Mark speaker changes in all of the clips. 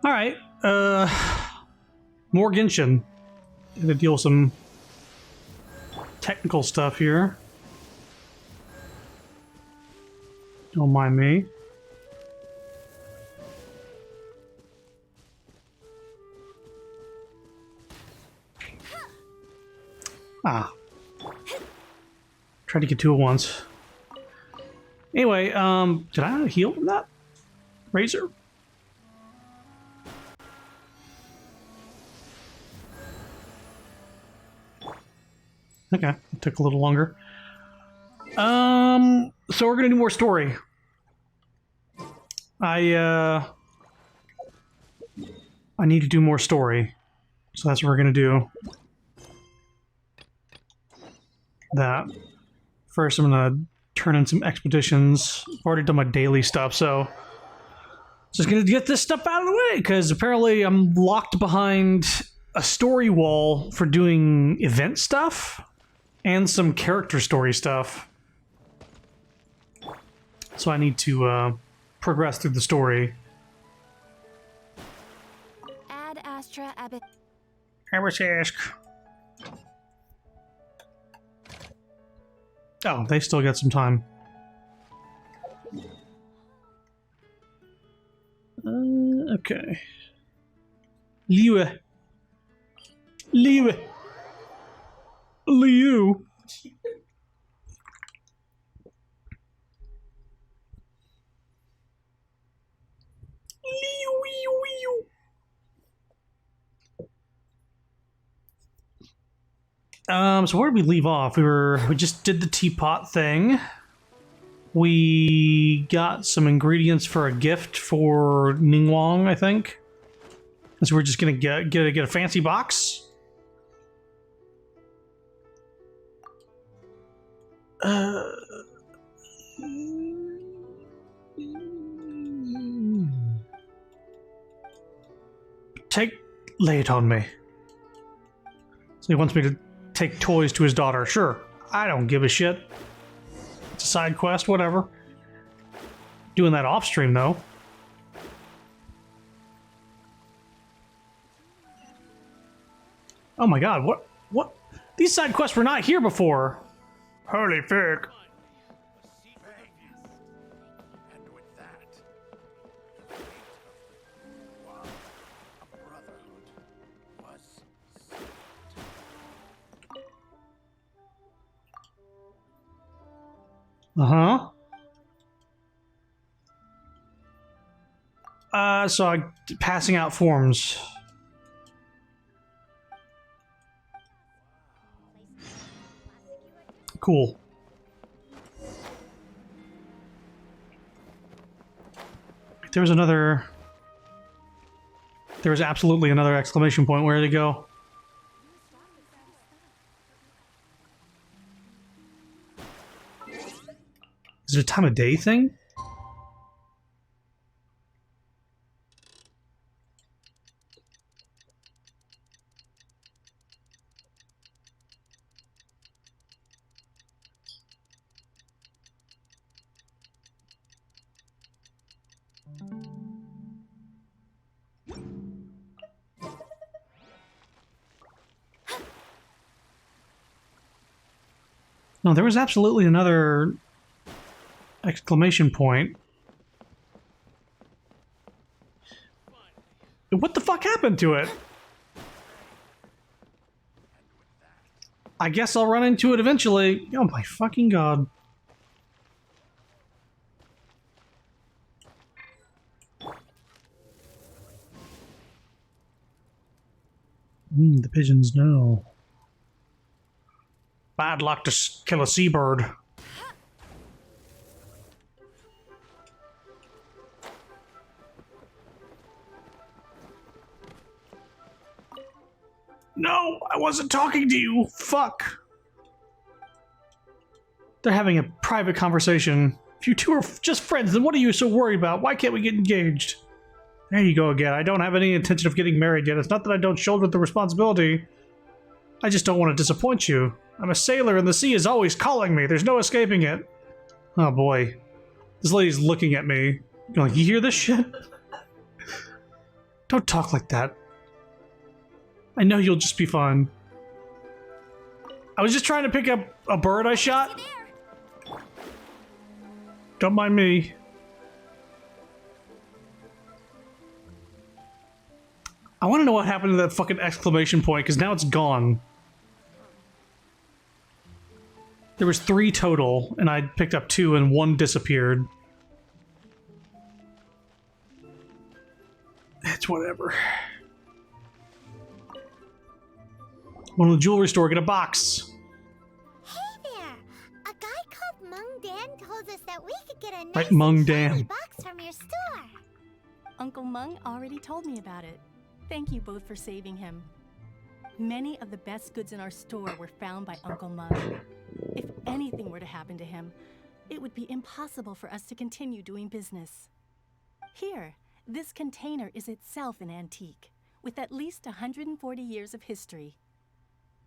Speaker 1: All right. More Genshin. Gonna deal with some technical stuff here. Don't mind me. Ah. Tried to get two at once. Anyway, did I heal from that? Razor? Okay, it took a little longer. So we're gonna do more story. I need to do more story. So that's what we're gonna do. That. First, I'm gonna turn in some expeditions. I've already done my daily stuff, so just gonna get this stuff out of the way, because apparently I'm locked behind a story wall for doing event stuff and some character story stuff. So I need to progress through the story.
Speaker 2: Ad Astra Abbott.
Speaker 1: Ask. Oh, they still got some time. Okay. Liu. Liu. Liu. So where did we leave off? We just did the teapot thing. We got some ingredients for a gift for Ningguang, I think. And so we're just gonna get a fancy box. Lay it on me. So he wants me to take toys to his daughter. Sure, I don't give a shit. It's a side quest, whatever. Doing that off stream though. Oh my god, what? These side quests were not here before. Holy fuck. So passing out forms. Cool. There was absolutely another exclamation point. Where did it go? Is it a time of day thing? No, there was absolutely another exclamation point. What the fuck happened to it? I guess I'll run into it eventually. Oh my fucking god. The pigeons know. Bad luck to kill a seabird. No, I wasn't talking to you. Fuck. They're having a private conversation. If you two are just friends, then what are you so worried about? Why can't we get engaged? There you go again. I don't have any intention of getting married yet. It's not that I don't shoulder the responsibility. I just don't want to disappoint you. I'm a sailor and the sea is always calling me. There's no escaping it. Oh boy. This lady's looking at me. Going, you hear this shit? Don't talk like that. I know you'll just be fine. I was just trying to pick up a bird I shot. Don't mind me. I want to know what happened to that fucking exclamation point, because now it's gone. There was 3 total, and I picked up 2, and 1 disappeared. It's whatever. One of the jewelry store, get a box.
Speaker 2: Hey there! A guy called Mung Dan told us that we could get a nice
Speaker 1: Right, Mung
Speaker 2: and
Speaker 1: Dan.
Speaker 2: shiny box from your store.
Speaker 3: Uncle Mung already told me about it. Thank you both for saving him. Many of the best goods in our store were found by Uncle Mung. If anything were to happen to him, it would be impossible for us to continue doing business. Here, this container is itself an antique, with at least 140 years of history.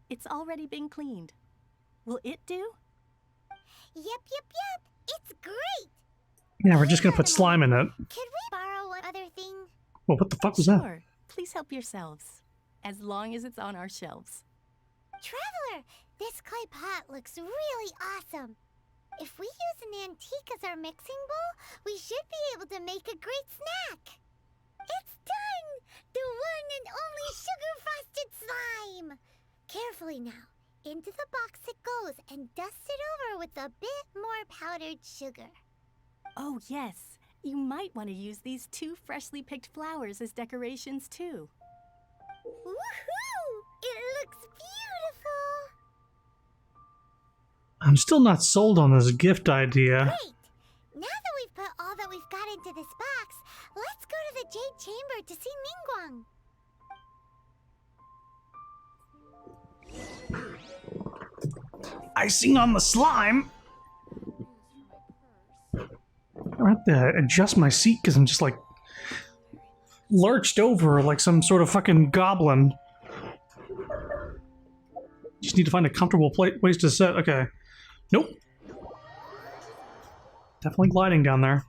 Speaker 3: It's already been cleaned. Will it do?
Speaker 2: Yep. It's great!
Speaker 1: Yeah, we're just gonna put slime in it.
Speaker 2: Could we borrow one other thing?
Speaker 1: Well, what the fuck was that?
Speaker 3: Sure. Please help yourselves, as long as it's on our shelves.
Speaker 2: Traveler, this clay pot looks really awesome. If we use an antique as our mixing bowl, we should be able to make a great snack. It's done! The one and only sugar-frosted slime! Carefully now. Into the box it goes and dust it over with a bit more powdered sugar.
Speaker 3: Oh, yes. You might want to use these 2 freshly picked flowers as decorations, too.
Speaker 2: Woohoo! It looks beautiful!
Speaker 1: I'm still not sold on this gift idea.
Speaker 2: Great! Now that we've put all that we've got into this box, let's go to the Jade Chamber to see Ningguang.
Speaker 1: Icing on the slime! I have to adjust my seat because I'm just like lurched over like some sort of fucking goblin. Just need to find a comfortable place to sit. Okay. Nope. Definitely gliding down there.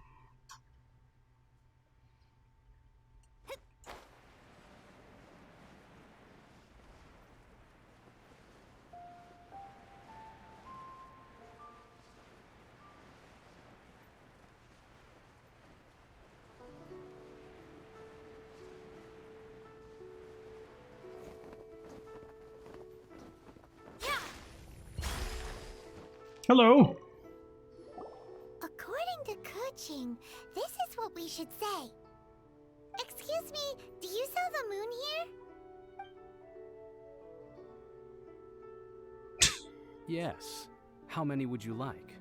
Speaker 1: Hello.
Speaker 2: According to Kuching, this is what we should say. Excuse me, do you sell the moon here?
Speaker 4: Yes. How many would you like?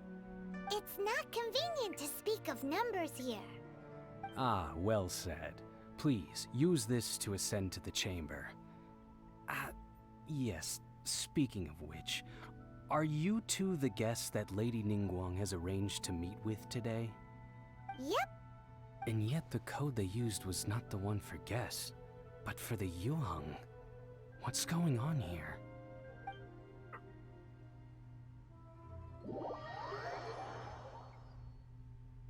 Speaker 2: It's not convenient to speak of numbers here.
Speaker 4: Ah, well said. Please, use this to ascend to the chamber. Yes, speaking of which, are you two the guests that Lady Ningguang has arranged to meet with today?
Speaker 2: Yep.
Speaker 4: And yet the code they used was not the one for guests, but for the Yuheng. What's going on here?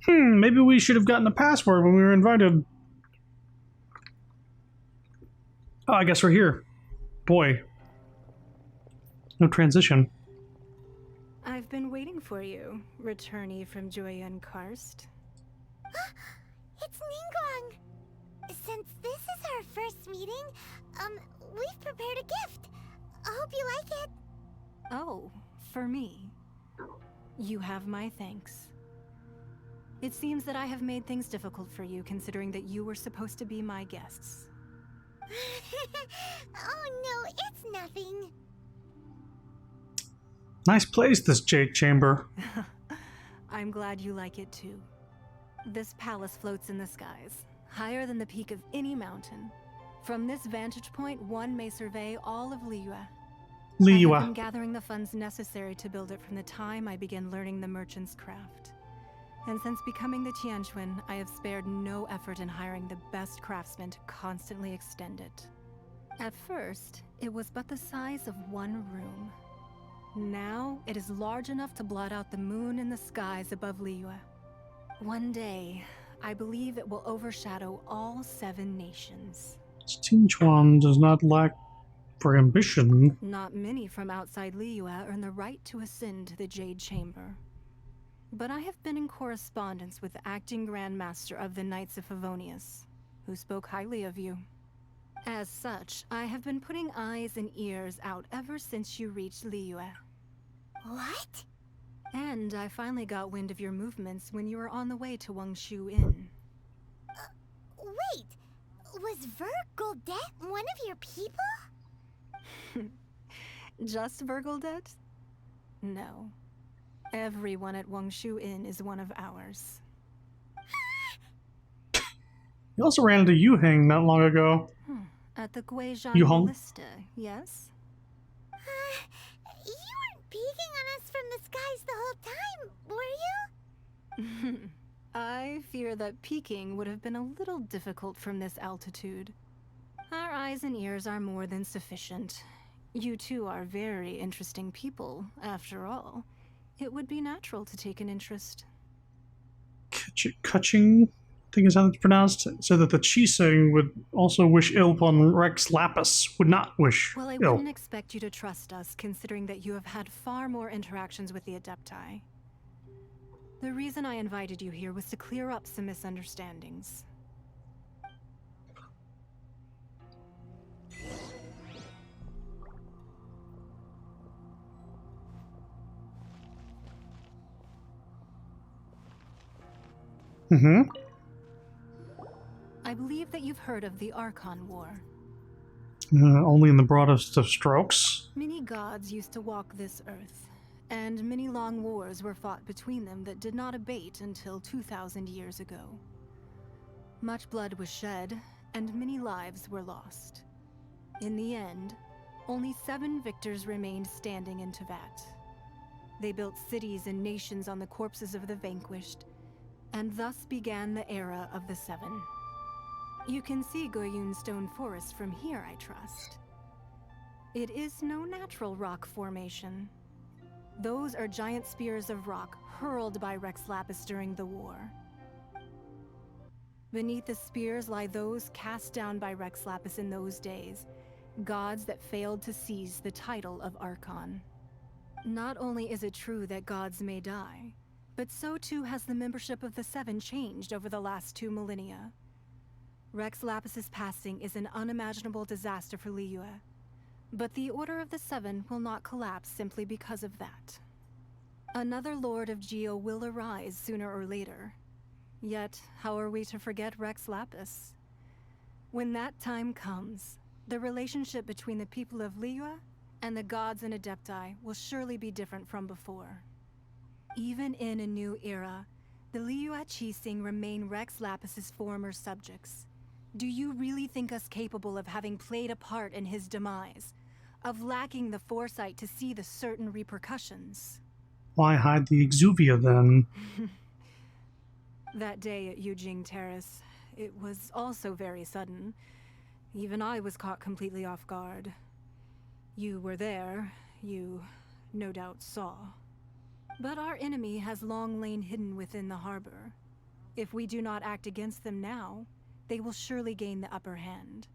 Speaker 1: Maybe we should have gotten a password when we were invited. Oh, I guess we're here. Boy. No transition.
Speaker 5: I've been waiting for you, returnee from Joyun Karst.
Speaker 2: It's Ningguang. Since this is our first meeting, we've prepared a gift. I hope you like it.
Speaker 5: Oh, for me. You have my thanks. It seems that I have made things difficult for you, considering that you were supposed to be my guests.
Speaker 2: Oh no, it's nothing.
Speaker 1: Nice place, this Jade Chamber.
Speaker 5: I'm glad you like it too. This palace floats in the skies, higher than the peak of any mountain. From this vantage point, one may survey all of Liyue. I have been
Speaker 1: Liyue.
Speaker 5: gathering the funds necessary to build it from the time I began learning the merchant's craft. And since becoming the Tianquan, I have spared no effort in hiring the best craftsmen to constantly extend it. At first, it was but the size of one room. Now, it is large enough to blot out the moon and the skies above Liyue. One day, I believe it will overshadow all 7 nations.
Speaker 1: Tinchuan does not lack for ambition.
Speaker 5: Not many from outside Liyue earn the right to ascend to the Jade Chamber. But I have been in correspondence with the acting Grand Master of the Knights of Favonius, who spoke highly of you. As such, I have been putting eyes and ears out ever since you reached Liyue.
Speaker 2: What?
Speaker 5: And I finally got wind of your movements when you were on the way to Wangshu Inn.
Speaker 2: Wait, was Vergoldet one of your people?
Speaker 5: Just Vergoldet? No. Everyone at Wangshu Inn is one of ours.
Speaker 1: You also ran into Yuheng not long ago.
Speaker 5: At the Guizhan
Speaker 1: Yuhong?
Speaker 5: Ballista, yes?
Speaker 2: You weren't peeking on us from the skies the whole time, were you?
Speaker 5: I fear that peeking would have been a little difficult from this altitude. Our eyes and ears are more than sufficient. You two are very interesting people, after all. It would be natural to take an interest.
Speaker 1: Kutching, I think is how it's pronounced, said that the Chiseng would also wish ill upon Rex Lapis, would not wish
Speaker 5: Well, I
Speaker 1: ill.
Speaker 5: wouldn't expect you to trust us, considering that you have had far more interactions with the Adepti. The reason I invited you here was to clear up some misunderstandings.
Speaker 1: Mm-hmm.
Speaker 5: I believe that you've heard of the Archon War.
Speaker 1: Only in the broadest of strokes.
Speaker 5: Many gods used to walk this earth, and many long wars were fought between them that did not abate until 2,000 years ago. Much blood was shed, and many lives were lost. In the end, only 7 victors remained standing in Teyvat. They built cities and nations on the corpses of the vanquished, and thus began the era of the 7. You can see Goyun Stone Forest from here, I trust. It is no natural rock formation. Those are giant spears of rock hurled by Rex Lapis during the war. Beneath the spears lie those cast down by Rex Lapis in those days, gods that failed to seize the title of Archon. Not only is it true that gods may die, but so too has the membership of the 7 changed over the last 2 millennia. Rex Lapis's passing is an unimaginable disaster for Liyue, but the Order of the 7 will not collapse simply because of that. Another Lord of Geo will arise sooner or later. Yet, how are we to forget Rex Lapis? When that time comes, the relationship between the people of Liyue and the gods and Adepti will surely be different from before. Even in a new era, the Liyue Chiseng remain Rex Lapis's former subjects. Do you really think us capable of having played a part in his demise? Of lacking the foresight to see the certain repercussions?
Speaker 1: Why hide the exuvia then?
Speaker 5: That day at Yujing Terrace, it was also very sudden. Even I was caught completely off guard. You were there, you no doubt saw. But our enemy has long lain hidden within the harbor. If we do not act against them now, they will surely gain the upper hand.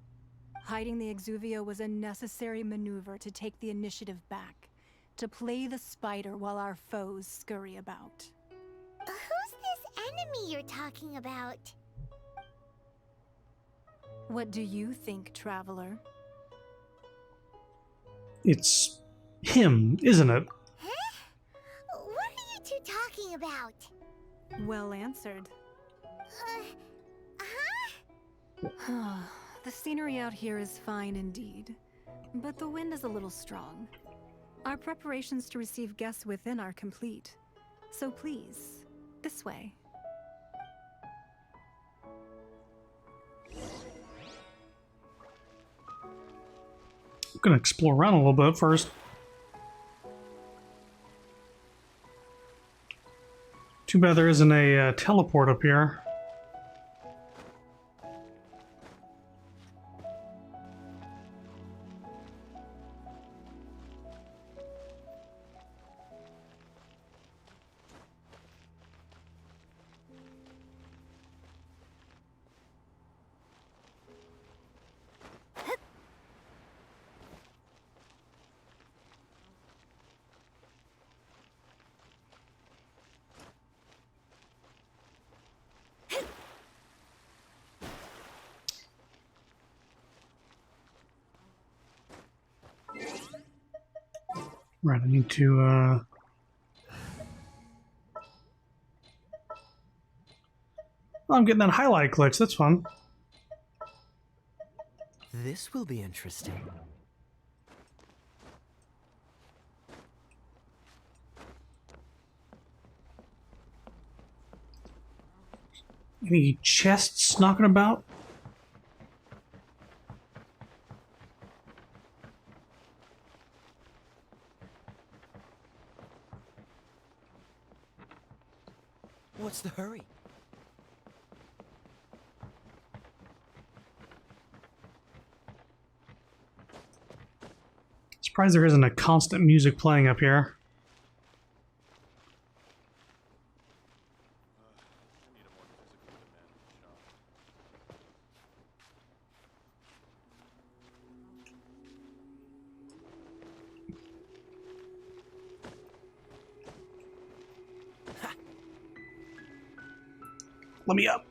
Speaker 5: Hiding the exuvia was a necessary maneuver to take the initiative back, to play the spider while our foes scurry about.
Speaker 2: Who's this enemy you're talking about?
Speaker 5: What do you think, traveler?
Speaker 1: It's him, isn't it?
Speaker 2: Huh? What are you two talking about?
Speaker 5: Well answered.
Speaker 2: Huh?
Speaker 5: The scenery out here is fine indeed, but the wind is a little strong. Our preparations to receive guests within are complete, so please, this way.
Speaker 1: I'm gonna explore around a little bit first. Too bad there isn't a teleport up here. Right, I need to, Oh, I'm getting that highlight glitch. That's fun.
Speaker 6: This will be interesting.
Speaker 1: Any chests knocking about?
Speaker 6: What's the hurry?
Speaker 1: Surprised there isn't a constant music playing up here. Let me up.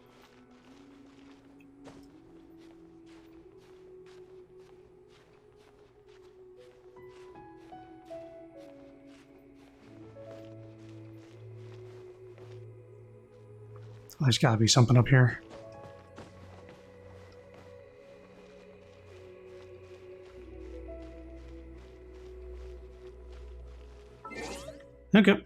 Speaker 1: There's got to be something up here. Okay.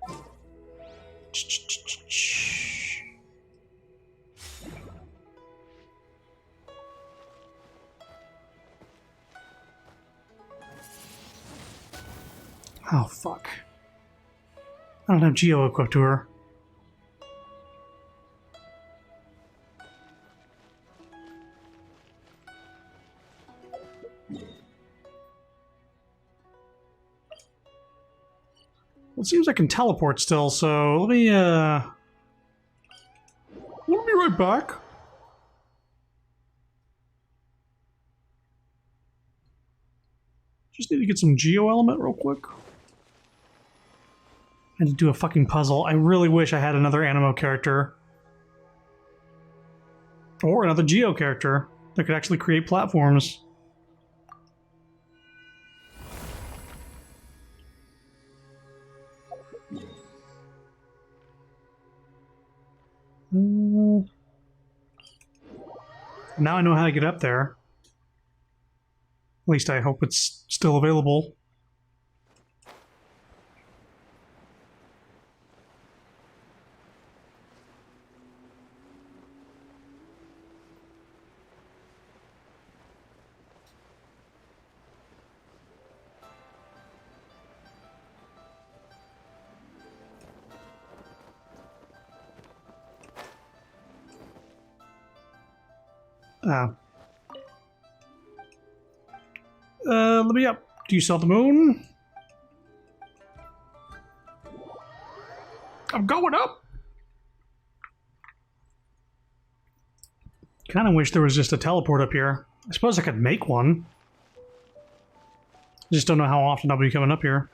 Speaker 1: Oh, fuck. I don't have Geo equipped to her. It seems I can teleport still, so let me, I'll be right back. Just need to get some Geo element real quick. I had to do a fucking puzzle. I really wish I had another Animo character. Or another Geo character that could actually create platforms. Now I know how to get up there. At least I hope it's still available. Let me up. Do you sell the moon? I'm going up. Kind of wish there was just a teleport up here. I suppose I could make one. I just don't know how often I'll be coming up here.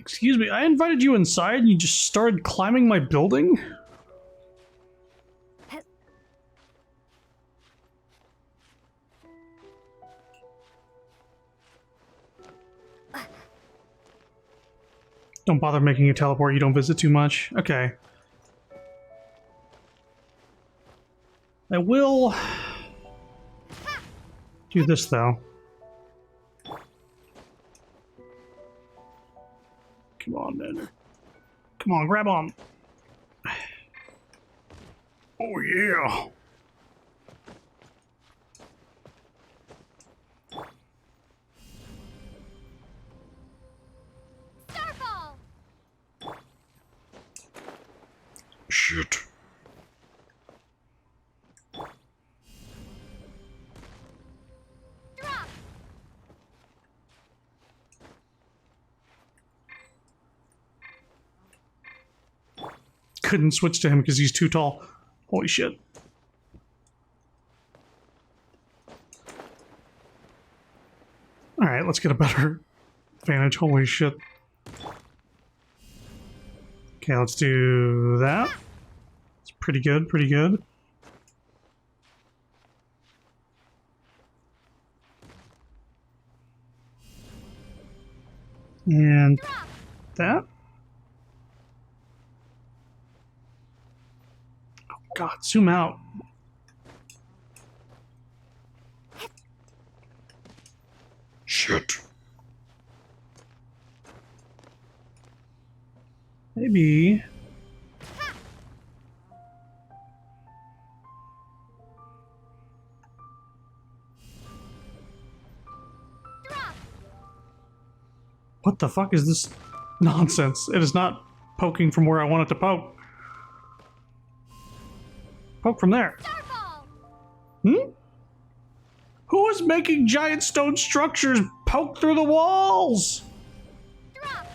Speaker 1: Excuse me, I invited you inside and you just started climbing my building? Don't bother making a teleport, you don't visit too much. Okay. I will do this though. Come on, man. Come on, grab on. Oh, yeah.
Speaker 2: Starfall!
Speaker 1: Shit.
Speaker 2: Drop!
Speaker 1: Couldn't switch to him because he's too tall. Holy shit. Alright, let's get a better vantage. Holy shit. Okay, let's do that. It's pretty good, pretty good. And that. Oh god, zoom out. Shit. Maybe. What the fuck is this nonsense? It is not poking from where I want it to poke. Poke from there.
Speaker 2: Starfall!
Speaker 1: Hmm? Who is making giant stone structures poke through the walls?
Speaker 2: Drop!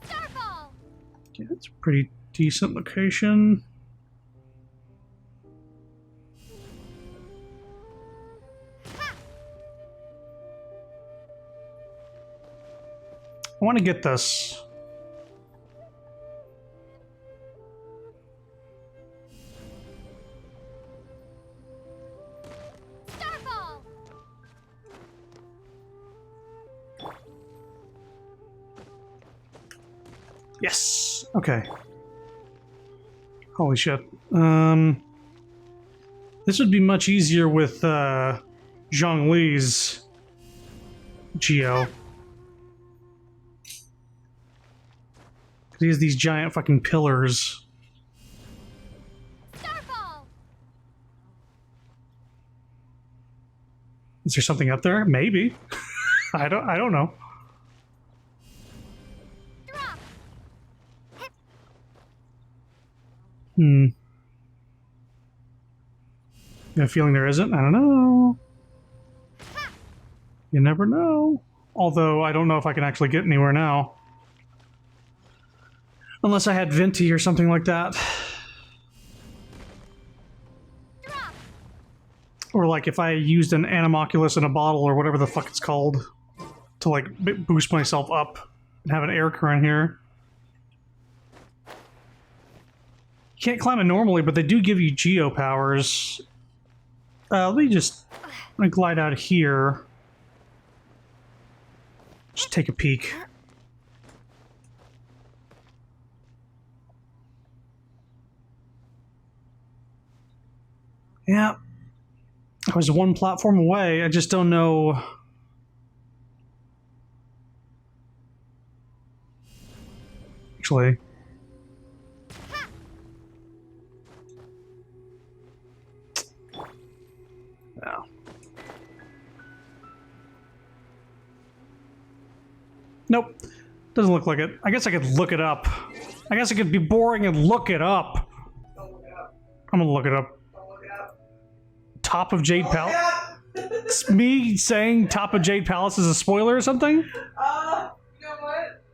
Speaker 2: Starfall!
Speaker 1: Yeah, it's a pretty decent location. I want to get this.
Speaker 2: Starfall!
Speaker 1: Yes. Okay. Holy shit. This would be much easier with Zhongli's Geo. He has these giant fucking pillars.
Speaker 2: Starfall!
Speaker 1: Is there something up there? Maybe. I don't know.
Speaker 2: Drop!
Speaker 1: Hmm. I have a feeling there isn't. I don't know. You never know. Although I don't know if I can actually get anywhere now. Unless I had Venti or something like that.
Speaker 2: Drop!
Speaker 1: Or like if I used an Animoculus in a bottle or whatever the fuck it's called to like boost myself up and have an air current here. You can't climb it normally, but they do give you geo powers. Let me just glide out here. Just take a peek. Yeah. I was one platform away. I just don't know. Actually. No. Nope. Doesn't look like it. I guess I could look it up. I guess I could be boring and look it up. I'm gonna look it up. Top of Jade Palace? It's me saying Top of Jade Palace is a spoiler or something?
Speaker 7: You know what?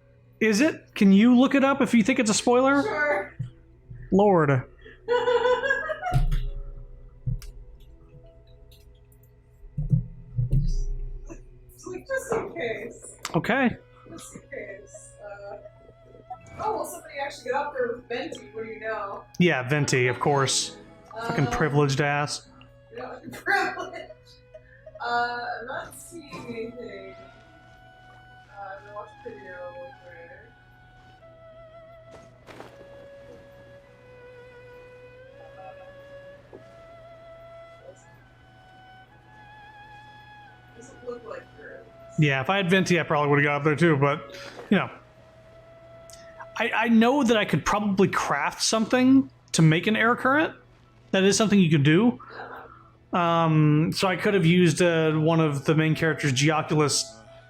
Speaker 1: Is it? Can you look it up if you think it's a spoiler?
Speaker 7: Sure.
Speaker 1: Lord.
Speaker 7: Just in case.
Speaker 1: Okay.
Speaker 7: Just in case. Oh, well, somebody actually got up there with Venti. What do you know?
Speaker 1: Yeah, Venti, of course. Fucking privileged ass.
Speaker 7: Yeah, privilege. I'm not seeing anything. I'm gonna watch a video with her. Doesn't look like her.
Speaker 1: Yeah, if I had Venti, I probably would have got up there too, but, you know. I know that I could probably craft something to make an air current. That is something you could do. So I could have used one of the main character's Geoculus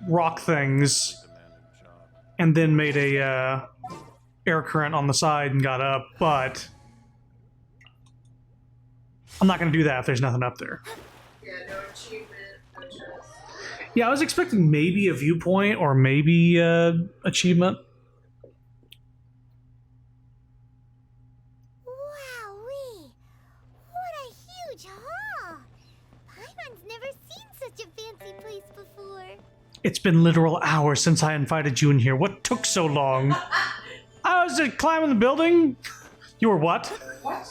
Speaker 1: rock things and then made a air current on the side and got up, but I'm not going to do that if there's nothing up there.
Speaker 7: Yeah, no achievement, no chest.
Speaker 1: Yeah, I was expecting maybe a viewpoint or maybe achievement.
Speaker 2: Wowee! What a huge hall! Paimon's never seen such a fancy place
Speaker 1: It's been literal hours since I invited you in here. What took so long? I was climbing the building. You were what?
Speaker 7: What?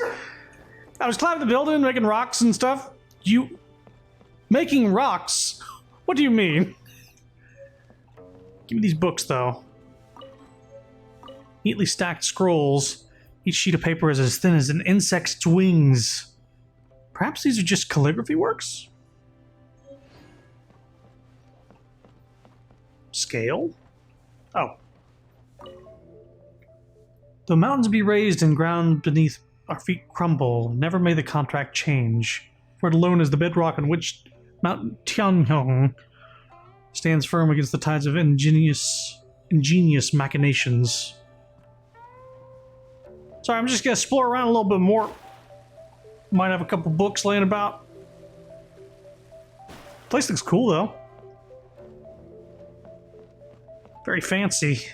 Speaker 1: I was climbing the building, making rocks and stuff. You... Making rocks? What do you mean? Give me these books, though. Neatly stacked scrolls. Each sheet of paper is as thin as an insect's wings. Perhaps these are just calligraphy works? Scale? Oh. The mountains be raised and ground beneath our feet crumble. Never may the contract change. For it alone is the bedrock on which Mount Tianhong stands firm against the tides of ingenious machinations. Sorry, I'm just gonna explore around a little bit more. Might have a couple books laying about. Place looks cool though. Very fancy.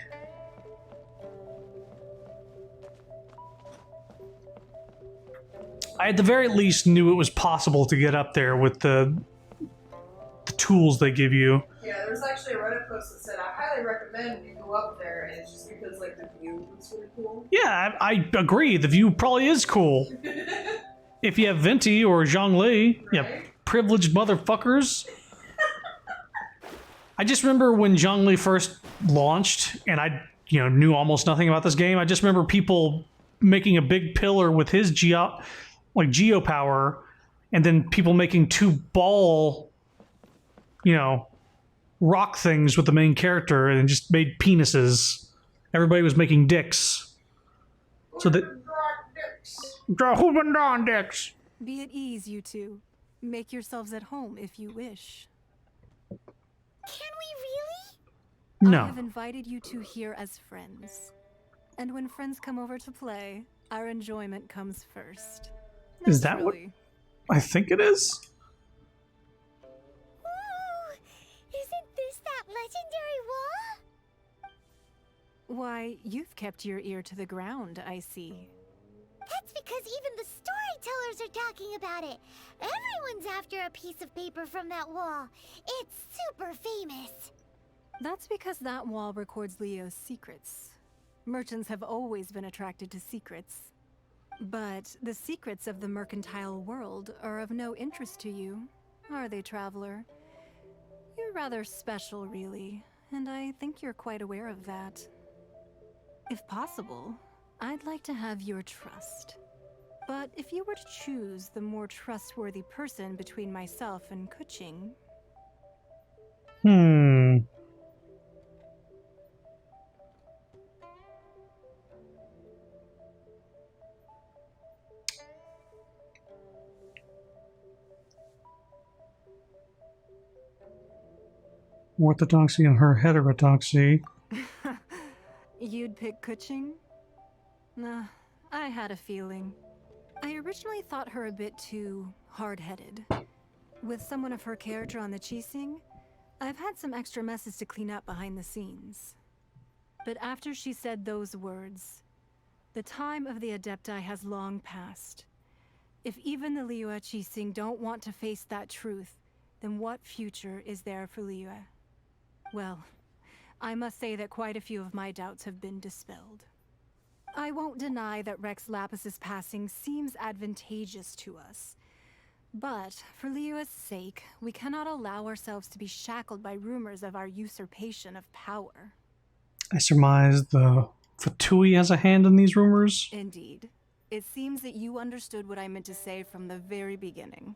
Speaker 1: I at the very least knew it was possible to get up there with the tools they give you.
Speaker 7: Yeah, there was actually a Reddit post that said, I highly recommend you go up there, and it's just because, like, the view was really cool.
Speaker 1: Yeah, I agree. The view probably is cool. If you have Venti or Zhongli,
Speaker 7: Right?
Speaker 1: yeah, privileged motherfuckers. I just remember when Zhongli first launched, and I, knew almost nothing about this game. I just remember people making a big pillar with his geo power, and then people making two ball, rock things with the main character, and just made penises. Everybody was making dicks. So that dicks.
Speaker 5: Be at ease, you two. Make yourselves at home if you wish.
Speaker 2: Can we really?
Speaker 5: I
Speaker 1: No.
Speaker 5: have invited you two here as friends. And when friends come over to play, our enjoyment comes first.
Speaker 1: Is that what-
Speaker 5: Naturally.
Speaker 1: I think it is.
Speaker 2: Ooh, isn't this that legendary wall?
Speaker 5: Why, you've kept your ear to the ground, I see.
Speaker 2: That's because even the storytellers are talking about it. Everyone's after a piece of paper from that wall. It's super famous.
Speaker 5: That's because that wall records Leo's secrets. Merchants have always been attracted to secrets. But the secrets of the mercantile world are of no interest to you, are they, traveler? You're rather special, really, and I think you're quite aware of that. If possible, I'd like to have your trust. But if you were to choose the more trustworthy person between myself and Kuching,
Speaker 1: Orthodoxy and her heterodoxy.
Speaker 5: you'd pick Kuching? Nah, I had a feeling. I originally thought her a bit too hard-headed. With someone of her character on the Qixing, I've had some extra messes to clean up behind the scenes. But after she said those words, the time of the Adepti has long passed. If even the Liyue Qixing don't want to face that truth, then what future is there for Liyue? Well, I must say that quite a few of my doubts have been dispelled. I won't deny that Rex Lapis's passing seems advantageous to us. But for Liyue's sake, we cannot allow ourselves to be shackled by rumors of our usurpation of power.
Speaker 1: I surmise the Fatui has a hand in these rumors.
Speaker 5: Indeed. It seems that you understood what I meant to say from the very beginning.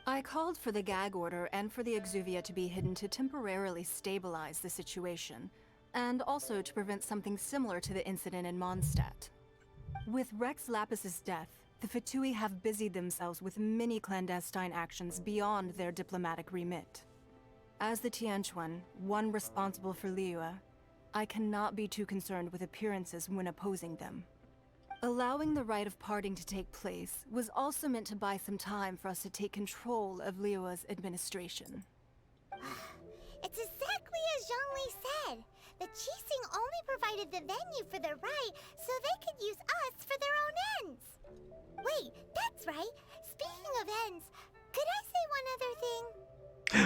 Speaker 5: I called for the gag order and for the Exuvia to be hidden to temporarily stabilize the situation, and also to prevent something similar to the incident in Mondstadt. With Rex Lapis's death, the Fatui have busied themselves with many clandestine actions beyond their diplomatic remit. As the Tianquan, one responsible for Liyue, I cannot be too concerned with appearances when opposing them. Allowing the rite of parting to take place was also meant to buy some time for us to take control of Liyue's administration.
Speaker 2: It's exactly as Zhongli said. The Qixing only provided the venue for their rite so they could use us for their own ends. Wait, that's right. Speaking of ends, could I say one other thing?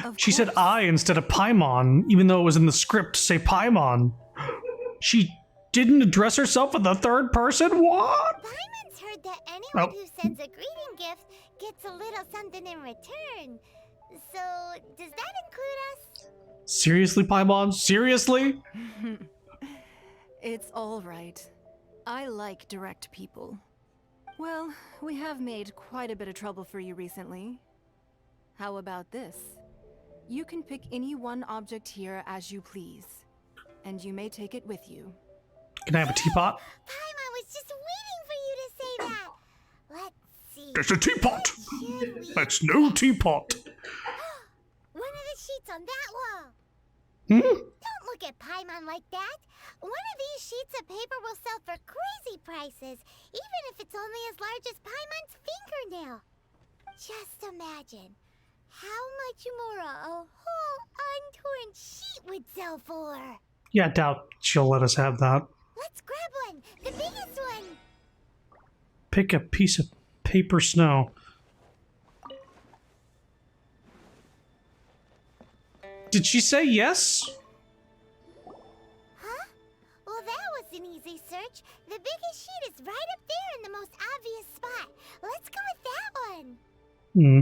Speaker 5: Of
Speaker 1: She said
Speaker 5: course.
Speaker 1: I instead of Paimon, even though it was in the script to say Paimon. She didn't address herself in the third person? What?
Speaker 2: Paimon's heard that anyone
Speaker 1: Oh.
Speaker 2: who sends a greeting gift gets a little something in return. So, does that include us?
Speaker 1: Seriously, Paimon? Seriously?
Speaker 5: It's all right. I like direct people. Well, we have made quite a bit of trouble for you recently. How about this? You can pick any one object here as you please, and you may take it with you.
Speaker 1: Can I have a teapot?
Speaker 2: Paimon was just waiting for you to say that. Let's see.
Speaker 1: There's a teapot!
Speaker 2: Should we-
Speaker 1: That's no teapot!
Speaker 2: One of the sheets on that wall.
Speaker 1: Hmm?
Speaker 2: Don't look at Paimon like that. One of these sheets of paper will sell for crazy prices, even if it's only as large as Paimon's fingernail. Just imagine how much more a whole untorn sheet would sell for.
Speaker 1: Yeah, I doubt she'll let us have that.
Speaker 2: Let's grab one, the biggest one.
Speaker 1: Pick a piece of paper snow. Did she say yes?
Speaker 2: Huh? Well, that was an easy search. The biggest sheet is right up there in the most obvious spot. Let's go with that one.
Speaker 1: Hmm.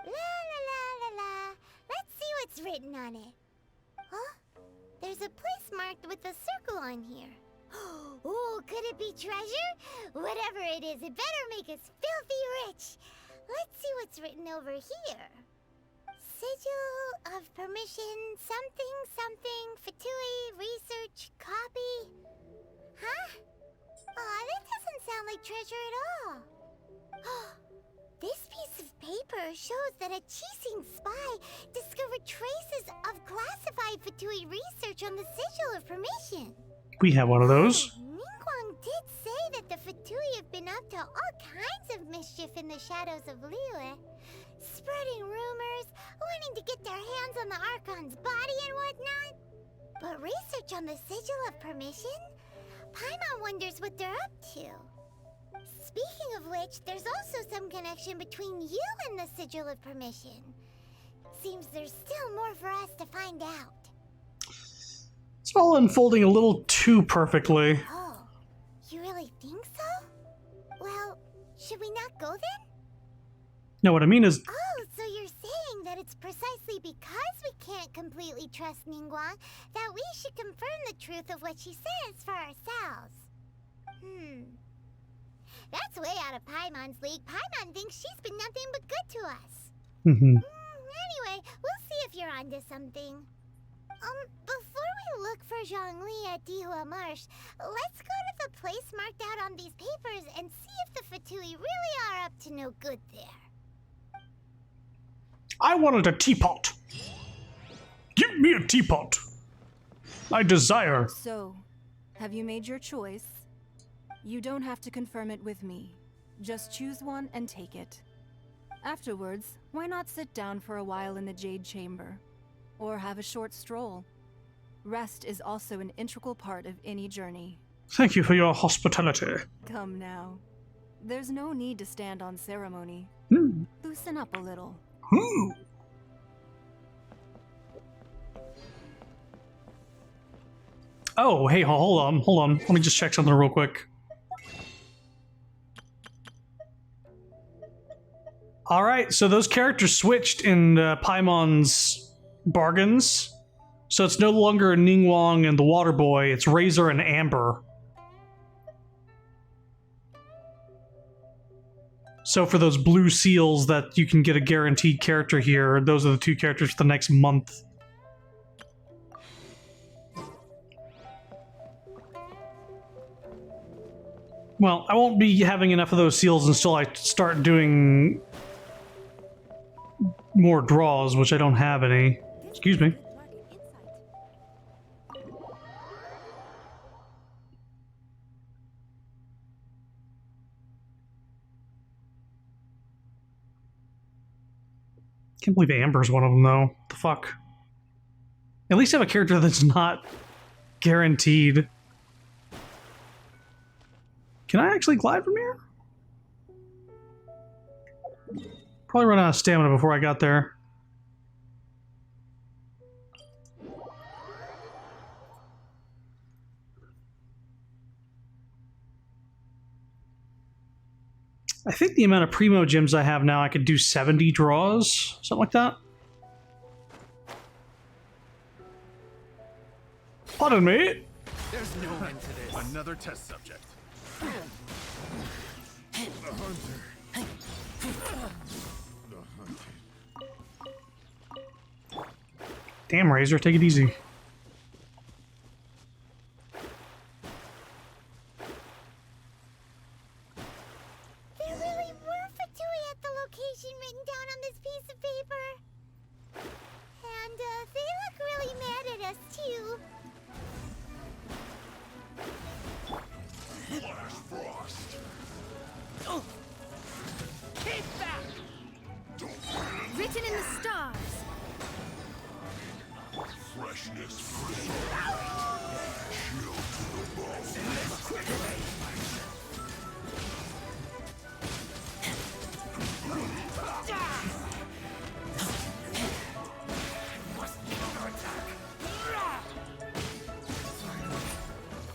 Speaker 2: La la la la la. Let's see what's written on it. Huh? There's a place marked with a circle on here. Oh, could it be treasure? Whatever it is, it better make us filthy rich. Let's see what's written over here. Sigil of permission, something, something, Fatui, research, copy. Huh? Aw, that doesn't sound like treasure at all. This piece of paper shows that a Chising spy discovered traces of classified Fatui research on the Sigil of Permission.
Speaker 1: We have one of those.
Speaker 2: Ningguang did say that the Fatui have been up to all kinds of mischief in the shadows of Liyue. Spreading rumors, wanting to get their hands on the Archon's body and whatnot. But research on the Sigil of Permission? Paimon wonders what they're up to. Speaking of which, there's also some connection between you and the Sigil of Permission. Seems there's still more for us to find out.
Speaker 1: It's all unfolding a little too perfectly.
Speaker 2: Oh, you really think so? Well, should we not go then?
Speaker 1: No, what I mean is,
Speaker 2: Oh, so you're saying that it's precisely because we can't completely trust Ningguang that we should confirm the truth of what she says for ourselves. That's way out of Paimon's league. Paimon thinks she's been nothing but good to us. Anyway, we'll see if you're onto something. Before we look for Zhongli at Dihua Marsh, let's go to the place marked out on these papers and see if the Fatui really are up to no good there.
Speaker 1: I wanted a teapot. Give me a teapot. I desire.
Speaker 5: So, have you made your choice? You don't have to confirm it with me. Just choose one and take it. Afterwards, why not sit down for a while in the Jade Chamber? Or have a short stroll. Rest is also an integral part of any journey.
Speaker 1: Thank you for your hospitality.
Speaker 5: Come now. There's no need to stand on ceremony. Loosen up a little.
Speaker 1: Oh, hey, hold on. Let me just check something real quick. Alright, so those characters switched in Paimon's bargains. So it's no longer Ningguang and the Water Boy, it's Razor and Amber. So for those blue seals that you can get a guaranteed character here, those are the two characters for the next month. Well, I won't be having enough of those seals until I start doing more draws, which I don't have any. Excuse me. Can't believe Amber's one of them, though. What the fuck? At least have a character that's not guaranteed. Can I actually glide from here? Probably run out of stamina before I got there. I think the amount of primo gems I have now, I could do 70 draws, something like that. Pardon me.
Speaker 8: There's no end to this. Another test subject. The hunter. The hunted.
Speaker 1: Damn, Razor, take it easy.
Speaker 2: There really were Fatui at the location written down on this piece of paper. And they look really mad at us too.
Speaker 8: Keep back!
Speaker 5: Written in the stars.
Speaker 9: Freshness free. Chill to the bone.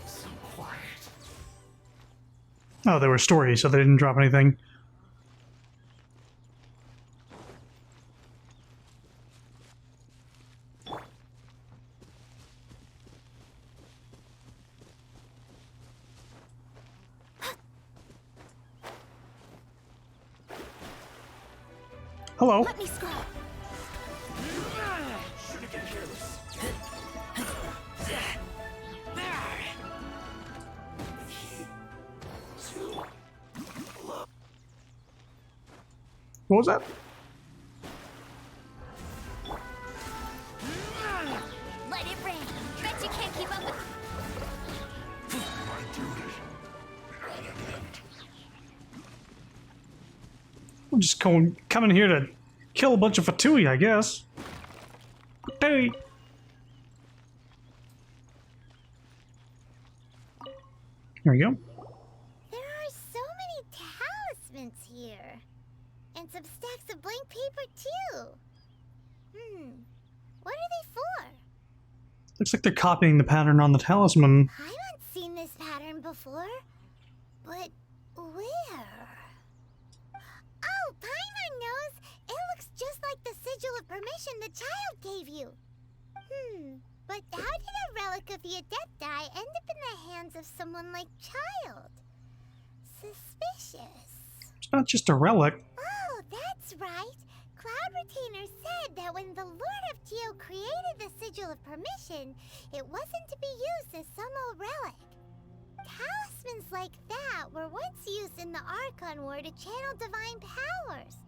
Speaker 8: So quiet.
Speaker 1: Oh, they were stories, so they didn't drop anything. Hello.
Speaker 5: Let me scroll.
Speaker 8: Shouldn't get careless.
Speaker 1: What was that?
Speaker 2: Let it rain. Bet you can't keep up with.
Speaker 9: My duty. At an end.
Speaker 1: I'm just coming here to kill a bunch of Fatui, I guess. Fatui. There we go.
Speaker 2: There are so many talismans here. And some stacks of blank paper, too. What are they for?
Speaker 1: Looks like they're copying the pattern on the talisman.
Speaker 2: I haven't seen this pattern before. But where? Oh, Paimon knows! It looks just like the sigil of permission the child gave you. But how did a relic of the Adepti end up in the hands of someone like Child? Suspicious.
Speaker 1: It's not just a relic.
Speaker 2: Oh, that's right. Cloud Retainer said that when the Lord of Geo created the Sigil of Permission, it wasn't to be used as some old relic. Talismans like that were once used in the Archon War to channel divine powers.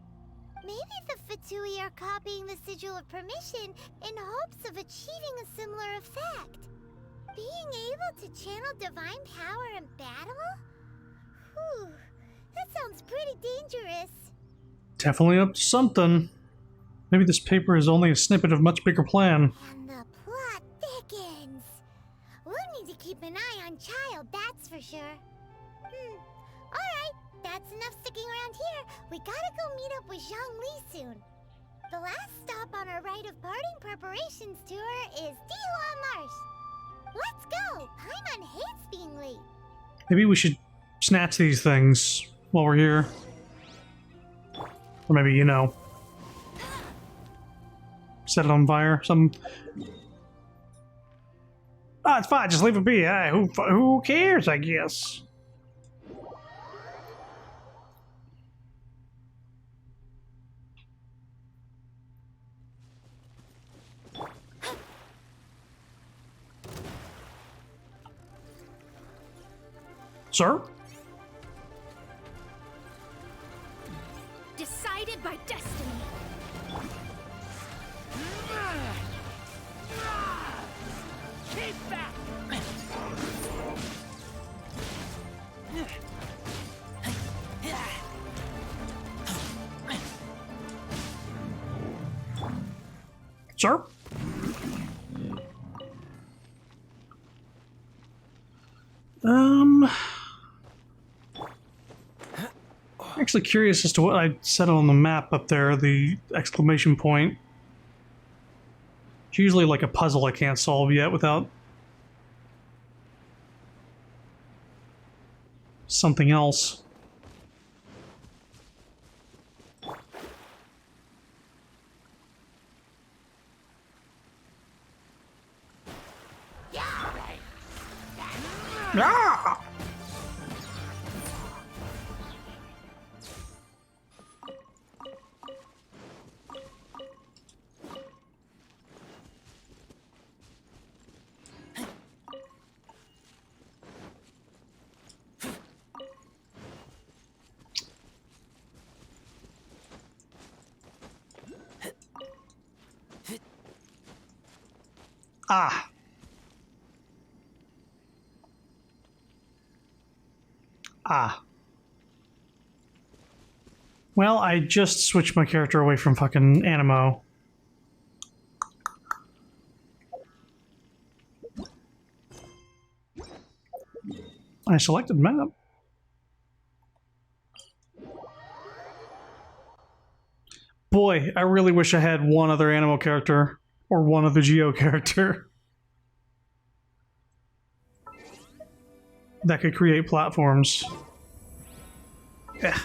Speaker 2: Maybe the Fatui are copying the Sigil of Permission in hopes of achieving a similar effect. Being able to channel divine power in battle? Whew, that sounds pretty dangerous.
Speaker 1: Definitely up to something. Maybe this paper is only a snippet of a much bigger plan.
Speaker 2: And the plot thickens. We'll need to keep an eye on Child, that's for sure. Alright, that's enough sticking around here. We gotta go meet up with Zhang Li soon. The last stop on our rite of parting preparations tour is Dihua Marsh. Let's go! Paimon hates being late.
Speaker 1: Maybe we should snatch these things while we're here. Or maybe, you know, set it on fire. Ah, it's fine. Just leave it be. Hey, who cares, I guess. Sir?
Speaker 5: Decided by destiny.
Speaker 8: Keep back!
Speaker 1: Sir? Actually curious as to what I said on the map up there, the exclamation point. It's usually like a puzzle I can't solve yet without something else. Yeah! Ah. Ah. Well, I just switched my character away from fucking Animo. I selected map. Boy, I really wish I had one other Animo character or one other Geo character that could create platforms. Yeah.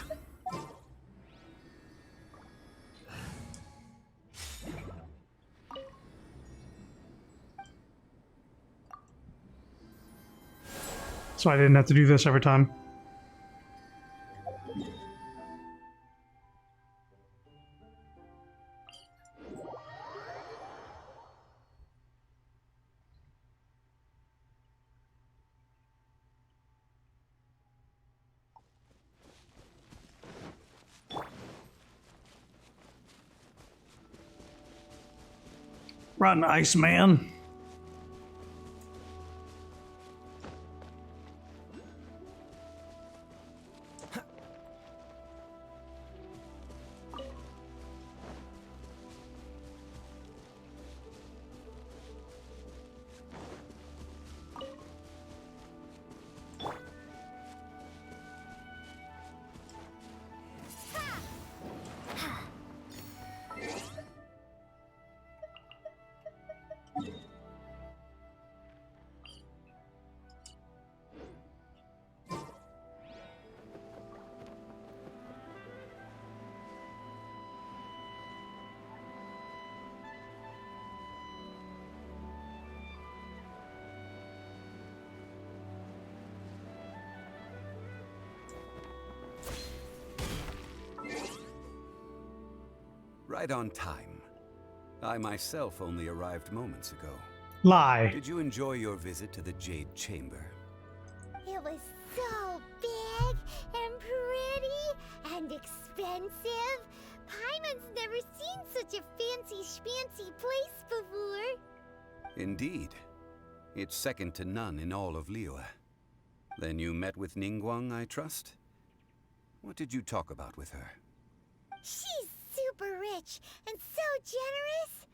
Speaker 1: So I didn't have to do this every time. Run, Iceman.
Speaker 4: Right on time. I myself only arrived moments ago.
Speaker 1: Lie.
Speaker 4: Did you enjoy your visit to the Jade Chamber?
Speaker 2: It was so big and pretty and expensive. Paimon's never seen such a fancy schmancy place before.
Speaker 4: Indeed. It's second to none in all of Liyue. Then you met with Ningguang, I trust? What did you talk about with her?
Speaker 2: She's super rich and so generous.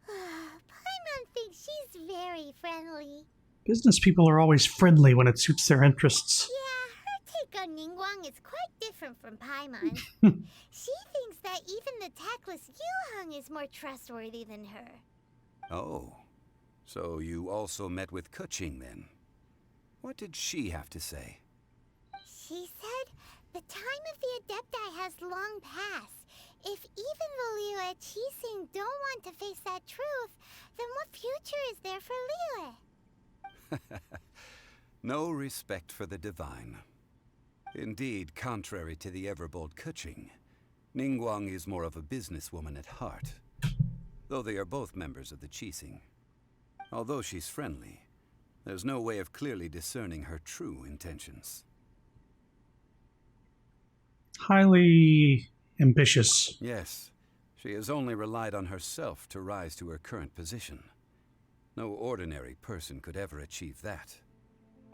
Speaker 2: Paimon thinks she's very friendly.
Speaker 1: Business people are always friendly when it suits their interests.
Speaker 2: Yeah, her take on Ningguang is quite different from Paimon. She thinks that even the tactless Yuheng is more trustworthy than her.
Speaker 4: Oh. So you also met with Keqing then? What did she have to say?
Speaker 2: She said the time of the Adepti has long passed. If even the Liyue Qixing don't want to face that truth, then what future is there for Liyue?
Speaker 4: No respect for the divine. Indeed, contrary to the ever-bold Keqing, Ningguang is more of a businesswoman at heart, though they are both members of the Qixing. Although she's friendly, there's no way of clearly discerning her true intentions.
Speaker 1: Highly ambitious.
Speaker 4: Yes, she has only relied on herself to rise to her current position. No ordinary person could ever achieve that.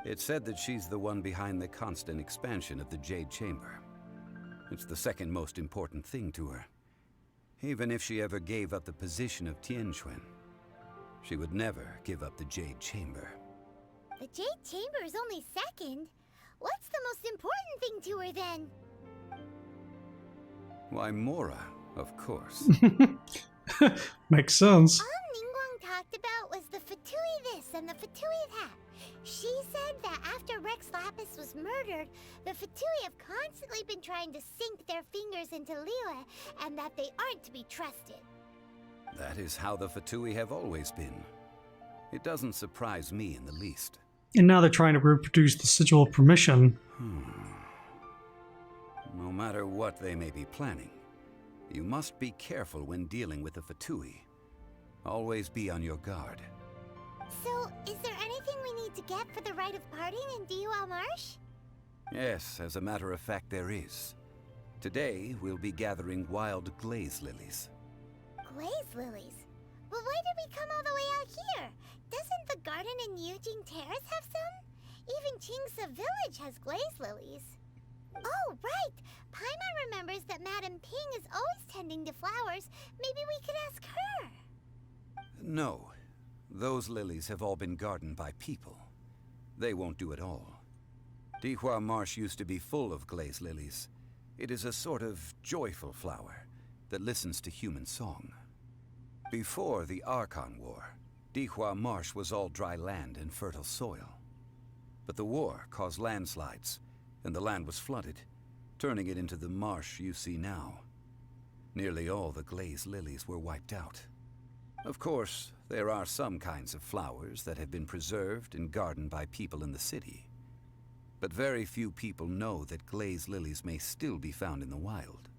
Speaker 4: It's said that she's the one behind the constant expansion of the Jade Chamber. It's the second most important thing to her. Even if she ever gave up the position of Tianquan, she would never give up the Jade Chamber.
Speaker 2: The Jade Chamber is only second. What's the most important thing to her then?
Speaker 4: Why, Mora, of course.
Speaker 1: Makes sense.
Speaker 2: All Ningguang talked about was the Fatui this and the Fatui that. She said that after Rex Lapis was murdered, the Fatui have constantly been trying to sink their fingers into Liyue, and that they aren't to be trusted.
Speaker 4: That is how the Fatui have always been. It doesn't surprise me in the least.
Speaker 1: And now they're trying to reproduce the sigil of permission.
Speaker 4: No matter what they may be planning, you must be careful when dealing with the Fatui. Always be on your guard.
Speaker 2: So, is there anything we need to get for the rite of parting in Diwa Marsh?
Speaker 4: Yes, as a matter of fact, there is. Today, we'll be gathering wild glaze lilies.
Speaker 2: Glaze lilies? Well, why did we come all the way out here? Doesn't the garden in Yujing Terrace have some? Even Chingsa Village has glaze lilies. Oh, right! Paimon remembers that Madame Ping is always tending to flowers. Maybe we could ask her.
Speaker 4: No. Those lilies have all been gardened by people. They won't do it all. Dihua Marsh used to be full of glaze lilies. It is a sort of joyful flower that listens to human song. Before the Archon War, Dihua Marsh was all dry land and fertile soil. But the war caused landslides, and the land was flooded, turning it into the marsh you see now. Nearly all the glaze lilies were wiped out. Of course, there are some kinds of flowers that have been preserved and gardened by people in the city. But very few people know that glaze lilies may still be found in the wild.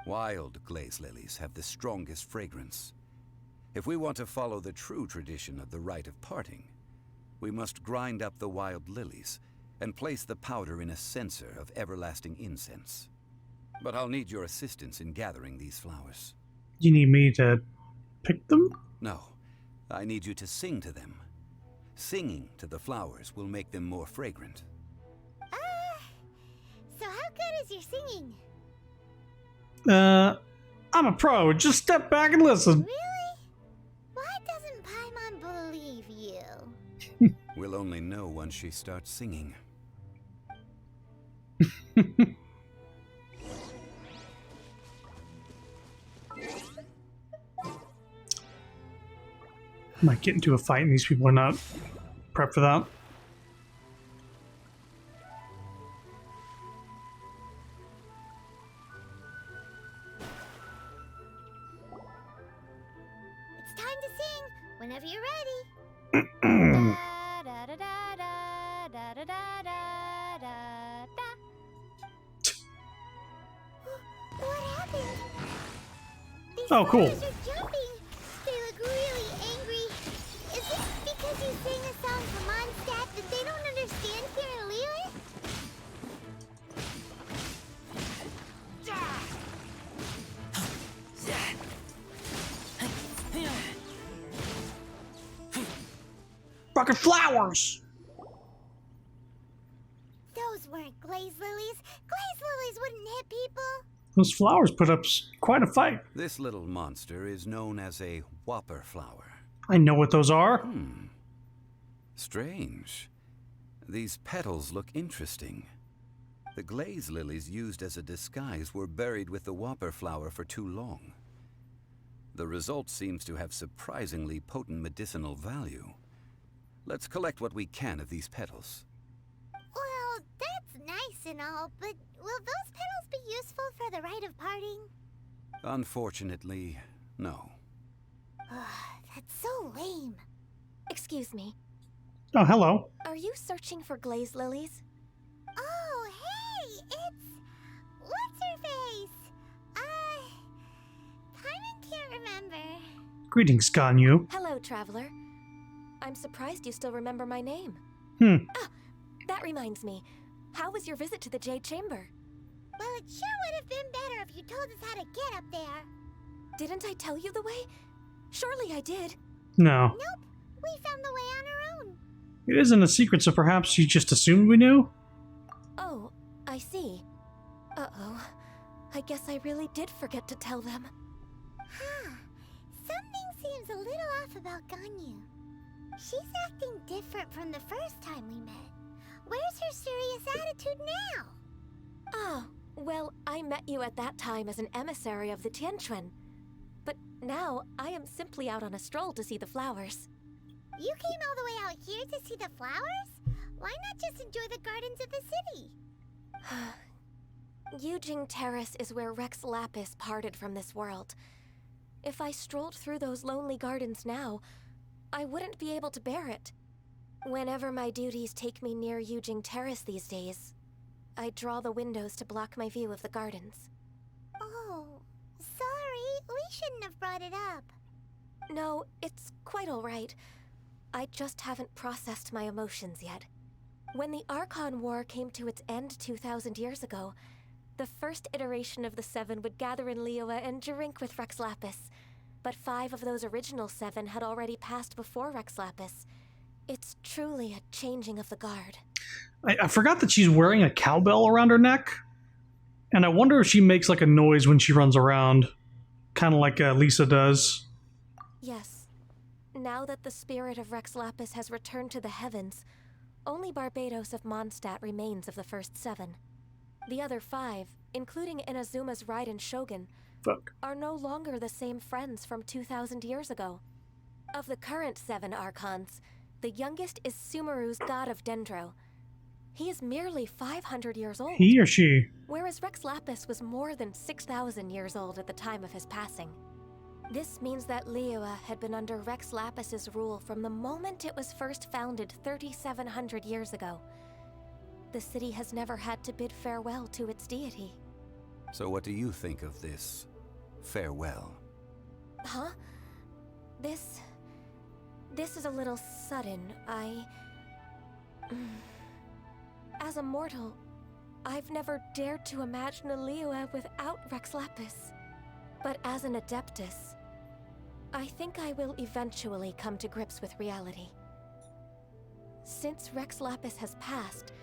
Speaker 4: Wild glaze lilies have the strongest fragrance. If we want to follow the true tradition of the rite of parting, we must grind up the wild lilies and place the powder in a censer of everlasting incense. But I'll need your assistance in gathering these flowers.
Speaker 1: You need me to pick them?
Speaker 4: No, I need you to sing to them. Singing to the flowers will make them more fragrant.
Speaker 2: So how good is your singing?
Speaker 1: I'm a pro. Just step back and listen.
Speaker 2: Really? Why doesn't Paimon believe you?
Speaker 4: We'll only know once she starts singing.
Speaker 1: Might get into a fight and these people are not prepped for that.
Speaker 2: It's time to sing whenever you're ready. Da, da, da, da, da, da, da, da, da, da, da. What happened? These
Speaker 1: Oh, cool.
Speaker 2: flowers are jumping. They look really angry. Is it because you sing a song from Mondstadt that they don't understand here in Liyue?
Speaker 1: Fucking flowers!
Speaker 2: Those weren't glaze lilies. Glaze lilies wouldn't hit people.
Speaker 1: Those flowers put up quite a fight.
Speaker 4: This little monster is known as a whopper flower.
Speaker 1: I know what those are.
Speaker 4: Strange. These petals look interesting. The glaze lilies used as a disguise were buried with the whopper flower for too long. The result seems to have surprisingly potent medicinal value. Let's collect what we can of these petals.
Speaker 2: Well, that's nice and all, but will those petals be useful for the rite of parting?
Speaker 4: Unfortunately, no.
Speaker 2: That's so lame.
Speaker 10: Excuse me.
Speaker 1: Oh, hello.
Speaker 10: Are you searching for glaze lilies?
Speaker 2: Oh, hey, it's... What's-her-face? Paimon can't remember.
Speaker 1: Greetings, Ganyu.
Speaker 10: Hello, traveler. I'm surprised you still remember my name. Ah, that reminds me. How was your visit to the Jade Chamber?
Speaker 2: Well, it sure would have been better if you told us how to get up there.
Speaker 10: Didn't I tell you the way? Surely I did.
Speaker 1: No.
Speaker 2: Nope, we found the way on our own.
Speaker 1: It isn't a secret, so perhaps you just assumed we knew?
Speaker 10: Oh, I see. Uh-oh. I guess I really did forget to tell them.
Speaker 2: Huh. Something seems a little off about Ganyu. She's acting different from the first time we met. Where's her serious attitude now?
Speaker 10: Ah, well, I met you at that time as an emissary of the Tianquan. But now, I am simply out on a stroll to see the flowers.
Speaker 2: You came all the way out here to see the flowers? Why not just enjoy the gardens of the city?
Speaker 10: Yujing Terrace is where Rex Lapis parted from this world. If I strolled through those lonely gardens now, I wouldn't be able to bear it. Whenever my duties take me near Yujing Terrace these days, I draw the windows to block my view of the gardens.
Speaker 2: Oh, sorry. We shouldn't have brought it up.
Speaker 10: No, it's quite alright. I just haven't processed my emotions yet. When the Archon War came to its end 2,000 years ago, the first iteration of the Seven would gather in Liyue and drink with Rex Lapis. But 5 of those original 7 had already passed before Rex Lapis. It's truly a changing of the guard.
Speaker 1: I forgot that she's wearing a cowbell around her neck. And I wonder if she makes like a noise when she runs around. Kind of like Lisa does.
Speaker 10: Yes. Now that the spirit of Rex Lapis has returned to the heavens, only Barbados of Mondstadt remains of the first 7. The other 5, including Inazuma's Raiden Shogun, are no longer the same friends from 2,000 years ago. Of the current 7 Archons, the youngest is Sumeru's god of Dendro. He is merely 500 years old.
Speaker 1: He or she?
Speaker 10: Whereas Rex Lapis was more than 6,000 years old at the time of his passing. This means that Liyue had been under Rex Lapis's rule from the moment it was first founded 3,700 years ago. The city has never had to bid farewell to its deity.
Speaker 4: So what do you think of this farewell?
Speaker 10: Huh? This is a little sudden. As a mortal, I've never dared to imagine a Liyue without Rex Lapis. But as an Adeptus, I think I will eventually come to grips with reality. Since Rex Lapis has passed,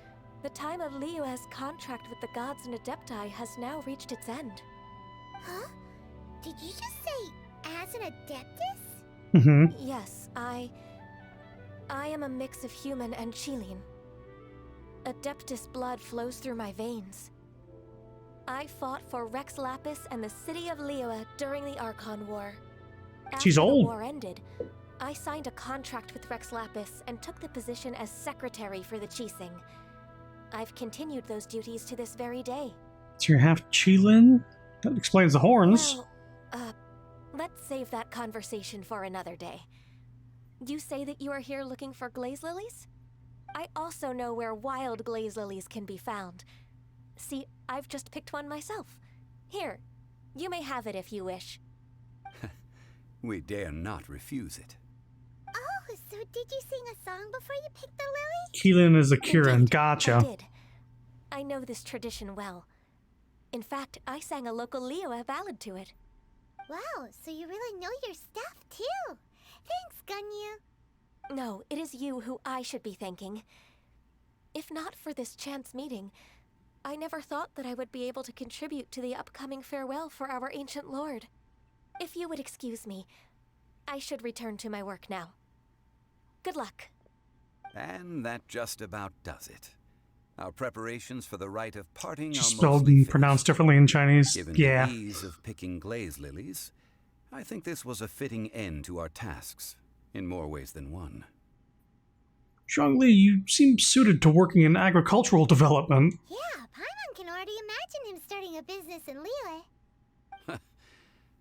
Speaker 10: the time of Liyue's contract with the gods and Adepti has now reached its end.
Speaker 2: Huh? Did you just say, as an Adeptus?
Speaker 1: Mm-hmm.
Speaker 10: Yes, I am a mix of human and Chilean. Adeptus blood flows through my veins. I fought for Rex Lapis and the city of Liyue during the Archon War.
Speaker 1: She's
Speaker 10: After
Speaker 1: old.
Speaker 10: the war ended, I signed a contract with Rex Lapis and took the position as secretary for the Qixing. I've continued those duties to this very day.
Speaker 1: So you're half Chilean? That explains the horns.
Speaker 10: Well, let's save that conversation for another day. You say that you are here looking for glaze lilies? I also know where wild glaze lilies can be found. See, I've just picked one myself. Here, you may have it if you wish.
Speaker 4: We dare not refuse it.
Speaker 2: Oh, so did you sing a song before you picked the lily?
Speaker 1: Keelan is a Kieran.
Speaker 10: Indeed,
Speaker 1: Gotcha.
Speaker 10: I did. I know this tradition well. In fact, I sang a local Liyue ballad to it.
Speaker 2: Wow, so you really know your stuff, too. Thanks, Gunyu.
Speaker 10: No, it is you who I should be thanking. If not for this chance meeting, I never thought that I would be able to contribute to the upcoming farewell for our ancient lord. If you would excuse me, I should return to my work now. Good luck.
Speaker 4: And that just about does it. Our preparations for the rite of parting
Speaker 1: Just
Speaker 4: are
Speaker 1: spelled
Speaker 4: mostly
Speaker 1: and
Speaker 4: finished.
Speaker 1: pronounced differently in Chinese.
Speaker 4: Given
Speaker 1: Yeah.
Speaker 4: the ease of picking glaze lilies, I think this was a fitting end to our tasks, in more ways than one.
Speaker 1: Zhongli, you seem suited to working in agricultural development.
Speaker 2: Yeah, Paimon can already imagine him starting a business in Liyue.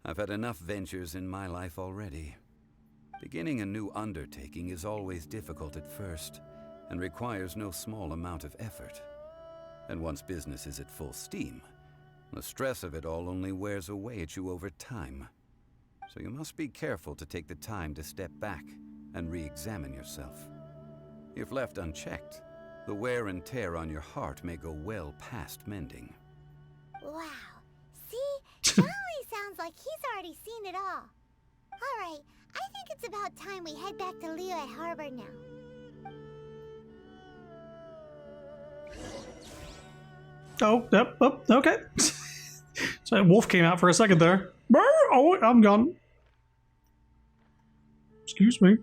Speaker 4: I've had enough ventures in my life already. Beginning a new undertaking is always difficult at first, and requires no small amount of effort. And once business is at full steam, the stress of it all only wears away at you over time. So you must be careful to take the time to step back and re-examine yourself. If left unchecked, the wear and tear on your heart may go well past mending.
Speaker 2: Wow. See? Charlie sounds like he's already seen it all. Alright, I think it's about time we head back to Liyue Harbor now.
Speaker 1: Oh, yep, oh, okay. So Wolf came out for a second there. Brr, oh, I'm gone. Excuse me.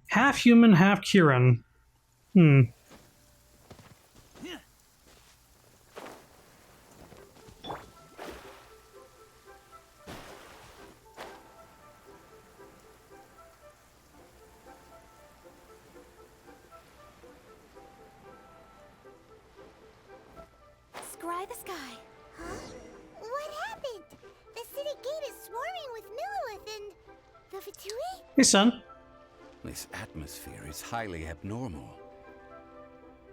Speaker 1: Half human, half Kieran.
Speaker 10: Scry the sky.
Speaker 2: Huh? What happened? The city gate is swarming with
Speaker 1: Hey, son.
Speaker 4: This atmosphere is highly abnormal.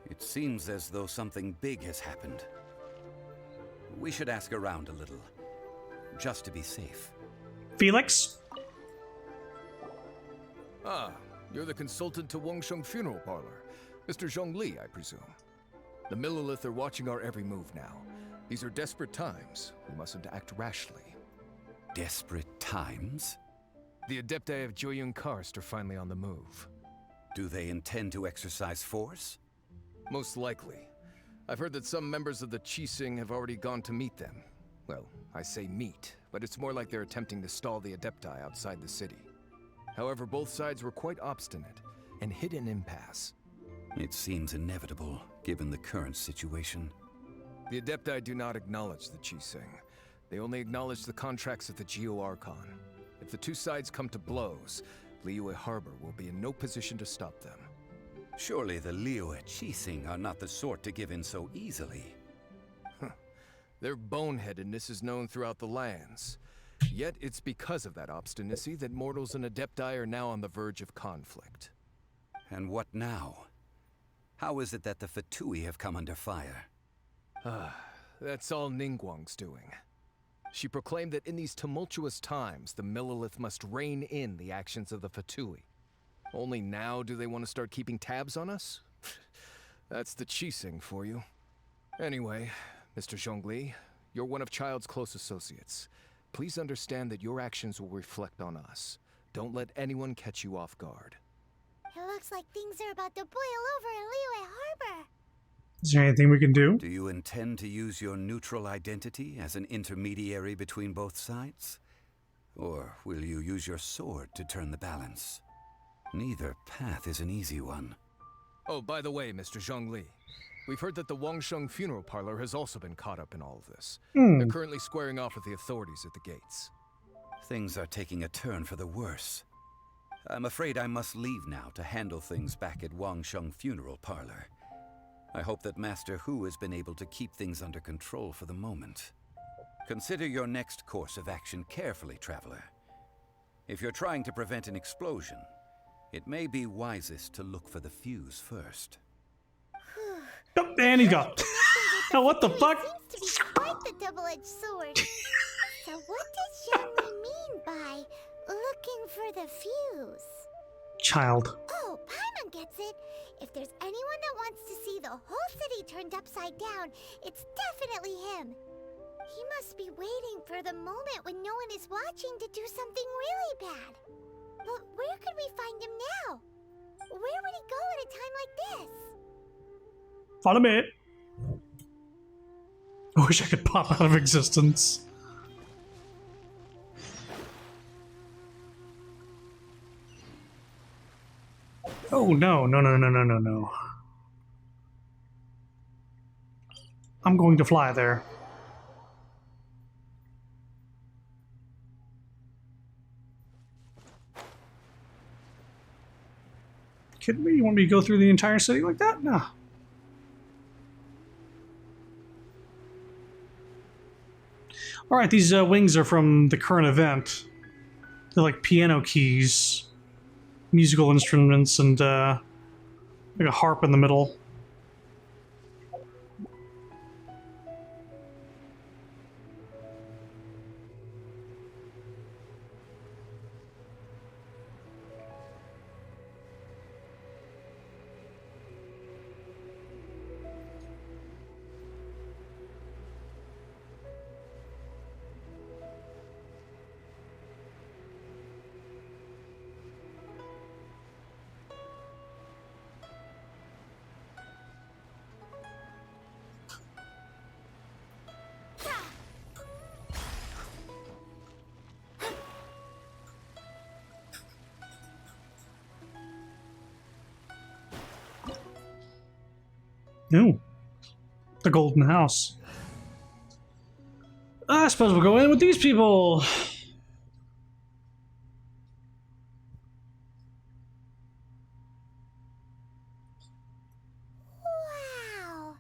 Speaker 4: It seems as though something big has happened. We should ask around a little, just to be safe.
Speaker 1: Felix?
Speaker 8: Ah, you're the consultant to Wangsheng Funeral Parlor. Mr. Zhongli, I presume. The Millilith are watching our every move now. These are desperate times. We mustn't act rashly.
Speaker 4: Desperate times?
Speaker 8: The Adepti of Joyun Karst are finally on the move.
Speaker 4: Do they intend to exercise force?
Speaker 8: Most likely. I've heard that some members of the Qixing have already gone to meet them. Well, I say meet, but it's more like they're attempting to stall the Adepti outside the city. However, both sides were quite obstinate and hit an impasse.
Speaker 4: It seems inevitable, given the current situation.
Speaker 8: The Adepti do not acknowledge the Qixing. They only acknowledge the contracts of the Geo-Archon. If the two sides come to blows, Liyue Harbor will be in no position to stop them.
Speaker 4: Surely the Liyue Qixing are not the sort to give in so easily.
Speaker 8: Their boneheadedness is known throughout the lands. Yet it's because of that obstinacy that mortals and Adepti are now on the verge of conflict.
Speaker 4: And what now? How is it that the Fatui have come under fire?
Speaker 8: That's all Ningguang's doing. She proclaimed that in these tumultuous times, the Millilith must rein in the actions of the Fatui. Only now do they want to start keeping tabs on us? That's the Qixing for you. Anyway, Mr. Zhongli, you're one of Child's close associates. Please understand that your actions will reflect on us. Don't let anyone catch you off guard.
Speaker 2: It looks like things are about to boil over in Liyue Harbor.
Speaker 1: Is there anything we can do?
Speaker 4: Do you intend to use your neutral identity as an intermediary between both sides? Or will you use your sword to turn the balance? Neither path is an easy one.
Speaker 8: Oh, by the way, Mr. Zhongli, we've heard that the Wangsheng Funeral Parlor has also been caught up in all of this. They're currently squaring off with the authorities at the gates.
Speaker 4: Things are taking a turn for the worse. I'm afraid I must leave now to handle things back at Wangsheng Funeral Parlor. I hope that Master Hu has been able to keep things under control for the moment. Consider your next course of action carefully, Traveler. If you're trying to prevent an explosion, it may be wisest to look for the fuse first.
Speaker 1: Oh, and he got. What the fuck?
Speaker 2: Seems to be quite the double-edged sword. So what does Zhongli mean by looking for the fuse?
Speaker 1: Child.
Speaker 2: Oh, Paimon gets it. If there's anyone that wants to see the whole city turned upside down, it's definitely him. He must be waiting for the moment when no one is watching to do something really bad. But where could we find him now? Where would he go at a time like this?
Speaker 1: Follow me. I wish I could pop out of existence. Oh, no, no, no, no, no, no, no. I'm going to fly there. Kidding me? You want me to go through the entire city like that? No. Alright, these wings are from the current event. They're like piano keys. Musical instruments and like a harp in the middle. Ooh. The Golden House. I suppose we'll go in with these people.
Speaker 2: Wow!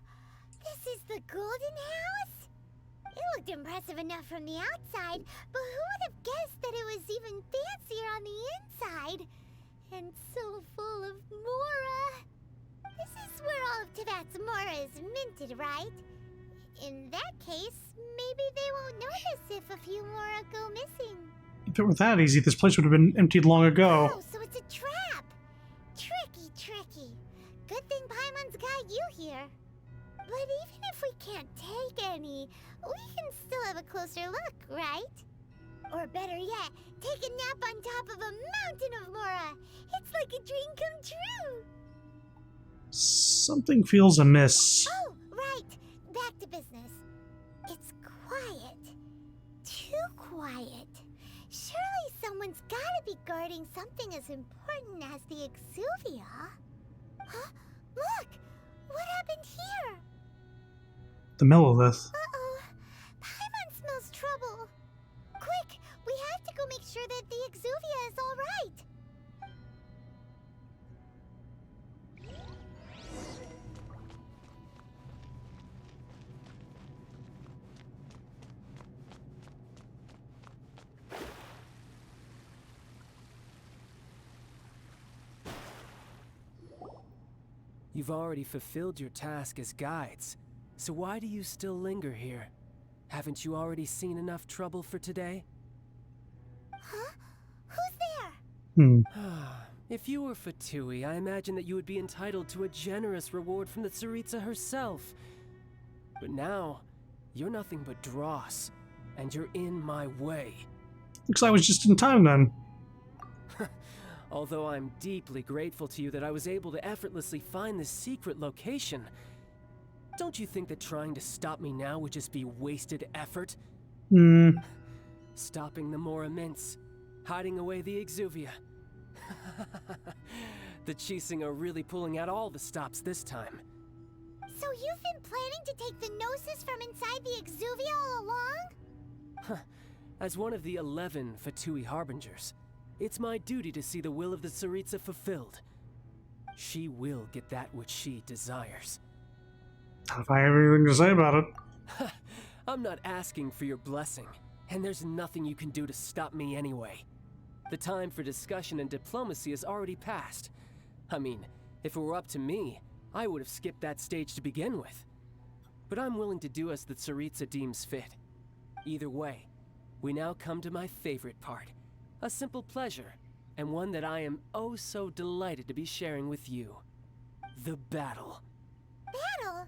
Speaker 2: This is the Golden House? It looked impressive enough from the outside, but who would have guessed that it was even fancier on the inside? And so full of Mora. This is where all of Teyvat's Mora is minted, right? In that case, maybe they won't notice if a few Mora go missing.
Speaker 1: If it were that easy, this place would have been emptied long ago.
Speaker 2: Oh, so it's a trap! Tricky, tricky. Good thing Paimon's got you here. But even if we can't take any, we can still have a closer look, right? Or better yet, take a nap on top of a mountain of Mora. It's like a dream come true.
Speaker 1: Something feels amiss.
Speaker 2: Oh, right. Back to business. It's quiet. Too quiet. Surely someone's gotta be guarding something as important as the Exuvia. Huh? Look! What happened here?
Speaker 1: The Millelith.
Speaker 2: Uh-oh. Paimon smells trouble. Quick! We have to go make sure that the Exuvia is all right.
Speaker 6: You've already fulfilled your task as guides, so why do you still linger here? Haven't you already seen enough trouble for today?
Speaker 2: Huh? Who's there?
Speaker 6: If you were Fatui, I imagine that you would be entitled to a generous reward from the Tsaritsa herself. But now, you're nothing but dross, and you're in my way.
Speaker 1: Looks like I was just in time then.
Speaker 6: Although I'm deeply grateful to you that I was able to effortlessly find this secret location, don't you think that trying to stop me now would just be wasted effort? Stopping the Mora Mints, hiding away the Exuvia. The Chising are really pulling out all the stops this time.
Speaker 2: So you've been planning to take the Gnosis from inside the Exuvia all along?
Speaker 6: As one of the 11 Fatui Harbingers, it's my duty to see the will of the Tsaritsa fulfilled. She will get that which she desires.
Speaker 1: If I have anything to say about it.
Speaker 6: I'm not asking for your blessing, and there's nothing you can do to stop me anyway. The time for discussion and diplomacy has already passed. I mean, if it were up to me, I would have skipped that stage to begin with. But I'm willing to do as the Tsaritsa deems fit. Either way, we now come to my favorite part. A simple pleasure, and one that I am oh so delighted to be sharing with you. The battle.
Speaker 2: Battle?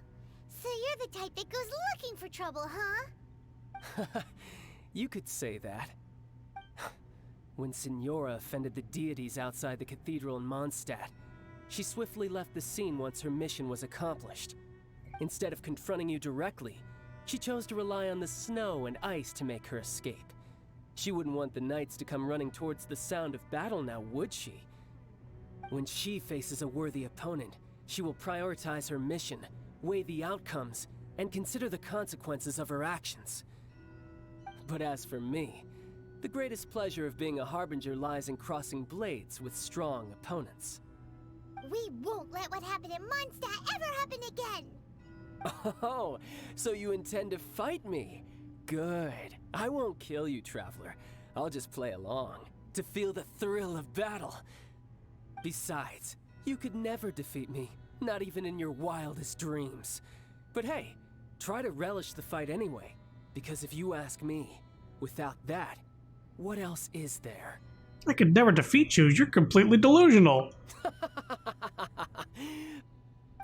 Speaker 2: So you're the type that goes looking for trouble, huh?
Speaker 6: You could say that. When Signora offended the deities outside the cathedral in Mondstadt, she swiftly left the scene once her mission was accomplished. Instead of confronting you directly, she chose to rely on the snow and ice to make her escape. She wouldn't want the knights to come running towards the sound of battle now, would she? When she faces a worthy opponent, she will prioritize her mission, weigh the outcomes, and consider the consequences of her actions. But as for me, the greatest pleasure of being a Harbinger lies in crossing blades with strong opponents.
Speaker 2: We won't let what happened in Mondstadt ever happen again!
Speaker 6: Oh, so you intend to fight me? Good. I won't kill you, Traveler. I'll just play along, to feel the thrill of battle. Besides, you could never defeat me, not even in your wildest dreams. But hey, try to relish the fight anyway, because if you ask me, without that, what else is there?
Speaker 1: I could never defeat you. You're completely delusional.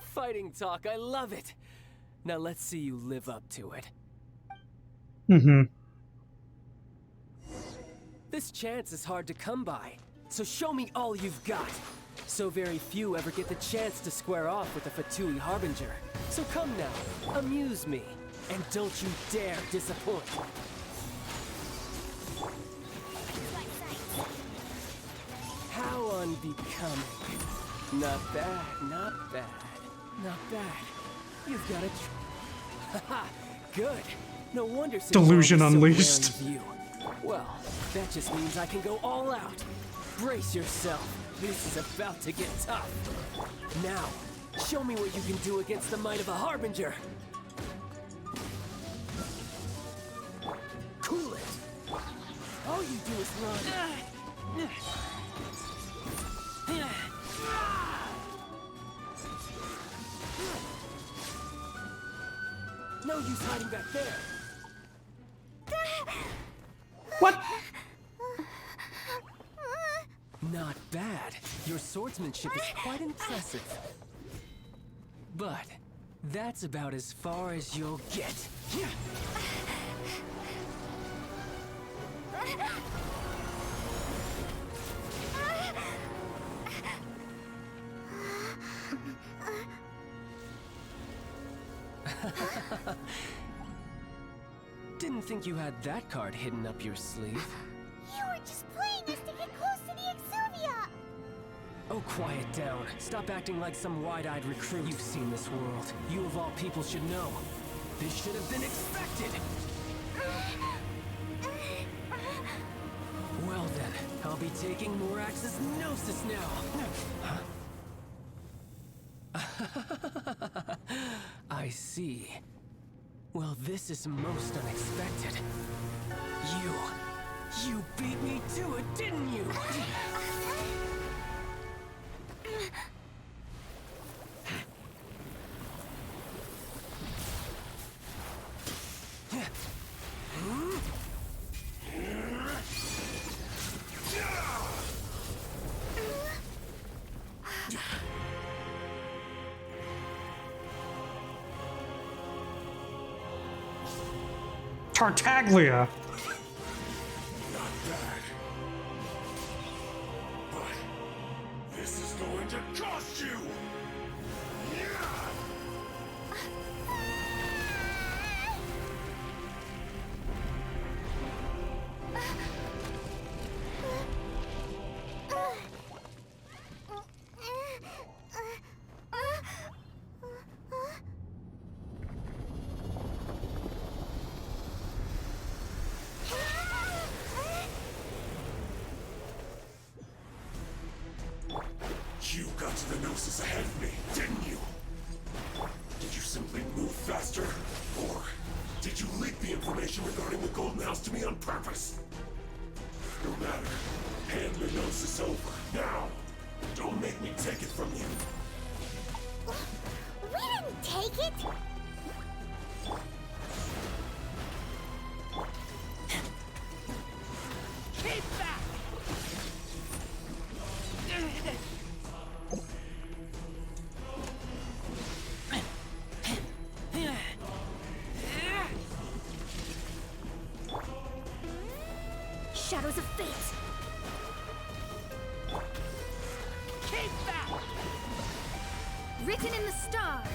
Speaker 6: Fighting talk, I love it. Now let's see you live up to it. This chance is hard to come by, so show me all you've got. So very few ever get the chance to square off with a Fatui Harbinger. So come now, amuse me, and don't you dare disappoint. How unbecoming. Not bad, not bad, not bad. You've got it. Haha, good. No wonder
Speaker 1: Delusion
Speaker 6: Signora was so
Speaker 1: unleashed.
Speaker 6: wary of you. Well, that just means I can go all out. Brace yourself. This is about to get tough. Now, show me what you can do against the might of a Harbinger. All you do is run. No use hiding back there.
Speaker 1: What?
Speaker 6: Not bad. Your swordsmanship is quite impressive. But that's about as far as you'll get. Didn't think you had that card hidden up your sleeve.
Speaker 2: You were just playing us to get close to the Exuvia!
Speaker 6: Oh, quiet down. Stop acting like some wide-eyed recruit. You've seen this world. You of all people should know. This should have been expected. Well then, I'll be taking Morax's Gnosis now. I see. Well, this is most unexpected. You beat me to it, didn't you?
Speaker 1: Tartaglia.
Speaker 9: Not bad. But this is going to cost you! You got to the Gnosis ahead of me, didn't you? Did you simply move faster? Or did you leak the information regarding the Golden House to me on purpose? No matter. Hand the Gnosis over, now! Don't make me take it from you.
Speaker 2: We didn't take it!
Speaker 6: Keep back!
Speaker 2: Shadows of fate!
Speaker 6: Keep back!
Speaker 2: Written in the stars!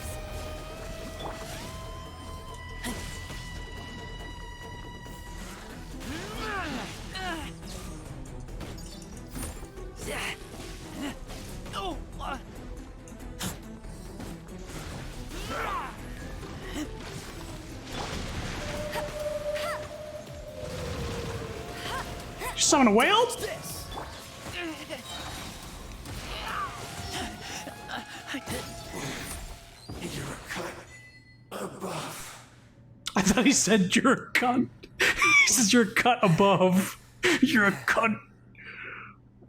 Speaker 6: Oh!
Speaker 1: You summon a whale?
Speaker 6: This!
Speaker 9: You're a cut above.
Speaker 1: I thought he said you're a cunt. He says you're a cut above. You're a cunt.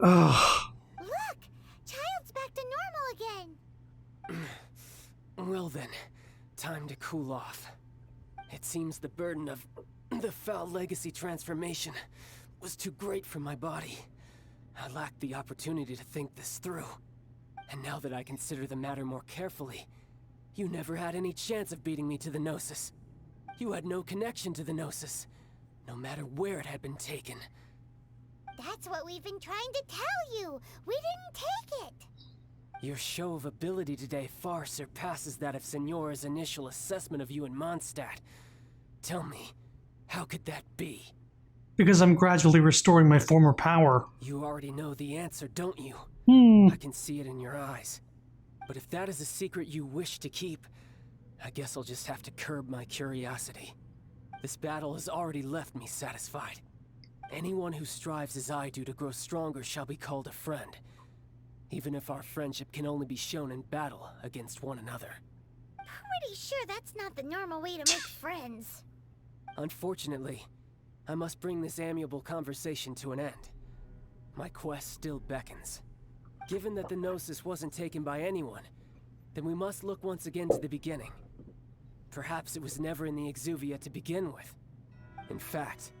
Speaker 1: Ugh.
Speaker 2: Look! Child's back to normal again!
Speaker 6: Well then, time to cool off. It seems the burden of the foul legacy transformation was too great for my body. I lacked the opportunity to think this through. And now that I consider the matter more carefully, you never had any chance of beating me to the Gnosis. You had no connection to the Gnosis, no matter where it had been taken.
Speaker 2: That's what we've been trying to tell you! We didn't take it!
Speaker 6: Your show of ability today far surpasses that of Signora's initial assessment of you in Mondstadt. Tell me, how could that be?
Speaker 1: Because I'm gradually restoring my former power.
Speaker 6: You already know the answer, don't you? I can see it in your eyes. But if that is a secret you wish to keep, I guess I'll just have to curb my curiosity. This battle has already left me satisfied. Anyone who strives as I do to grow stronger shall be called a friend, even if our friendship can only be shown in battle against one another.
Speaker 2: Pretty sure that's not the normal way to make friends.
Speaker 6: Unfortunately, I must bring this amiable conversation to an end. My quest still beckons. Given that the Gnosis wasn't taken by anyone, then we must look once again to the beginning. Perhaps it was never in the Exuvia to begin with. In fact,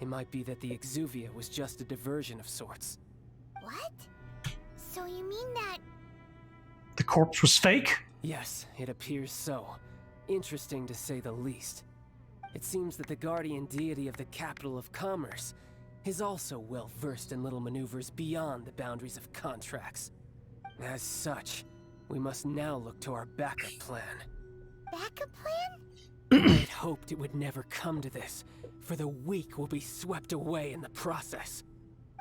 Speaker 6: it might be that the Exuvia was just a diversion of sorts.
Speaker 2: What? So you mean that...
Speaker 1: The corpse was fake?
Speaker 6: Yes, it appears so. Interesting to say the least. It seems that the guardian deity of the capital of commerce is also well versed in little maneuvers beyond the boundaries of contracts. As such, we must now look to our backup plan.
Speaker 2: backup plan?
Speaker 6: I had hoped it would never come to this, for the weak will be swept away in the process.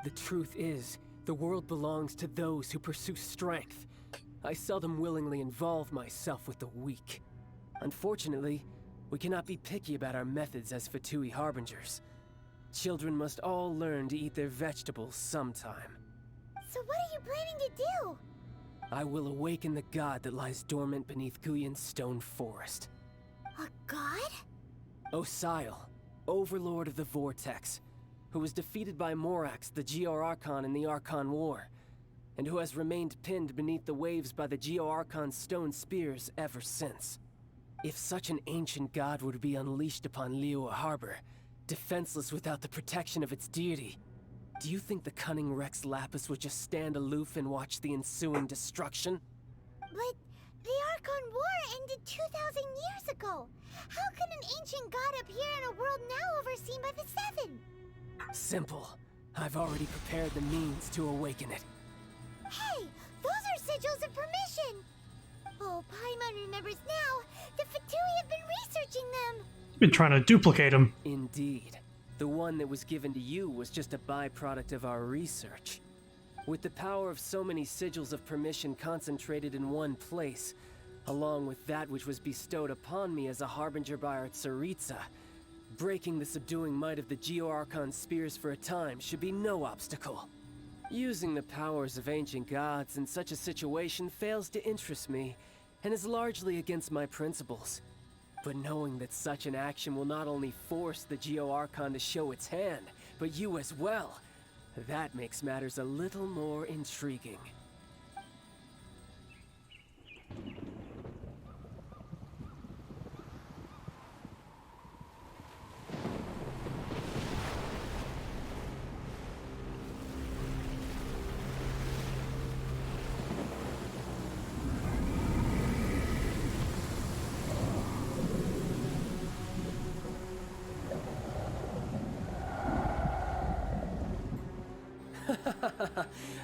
Speaker 6: The truth is, the world belongs to those who pursue strength. I seldom willingly involve myself with the weak. Unfortunately, we cannot be picky about our methods as Fatui Harbingers. Children must all learn to eat their vegetables sometime.
Speaker 2: So what are you planning to do?
Speaker 6: I will awaken the god that lies dormant beneath Guyon's stone forest.
Speaker 2: A god?
Speaker 6: Osial, overlord of the Vortex, who was defeated by Morax, the Geo-Archon in the Archon War, and who has remained pinned beneath the waves by the Geo-Archon's stone spears ever since. If such an ancient god were to be unleashed upon Liyue Harbor, defenseless without the protection of its deity, do you think the cunning Rex Lapis would just stand aloof and watch the ensuing destruction?
Speaker 2: But the Archon War ended 2,000 years ago. How can an ancient god appear in a world now overseen by the Seven?
Speaker 6: Simple. I've already prepared the means to awaken it.
Speaker 2: Hey, those are sigils of permission. Oh, Paimon remembers now. The Fatui have been researching them.
Speaker 1: Been trying to duplicate him.
Speaker 6: Indeed. The one that was given to you was just a byproduct of our research. With the power of so many sigils of permission concentrated in one place, along with that which was bestowed upon me as a harbinger by our Tsaritsa, breaking the subduing might of the Geo-Archon spears for a time should be no obstacle. Using the powers of ancient gods in such a situation fails to interest me, and is largely against my principles. But knowing that such an action will not only force the Geo-Archon to show its hand, but you as well, that makes matters a little more intriguing.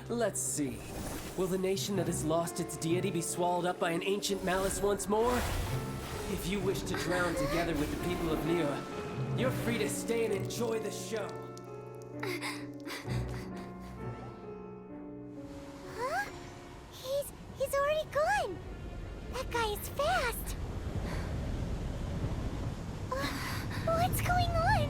Speaker 6: Let's see. Will the nation that has lost its deity be swallowed up by an ancient malice once more? If you wish to drown together with the people of Liyue, you're free to stay and enjoy the show.
Speaker 2: Huh? He's already gone. That guy is fast. What's going on?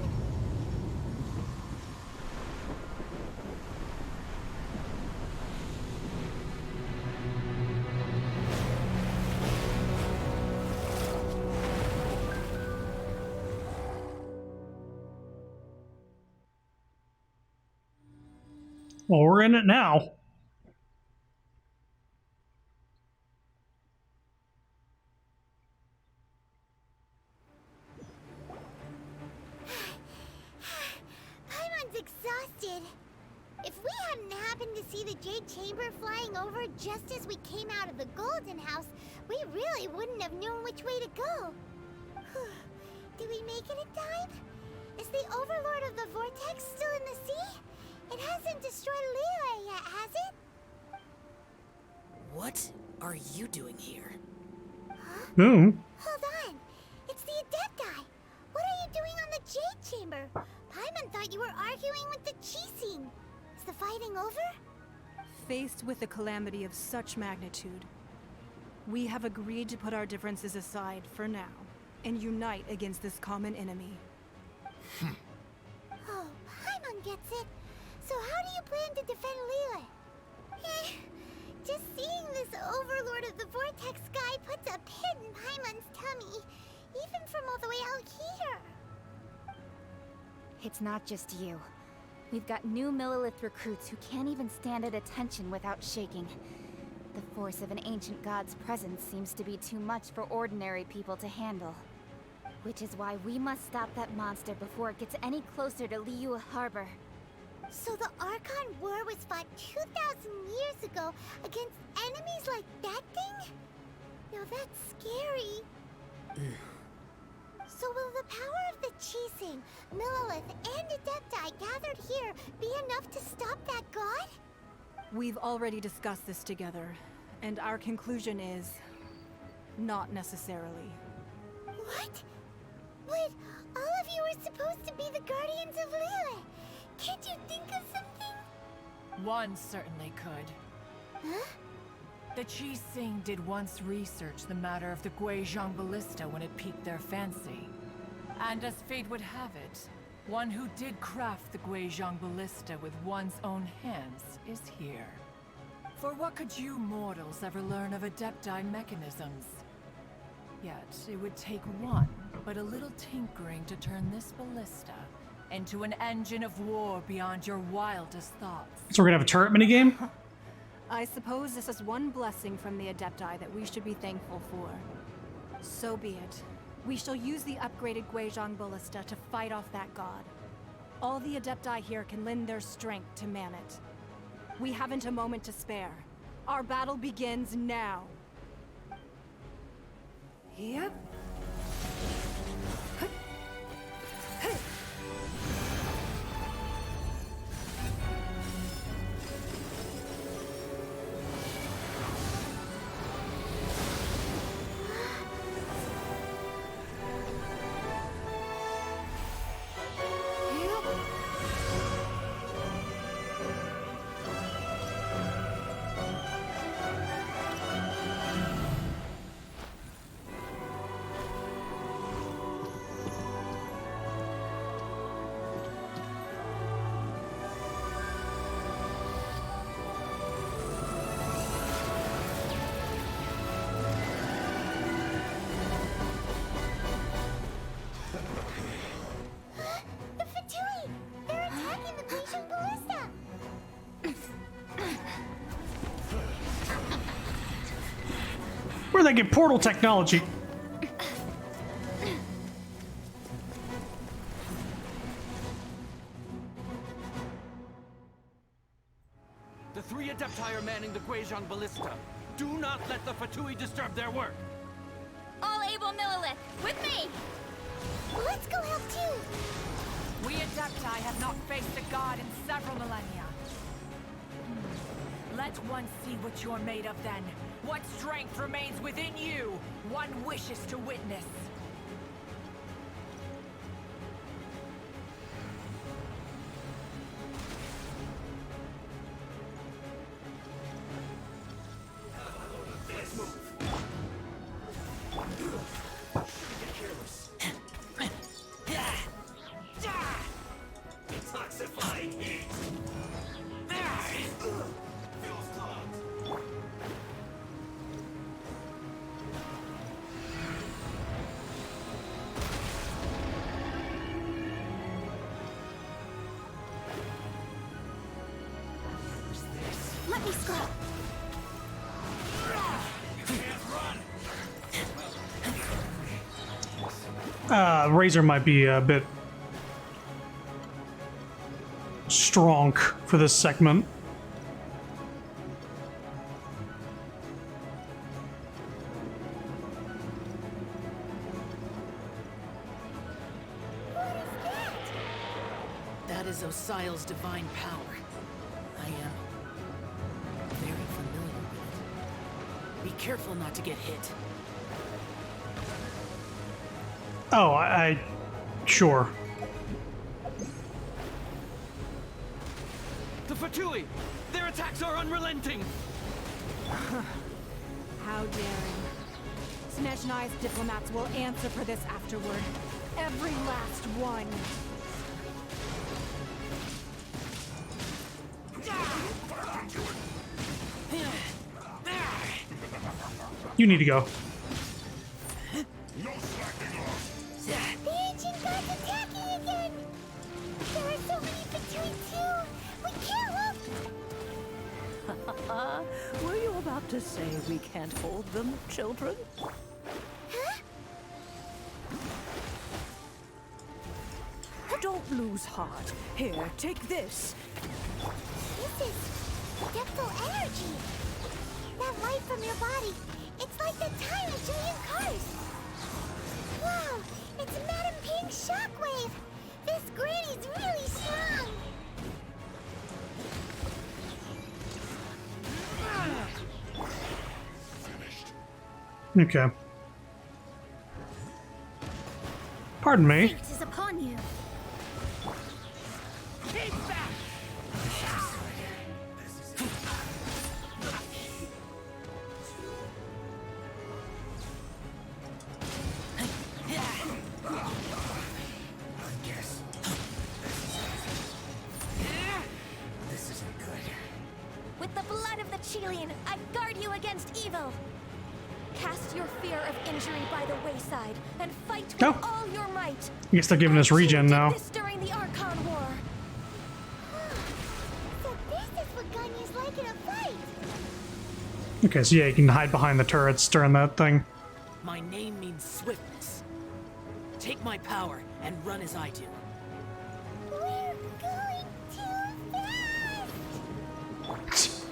Speaker 1: Well, we're in it now.
Speaker 2: Paimon's exhausted. If we hadn't happened to see the Jade Chamber flying over just as we came out of the Golden House, we really wouldn't have known which way to go. Did we make it in time? Is the Overlord of the Vortex still in the sea? It hasn't destroyed Liyue yet, has it?
Speaker 11: What are you doing here?
Speaker 2: Huh?
Speaker 1: No.
Speaker 2: Hold on. It's the Adepti. What are you doing on the Jade Chamber? Paimon thought you were arguing with the Chising. Is the fighting over?
Speaker 5: Faced with a calamity of such magnitude, we have agreed to put our differences aside for now and unite against this common enemy.
Speaker 2: Oh, Paimon gets it. So how do you plan to defend Liyue? Just seeing this Overlord of the Vortex guy puts a pit in Paimon's tummy, even from all the way out here.
Speaker 12: It's not just you. We've got new Millilith recruits who can't even stand at attention without shaking. The force of an ancient god's presence seems to be too much for ordinary people to handle. Which is why we must stop that monster before it gets any closer to Liyue Harbor.
Speaker 2: So the Archon War was fought 2,000 years ago against enemies like that thing? Now that's scary. So will the power of the Chising, Millilith, and Adepti gathered here be enough to stop that god?
Speaker 5: We've already discussed this together, and our conclusion is... not necessarily.
Speaker 2: What? But all of you are supposed to be the guardians of Liyue. Can't you think of something?
Speaker 13: One certainly could.
Speaker 2: Huh?
Speaker 13: The Chising did once research the matter of the Guizhong Ballista when it piqued their fancy. And as fate would have it, one who did craft the Guizhong Ballista with one's own hands is here. For what could you mortals ever learn of Adepti mechanisms? Yet, it would take one, but a little tinkering to turn this ballista into an engine of war beyond your wildest thoughts.
Speaker 1: So we're gonna have a turret minigame?
Speaker 5: I suppose this is one blessing from the Adepti that we should be thankful for. So be it. We shall use the upgraded Guizhong Ballista to fight off that god. All the Adepti here can lend their strength to man it. We haven't a moment to spare. Our battle begins now. Yep.
Speaker 1: Where'd they get portal technology?
Speaker 14: The three Adepti are manning the Guizhong Ballista. Do not let the Fatui disturb their work.
Speaker 12: All able Millilith, with me!
Speaker 2: Let's go help too!
Speaker 13: We Adepti have not faced a god in several millennia. Let one see what you're made of then. What strength remains within you, one wishes to witness.
Speaker 9: Detoxifying heat.
Speaker 2: Let me scrap.
Speaker 1: Razor might be a bit strong for this segment.
Speaker 11: That is Osial's divine power. I am very familiar with it. Be careful not to get hit.
Speaker 1: Oh, I sure.
Speaker 14: The Fatui! Their attacks are unrelenting!
Speaker 5: How daring. Snezhnai's diplomats will answer for this afterward. Every last one.
Speaker 1: You need to go.
Speaker 2: The ancient god's attacking again!
Speaker 15: not to say we can't hold them, children?
Speaker 2: Huh?
Speaker 15: Don't lose heart. Here, take this.
Speaker 2: This is depthal energy. That light from your body, it's like the time of Julian Cars. Wow, it's Madam Pink's shockwave. This granny's really strong.
Speaker 1: Okay. Pardon me.
Speaker 2: Fate is upon you.
Speaker 10: With the blood of the Chilean, I guard you against evil. Cast your fear of injury by the wayside and fight with all your might.
Speaker 1: I guess they're giving us regen now.
Speaker 10: This during the Archon War.
Speaker 2: So this is what Ganya's like in a fight.
Speaker 1: Okay, so yeah, you can hide behind the turrets during that thing.
Speaker 11: My name means swiftness. Take my power and run as I do.
Speaker 2: We're going too fast.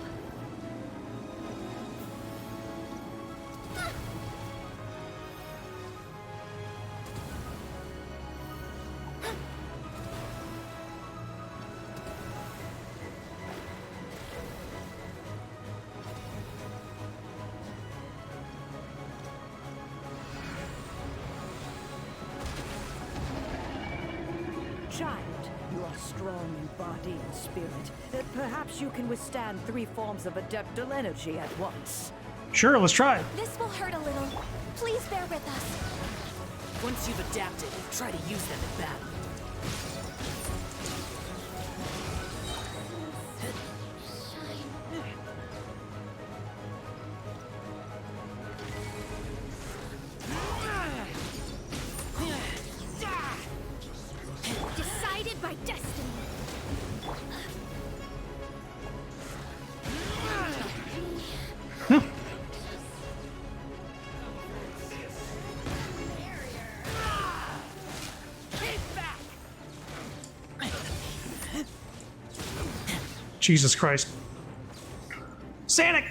Speaker 15: Child, you are strong in body and spirit. Perhaps you can withstand 3 forms of adeptal energy at once.
Speaker 1: Sure, let's try it.
Speaker 10: This will hurt a little. Please bear with us.
Speaker 11: Once you've adapted, try to use them in battle.
Speaker 2: Decided by destiny.
Speaker 1: Jesus Christ. Sanic!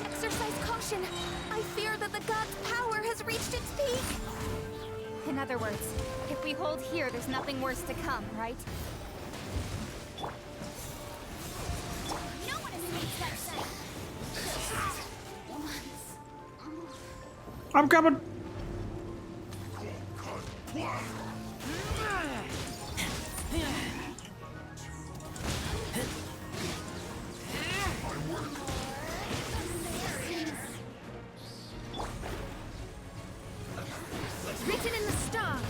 Speaker 10: Exercise caution. I fear that the god's power has reached its peak.
Speaker 12: In other words, if we hold here, there's nothing worse to come, right?
Speaker 2: No one escapes that sight.
Speaker 1: I'm coming!
Speaker 2: Written in the stars.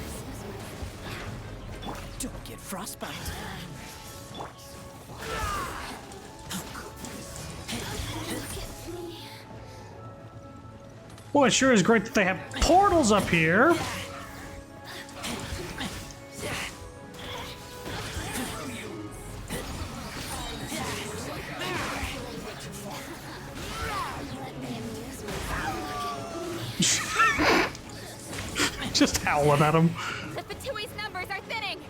Speaker 11: Don't get frostbite.
Speaker 1: Boy, it sure is great that they have portals up here. Just howling at him.
Speaker 12: The Fatui's numbers are thinning!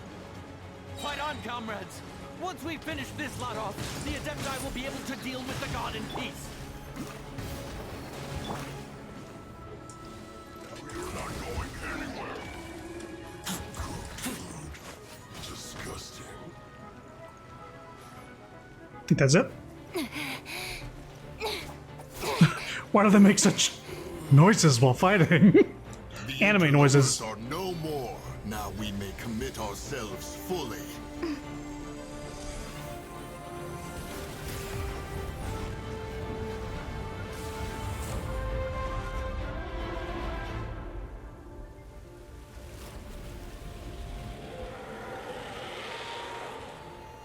Speaker 14: Fight on, comrades! Once we finish this lot off, the Adepti will be able to deal with the god in peace.
Speaker 9: We're not going anywhere. Disgusting.
Speaker 1: I think that's it. Why do they make such noises while fighting? Anime noises.
Speaker 9: Are no more. Now we may commit ourselves fully.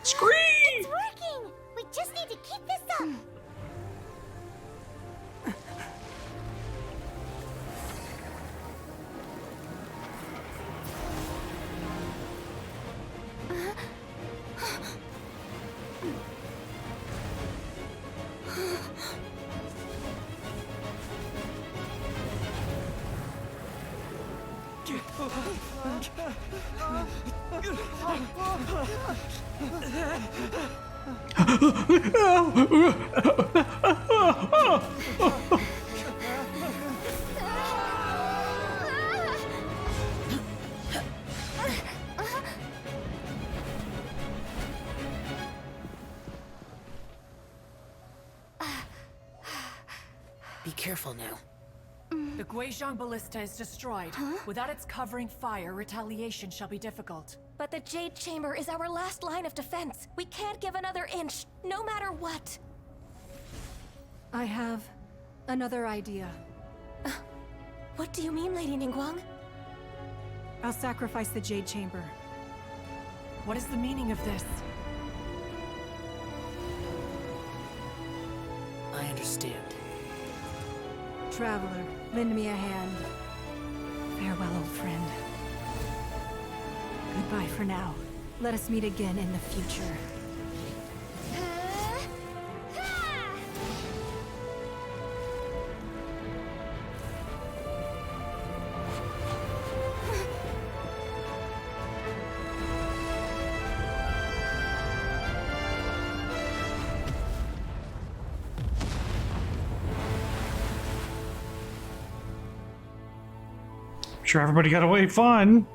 Speaker 1: Scream!
Speaker 2: It's working! We just need to keep this up!
Speaker 11: Be careful now.
Speaker 13: The Guizhong Ballista is destroyed. Without its covering fire, retaliation shall be difficult.
Speaker 10: But the Jade Chamber is our last line of defense. We can't give another inch, no matter what.
Speaker 5: I have another idea.
Speaker 10: What do you mean, Lady Ningguang?
Speaker 5: I'll sacrifice the Jade Chamber.
Speaker 13: What is the meaning of this?
Speaker 11: I understand.
Speaker 5: Traveler, lend me a hand. Farewell, old friend. Goodbye for now. Let us meet again in the future.
Speaker 1: Sure, everybody got away fun.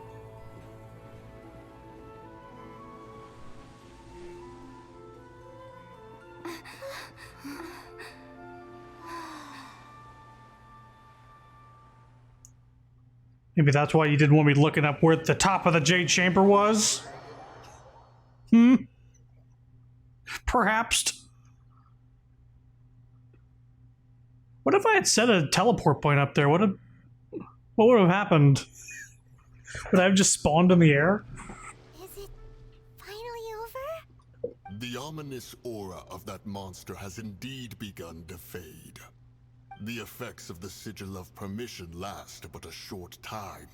Speaker 1: Maybe that's why you didn't want me looking up where the top of the Jade Chamber was? Perhaps. What if I had set a teleport point up there? What would have happened? Would I have just spawned in the air?
Speaker 2: Is it finally over?
Speaker 9: The ominous aura of that monster has indeed begun to fade. The effects of the Sigil of Permission last but a short time.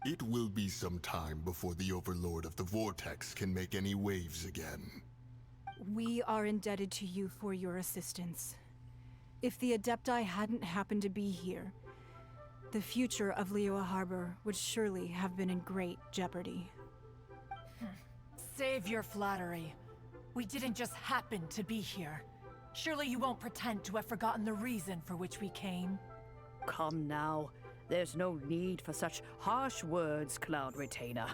Speaker 9: It will be some time before the Overlord of the Vortex can make any waves again.
Speaker 5: We are indebted to you for your assistance. If the Adepti hadn't happened to be here, the future of Liyue Harbor would surely have been in great jeopardy.
Speaker 13: Save your flattery. We didn't just happen to be here. Surely you won't pretend to have forgotten the reason for which we came.
Speaker 15: Come now. There's no need for such harsh words, Cloud Retainer.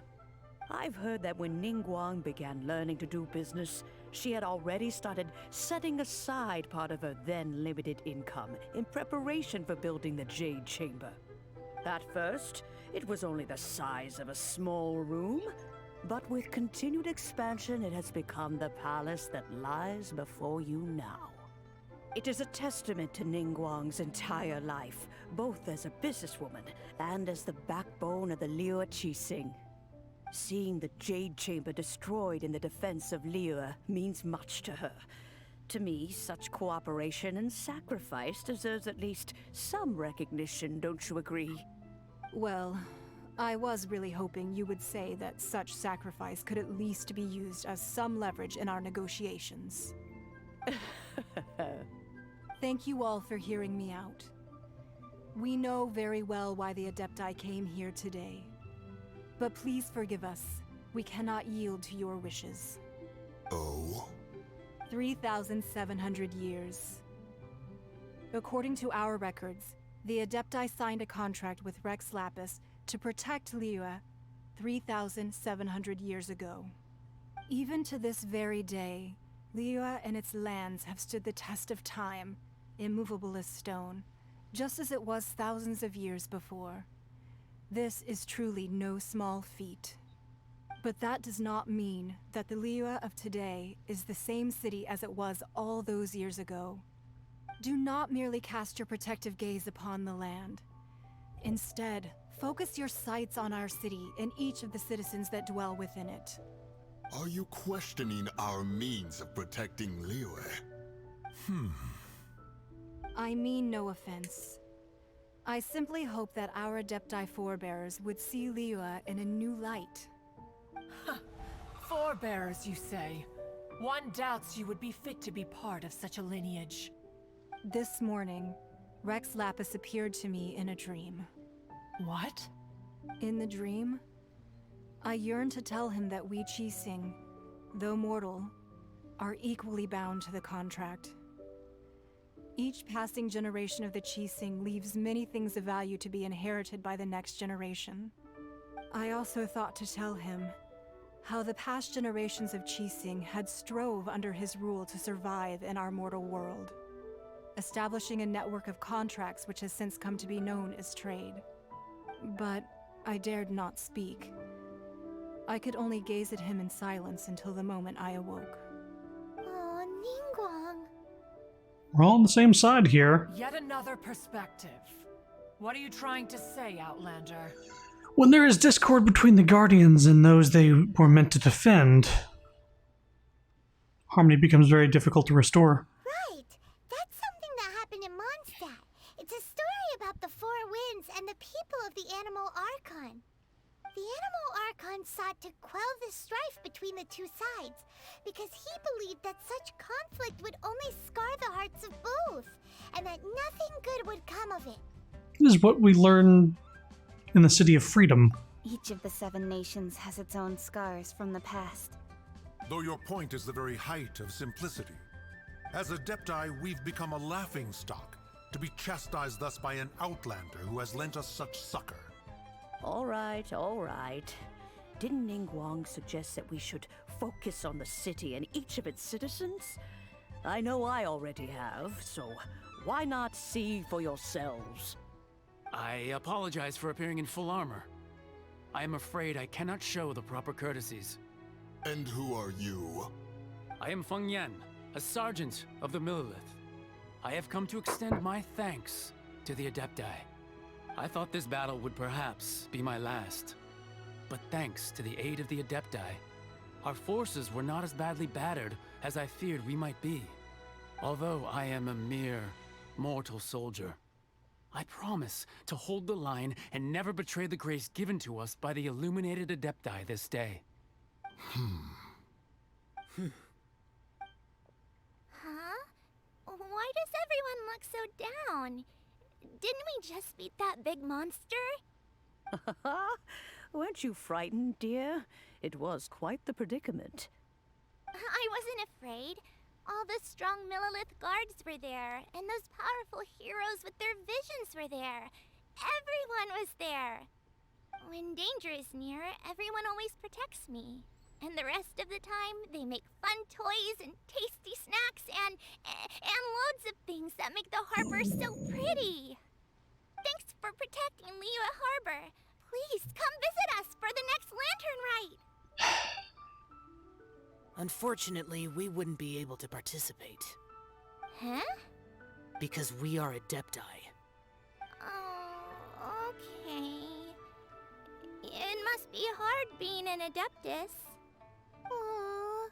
Speaker 15: I've heard that when Ningguang began learning to do business, she had already started setting aside part of her then limited income in preparation for building the Jade Chamber. At first, it was only the size of a small room, but with continued expansion, it has become the palace that lies before you now. It is a testament to Ningguang's entire life, both as a businesswoman and as the backbone of the Liyue Qixing. Seeing the Jade Chamber destroyed in the defense of Liyue means much to her. To me, such cooperation and sacrifice deserves at least some recognition, don't you agree?
Speaker 5: Well, I was really hoping you would say that such sacrifice could at least be used as some leverage in our negotiations. Thank you all for hearing me out. We know very well why the Adepti came here today. But please forgive us. We cannot yield to your wishes.
Speaker 9: Oh?
Speaker 5: 3,700 years. According to our records, the Adepti signed a contract with Rex Lapis to protect Liyue 3,700 years ago. Even to this very day, Liyue and its lands have stood the test of time, immovable as stone, just as it was thousands of years before. This is truly no small feat. But that does not mean that the Liyue of today is the same city as it was all those years ago. Do not merely cast your protective gaze upon the land. Instead, focus your sights on our city and each of the citizens that dwell within it.
Speaker 9: Are you questioning our means of protecting Liyue?
Speaker 5: I mean no offense. I simply hope that our Adepti forebears would see Liyue in a new light.
Speaker 13: Forebears, you say? One doubts you would be fit to be part of such a lineage.
Speaker 5: This morning, Rex Lapis appeared to me in a dream.
Speaker 13: What?
Speaker 5: In the dream, I yearned to tell him that we Qixing, though mortal, are equally bound to the contract. Each passing generation of the Qixing leaves many things of value to be inherited by the next generation. I also thought to tell him how the past generations of Qixing had strove under his rule to survive in our mortal world, establishing a network of contracts which has since come to be known as trade. But I dared not speak. I could only gaze at him in silence until the moment I awoke.
Speaker 2: Oh, Ningguang.
Speaker 1: We're all on the same side here.
Speaker 13: Yet another perspective. What are you trying to say, Outlander?
Speaker 1: When there is discord between the Guardians and those they were meant to defend, harmony becomes very difficult to restore.
Speaker 2: Right. That's something that happened in Mondstadt. It's a story about the Four Winds and the people of the Animal Archon. The Animal Archon sought to quell the strife between the two sides because he believed that such conflict would only scar the hearts of both, and that nothing good would come of it.
Speaker 1: This is what we learn in the City of Freedom.
Speaker 12: Each of the 7 nations has its own scars from the past.
Speaker 9: Though your point is the very height of simplicity. As Adepti, we've become a laughingstock, to be chastised thus by an outlander who has lent us such succor.
Speaker 15: All right, all right. Didn't Ningguang suggest that we should focus on the city and each of its citizens? I know I already have, so why not see for yourselves?
Speaker 14: I apologize for appearing in full armor. I am afraid I cannot show the proper courtesies.
Speaker 9: And who are you?
Speaker 14: I am Feng Yan, a sergeant of the Millilith. I have come to extend my thanks to the Adepti. I thought this battle would perhaps be my last. But thanks to the aid of the Adepti, our forces were not as badly battered as I feared we might be. Although I am a mere mortal soldier, I promise to hold the line and never betray the grace given to us by the illuminated Adepti this day.
Speaker 2: Huh? Why does everyone look so down? Didn't we just beat that big monster?
Speaker 15: Weren't you frightened, dear? It was quite the predicament.
Speaker 2: I wasn't afraid. All the strong Millilith guards were there, and those powerful heroes with their visions were there. Everyone was there. When danger is near, everyone always protects me. And the rest of the time, they make fun toys and tasty snacks and loads of things that make the harbor so pretty. Thanks for protecting Liyue Harbor. Please come visit us for the next lantern rite.
Speaker 11: Unfortunately, we wouldn't be able to participate.
Speaker 2: Huh?
Speaker 11: Because we are Adepti.
Speaker 2: Oh, okay. It must be hard being an Adeptus. Aww.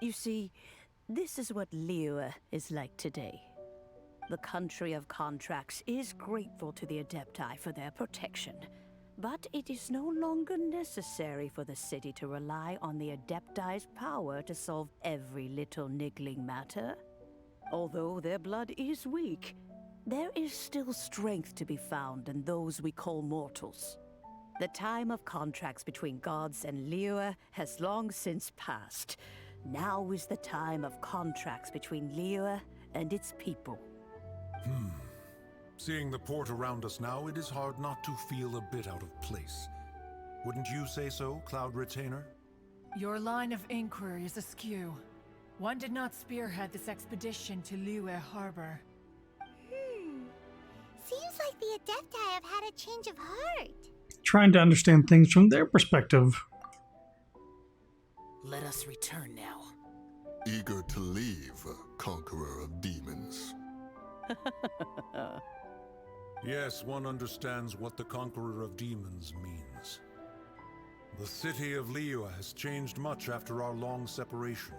Speaker 15: You see, this is what Liyue is like today. The country of contracts is grateful to the Adepti for their protection. But it is no longer necessary for the city to rely on the Adepti's power to solve every little niggling matter. Although their blood is weak, there is still strength to be found in those we call mortals. The time of contracts between gods and Liyue has long since passed. Now is the time of contracts between Liyue and its people.
Speaker 9: Seeing the port around us now, it is hard not to feel a bit out of place. Wouldn't you say so, Cloud Retainer?
Speaker 13: Your line of inquiry is askew. One did not spearhead this expedition to Liyue Harbor.
Speaker 2: Seems like the Adepti have had a change of heart.
Speaker 1: Trying to understand things from their perspective.
Speaker 11: Let us return now.
Speaker 9: Eager to leave, Conqueror of Demons. Yes, one understands what the Conqueror of Demons means. The city of Liyue has changed much after our long separation.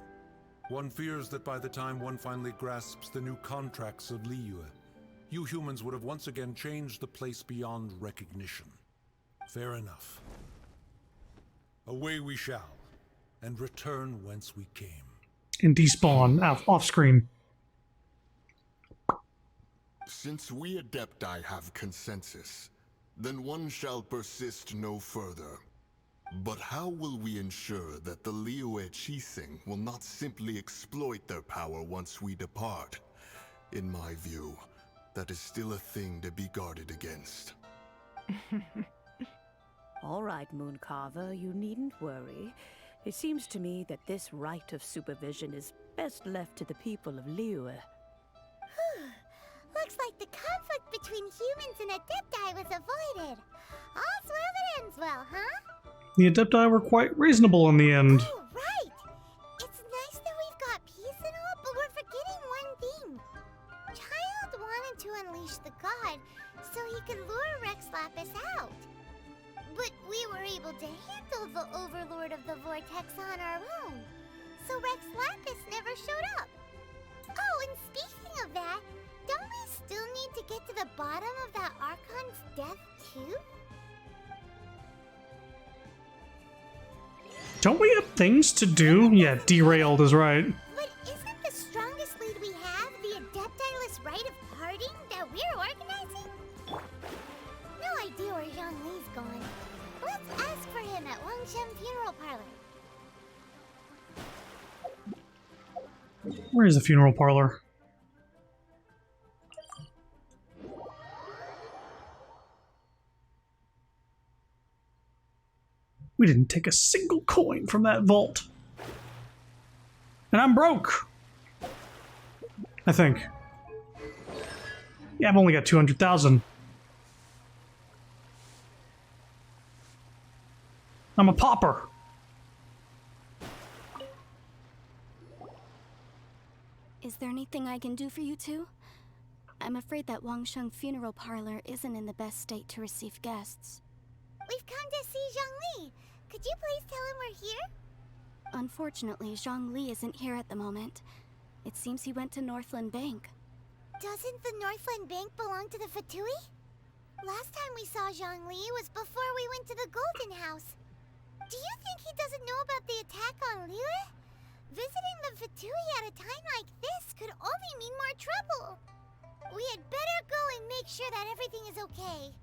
Speaker 9: One fears that by the time one finally grasps the new contracts of Liyue, you humans would have once again changed the place beyond recognition. Fair enough. Away we shall, and return whence we came.
Speaker 1: And despawn off screen.
Speaker 9: Since we Adepti have consensus, then one shall persist no further. But how will we ensure that the Liyue Qixing will not simply exploit their power once we depart? In my view, that is still a thing to be guarded against.
Speaker 15: All right, Mooncarver, you needn't worry. It seems to me that this right of supervision is best left to the people of Liyue.
Speaker 2: Looks like the conflict between humans and Adepti was avoided. All's well that ends well, huh?
Speaker 1: The Adepti were quite reasonable in the end.
Speaker 2: Oh, right! It's nice that we've got peace and all, but we're forgetting one thing. Child wanted to unleash the god so he could lure Rex Lapis out. But we were able to handle the Overlord of the Vortex on our own, so Rex Lapis never showed up. Oh, and speaking of that, don't we still need to get to the bottom of that Archon's death, too?
Speaker 1: Don't we have things to do? Yeah, derailed is right.
Speaker 2: But isn't the strongest lead we have the Adepti-less rite of parting that we're organizing? No idea where Zhongli's gone. Let's ask for him at Wangshen Funeral Parlor.
Speaker 1: Where is the funeral parlor? We didn't take a single coin from that vault. And I'm broke. I think. Yeah, I've only got 200,000. I'm a pauper.
Speaker 16: Is there anything I can do for you two? I'm afraid that Wangsheng Funeral Parlor isn't in the best state to receive guests.
Speaker 2: We've come to see Zhongli. Could you please tell him we're here?
Speaker 16: Unfortunately, Zhongli isn't here at the moment. It seems he went to Northland Bank.
Speaker 2: Doesn't the Northland Bank belong to the Fatui? Last time we saw Zhongli was before we went to the Golden House. Do you think he doesn't know about the attack on Liyue? Visiting the Fatui at a time like this could only mean more trouble. We had better go and make sure that everything is okay.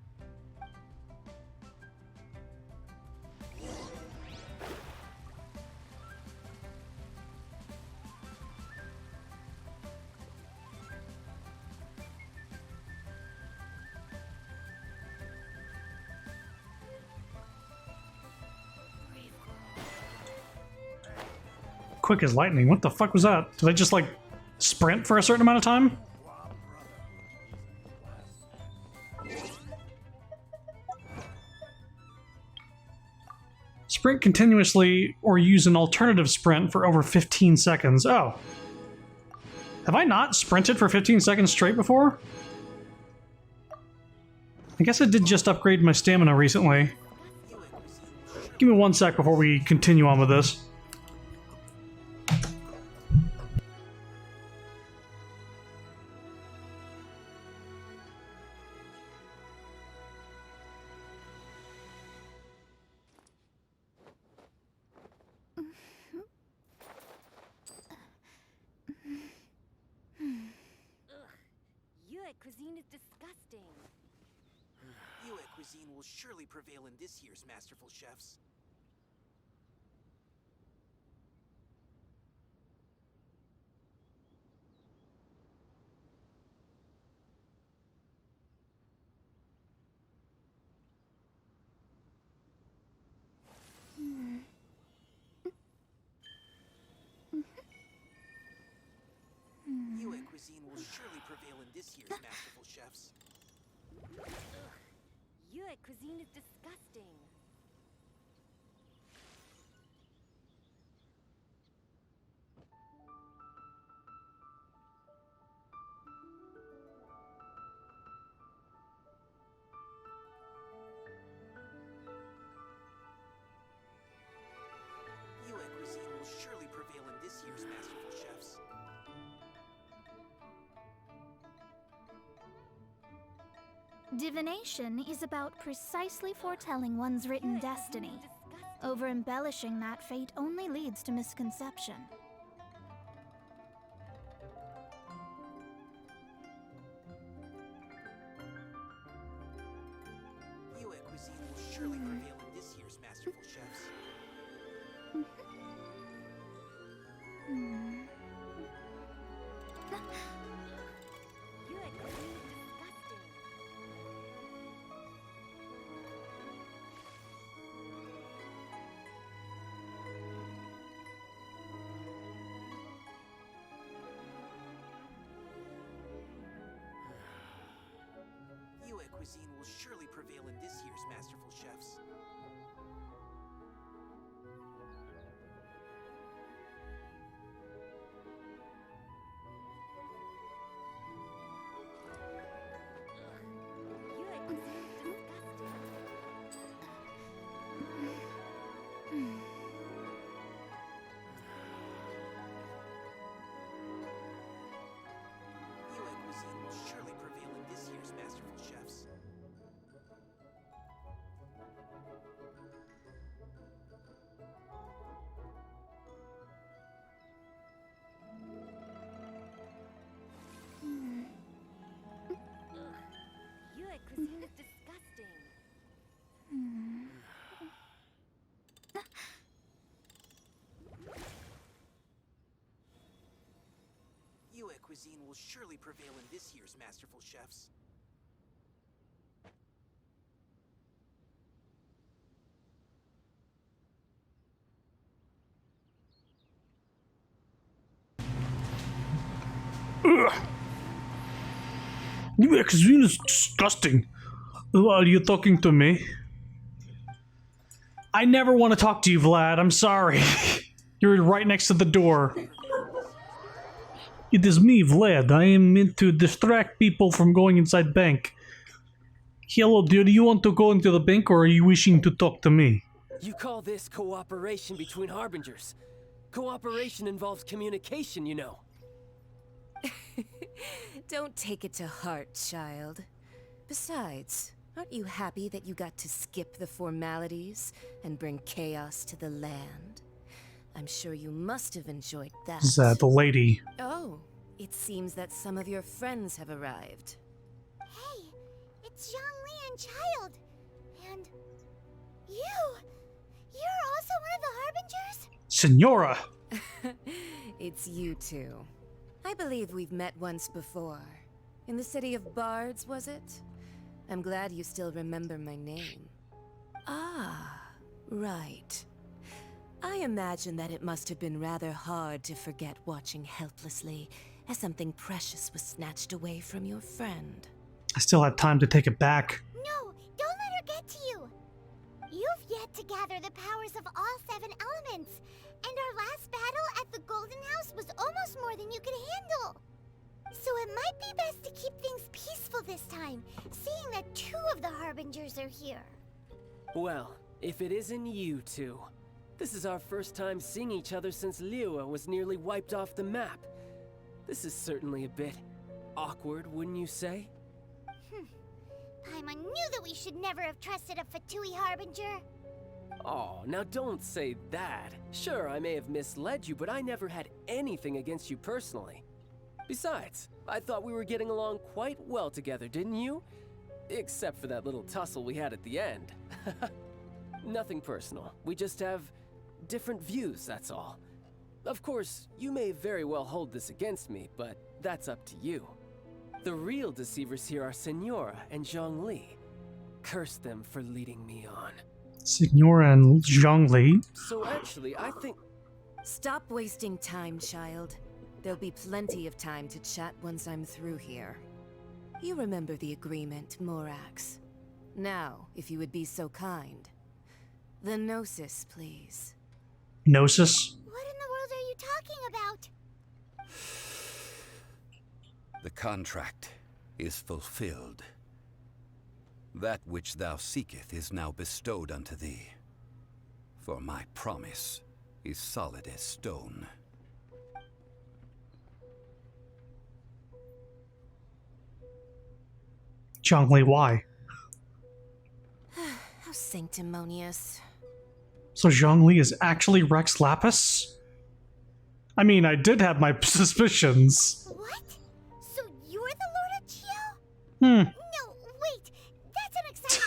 Speaker 1: Quick as lightning. What the fuck was that? Did I just, like, sprint for a certain amount of time? Sprint continuously or use an alternative sprint for over 15 seconds. Oh. Have I not sprinted for 15 seconds straight before? I guess I did just upgrade my stamina recently. Give me 1 sec before we continue on with this.
Speaker 17: Cuisine is disgusting. Yue cuisine will surely prevail in this year's Masterful Chefs. Yue cuisine will surely prevail in this year's Masterful Chefs. Yue cuisine is disgusting. Yue cuisine will surely prevail in this year's Masterful Chefs.
Speaker 12: Divination is about precisely foretelling one's written destiny. Over-embellishing that fate only leads to misconception.
Speaker 17: masterful chefs. Yue cuisine will surely prevail in this year's masterful chefs. Yue cuisine will surely prevail in this year's masterful chefs.
Speaker 10: Yue cuisine is disgusting.
Speaker 17: Yue cuisine will surely prevail in this year's masterful chefs.
Speaker 1: Ugh. Your cuisine is disgusting. Are you talking to me? I never want to talk to you, Vlad. I'm sorry. You're right next to the door. It is me, Vlad. I am meant to distract people from going inside bank. Hello, do you want to go into the bank or are you wishing to talk to me?
Speaker 6: You call this cooperation between harbingers? Cooperation involves communication, you know.
Speaker 18: Don't take it to heart, child. Besides, aren't you happy that you got to skip the formalities and bring chaos to the land? I'm sure you must have enjoyed that.
Speaker 1: Is that the lady?
Speaker 18: Oh, it seems that some of your friends have arrived.
Speaker 2: Hey, it's Zhongli and Child. And you! You're also one of the Harbingers?
Speaker 1: Senora!
Speaker 18: It's you two. I believe we've met once before. In the city of Bards, was it? I'm glad you still remember my name. Ah, right. I imagine that it must have been rather hard to forget watching helplessly as something precious was snatched away from your friend.
Speaker 1: I still have time to take it back.
Speaker 2: No, don't let her get to you. You've yet to gather the powers of all 7 elements. And our last battle at the Golden House was almost more than you could handle. So it might be best to keep things peaceful this time, seeing that 2 of the Harbingers are here.
Speaker 6: Well, if it isn't you two. This is our first time seeing each other since Liyue was nearly wiped off the map. This is certainly a bit awkward, wouldn't you say?
Speaker 2: Paimon knew that we should never have trusted a Fatui Harbinger.
Speaker 6: Oh, now don't say that. Sure, I may have misled you, but I never had anything against you personally. Besides, I thought we were getting along quite well together, didn't you? Except for that little tussle we had at the end. Nothing personal. We just have different views, that's all. Of course, you may very well hold this against me, but that's up to you. The real deceivers here are Senora and Zhongli. Curse them for leading me on.
Speaker 1: Senora and Zhongli.
Speaker 6: So actually, I think...
Speaker 18: Stop wasting time, child. There'll be plenty of time to chat once I'm through here. You remember the agreement, Morax. Now, if you would be so kind. The Gnosis, please.
Speaker 1: Gnosis?
Speaker 2: What in the world are you talking about?
Speaker 4: The contract is fulfilled. That which thou seeketh is now bestowed unto thee. For my promise is solid as stone.
Speaker 1: Zhongli, why?
Speaker 18: How sanctimonious.
Speaker 1: So Zhongli is actually Rex Lapis? I mean, I did have my suspicions.
Speaker 2: What? So you're the Lord of Chiao? No, wait. That's an exciting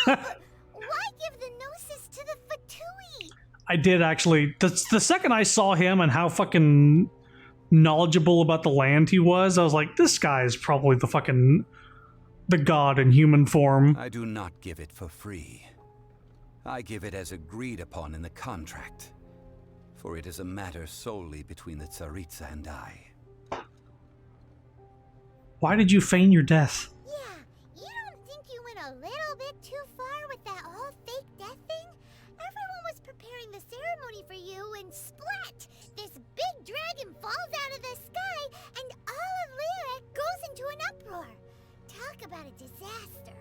Speaker 2: twist. Why give the Gnosis to the Fatui
Speaker 1: I did actually. The second I saw him and how fucking knowledgeable about the land he was, I was like, this guy is probably the god in human form.
Speaker 4: I do not give it for free. I give it as agreed upon in the contract. For it is a matter solely between the Tsaritsa and I.
Speaker 1: Why did you feign your death?
Speaker 2: Yeah, you don't think you went a little bit too far with that whole fake death thing? Everyone was preparing the ceremony for you and splat! This big dragon falls out of the sky and all of Lyric goes into an uproar. Talk about a disaster.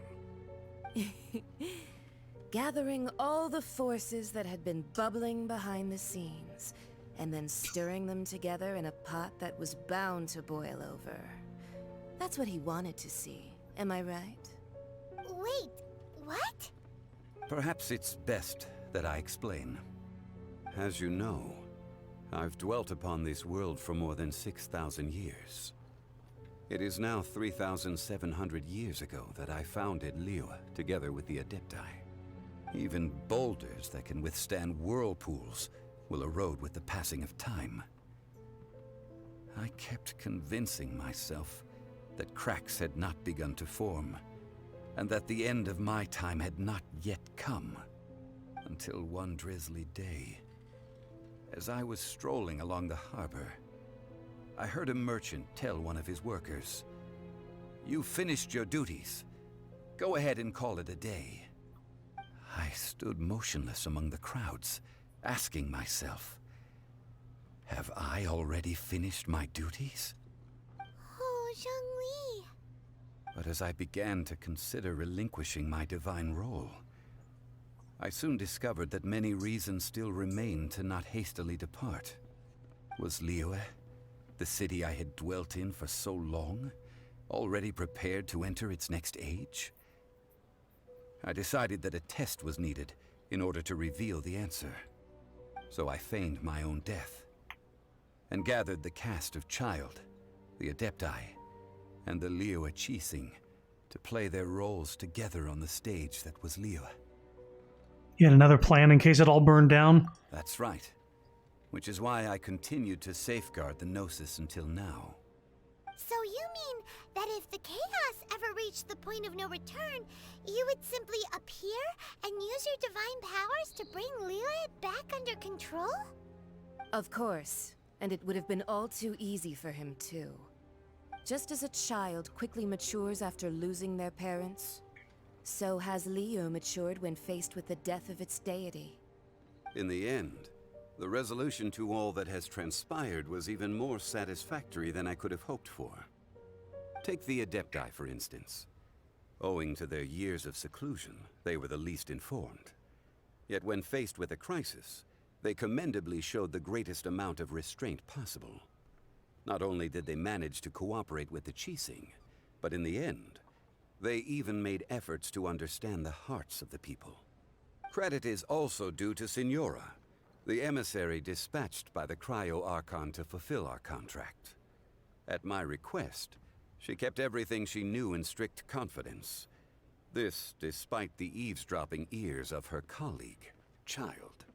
Speaker 18: Gathering all the forces that had been bubbling behind the scenes, and then stirring them together in a pot that was bound to boil over. That's what he wanted to see, am I right?
Speaker 2: Wait, what?
Speaker 4: Perhaps it's best that I explain. As you know, I've dwelt upon this world for more than 6,000 years. It is now 3,700 years ago that I founded Liyue together with the Adepti. Even boulders that can withstand whirlpools will erode with the passing of time. I kept convincing myself that cracks had not begun to form, and that the end of my time had not yet come. Until one drizzly day, as I was strolling along the harbor, I heard a merchant tell one of his workers, "You finished your duties. Go ahead and call it a day." I stood motionless among the crowds, asking myself, have I already finished my duties?
Speaker 2: Oh, Zhongli.
Speaker 4: But as I began to consider relinquishing my divine role, I soon discovered that many reasons still remained to not hastily depart. Was Liyue, the city I had dwelt in for so long, already prepared to enter its next age? I decided that a test was needed in order to reveal the answer. So I feigned my own death, and gathered the cast of Child, the Adepti, and the Liyue Qixing to play their roles together on the stage that was Liyue.
Speaker 1: You had another plan in case it all burned down?
Speaker 4: That's right. Which is why I continued to safeguard the Gnosis until now.
Speaker 2: So you mean that if the chaos ever reached the point of no return, you would simply appear and use your divine powers to bring Liyue back under control?
Speaker 18: Of course, and it would have been all too easy for him too. Just as a child quickly matures after losing their parents, so has Liyue matured when faced with the death of its deity.
Speaker 4: In the end, the resolution to all that has transpired was even more satisfactory than I could have hoped for. Take the Adepti, for instance. Owing to their years of seclusion, they were the least informed. Yet when faced with a crisis, they commendably showed the greatest amount of restraint possible. Not only did they manage to cooperate with the Qixing, but in the end, they even made efforts to understand the hearts of the people. Credit is also due to Signora, the emissary dispatched by the Cryo-Archon to fulfill our contract. At my request, she kept everything she knew in strict confidence. This despite the eavesdropping ears of her colleague, Child.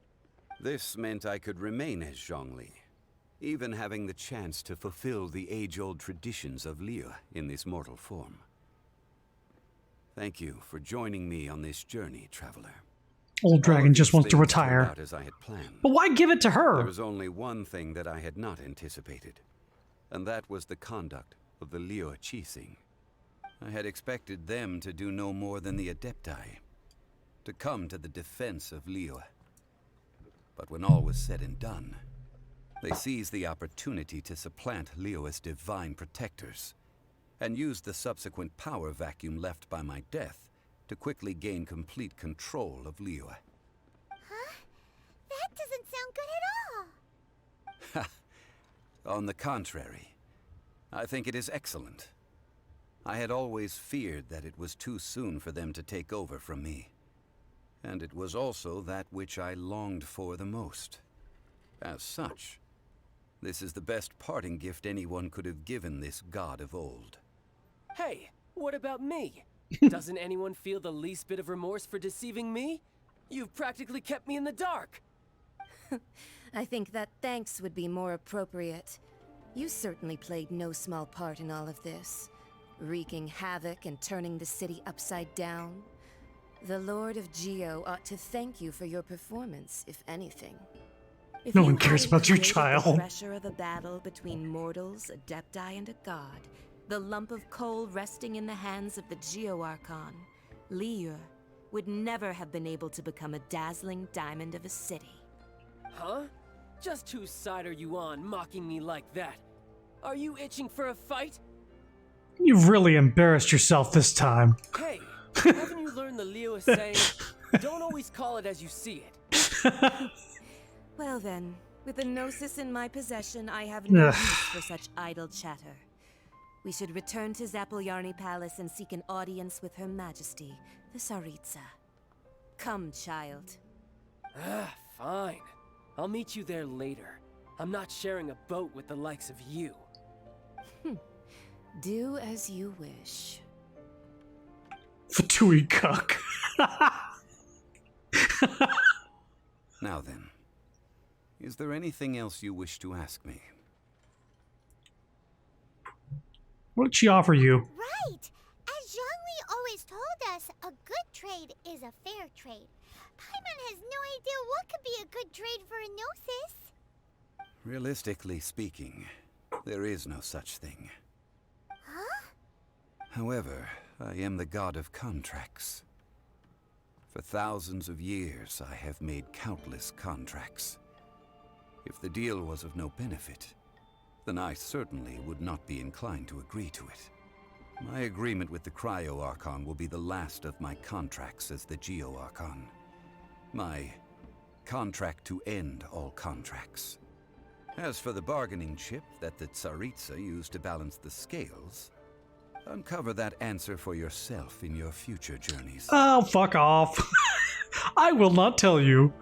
Speaker 4: This meant I could remain as Zhongli, even having the chance to fulfill the age-old traditions of Liyue in this mortal form. Thank you for joining me on this journey, Traveler.
Speaker 1: Old dragon just wants to
Speaker 4: Things
Speaker 1: retire.
Speaker 4: turned out as I had planned.
Speaker 1: But why give it to her?
Speaker 4: There was only one thing that I had not anticipated, and that was the conduct of the Liyue Qixing. I had expected them to do no more than the Adepti, to come to the defense of Liyue. But when all was said and done, they seized the opportunity to supplant Liyue's divine protectors, and used the subsequent power vacuum left by my death to quickly gain complete control of Liyue.
Speaker 2: Huh? That doesn't sound good at all.
Speaker 4: On the contrary, I think it is excellent. I had always feared that it was too soon for them to take over from me. And it was also that which I longed for the most. As such, this is the best parting gift anyone could have given this god of old.
Speaker 6: Hey, what about me? Doesn't anyone feel the least bit of remorse for deceiving me? You've practically kept me in the dark.
Speaker 18: I think that thanks would be more appropriate. You certainly played no small part in all of this, wreaking havoc and turning the city upside down. The Lord of Geo ought to thank you for your performance, if anything. If
Speaker 1: No
Speaker 18: you
Speaker 1: one cares
Speaker 18: hadn't
Speaker 1: about your
Speaker 18: created
Speaker 1: child.
Speaker 18: The pressure of a battle between mortals, adepti, and a god, the lump of coal resting in the hands of the Geo Archon, Liur, would never have been able to become a dazzling diamond of a city.
Speaker 6: Huh? Just whose side are you on, mocking me like that? Are you itching for a fight?
Speaker 1: You've really embarrassed yourself this time.
Speaker 6: Hey, haven't you learned the Leo saying, don't always call it as you see it?
Speaker 18: Well then, with the Gnosis in my possession, I have no
Speaker 1: Ugh.
Speaker 18: use for such idle chatter. We should return to Zapolyarny Palace and seek an audience with Her Majesty, the Tsaritsa. Come, child.
Speaker 6: Fine. I'll meet you there later. I'm not sharing a boat with the likes of you.
Speaker 18: Do as you wish.
Speaker 1: Fatui cuck.
Speaker 4: Now then, is there anything else you wish to ask me?
Speaker 1: What did she offer you?
Speaker 2: Right! As Zhongli always told us, a good trade is a fair trade. Paimon has no idea what could be a good trade for a Gnosis.
Speaker 4: Realistically speaking, there is no such thing.
Speaker 2: Huh?
Speaker 4: However, I am the god of contracts. For thousands of years, I have made countless contracts. If the deal was of no benefit, then I certainly would not be inclined to agree to it. My agreement with the Cryo Archon will be the last of my contracts as the Geo Archon. My contract to end all contracts. As for the bargaining chip that the Tsaritsa used to balance the scales, uncover that answer for yourself in your future journeys.
Speaker 1: Oh, fuck off. I will not tell you.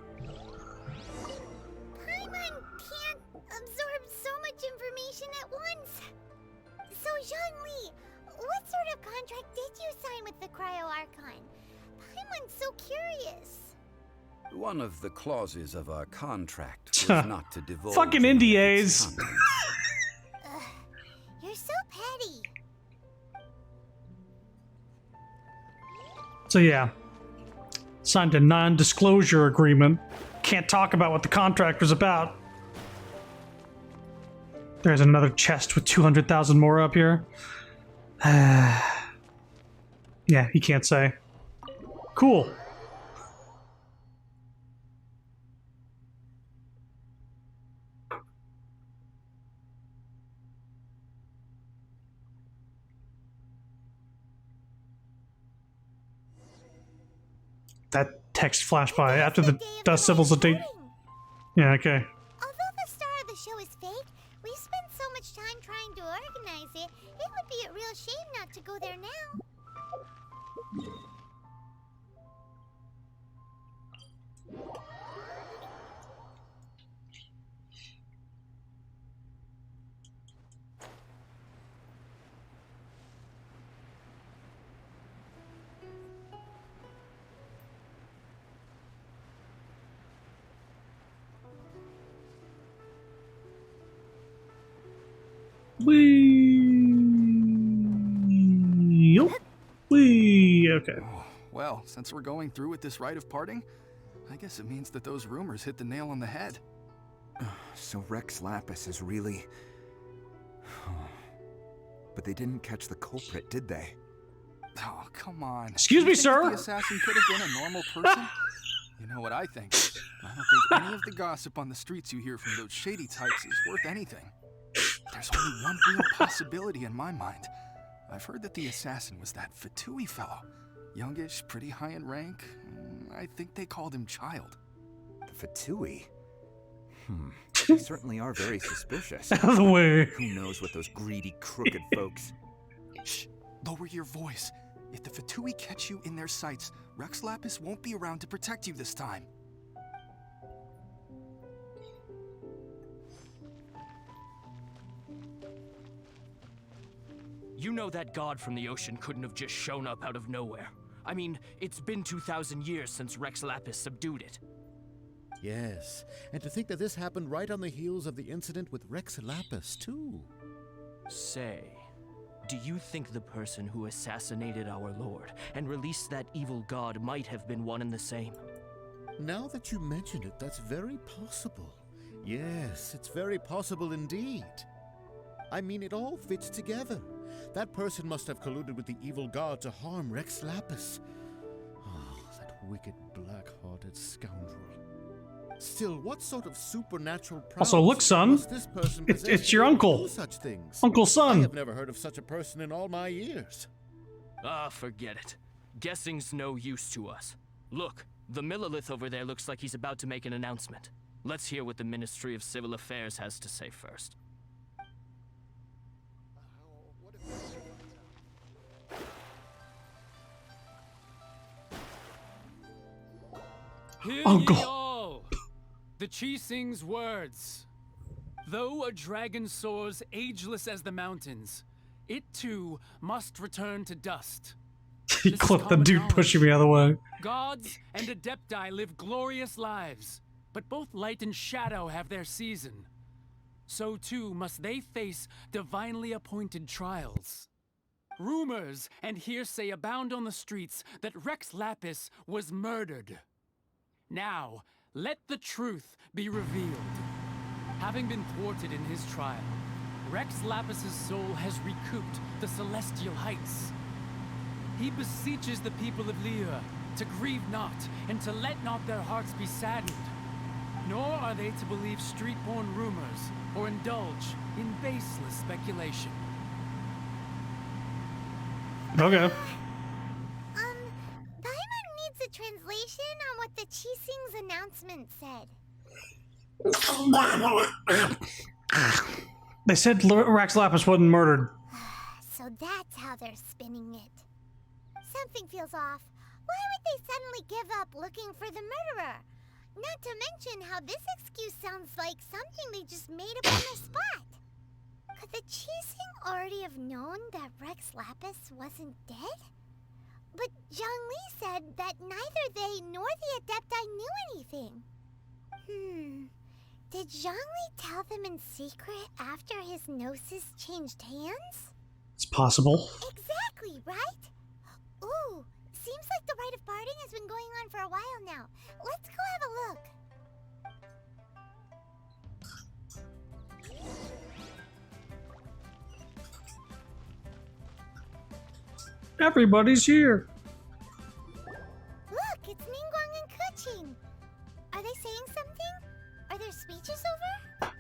Speaker 2: Paimon can't absorb so much information at once. So, Zhongli, what sort of contract did you sign with the Cryo Archon? Paimon's so curious.
Speaker 4: One of the clauses of our contract was not to divulge
Speaker 1: Fucking
Speaker 4: any of its
Speaker 1: NDAs.
Speaker 4: contents.
Speaker 2: You're so petty.
Speaker 1: So yeah, signed a non-disclosure agreement. Can't talk about what the contract was about. There's another chest with 200,000 more up here. Yeah, he can't say. Cool. That text flashed by after the dust settles the date. Yeah, okay.
Speaker 2: Although the star of the show is fake, we spent so much time trying to organize it, it would be a real shame not to go there now.
Speaker 1: Wee. Okay.
Speaker 8: Well, since we're going through with this rite of parting, I guess it means that those rumors hit the nail on the head.
Speaker 19: So Rex Lapis is really... But they didn't catch the culprit, did they?
Speaker 8: Oh, come on.
Speaker 1: Excuse me,
Speaker 8: You think
Speaker 1: sir?
Speaker 8: The assassin could have been a normal person? You know what I think? I don't think any of the gossip on the streets you hear from those shady types is worth anything. There's only one real possibility in my mind. I've heard that the assassin was that Fatui fellow. Youngish, pretty high in rank. I think they called him Child.
Speaker 19: The Fatui? They certainly are very suspicious.
Speaker 1: Out of the way.
Speaker 19: Who knows what those greedy, crooked folks...
Speaker 8: Shh! Lower your voice. If the Fatui catch you in their sights, Rex Lapis won't be around to protect you this time.
Speaker 20: You know that god from the ocean couldn't have just shown up out of nowhere. I mean, it's been 2,000 years since Rex Lapis subdued it.
Speaker 21: Yes, and to think that this happened right on the heels of the incident with Rex Lapis, too.
Speaker 22: Say, do you think the person who assassinated our lord and released that evil god might have been one and the same?
Speaker 21: Now that you mention it, that's very possible. Yes, it's very possible indeed. I mean, it all fits together. That person must have colluded with the evil god to harm Rex Lapis. Oh, that wicked, black-hearted scoundrel. Still, what sort of supernatural
Speaker 1: Also, look, son,
Speaker 21: must this person
Speaker 1: it's
Speaker 21: possess
Speaker 1: your
Speaker 21: to
Speaker 1: uncle.
Speaker 21: do such things?
Speaker 1: Uncle Son.
Speaker 21: I have never heard of such a person in all my years.
Speaker 22: Ah, forget it. Guessing's no use to us. Look, the Millilith over there looks like he's about to make an announcement. Let's hear what the Ministry of Civil Affairs has to say first.
Speaker 14: Hear
Speaker 1: Uncle.
Speaker 14: ye all! The Qixing's words. Though a dragon soars ageless as the mountains, it too must return to dust.
Speaker 1: He
Speaker 14: This is
Speaker 1: clipped the
Speaker 14: common
Speaker 1: dude
Speaker 14: knowledge.
Speaker 1: pushing me out of the way.
Speaker 14: Gods and Adepti live glorious lives, but both light and shadow have their season. So too must they face divinely appointed trials. Rumors and hearsay abound on the streets that Rex Lapis was murdered. Now, let the truth be revealed. Having been thwarted in his trial, Rex Lapis's soul has recouped the celestial heights. He beseeches the people of Liyue to grieve not and to let not their hearts be saddened. Nor are they to believe street-born rumors or indulge in baseless speculation.
Speaker 1: Okay.
Speaker 2: Paimon needs a translation on what the Qixing's announcement said.
Speaker 1: They said Rex Lapis wasn't murdered.
Speaker 2: So that's how they're spinning it. Something feels off. Why would they suddenly give up looking for the murderer? Not to mention how this excuse sounds like something they just made up on the spot. Could the Qixing already have known that Rex Lapis wasn't dead? But Zhongli said that neither they nor the Adepti knew anything. Did Zhongli tell them in secret after his gnosis changed hands?
Speaker 1: It's possible.
Speaker 2: Exactly, right? Ooh, seems like the rite of parting has been going on for a while now. Let's go have a look.
Speaker 1: Everybody's here.
Speaker 2: Look, it's Ningguang and Keqing. Are they saying something? Are their speeches over?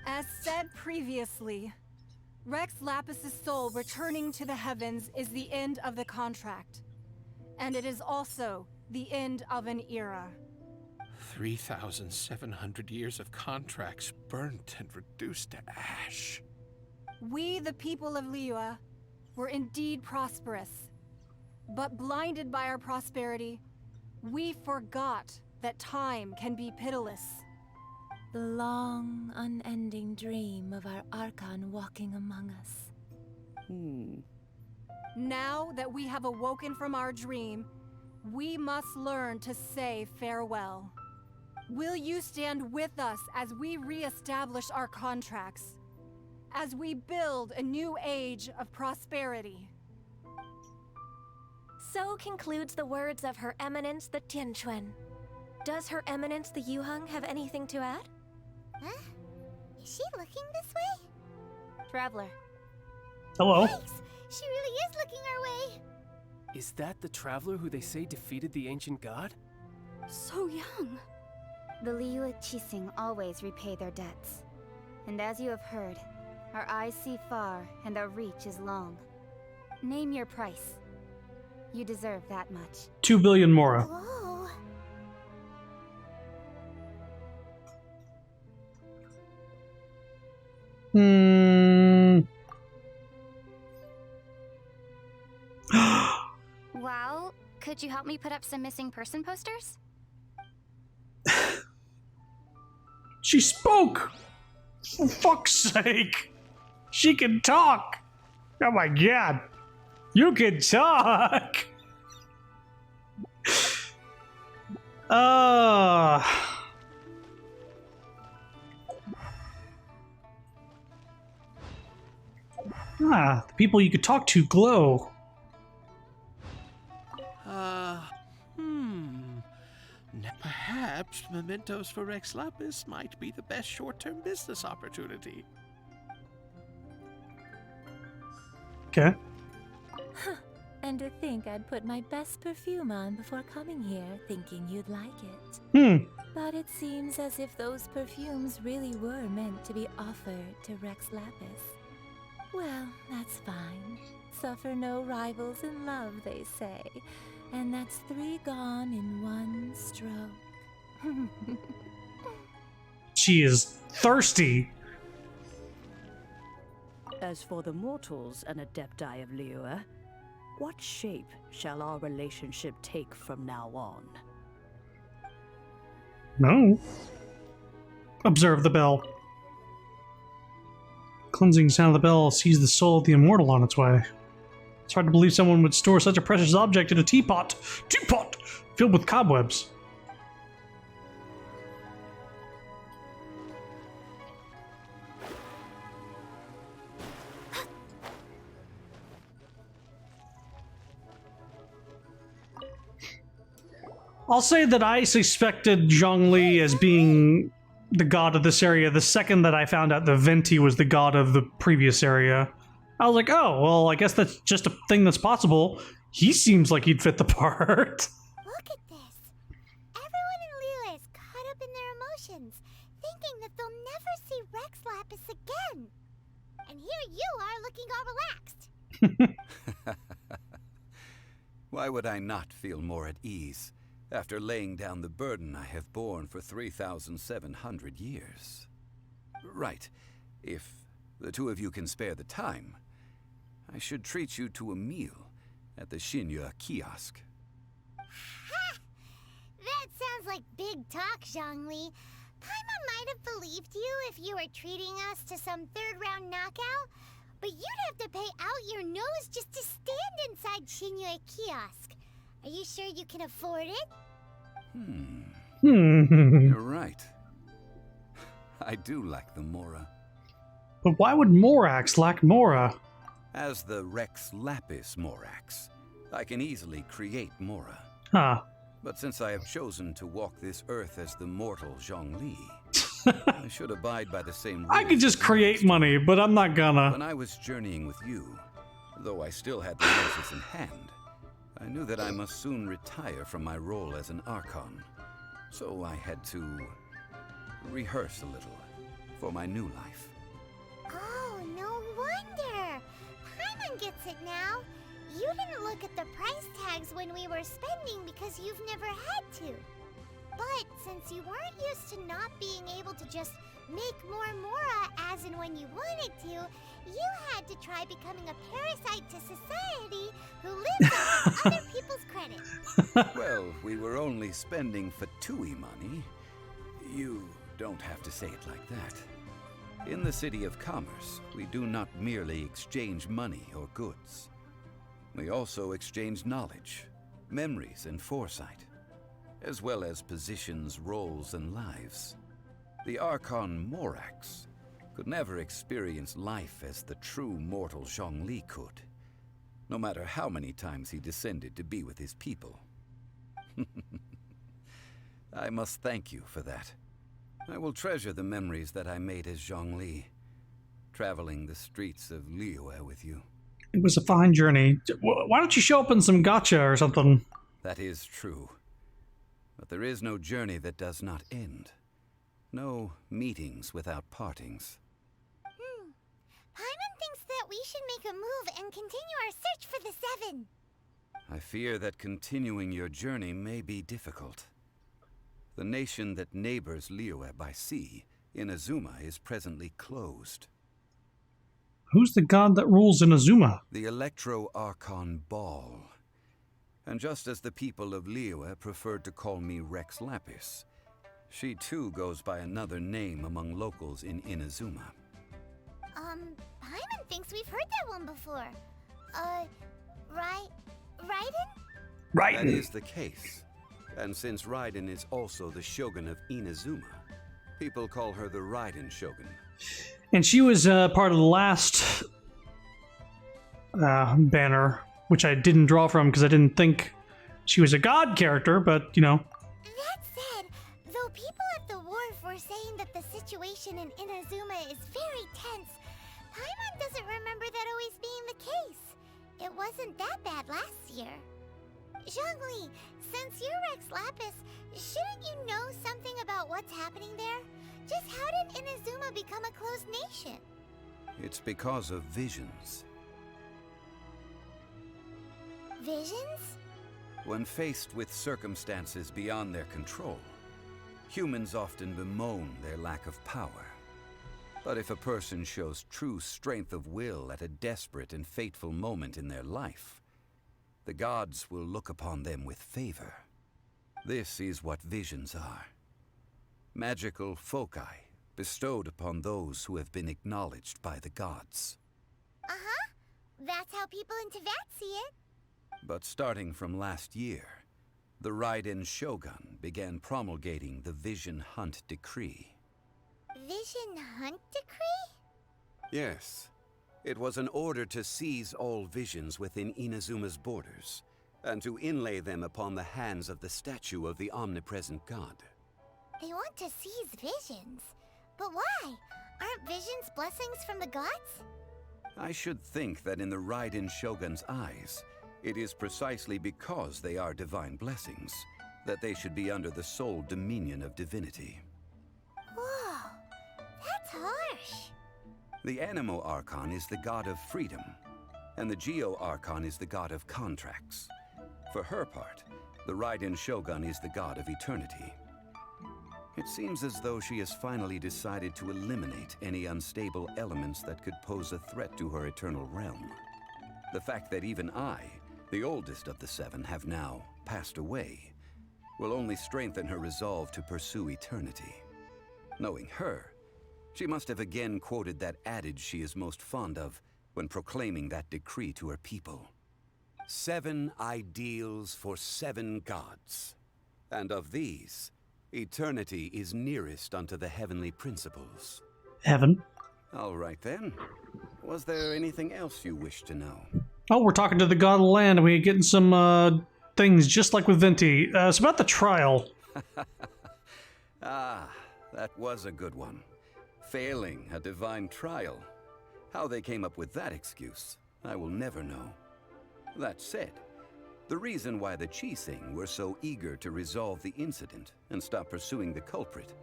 Speaker 5: As said previously, Rex Lapis's soul returning to the heavens is the end of the contract. And it is also the end of an era.
Speaker 23: 3,700 years of contracts burnt and reduced to ash.
Speaker 5: We, the people of Liyue, were indeed prosperous. But blinded by our prosperity, we forgot that time can be pitiless.
Speaker 10: The long, unending dream of our Archon walking among us.
Speaker 5: Now that we have awoken from our dream, we must learn to say farewell. Will you stand with us as we re-establish our contracts? As we build a new age of prosperity?
Speaker 10: So concludes the words of Her Eminence the Tianquan. Does Her Eminence the Yuheng have anything to add?
Speaker 2: Huh? Is she looking this way?
Speaker 12: Traveler.
Speaker 1: Hello.
Speaker 2: Yikes! She really is looking our way.
Speaker 6: Is that the traveler who they say defeated the ancient god?
Speaker 12: So young. The Liyue Qixing always repay their debts. And as you have heard, our eyes see far and our reach is long. Name your price. You deserve that much.
Speaker 1: 2 billion Mora.
Speaker 2: Whoa.
Speaker 12: Well, could you help me put up some missing person posters?
Speaker 1: She spoke! For fuck's sake! She can talk! Oh my god! You can talk! Ah, the people you could talk to glow.
Speaker 23: Perhaps mementos for Rex Lapis might be the best short-term business opportunity.
Speaker 1: Okay.
Speaker 3: And to think I'd put my best perfume on before coming here, thinking you'd like it. But it seems as if those perfumes really were meant to be offered to Rex Lapis. Well, that's fine. Suffer no rivals in love, they say. And that's 3 gone in 1 stroke.
Speaker 1: She is thirsty.
Speaker 15: As for the mortals and Adepti of Liyue, what shape shall our relationship take from now on?
Speaker 1: No. Observe the bell. Cleansing sound of the bell sees the soul of the immortal on its way. It's hard to believe someone would store such a precious object in a teapot. Teapot! Filled with cobwebs. I'll say that I suspected Zhongli as being the god of this area the second that I found out the Venti was the god of the previous area. I was like, oh, well, I guess that's just a thing that's possible. He seems like he'd fit the part.
Speaker 2: Look at this. Everyone in Liyue is caught up in their emotions, thinking that they'll never see Rex Lapis again. And here you are looking all relaxed.
Speaker 4: Why would I not feel more at ease after laying down the burden I have borne for 3,700 years? Right. If the two of you can spare the time, I should treat you to a meal at the Xinyue kiosk.
Speaker 2: Ha! That sounds like big talk, Zhongli. Paimon might have believed you if you were treating us to some 3rd round knockout, but you'd have to pay out your nose just to stand inside Xinyue kiosk. Are you sure you can afford it?
Speaker 4: You're right. I do lack the Mora.
Speaker 1: But why would Morax lack Mora?
Speaker 4: As the Rex Lapis Morax, I can easily create Mora.
Speaker 1: Huh.
Speaker 4: But since I have chosen to walk this earth as the mortal Zhongli, I should abide by the same rules.
Speaker 1: I could just create money, but I'm not gonna.
Speaker 4: When I was journeying with you, though I still had the roses in hand, I knew that I must soon retire from my role as an Archon. So I had to rehearse a little for my new life.
Speaker 2: Oh, no wonder. Paimon gets it now. You didn't look at the price tags when we were spending because you've never had to. But since you weren't used to not being able to just make more Mora as and when you wanted to, you had to try becoming a parasite to society who lives off of other people's credit.
Speaker 4: Well, we were only spending Fatui money. You don't have to say it like that. In the City of Commerce, we do not merely exchange money or goods. We also exchange knowledge, memories, and foresight, as well as positions, roles, and lives. The Archon Morax could never experience life as the true mortal Zhongli could, no matter how many times he descended to be with his people. I must thank you for that. I will treasure the memories that I made as Zhongli, traveling the streets of Liyue with you.
Speaker 1: It was a fine journey. Why don't you show up in some gacha or something?
Speaker 4: That is true. But there is no journey that does not end. No meetings without partings.
Speaker 2: Paimon thinks that we should make a move and continue our search for the 7.
Speaker 4: I fear that continuing your journey may be difficult. The nation that neighbors Liyue by sea, Inazuma, is presently closed.
Speaker 1: Who's the god that rules Inazuma?
Speaker 4: The Electro-Archon Ball. And just as the people of Liyue preferred to call me Rex Lapis, she too goes by another name among locals in Inazuma.
Speaker 2: Paimon thinks we've heard that one before. Raiden?
Speaker 4: That is the case. And since Raiden is also the Shogun of Inazuma, people call her the Raiden Shogun.
Speaker 1: And she was part of the last banner, which I didn't draw from because I didn't think she was a god character, but, you know.
Speaker 2: That said, though people at the wharf were saying that the situation in Inazuma is very tense, Paimon doesn't remember that always being the case. It wasn't that bad last year. Zhongli, since you're Rex Lapis, shouldn't you know something about what's happening there? Just how did Inazuma become a closed nation?
Speaker 4: It's because of visions.
Speaker 2: Visions?
Speaker 4: When faced with circumstances beyond their control, humans often bemoan their lack of power. But if a person shows true strength of will at a desperate and fateful moment in their life, the gods will look upon them with favor. This is what visions are. Magical foci bestowed upon those who have been acknowledged by the gods.
Speaker 2: Uh-huh. That's how people in Teyvat see it.
Speaker 4: But starting from last year, the Raiden Shogun began promulgating the Vision Hunt Decree.
Speaker 2: Vision Hunt Decree?
Speaker 4: Yes. It was an order to seize all visions within Inazuma's borders, and to inlay them upon the hands of the statue of the omnipresent god.
Speaker 2: They want to seize visions. But why? Aren't visions blessings from the gods?
Speaker 4: I should think that in the Raiden Shogun's eyes, it is precisely because they are divine blessings that they should be under the sole dominion of divinity.
Speaker 2: Whoa, that's harsh.
Speaker 4: The Anemo Archon is the god of freedom, and the Geo Archon is the god of contracts. For her part, the Raiden Shogun is the god of eternity. It seems as though she has finally decided to eliminate any unstable elements that could pose a threat to her eternal realm. The fact that even I, the oldest of the seven, have now passed away, will only strengthen her resolve to pursue eternity. Knowing her, she must have again quoted that adage she is most fond of when proclaiming that decree to her people. 7 ideals for 7 gods, and of these, eternity is nearest unto the heavenly principles.
Speaker 1: Heaven.
Speaker 4: All right then. Was there anything else you wish to know?
Speaker 1: Oh, we're talking to the god of the land, and we're getting some things just like with Venti. It's about the trial.
Speaker 4: Ah, that was a good one. Failing a divine trial. How they came up with that excuse, I will never know. That said, the reason why the Qixing were so eager to resolve the incident and stop pursuing the culprit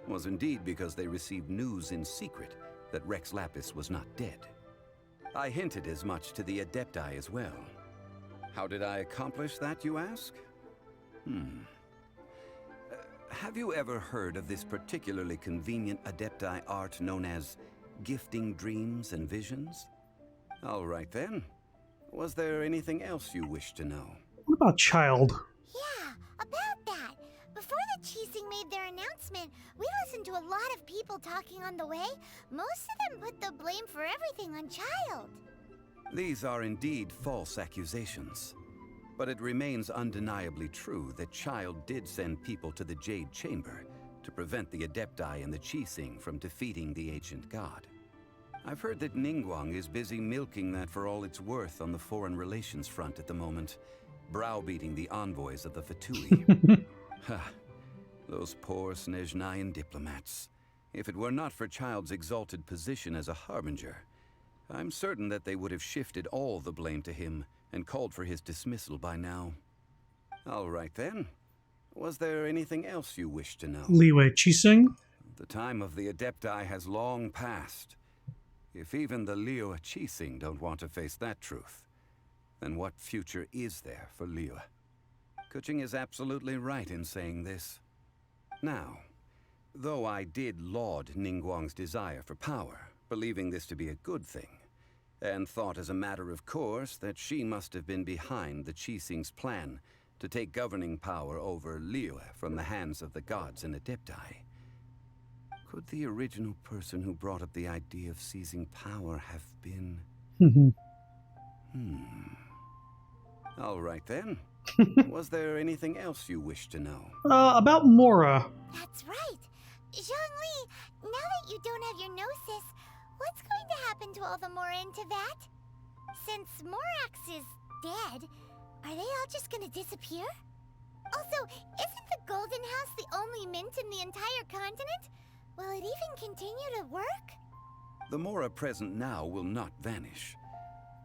Speaker 4: was indeed because they received news in secret that Rex Lapis was not dead. I hinted as much to the Adepti as well. How did I accomplish that, you ask? Have you ever heard of this particularly convenient Adepti art known as gifting dreams and visions? All right then. Was there anything else you wish to know?
Speaker 1: What about child?
Speaker 2: Yeah, about that. Before the Qixing made their announcement, we listened to a lot of people talking on the way. Most of them put the blame for everything on Child.
Speaker 4: These are indeed false accusations. But it remains undeniably true that Child did send people to the Jade Chamber to prevent the Adepti and the Qixing from defeating the ancient god. I've heard that Ningguang is busy milking that for all it's worth on the foreign relations front at the moment, browbeating the envoys of the Fatui. Ha! Those poor Snezhnayan diplomats. If it were not for Child's exalted position as a harbinger, I'm certain that they would have shifted all the blame to him and called for his dismissal by now. All right then. Was there anything else you wish to know?
Speaker 1: Leeway Qixing?
Speaker 4: The time of the Adepti has long passed. If even the Liyue Qixing don't want to face that truth, then what future is there for Liyue? Kuching is absolutely right in saying this. Now, though I did laud Ningguang's desire for power, believing this to be a good thing, and thought as a matter of course that she must have been behind the Qixing's plan to take governing power over Liyue from the hands of the gods and Adepti, could the original person who brought up the idea of seizing power have been... All right then. Was there anything else you wish to know?
Speaker 1: About Mora.
Speaker 2: That's right. Zhongli, now that you don't have your gnosis, what's going to happen to all the Mora in Teyvat? Since Morax is dead, are they all just gonna disappear? Also, isn't the Golden House the only mint in the entire continent? Will it even continue to work?
Speaker 4: The Mora present now will not vanish.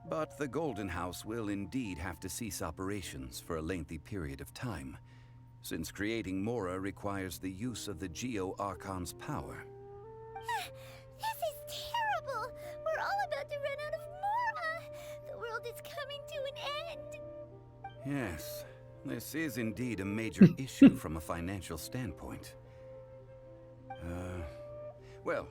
Speaker 4: But the Golden House will indeed have to cease operations for a lengthy period of time, since creating Mora requires the use of the Geo-Archon's power.
Speaker 2: This is terrible! We're all about to run out of Mora! The world is coming to an end!
Speaker 4: Yes, this is indeed a major issue from a financial standpoint. Well,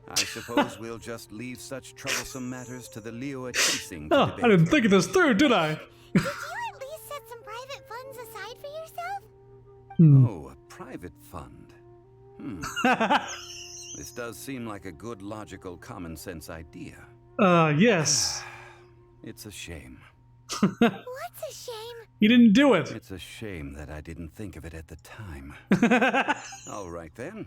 Speaker 4: I suppose we'll just leave such troublesome matters to the Liyue Qixing to
Speaker 1: Oh,
Speaker 4: debate.
Speaker 1: I didn't think of this through, did I?
Speaker 2: Did you at least set some private funds aside for yourself?
Speaker 4: Oh, a private fund. This does seem like a good, logical, common-sense idea.
Speaker 1: Yes.
Speaker 4: It's a shame.
Speaker 2: What's a shame?
Speaker 1: You didn't do it.
Speaker 4: It's a shame that I didn't think of it at the time. All right, then.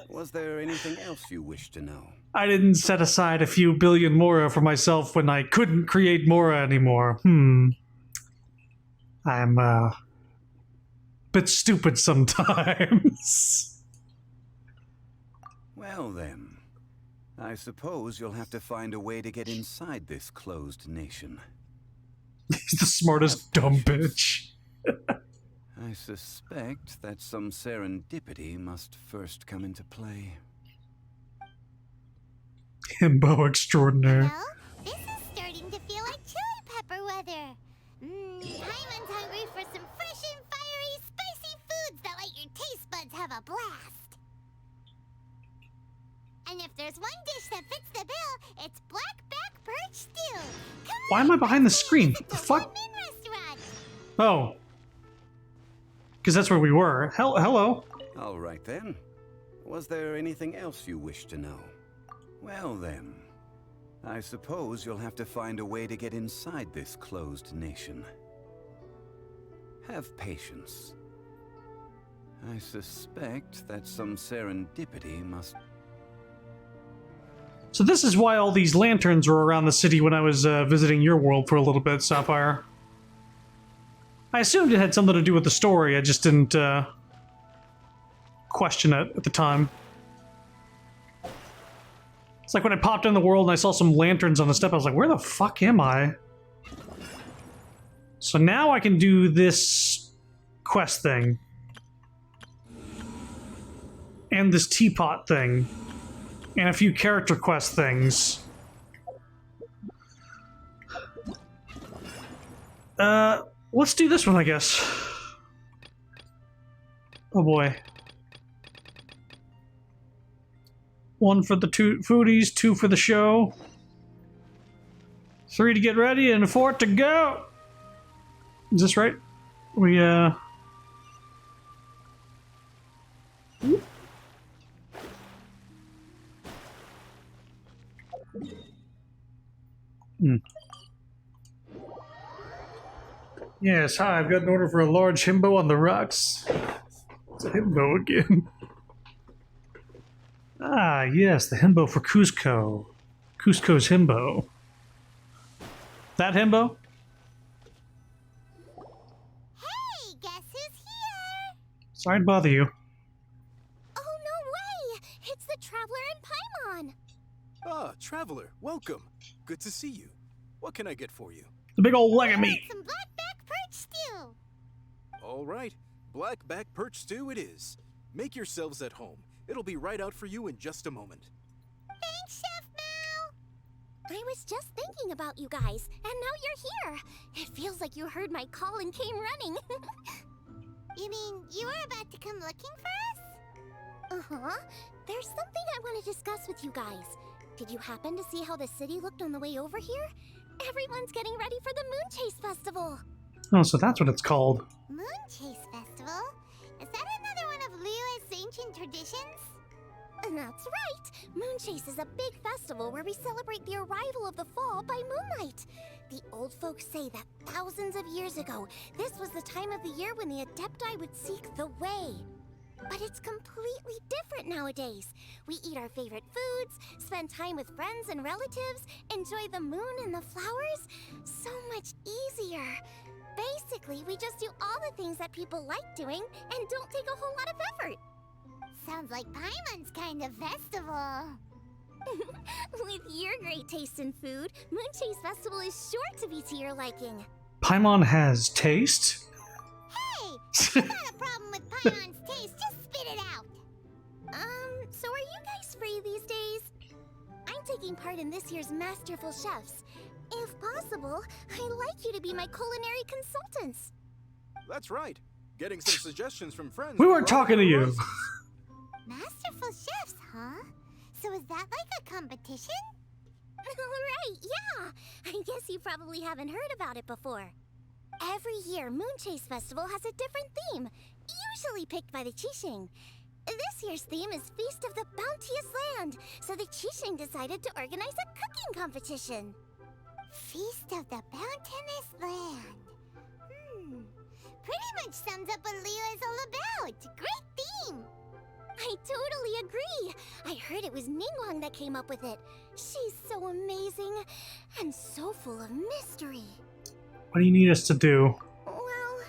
Speaker 4: Was there anything else you wish to know?
Speaker 1: I didn't set aside a few billion Mora for myself when I couldn't create Mora anymore. I'm, bit stupid sometimes.
Speaker 4: Well, then. I suppose you'll have to find a way to get inside this closed nation.
Speaker 1: He's the smartest dumb bitch.
Speaker 4: I suspect that some serendipity must first come into play.
Speaker 1: Himbo extraordinaire.
Speaker 2: Well, this is starting to feel like chili pepper weather. I'm hungry for some fresh and fiery, spicy foods that let your taste buds have a blast. And if there's one dish that fits the bill, it's blackback perch stew.
Speaker 1: Why am I behind the screen? What the fuck? Oh. Because that's where we were. Hello.
Speaker 4: All right, then. Was there anything else you wish to know? Well, then. I suppose you'll have to find a way to get inside this closed nation. Have patience. I suspect that some serendipity must...
Speaker 1: So this is why all these lanterns were around the city when I was visiting your world for a little bit, Sapphire. I assumed it had something to do with the story, I just didn't question it at the time. It's like when I popped in the world and I saw some lanterns on the step, I was like, where the fuck am I? So now I can do this quest thing. And this teapot thing. And a few character quest things. Let's do this one, I guess. Oh boy. 1 for the foodies, 2 for the show. 3 to get ready, and 4 to go! Is this right? We, Yes, hi, I've got an order for a large himbo on the rocks. It's a himbo again. Ah, yes, the himbo for Cusco. Cusco's himbo. That himbo?
Speaker 2: Hey, guess who's here?
Speaker 1: Sorry to bother you.
Speaker 2: Oh, no way! It's the Traveler and Paimon!
Speaker 23: Ah, Traveler, welcome. Good to see you. What can I get for you?
Speaker 1: The big old leg of meat.
Speaker 2: Some blackback perch stew!
Speaker 23: All right, blackback perch stew it is. Make yourselves at home. It'll be right out for you in just a moment.
Speaker 2: Thanks, Chef Mao! I was just thinking about you guys, and now you're here. It feels like you heard my call and came running. You mean you were about to come looking for us? Uh-huh. There's something I want to discuss with you guys. Did you happen to see how the city looked on the way over here? Everyone's getting ready for the Moon Chase Festival.
Speaker 1: Oh, so that's what it's called.
Speaker 2: Moon Chase Festival? Is that another one of Liyue's ancient traditions? That's right! Moon Chase is a big festival where we celebrate the arrival of the fall by moonlight. The old folks say that thousands of years ago, this was the time of the year when the Adepti would seek the way. But it's completely different nowadays. We eat our favorite foods, spend time with friends and relatives, enjoy the moon and the flowers. So much easier. Basically, we just do all the things that people like doing and don't take a whole lot of effort. Sounds like Paimon's kind of festival. With your great taste in food, Moonchase Festival is sure to be to your liking.
Speaker 1: Paimon has taste?
Speaker 2: Hey! If you got a problem with Paimon's taste, just spit it out! So are you guys free these days? I'm taking part in this year's Masterful Chefs. If possible, I'd like you to be my culinary consultants.
Speaker 23: That's right. Getting some suggestions from friends.
Speaker 1: We weren't talking to you.
Speaker 2: Masterful Chefs, huh? So is that like a competition? Right, yeah! I guess you probably haven't heard about it before. Every year, Moonchase Festival has a different theme, usually picked by the Qixing. This year's theme is Feast of the Bounteous Land, so the Qixing decided to organize a cooking competition. Feast of the Bounteous Land. Pretty much sums up what Leo is all about. Great theme! I totally agree. I heard it was Ningguang that came up with it. She's so amazing and so full of mystery.
Speaker 1: What do you need us to do?
Speaker 2: Well,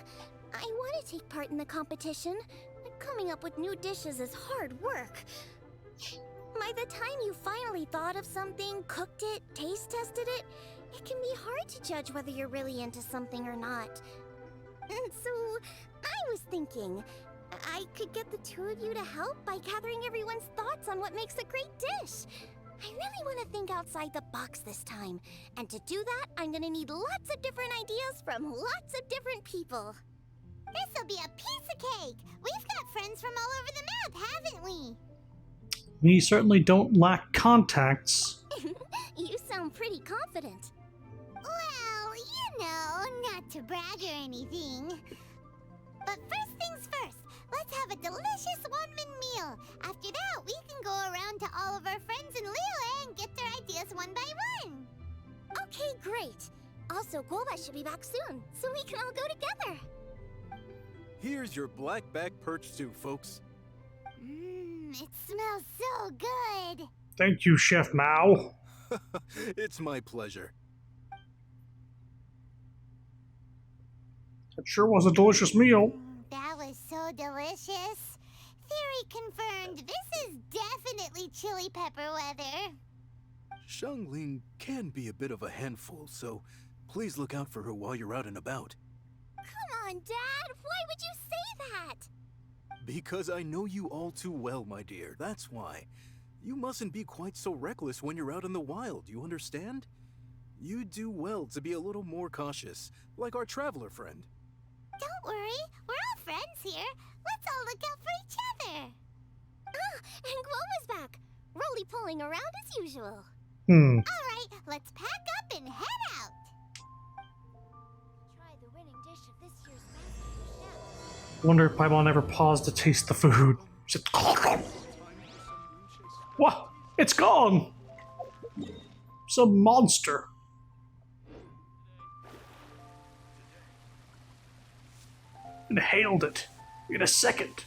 Speaker 2: I want to take part in the competition. Coming up with new dishes is hard work. By the time you finally thought of something, cooked it, taste tested it, it can be hard to judge whether you're really into something or not. And so, I was thinking, I could get the two of you to help by gathering everyone's thoughts on what makes a great dish. I really want to think outside the box this time. And to do that, I'm gonna need lots of different ideas from lots of different people. This'll be a piece of cake! We've got friends from all over the map, haven't we?
Speaker 1: We certainly don't lack contacts.
Speaker 2: You sound pretty confident. Well, you know, not to brag or anything. But first things first, let's have a delicious one-man meal. After that, we can go around to all of our friends in Liyue and get their ideas one by one. Okay, great. Also, Golba should be back soon, so we can all go together.
Speaker 23: Here's your black-back perch stew, folks.
Speaker 2: It smells so good.
Speaker 1: Thank you, Chef Mao.
Speaker 23: It's my pleasure.
Speaker 1: It sure was a delicious meal.
Speaker 2: That was so delicious. Theory confirmed. This is definitely chili pepper weather.
Speaker 23: Xiangling can be a bit of a handful, so please look out for her while you're out and about.
Speaker 2: Come on, Dad. Why would you say that?
Speaker 23: Because I know you all too well, my dear. That's why. You mustn't be quite so reckless when you're out in the wild, you understand? You do well to be a little more cautious, like our traveler friend.
Speaker 2: Don't worry, we're all friends here. Let's all look out for each other. Ah, and Guoma's back. Roly-poling around as usual. All right, let's pack up and head out. Try the winning dish of this year's Masterful Chef.
Speaker 1: Wonder if Paimon ever paused to taste the food. What? It's gone! Some monster. Inhaled it in a second.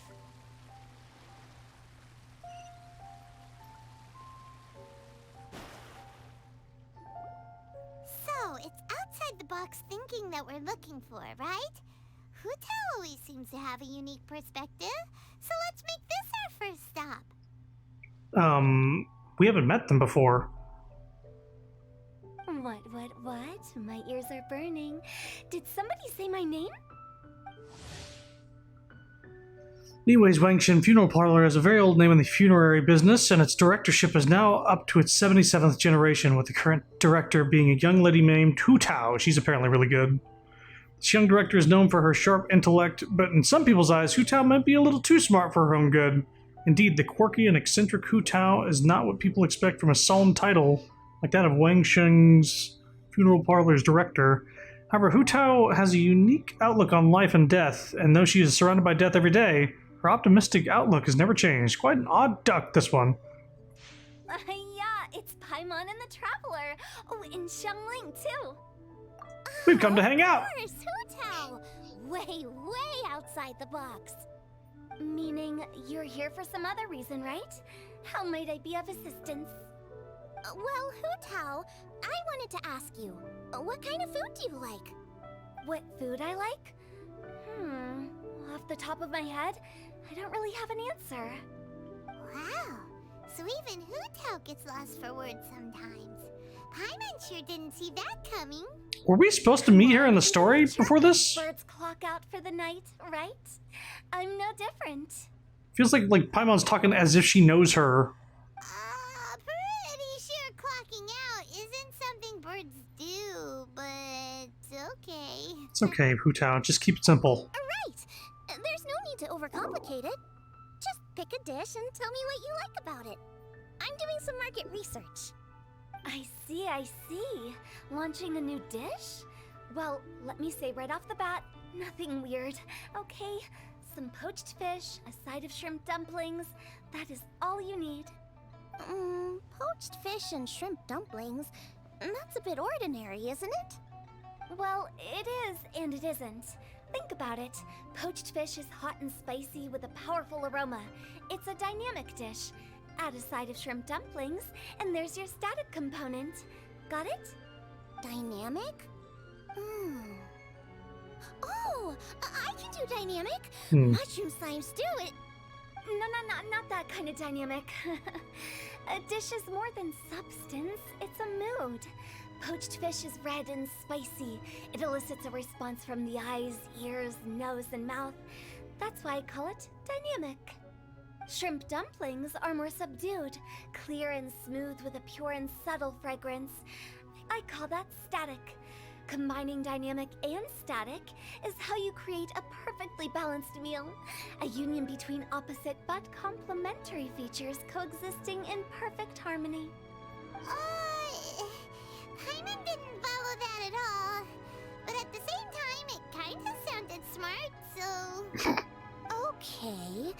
Speaker 2: So, it's outside the box thinking that we're looking for, right? Hutao always seems to have a unique perspective, so let's make this our first stop.
Speaker 1: We haven't met them before.
Speaker 7: What? My ears are burning. Did somebody say my name?
Speaker 1: Anyways, Genshin Funeral Parlor has a very old name in the funerary business, and its directorship is now up to its 77th generation, with the current director being a young lady named Hutao. She's apparently really good. This young director is known for her sharp intellect, but in some people's eyes, Hutao might be a little too smart for her own good. Indeed, the quirky and eccentric Hutao is not what people expect from a solemn title like that of Wangshen's Funeral Parlor's director. However, Hutao has a unique outlook on life and death, and though she is surrounded by death every day, her optimistic outlook has never changed. Quite an odd duck, this one.
Speaker 7: Yeah, it's Paimon and the Traveler. Oh, and Xiangling, too.
Speaker 1: We've come to hang out.
Speaker 2: Of course, Hutao! Way outside the box.
Speaker 7: Meaning you're here for some other reason, right? How might I be of assistance?
Speaker 2: Well, Hu Tao, I wanted to ask you, what kind of food do you like?
Speaker 7: What food I like? Off the top of my head, I don't really have an answer.
Speaker 2: Wow, so even Hu Tao gets lost for words sometimes. Paimon sure didn't see that coming.
Speaker 1: Were we supposed to meet her in the story before this?
Speaker 7: Birds clock out for the night, right? I'm no different.
Speaker 1: Feels like Paimon's talking as if she knows her.
Speaker 2: Pretty sure clocking out isn't something birds do, but okay.
Speaker 1: It's okay, Hu Tao. Just keep it simple.
Speaker 2: Right. There's no need to overcomplicate it. Just pick a dish and tell me what you like about it. I'm doing some market research.
Speaker 7: I see. Launching a new dish? Well, let me say right off the bat, nothing weird, okay? Some poached fish, a side of shrimp dumplings. That is all you need.
Speaker 2: Poached fish and shrimp dumplings? That's a bit ordinary, isn't it?
Speaker 7: Well, it is and it isn't. Think about it. Poached fish is hot and spicy with a powerful aroma. It's a dynamic dish. Add a side of shrimp dumplings, and there's your static component. Got it?
Speaker 2: Dynamic? Oh, I can do dynamic. Mushroom slime stew it.
Speaker 7: No, not that kind of dynamic. A dish is more than substance, it's a mood. Poached fish is red and spicy. It elicits a response from the eyes, ears, nose, and mouth. That's why I call it dynamic. Shrimp dumplings are more subdued, clear and smooth with a pure and subtle fragrance. I call that static. Combining dynamic and static is how you create a perfectly balanced meal. A union between opposite but complementary features coexisting in perfect harmony.
Speaker 2: Paimon didn't follow that at all. But at the same time, it kinda sounded smart, so... Okay,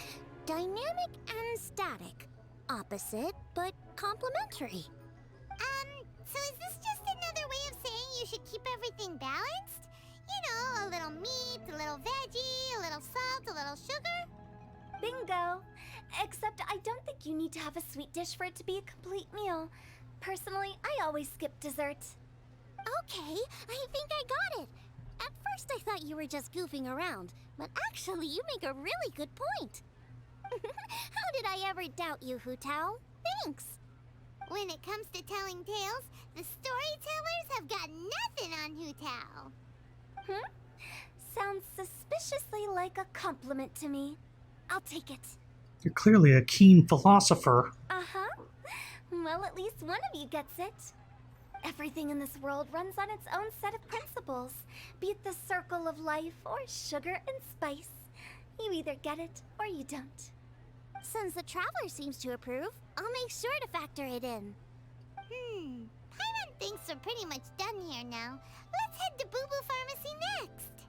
Speaker 2: dynamic and static. Opposite, but complementary. So is this just another way of saying you should keep everything balanced? You know, a little meat, a little veggie, a little salt, a little sugar?
Speaker 7: Bingo! Except I don't think you need to have a sweet dish for it to be a complete meal. Personally, I always skip dessert.
Speaker 2: Okay, I think I got it. At first I thought you were just goofing around, but actually you make a really good point. How did I ever doubt you, Hu Tao? Thanks. When it comes to telling tales, the storytellers have got nothing on Hu Tao.
Speaker 7: Sounds suspiciously like a compliment to me. I'll take it.
Speaker 1: You're clearly a keen philosopher.
Speaker 7: Uh-huh. Well, at least one of you gets it. Everything in this world runs on its own set of principles, be it the circle of life or sugar and spice. You either get it or you don't.
Speaker 2: Since the Traveler seems to approve, I'll make sure to factor it in. Paimon thinks we're pretty much done here now. Let's head to Boo Boo Pharmacy next.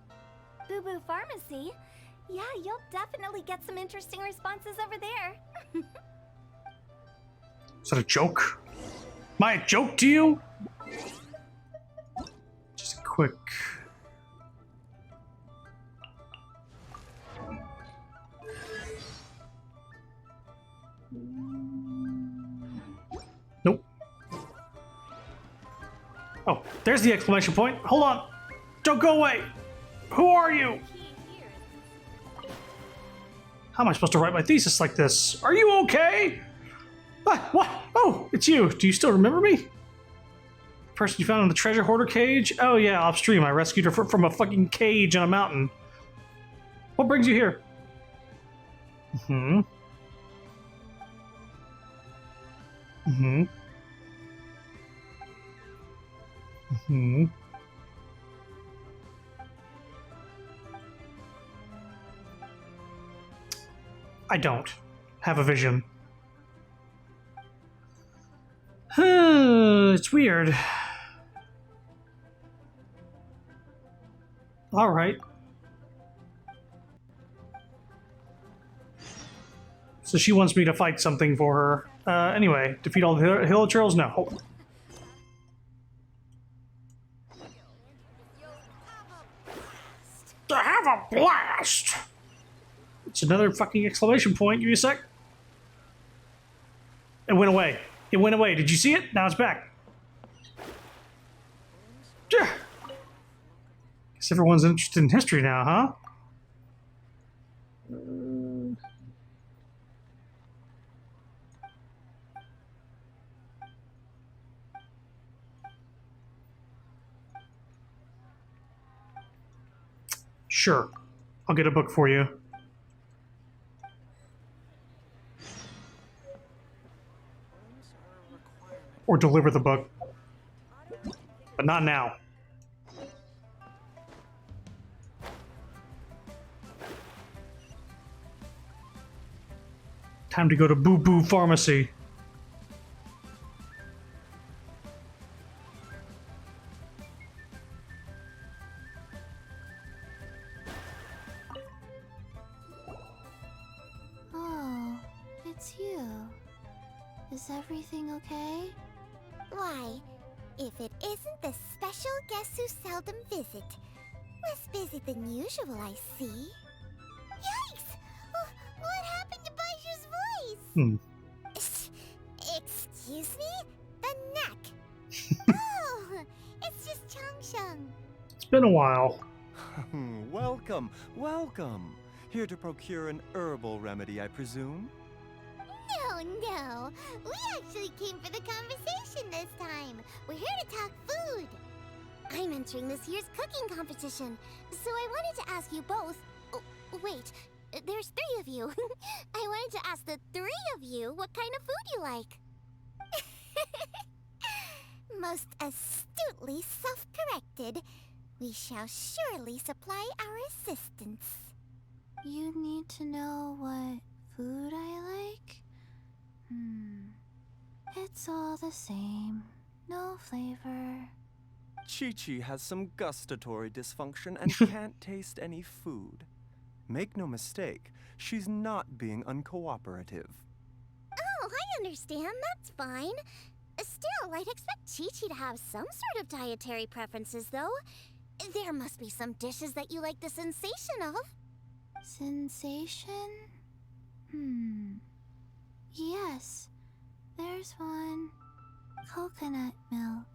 Speaker 7: Boo Boo Pharmacy? Yeah, you'll definitely get some interesting responses over there.
Speaker 1: Is that a joke? Am I a joke to you? Just a quick... Nope. Oh, there's the exclamation point. Hold on. Don't go away. Who are you? How am I supposed to write my thesis like this? Are you okay? What? Oh, it's you. Do you still remember me? Person you found in the treasure hoarder cage? Oh yeah, upstream. I rescued her from a fucking cage on a mountain. What brings you here? I don't have a vision. It's weird. All right. So she wants me to fight something for her. Anyway, defeat all the Hilichurls? No. Hold on. To have a blast! It's another fucking exclamation point. Give me a sec. It went away. It went away. Did you see it? Now it's back. Guess everyone's interested in history now, huh? Sure. I'll get a book for you. Or deliver the book. But not now. Time to go to Boo Boo Pharmacy.
Speaker 2: Oh, it's you. Is everything okay? Why, if it isn't the special guest who seldom visit. Less busy than usual, I see. Yikes! Oh, what happened to Baishu's voice? Excuse me? The neck. Oh, it's just Changsheng.
Speaker 1: It's been a while.
Speaker 9: Welcome, welcome. Here to procure an herbal remedy, I presume?
Speaker 2: No. We actually came for the conversation this time. We're here to talk food. I'm entering this year's cooking competition, so I wanted to ask you both. Oh, wait, there's 3 of you. I wanted to ask the 3 of you what kind of food you like. Most astutely self-corrected, we shall surely supply our assistance. You need to know what food I like? It's all the same. No flavor.
Speaker 9: Chi-Chi has some gustatory dysfunction and can't taste any food. Make no mistake, she's not being uncooperative.
Speaker 2: Oh, I understand. That's fine. Still, I'd expect Chi-Chi to have some sort of dietary preferences, though. There must be some dishes that you like the sensation of. Sensation? Yes, there's one. Coconut milk.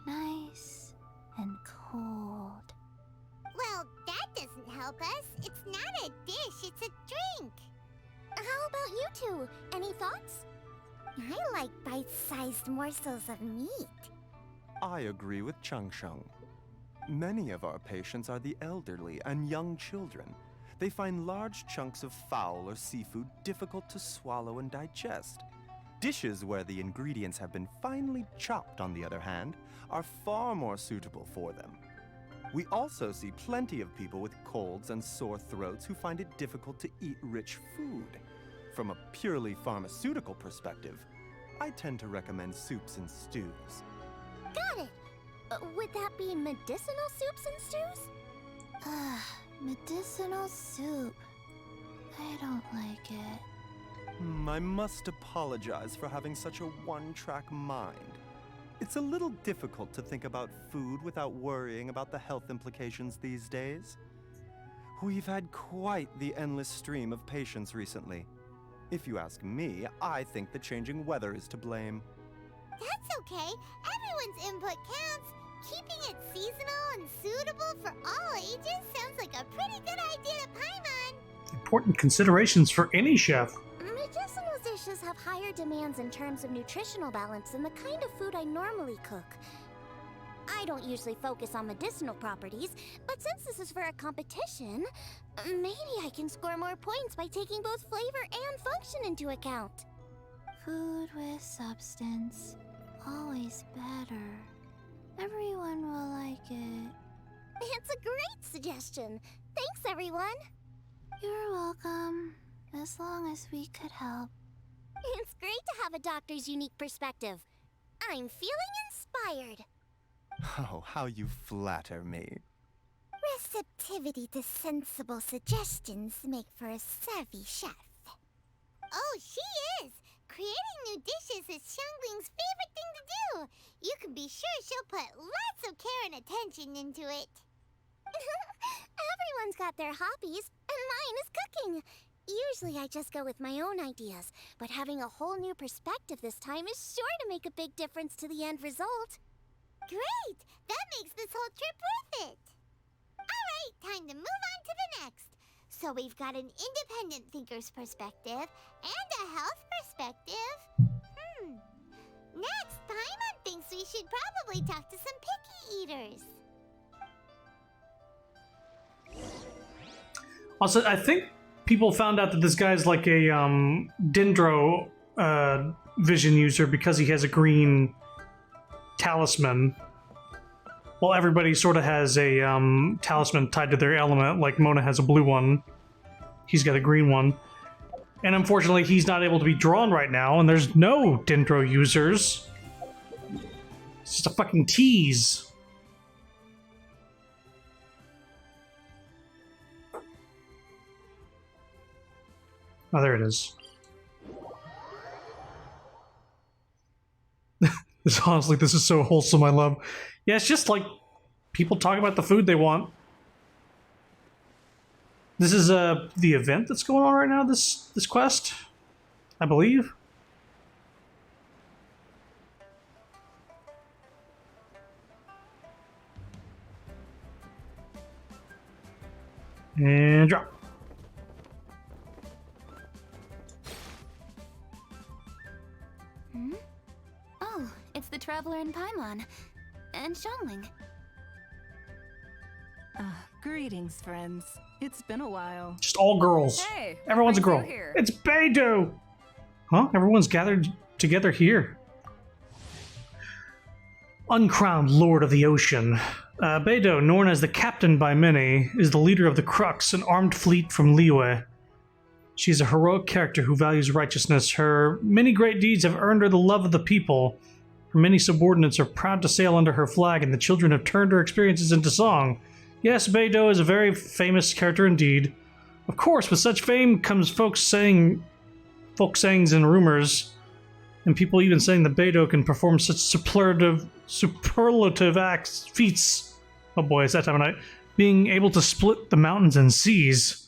Speaker 2: Nice and cold. Well, that doesn't help us. It's not a dish, it's a drink. How about you two? Any thoughts? I like bite-sized morsels of meat.
Speaker 9: I agree with Changsheng. Many of our patients are the elderly and young children. They find large chunks of fowl or seafood difficult to swallow and digest. Dishes where the ingredients have been finely chopped, on the other hand, are far more suitable for them. We also see plenty of people with colds and sore throats who find it difficult to eat rich food. From a purely pharmaceutical perspective, I tend to recommend soups and stews.
Speaker 2: Got it. Would that be medicinal soups and stews? Medicinal soup. I don't like it.
Speaker 9: I must apologize for having such a one-track mind. It's a little difficult to think about food without worrying about the health implications these days. We've had quite the endless stream of patients recently. If you ask me, I think the changing weather is to blame.
Speaker 2: That's okay. Everyone's input counts. Keeping it seasonal and suitable for all ages sounds like a pretty good idea to Paimon.
Speaker 1: Important considerations for any chef.
Speaker 2: Medicinal dishes have higher demands in terms of nutritional balance than the kind of food I normally cook. I don't usually focus on medicinal properties, but since this is for a competition, maybe I can score more points by taking both flavor and function into account. Food with substance. Always better. Everyone will like it. It's a great suggestion. Thanks, everyone. You're welcome. As long as we could help. It's great to have a doctor's unique perspective. I'm feeling inspired.
Speaker 9: Oh, how you flatter me.
Speaker 2: Receptivity to sensible suggestions make for a savvy chef. Oh, she is! Creating new dishes is Xiangling's favorite thing to do. You can be sure she'll put lots of care and attention into it. Everyone's got their hobbies, and mine is cooking. Usually I just go with my own ideas, but having a whole new perspective this time is sure to make a big difference to the end result. Great! That makes this whole trip worth it! Alright, time to move on to the next. So we've got an independent thinker's perspective and a health perspective. Next, Paimon thinks we should probably talk to some picky eaters.
Speaker 1: Also, I think people found out that this guy's like a Dendro vision user because he has a green talisman. Well, everybody sort of has a talisman tied to their element, like Mona has a blue one. He's got a green one. And unfortunately, he's not able to be drawn right now, and there's no Dendro users. It's just a fucking tease. Oh, there it is. Honestly, this is so wholesome, I love. Yeah, it's just like people talk about the food they want. This is the event that's going on right now, this quest, I believe. And drop.
Speaker 12: Oh, it's the Traveler in Paimon. And Xiangling.
Speaker 5: Greetings, friends. It's been a while.
Speaker 1: Just all girls.
Speaker 5: Hey,
Speaker 1: everyone's a girl.
Speaker 5: you here?
Speaker 1: It's Beidou! Huh? Everyone's gathered together here. Uncrowned Lord of the Ocean. Beidou, known as the Captain by many, is the leader of the Crux, an armed fleet from Liyue. She is a heroic character who values righteousness. Her many great deeds have earned her the love of the people. Her many subordinates are proud to sail under her flag, and the children have turned her experiences into song. Yes, Beidou is a very famous character indeed. Of course, with such fame comes folk sayings and rumors, and people even saying that Beidou can perform such superlative feats. Oh boy, it's that time of night. Being able to split the mountains and seas.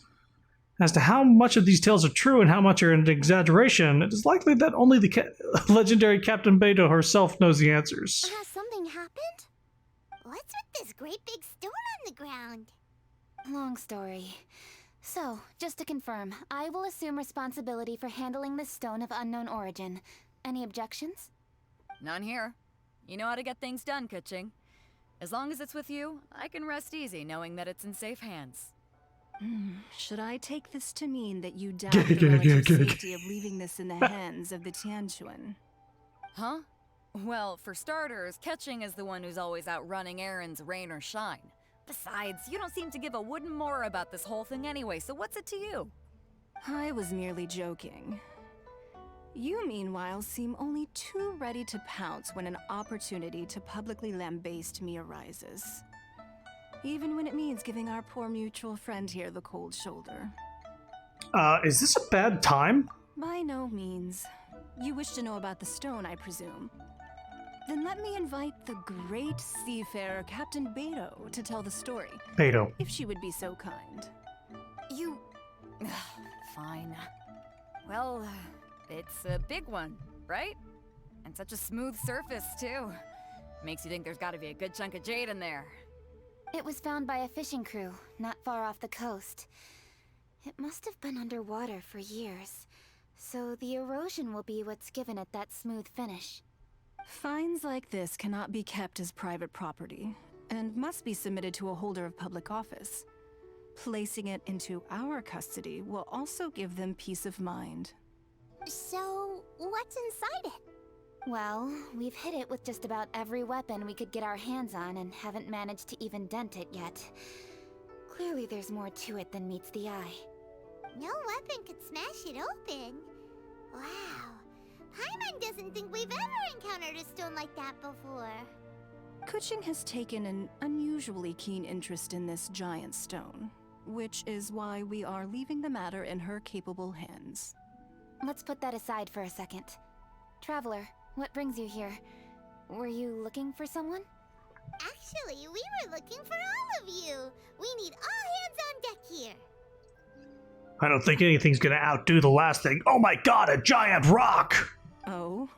Speaker 1: As to how much of these tales are true and how much are an exaggeration, it is likely that only the legendary Captain Beidou herself knows the answers.
Speaker 2: Has something happened? What's with this great big stone on the ground?
Speaker 12: Long story. So, just to confirm, I will assume responsibility for handling this stone of unknown origin. Any objections?
Speaker 11: None here. You know how to get things done, Kuching. As long as it's with you, I can rest easy knowing that it's in safe hands.
Speaker 5: Should I take this to mean that you doubt the relative safety of leaving this in the hands of the Tianquan?
Speaker 11: Huh? Well, for starters, Kuching is the one who's always out running errands, rain or shine. Besides, you don't seem to give a wooden more about this whole thing anyway, so what's it to you?
Speaker 5: I was merely joking. You, meanwhile, seem only too ready to pounce when an opportunity to publicly lambaste me arises. Even when it means giving our poor mutual friend here the cold shoulder.
Speaker 1: Is this a bad time?
Speaker 5: By no means. You wish to know about the stone, I presume. Then let me invite the great seafarer Captain Beidou to tell the story.
Speaker 1: Beidou.
Speaker 5: If she would be so kind.
Speaker 11: You... Fine. Well, it's a big one, right? And such a smooth surface, too. Makes you think there's gotta be a good chunk of jade in there.
Speaker 12: It was found by a fishing crew, not far off the coast. It must have been underwater for years, so the erosion will be what's given it that smooth finish.
Speaker 5: Finds like this cannot be kept as private property, and must be submitted to a holder of public office. Placing it into our custody will also give them peace of mind.
Speaker 2: So, what's inside it?
Speaker 12: Well, we've hit it with just about every weapon we could get our hands on and haven't managed to even dent it yet. Clearly there's more to it than meets the eye.
Speaker 2: No weapon could smash it open. Wow. Paimon doesn't think we've ever encountered a stone like that before.
Speaker 5: Kuching has taken an unusually keen interest in this giant stone, which is why we are leaving the matter in her capable hands.
Speaker 12: Let's put that aside for a second. Traveler, what brings you here? Were you looking for someone?
Speaker 2: Actually, we were looking for all of you. We need all hands on deck here.
Speaker 1: I don't think anything's gonna outdo the last thing. Oh my god, a giant rock!
Speaker 5: Oh?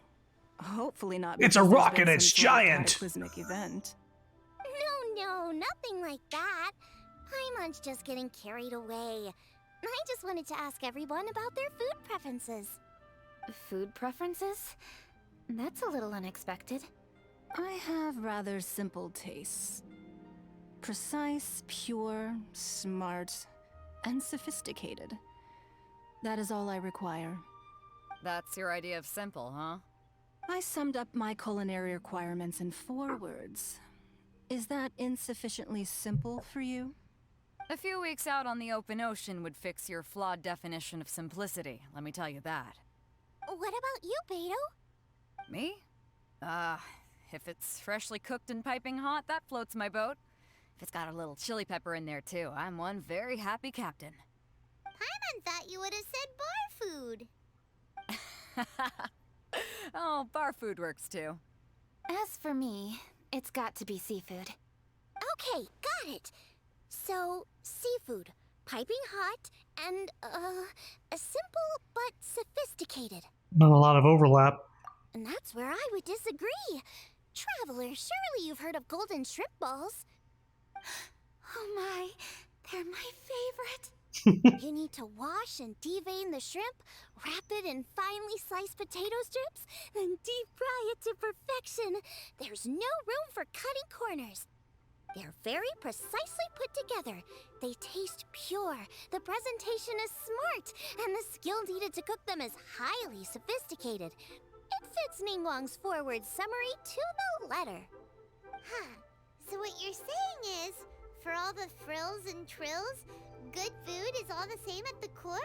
Speaker 5: Hopefully not.
Speaker 1: It's a
Speaker 5: because there's
Speaker 1: rock
Speaker 5: been
Speaker 1: and it's
Speaker 5: some sort of
Speaker 1: giant!
Speaker 5: cataclysmic event.
Speaker 2: No, nothing like that. Paimon's just getting carried away. I just wanted to ask everyone about their food preferences.
Speaker 12: Food preferences? That's a little unexpected.
Speaker 5: I have rather simple tastes. Precise, pure, smart, and sophisticated. That is all I require.
Speaker 11: That's your idea of simple, huh?
Speaker 5: I summed up my culinary requirements in 4 words. Is that insufficiently simple for you?
Speaker 11: A few weeks out on the open ocean would fix your flawed definition of simplicity, let me tell you that.
Speaker 2: What about you, Beto?
Speaker 11: Me? If it's freshly cooked and piping hot, that floats my boat. If it's got a little chili pepper in there too, I'm one very happy captain.
Speaker 2: Paimon thought you would have said bar food.
Speaker 11: Oh, bar food works too.
Speaker 12: As for me, it's got to be seafood.
Speaker 2: Okay, got it. So, seafood, piping hot, and, simple but sophisticated.
Speaker 1: Not a lot of overlap.
Speaker 2: And that's where I would disagree. Traveler, surely you've heard of golden shrimp balls.
Speaker 12: Oh my, they're my favorite.
Speaker 2: You need to wash and devein the shrimp, wrap it in finely sliced potato strips, then deep fry it to perfection. There's no room for cutting corners. They're very precisely put together. They taste pure, the presentation is smart, and the skill needed to cook them is highly sophisticated. It fits Ningguang's forward summary to the letter. Huh. So what you're saying is, for all the frills and trills, good food is all the same at the core?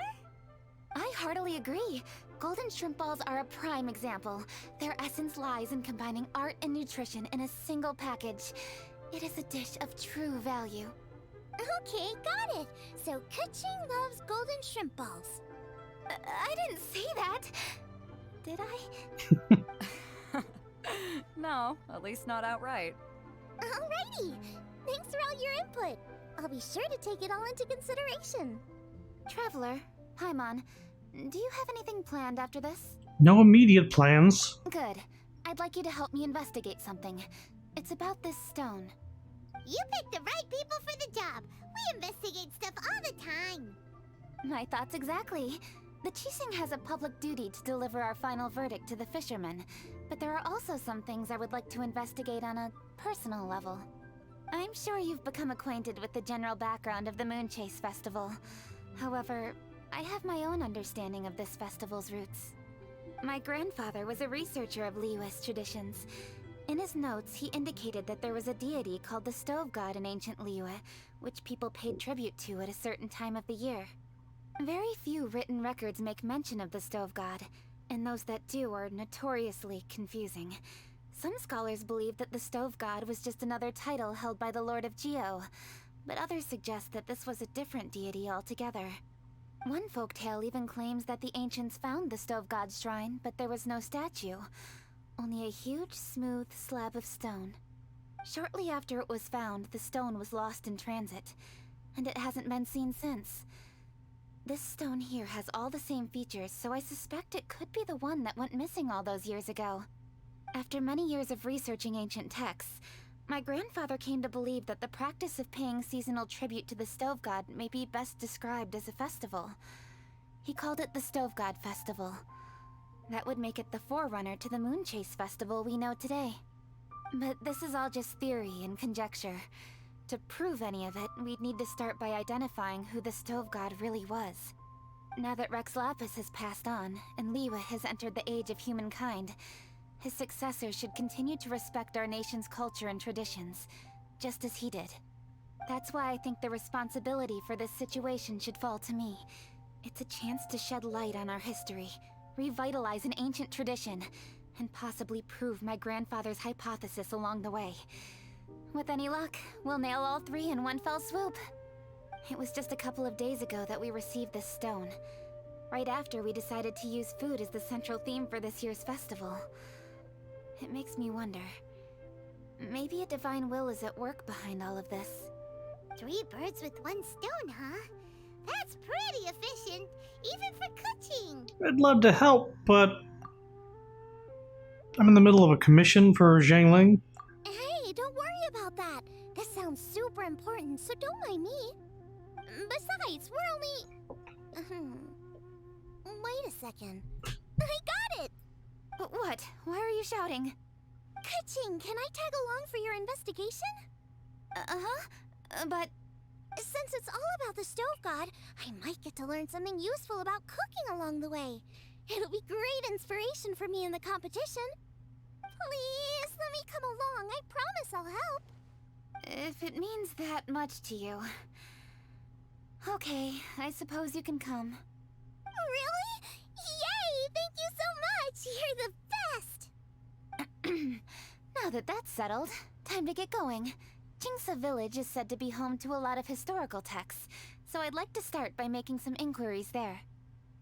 Speaker 12: I heartily agree. Golden shrimp balls are a prime example. Their essence lies in combining art and nutrition in a single package. It is a dish of true value.
Speaker 2: Okay, got it. So Kuching loves golden shrimp balls.
Speaker 12: I didn't say that. Did I?
Speaker 11: No, at least not outright.
Speaker 2: Alrighty. Thanks for all your input. I'll be sure to take it all into consideration.
Speaker 12: Traveler, Paimon, do you have anything planned after this?
Speaker 1: No immediate plans.
Speaker 12: Good. I'd like you to help me investigate something. It's about this stone.
Speaker 2: You picked the right people for the job. We investigate stuff all the time.
Speaker 12: My thoughts exactly. The Qixing has a public duty to deliver our final verdict to the fishermen, but there are also some things I would like to investigate on a personal level. I'm sure you've become acquainted with the general background of the Moonchase Festival. However, I have my own understanding of this festival's roots. My grandfather was a researcher of Liyue's traditions. In his notes, he indicated that there was a deity called the Stove God in ancient Liyue, which people paid tribute to at a certain time of the year. Very few written records make mention of the Stove God, and those that do are notoriously confusing. Some scholars believe that the Stove God was just another title held by the Lord of Geo, but others suggest that this was a different deity altogether. One folktale even claims that the ancients found the Stove God's shrine, but there was no statue. Only a huge, smooth slab of stone. Shortly after it was found, the stone was lost in transit, and it hasn't been seen since. This stone here has all the same features, so I suspect it could be the one that went missing all those years ago. After many years of researching ancient texts, my grandfather came to believe that the practice of paying seasonal tribute to the Stove God may be best described as a festival. He called it the Stove God Festival. That would make it the forerunner to the Moonchase Festival we know today. But this is all just theory and conjecture. To prove any of it, we'd need to start by identifying who the Stove God really was. Now that Rex Lapis has passed on, and Liyue has entered the age of humankind, his successors should continue to respect our nation's culture and traditions, just as he did. That's why I think the responsibility for this situation should fall to me. It's a chance to shed light on our history, revitalize an ancient tradition, and possibly prove my grandfather's hypothesis along the way. With any luck, we'll nail all 3 in one fell swoop. It was just a couple of days ago that we received this stone. Right after we decided to use food as the central theme for this year's festival. It makes me wonder. Maybe a divine will is at work behind all of this.
Speaker 2: 3 birds with 1 stone, huh? That's pretty efficient, even for cooking.
Speaker 1: I'd love to help, but I'm in the middle of a commission for Zhangling.
Speaker 2: Hey, don't worry about that. This sounds super important, so don't mind me. Besides, we're only... Wait a second. I got it!
Speaker 12: What? Why are you shouting?
Speaker 2: Ka-ching, can I tag along for your investigation?
Speaker 12: But...
Speaker 2: Since it's all about the stove god, I might get to learn something useful about cooking along the way. It'll be great inspiration for me in the competition. Please, let me come along. I promise I'll help.
Speaker 12: If it means that much to you... Okay, I suppose you can come.
Speaker 2: Really? Yay! Thank you so much! You're the best!
Speaker 12: Now that that's settled, time to get going. Jingsa Village is said to be home to a lot of historical texts, so I'd like to start by making some inquiries there.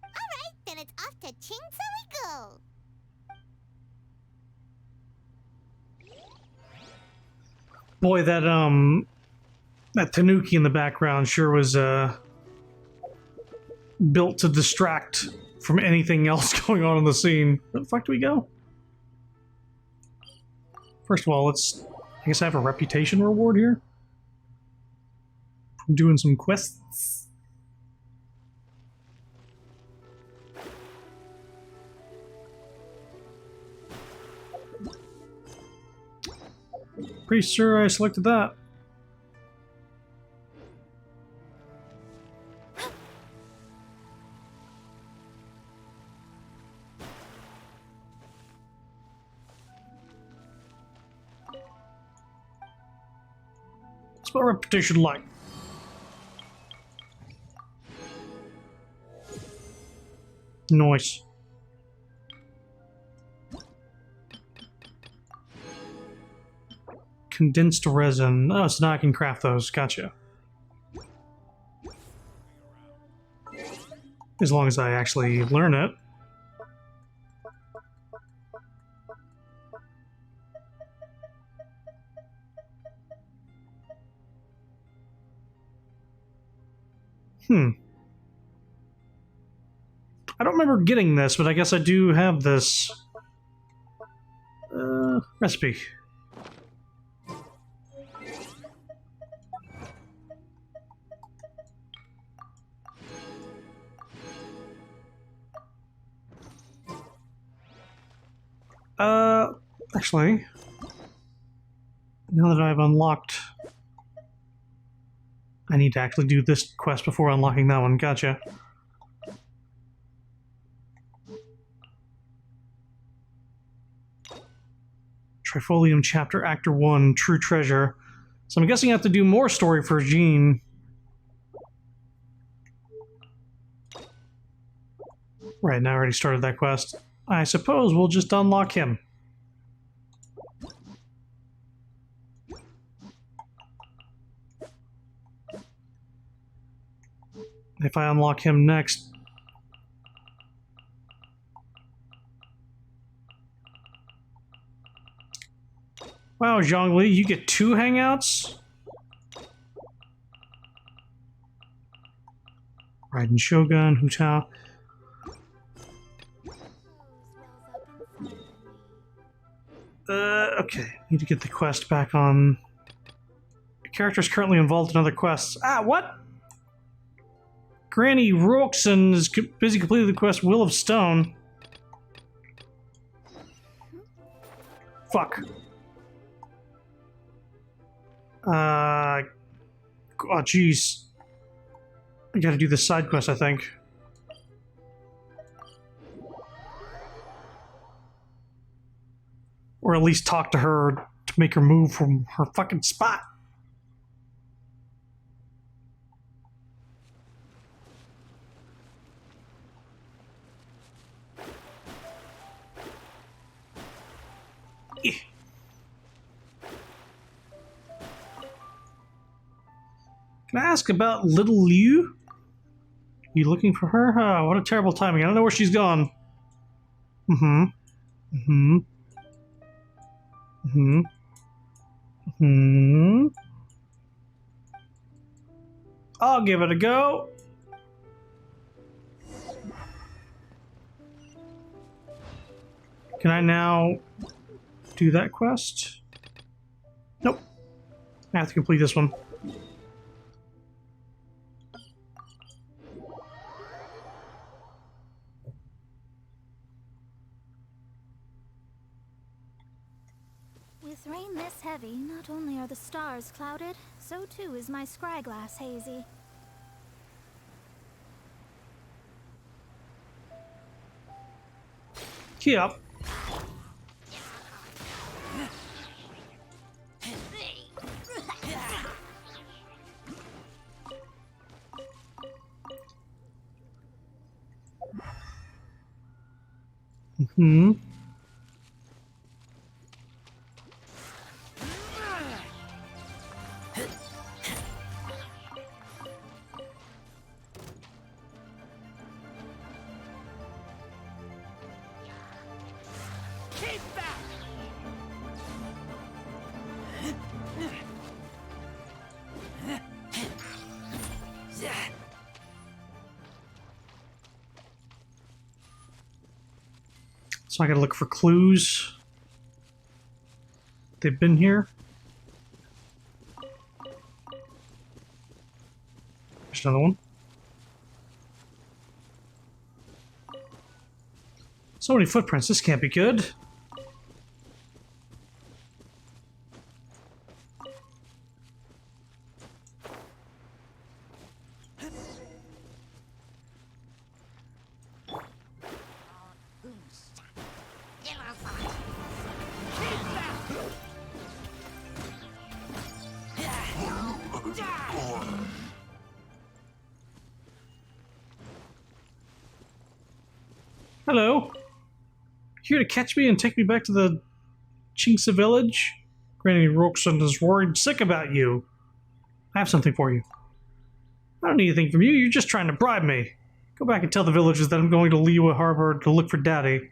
Speaker 2: Alright, then it's off to Jingsa we go!
Speaker 1: Boy, that tanuki in the background sure was built to distract from anything else going on in the scene. Where the fuck do we go? First of all, I guess I have a reputation reward here. I'm doing some quests. Pretty sure I selected that. What's my reputation like? Nice. Condensed resin. Oh, so now I can craft those. Gotcha. As long as I actually learn it. I don't remember getting this, but I guess I do have this recipe. Actually, now that I've unlocked, I need to actually do this quest before unlocking that one. Gotcha. Trifolium Chapter Actor 1, True Treasure. So I'm guessing I have to do more story for Jean. Right, now I already started that quest. I suppose we'll just unlock him. If I unlock him next... Wow, Zhongli, you get 2 hangouts? Raiden Shogun, Hu Tao. Okay. Need to get the quest back on. The character's currently involved in other quests. Ah, what? Granny Roxon is busy completing the quest Will of Stone. Fuck. Oh, jeez. I gotta do this side quest, I think. Or at least talk to her to make her move from her fucking spot. Can I ask about Little Liu? You looking for her? Oh, what a terrible timing. I don't know where she's gone. I'll give it a go. Can I now do that quest? Nope. I have to complete this one.
Speaker 2: With rain this heavy, not only are the stars clouded, so too is my scryglass hazy.
Speaker 1: Yep. Hmm. So I gotta look for clues. They've been here. There's another one. So many footprints. This can't be good. Hello. Here to catch me and take me back to the Chinksa village? Granny Roxon is worried sick about you. I have something for you. I don't need anything from you. You're just trying to bribe me. Go back and tell the villagers that I'm going to Liyue Harbor to look for Daddy. You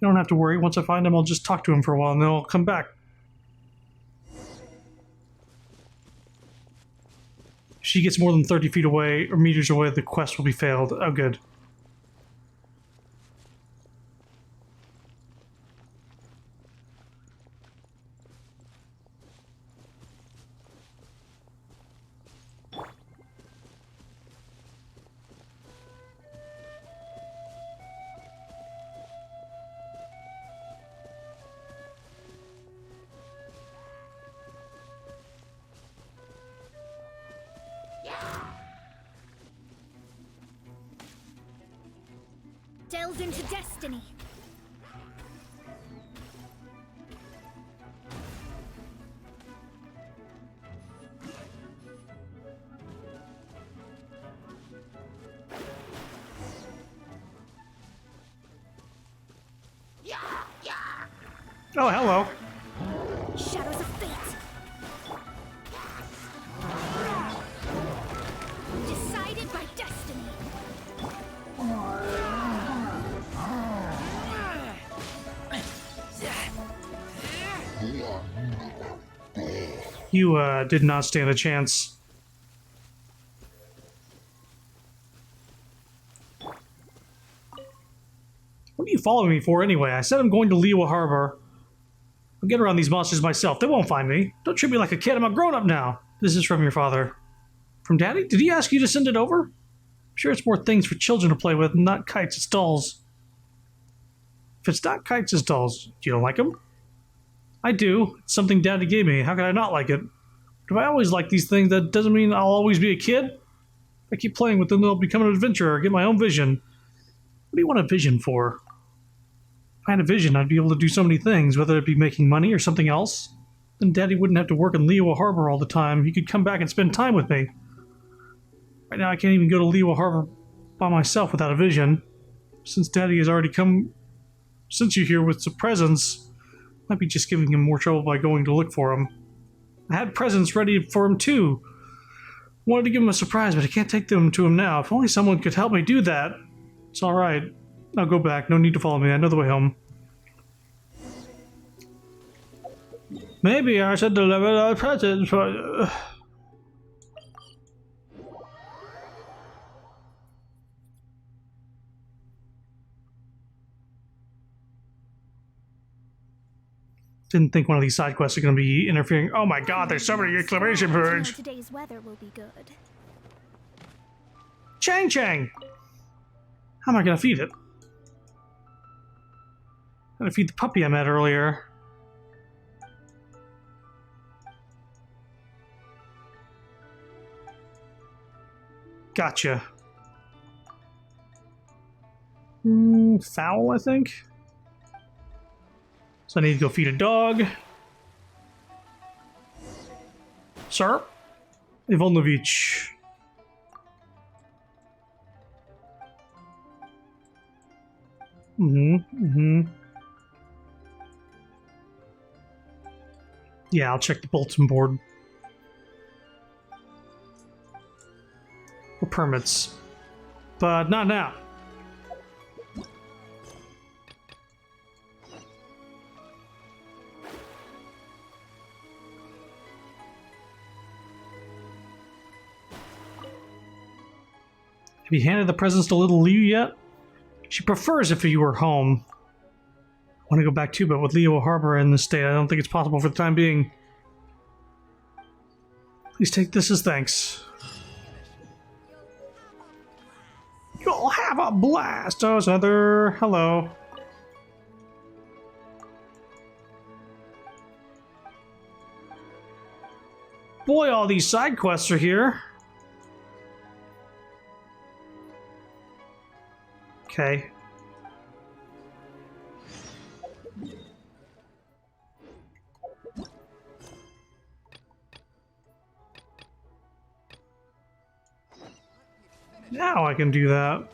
Speaker 1: don't have to worry. Once I find him, I'll just talk to him for a while and then I'll come back. If she gets more than 30 feet away or meters away, the quest will be failed. Oh, good.
Speaker 2: Delves into destiny.
Speaker 1: Oh, hello.
Speaker 2: Shadows of fate. Decided by destiny.
Speaker 1: You, did not stand a chance. What are you following me for anyway? I said I'm going to Liyue Harbor. I'll get around these monsters myself. They won't find me. Don't treat me like a kid. I'm a grown-up now. This is from your father. From Daddy? Did he ask you to send it over? I'm sure it's more things for children to play with, not kites, it's dolls. If it's not kites, it's dolls. You don't like them? I do. It's something Daddy gave me. How could I not like it? But if I always like these things, that doesn't mean I'll always be a kid. If I keep playing with them, I'll become an adventurer, get my own vision. What do you want a vision for? If I had a vision, I'd be able to do so many things, whether it be making money or something else. Then Daddy wouldn't have to work in Liyue Harbor all the time. He could come back and spend time with me. Right now, I can't even go to Liyue Harbor by myself without a vision. Since Daddy has already sent you here with some presents, might be just giving him more trouble by going to look for him. I had presents ready for him too. Wanted to give him a surprise, but I can't take them to him now. If only someone could help me do that. It's alright. I'll go back. No need to follow me. I know the way home. Maybe I should deliver our presents for... Didn't think one of these side quests are going to be interfering. Oh my god, there's so many exclamation points!
Speaker 13: Today's weather will be good.
Speaker 1: Chang Chang! How am I going to feed it? I'm going to feed the puppy I met earlier. Gotcha. Fowl, I think. So I need to go feed a dog. Sir? Ivanovich. Yeah, I'll check the bulletin board. For permits. But not now. Have you handed the presents to little Liu yet? She prefers if you were home. I want to go back too, but with Leo Harbor in this state, I don't think it's possible for the time being. Please take this as thanks. You'll have a blast! Oh, Heather. Hello. Boy, all these side quests are here. Okay. Now I can do that.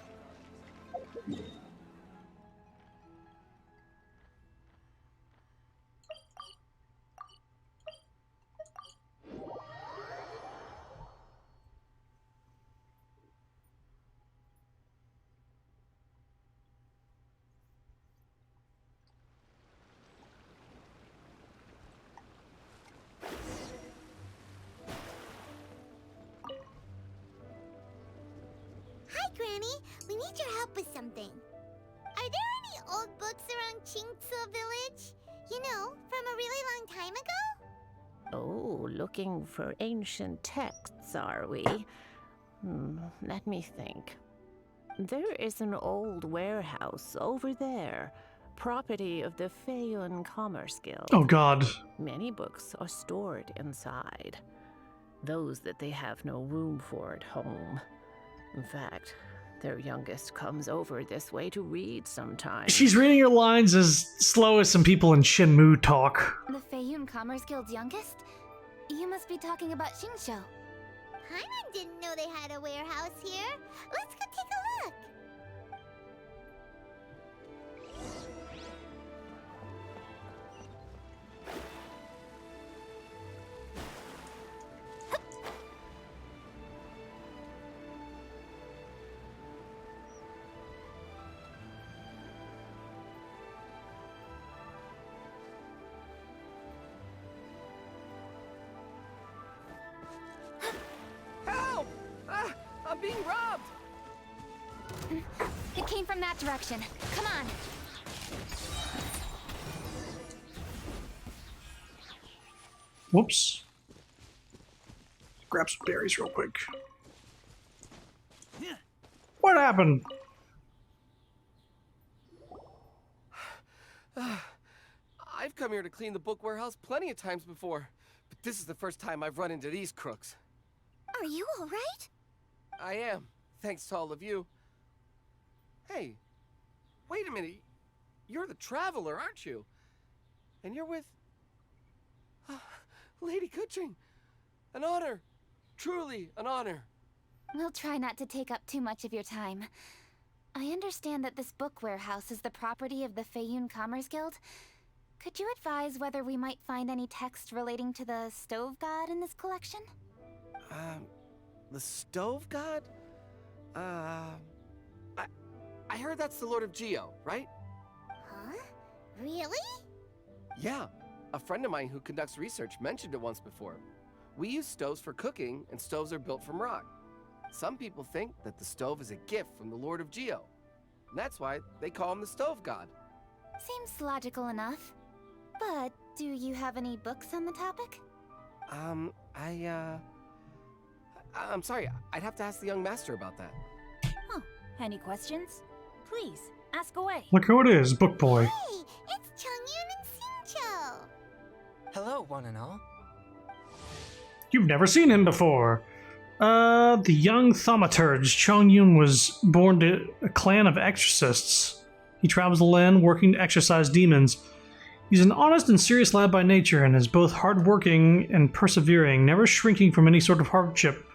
Speaker 2: Hi, Granny. We need your help with something. Are there any old books around Qingce Village? You know, from a really long time ago?
Speaker 16: Oh, looking for ancient texts, are we? Let me think. There is an old warehouse over there, property of the Feiyun Commerce Guild.
Speaker 1: Oh god.
Speaker 16: Many books are stored inside. Those that they have no room for at home. In fact, their youngest comes over this way to read sometimes.
Speaker 1: She's reading her lines as slow as some people in Shenmue talk.
Speaker 12: The Feiyun Commerce Guild's youngest? You must be talking about Xingqiu.
Speaker 2: Paimon didn't know they had a warehouse here. Let's go take a look.
Speaker 22: Help! I'm being robbed!
Speaker 12: It came from that direction. Come on.
Speaker 1: Whoops. Grab some berries real quick. What happened?
Speaker 17: I've come here to clean the book warehouse plenty of times before, but this is the first time I've run into these crooks.
Speaker 2: Are you alright?
Speaker 17: I am, thanks to all of you. Hey, wait a minute. You're the Traveler, aren't you? And you're with... Lady Kuching. An honor. Truly an honor.
Speaker 12: We'll try not to take up too much of your time. I understand that this book warehouse is the property of the Feiyun Commerce Guild. Could you advise whether we might find any text relating to the Stove God in this collection?
Speaker 17: The Stove God? I heard that's the Lord of Geo, right?
Speaker 2: Huh? Really?
Speaker 17: Yeah. A friend of mine who conducts research mentioned it once before. We use stoves for cooking, and stoves are built from rock. Some people think that the stove is a gift from the Lord of Geo. And that's why they call him the Stove God.
Speaker 12: Seems logical enough. But Do you have any books on the topic?
Speaker 17: I'm sorry, I'd have to ask the young master about that.
Speaker 13: Oh, any questions? Please, ask away.
Speaker 1: Look who it is, Book Boy.
Speaker 2: Hey, it's Chongyun and Xingqiu.
Speaker 18: Hello, one and all.
Speaker 1: You've never seen him before. The young thaumaturge, Chongyun was born to a clan of exorcists. He travels the land working to exorcise demons. He's an honest and serious lad by nature and is both hardworking and persevering, never shrinking from any sort of hardship.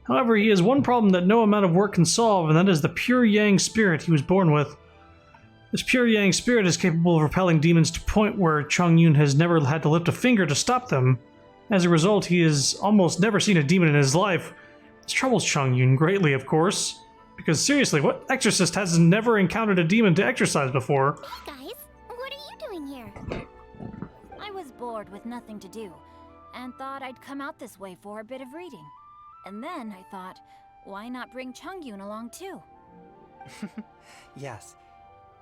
Speaker 1: However, he has one problem that no amount of work can solve, and that is the pure Yang spirit he was born with. This pure Yang spirit is capable of repelling demons to a point where Chongyun has never had to lift a finger to stop them. As a result, he has almost never seen a demon in his life. This troubles Chongyun greatly, of course. Because seriously, what exorcist has never encountered a demon to exorcise before?
Speaker 2: Hey guys, what are you doing here?
Speaker 13: I was bored with nothing to do, and thought I'd come out this way for a bit of reading. And then I thought, why not bring Chongyun along too?
Speaker 18: Yes.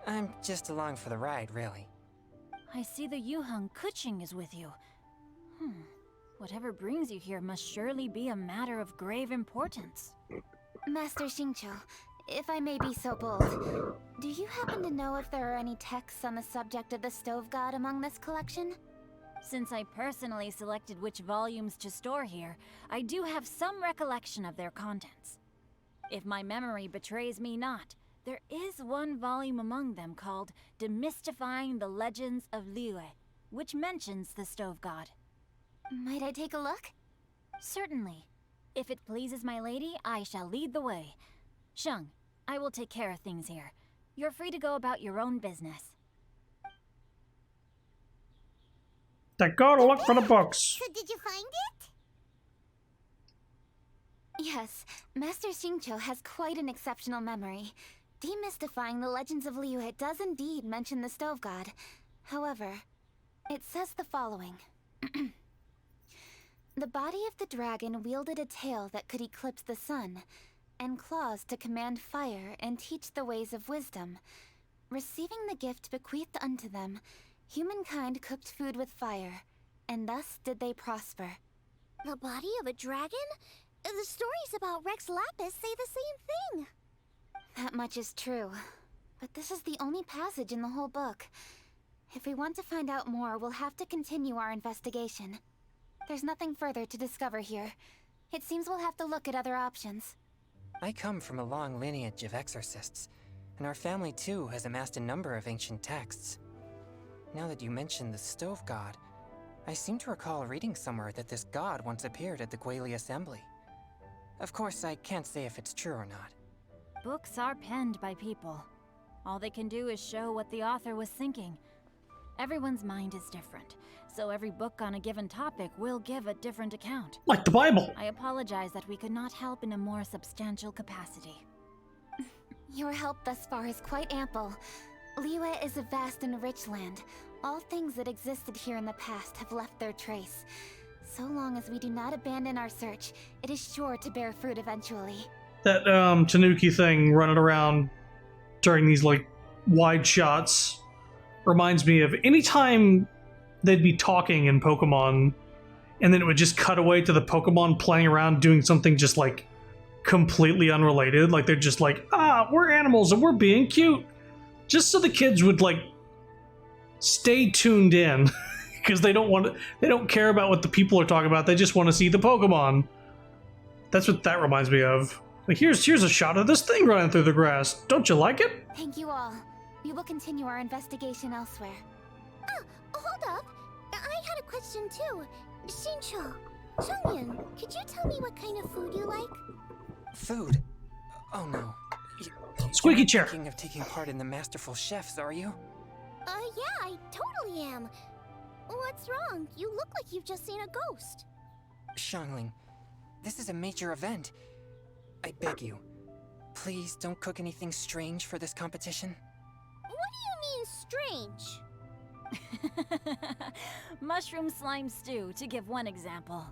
Speaker 18: I'm just along for the ride, really.
Speaker 13: I see the Yuheng Kuching is with you. Whatever brings you here must surely be a matter of grave importance.
Speaker 12: Master Xingqiu, if I may be so bold, do you happen to know if there are any texts on the subject of the Stove God among this collection?
Speaker 13: Since I personally selected which volumes to store here, I do have some recollection of their contents. If my memory betrays me not, there is one volume among them called Demystifying the Legends of Liyue, which mentions the Stove God.
Speaker 12: Might I take a look?
Speaker 13: Certainly. If it pleases my lady, I shall lead the way. Sheng, I will take care of things here. You're free to go about your own business.
Speaker 1: They gotta look for the books.
Speaker 2: So did you find it?
Speaker 12: Yes, Master Xingqiu has quite an exceptional memory. Demystifying the Legends of Liyue does indeed mention the Stove God. However, it says the following. The body of the dragon wielded a tail that could eclipse the sun, and claws to command fire and teach the ways of wisdom. Receiving the gift bequeathed unto them, humankind cooked food with fire, and thus did they prosper.
Speaker 2: The body of a dragon? The stories about Rex Lapis say the same thing.
Speaker 12: That much is true, but this is the only passage in the whole book. If we want to find out more, we'll have to continue our investigation. There's nothing further to discover here. It seems we'll have to look at other options.
Speaker 18: I come from a long lineage of exorcists, and our family too has amassed a number of ancient texts. Now that you mention the Stove God, I seem to recall reading somewhere that this god once appeared at the Guili Assembly. Of course, I can't say if it's true or not.
Speaker 13: Books are penned by people. All they can do is show what the author was thinking. Everyone's mind is different, so every book on a given topic will give a different account.
Speaker 1: Like the Bible.
Speaker 13: I apologize that we could not help in a more substantial capacity.
Speaker 12: Your help thus far is quite ample. Liyue is a vast and rich land. All things that existed here in the past have left their trace. So long as we do not abandon our search, it is sure to bear fruit eventually.
Speaker 1: That Tanuki thing running around during these like wide shots reminds me of any time they'd be talking in Pokemon and then it would just cut away to the Pokemon playing around doing something just like completely unrelated. Like they're just like, we're animals and we're being cute. Just so the kids would like stay tuned in because they don't care about what the people are talking about. They just want to see the Pokemon. That's what that reminds me of. Like here's a shot of this thing running through the grass. Don't you like it?
Speaker 12: Thank you all. We will continue our investigation elsewhere.
Speaker 2: Oh, hold up. I had a question too. Xingqiu, Chongyun, could you tell me what kind of food you like?
Speaker 18: Food? Oh no.
Speaker 1: Squeaky
Speaker 18: You're not
Speaker 1: chair.
Speaker 18: Thinking of taking part in the Masterful Chefs, are you?
Speaker 2: Yeah, I totally am. What's wrong? You look like you've just seen a ghost.
Speaker 18: Xiangling, this is a major event. I beg you, please don't cook anything strange for this competition.
Speaker 2: What do you mean, strange?
Speaker 13: Mushroom slime stew, to give one example.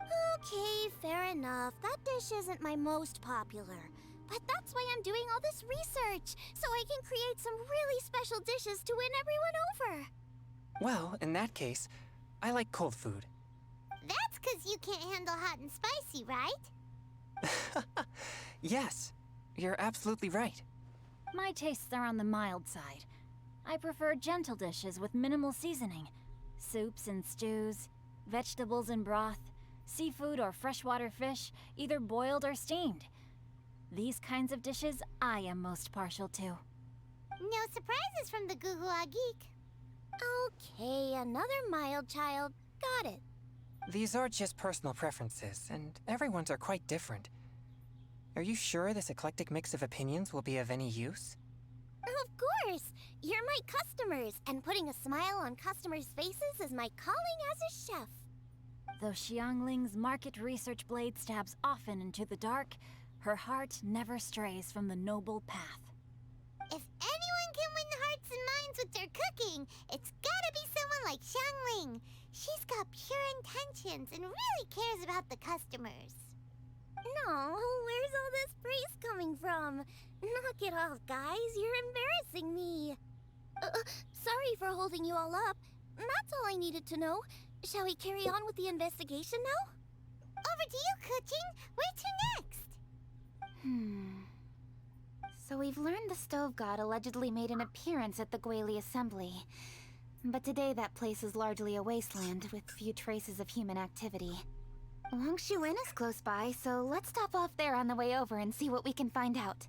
Speaker 2: Okay, fair enough. That dish isn't my most popular. But that's why I'm doing all this research, so I can create some really special dishes to win everyone over.
Speaker 18: Well, in that case, I like cold food.
Speaker 2: That's because you can't handle hot and spicy, right?
Speaker 18: Yes, you're absolutely right.
Speaker 13: My tastes are on the mild side. I prefer gentle dishes with minimal seasoning. Soups and stews, vegetables and broth, seafood or freshwater fish, either boiled or steamed. These kinds of dishes I am most partial to.
Speaker 2: No surprises from the Guhua Geek. Okay, another mild child. Got it.
Speaker 18: These are just personal preferences, and everyone's are quite different. Are you sure this eclectic mix of opinions will be of any use?
Speaker 2: Of course! You're my customers, and putting a smile on customers' faces is my calling as a chef.
Speaker 13: Though Xiangling's market research blade stabs often into the dark, her heart never strays from the noble path.
Speaker 2: If anyone can win hearts and minds with their cooking, it's gotta be someone like Xiangling. She's got pure intentions and really cares about the customers. No, where's all this praise coming from? Knock it off, guys. You're embarrassing me. Sorry for holding you all up. That's all I needed to know. Shall we carry on with the investigation now? Over to you, Kuching. Where to next?
Speaker 12: So we've learned the Stove God allegedly made an appearance at the Guili Assembly. But today that place is largely a wasteland with few traces of human activity. Wangshu Inn is close by, so let's stop off there on the way over and see what we can find out.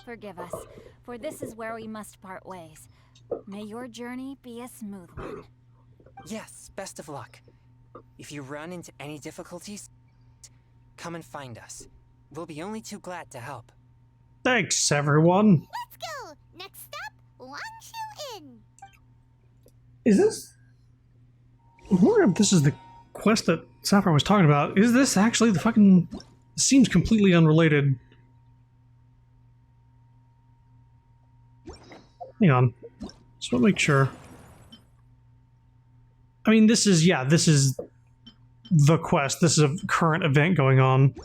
Speaker 13: Forgive us, for this is where we must part ways. May your journey be a smooth one.
Speaker 18: Yes, best of luck. If you run into any difficulties, come and find us. We'll be only too glad to help.
Speaker 1: Thanks, everyone.
Speaker 2: Let's go! Next stop, Wangshu Inn.
Speaker 1: Is this... I wonder if this is the quest that Sapphire was talking about. Is this actually the fucking... It seems completely unrelated. Hang on. Just want to make sure. I mean, this is... Yeah, this is the quest. This is a current event going on.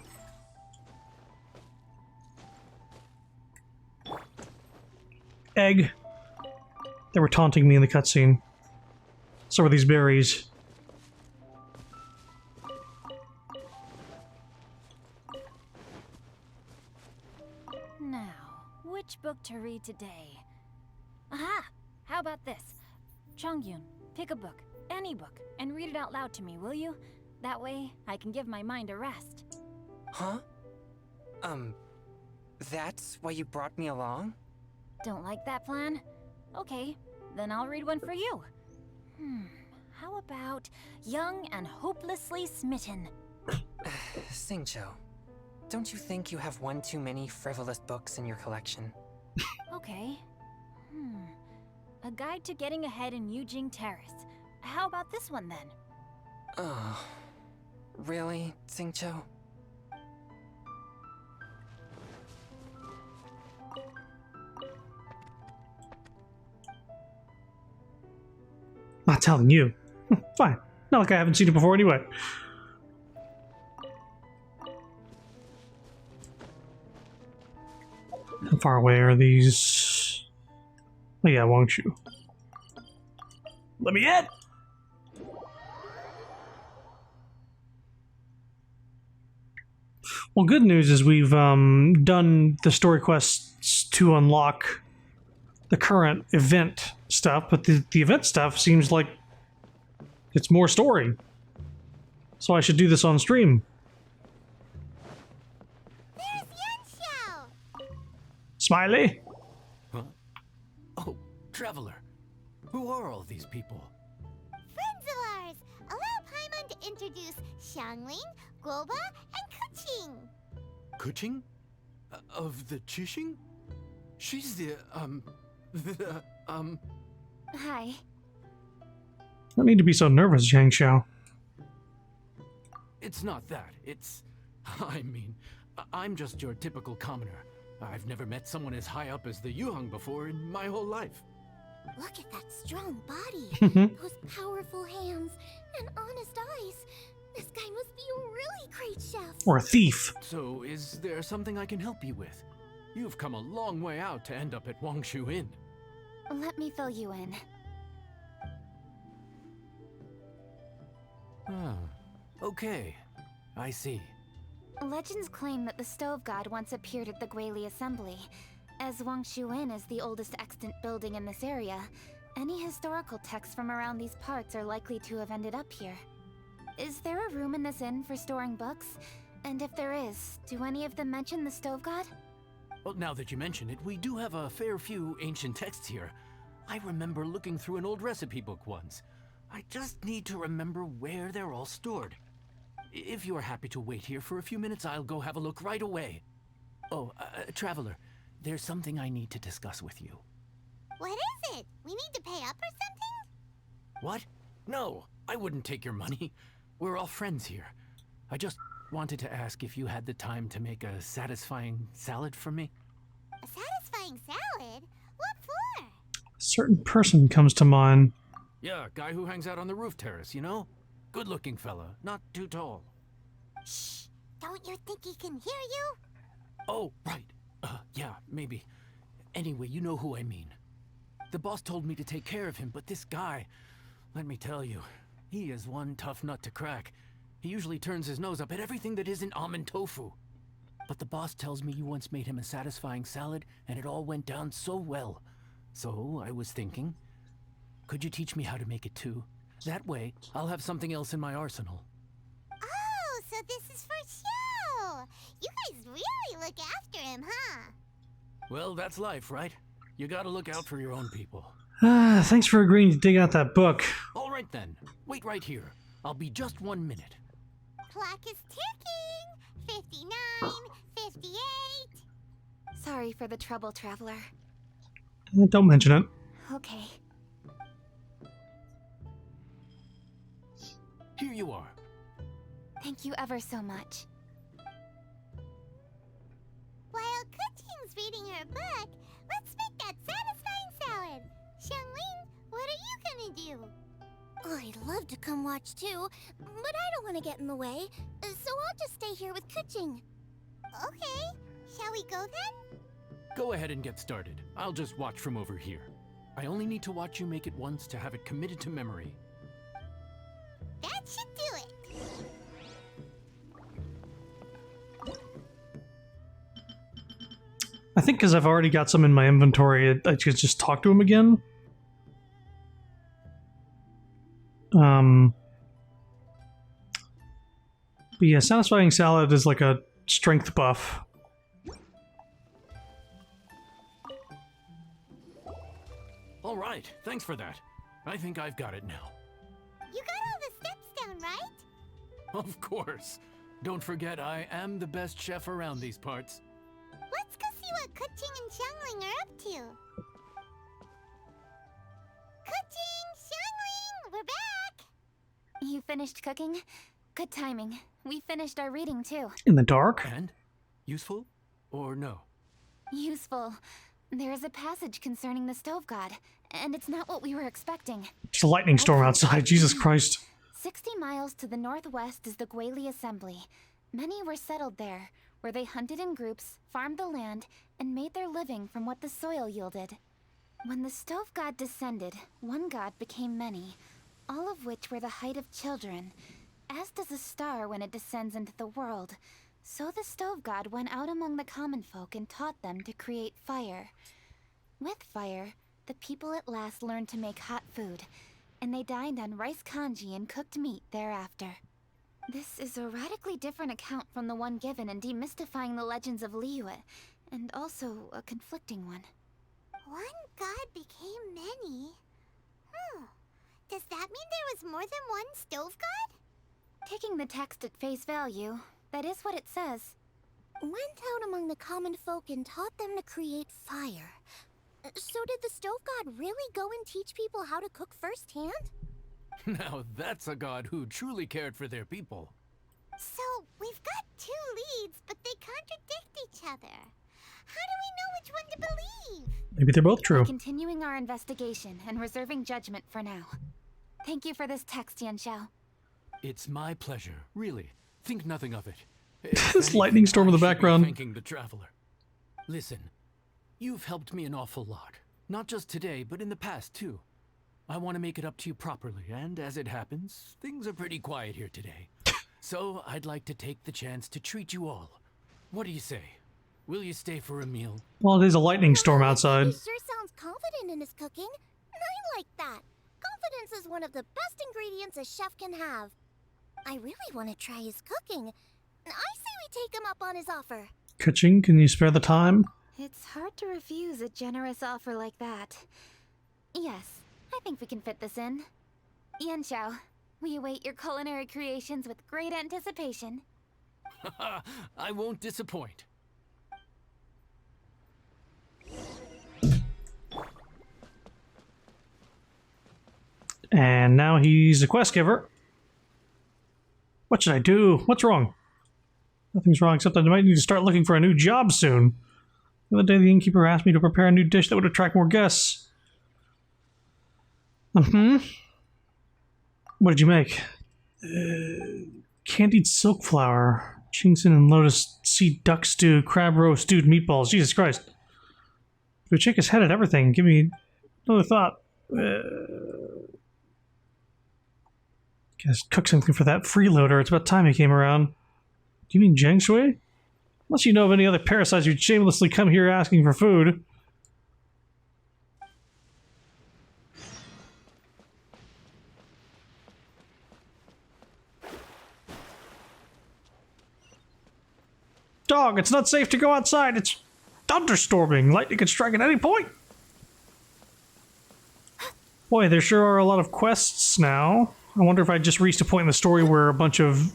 Speaker 1: Egg. They were taunting me in the cutscene. So were these berries.
Speaker 13: Now, which book to read today? Aha! How about this? Chongyun, pick a book, any book, and read it out loud to me, will you? That way, I can give my mind a rest.
Speaker 18: Huh? That's why you brought me along?
Speaker 13: Don't like that plan? Okay, then I'll read one for you. How about Young and Hopelessly Smitten?
Speaker 18: Xingqiu, don't you think you have one too many frivolous books in your collection?
Speaker 13: Okay. A Guide to Getting Ahead in Yujing Terrace. How about this one then?
Speaker 18: Oh, really, Xingqiu?
Speaker 1: Not telling you. Fine. Not like I haven't seen it before anyway. How far away are these? Oh yeah, Wangshu. Let me in! Well, good news is we've done the story quests to unlock the current event stuff, but the event stuff seems like it's more story. So I should do this on stream.
Speaker 2: There's Yanxiao!
Speaker 1: Smiley?
Speaker 14: Huh? Oh, Traveler. Who are all these people?
Speaker 2: Friends of ours! Allow Paimon to introduce Xiangling, Guoba, and Kuching.
Speaker 23: Kuching? Of the Chishing? She's the,
Speaker 12: Hi.
Speaker 1: No need to be so nervous, Yang Xiao.
Speaker 14: It's not that. It's... I mean, I'm just your typical commoner. I've never met someone as high up as the Yuheng before in my whole life.
Speaker 2: Look at that strong body, those powerful hands, and honest eyes. This guy must be a really great chef.
Speaker 1: Or a thief.
Speaker 14: So, is there something I can help you with? You've come a long way out to end up at Wangshu Inn.
Speaker 12: Let me fill you in.
Speaker 14: Oh, okay. I see.
Speaker 12: Legends claim that the Stove God once appeared at the Guili Assembly. As Wang Shu Inn is the oldest extant building in this area, any historical texts from around these parts are likely to have ended up here. Is there a room in this inn for storing books? And if there is, do any of them mention the Stove God?
Speaker 14: Well, now that you mention it, we do have a fair few ancient texts here. I remember looking through an old recipe book once. I just need to remember where they're all stored. If you are happy to wait here for a few minutes, I'll go have a look right away. Oh, Traveler, there's something I need to discuss with you.
Speaker 2: What is it? We need to pay up or something?
Speaker 14: What? No, I wouldn't take your money. We're all friends here. I just wanted to ask if you had the time to make a satisfying salad for me.
Speaker 2: A satisfying salad? What for?
Speaker 1: A certain person comes to mind.
Speaker 14: Yeah, guy who hangs out on the roof terrace, you know? Good-looking fella, not too tall.
Speaker 2: Shh! Don't you think he can hear you?
Speaker 14: Oh, right. Yeah, maybe. Anyway, you know who I mean. The boss told me to take care of him, but this guy, let me tell you, he is one tough nut to crack. He usually turns his nose up at everything that isn't almond tofu. But the boss tells me you once made him a satisfying salad, and it all went down so well. So, I was thinking, could you teach me how to make it too? That way, I'll have something else in my arsenal.
Speaker 2: Oh, so this is for show! You guys really look after him, huh?
Speaker 14: Well, that's life, right? You gotta look out for your own people.
Speaker 1: Thanks for agreeing to dig out that book.
Speaker 14: All right then. Wait right here. I'll be just 1 minute.
Speaker 2: Clock is ticking! 59, 58...
Speaker 12: Sorry for the trouble, Traveler.
Speaker 1: Don't mention it.
Speaker 12: Okay.
Speaker 14: Here you are.
Speaker 12: Thank you ever so much.
Speaker 2: While Kuching's reading her book, let's make that satisfying salad. Xiangling, what are you gonna do?
Speaker 8: I'd love to come watch too, but I don't want to get in the way, so I'll just stay here with Kuching.
Speaker 2: Okay, shall we go then?
Speaker 14: Go ahead and get started. I'll just watch from over here. I only need to watch you make it once to have it committed to memory.
Speaker 2: That should do it.
Speaker 1: I think because I've already got some in my inventory, I should just talk to him again. But yeah, satisfying salad is like a strength buff.
Speaker 14: All right, thanks for that. I think I've got it now.
Speaker 2: You got all the steps down, right?
Speaker 14: Of course. Don't forget, I am the best chef around these parts.
Speaker 2: Let's go see what Kuching and Xiangling are up to. Kuching! Xiangling! We're back!
Speaker 12: You finished cooking? Good timing. We finished our reading too.
Speaker 1: In the dark?
Speaker 14: And? Useful? Or no?
Speaker 12: Useful. There is a passage concerning the Stove God, and it's not what we were expecting.
Speaker 1: It's a lightning storm outside, Jesus Christ.
Speaker 12: 60 miles to the northwest is the Guili Assembly. Many were settled there, where they hunted in groups, farmed the land, and made their living from what the soil yielded. When the Stove God descended, one god became many, all of which were the height of children. As does a star when it descends into the world, so the Stove God went out among the common folk and taught them to create fire. With fire, the people at last learned to make hot food, and they dined on rice congee and cooked meat thereafter. This is a radically different account from the one given in Demystifying the Legends of Liyue, and also a conflicting one.
Speaker 2: One god became many? Does that mean there was more than one Stove God?
Speaker 12: Taking the text at face value, that is what it says.
Speaker 8: Went out among the common folk and taught them to create fire. So did the Stove God really go and teach people how to cook firsthand?
Speaker 14: Now that's a god who truly cared for their people.
Speaker 2: So, we've got two leads, but they contradict each other. How do we know which one to believe?
Speaker 1: Maybe they're both true.
Speaker 12: We're continuing our investigation and reserving judgment for now. Thank you for this text, Yanxiao.
Speaker 14: It's my pleasure, really. Think nothing of it.
Speaker 1: This lightning storm in the background.
Speaker 14: Thanking the Traveler. Listen, you've helped me an awful lot. Not just today, but in the past, too. I want to make it up to you properly, and as it happens, things are pretty quiet here today. So I'd like to take the chance to treat you all. What do you say? Will you stay for a meal?
Speaker 1: Well, it is a lightning storm outside.
Speaker 8: He sure sounds confident in his cooking. And I like that. Confidence is one of the best ingredients a chef can have. I really want to try his cooking. I say we take him up on his offer.
Speaker 1: Kuching, can you spare the time?
Speaker 12: It's hard to refuse a generous offer like that. Yes, I think we can fit this in. Yanxiao, we await your culinary creations with great anticipation.
Speaker 14: I won't disappoint.
Speaker 1: And now he's a quest giver. What should I do? What's wrong? Nothing's wrong, except I might need to start looking for a new job soon. The other day, the innkeeper asked me to prepare a new dish that would attract more guests. What did you make? Candied silk flour, chinsen and lotus seed duck stew, crab roast, stewed meatballs. Jesus Christ. If we shake his head at everything, give me another thought. Guys, cook something for that freeloader. It's about time he came around. Do you mean Zheng Shui? Unless you know of any other parasites who'd shamelessly come here asking for food. Dog, it's not safe to go outside. It's thunderstorming. Lightning could strike at any point. Boy, there sure are a lot of quests now. I wonder if I just reached a point in the story where a bunch of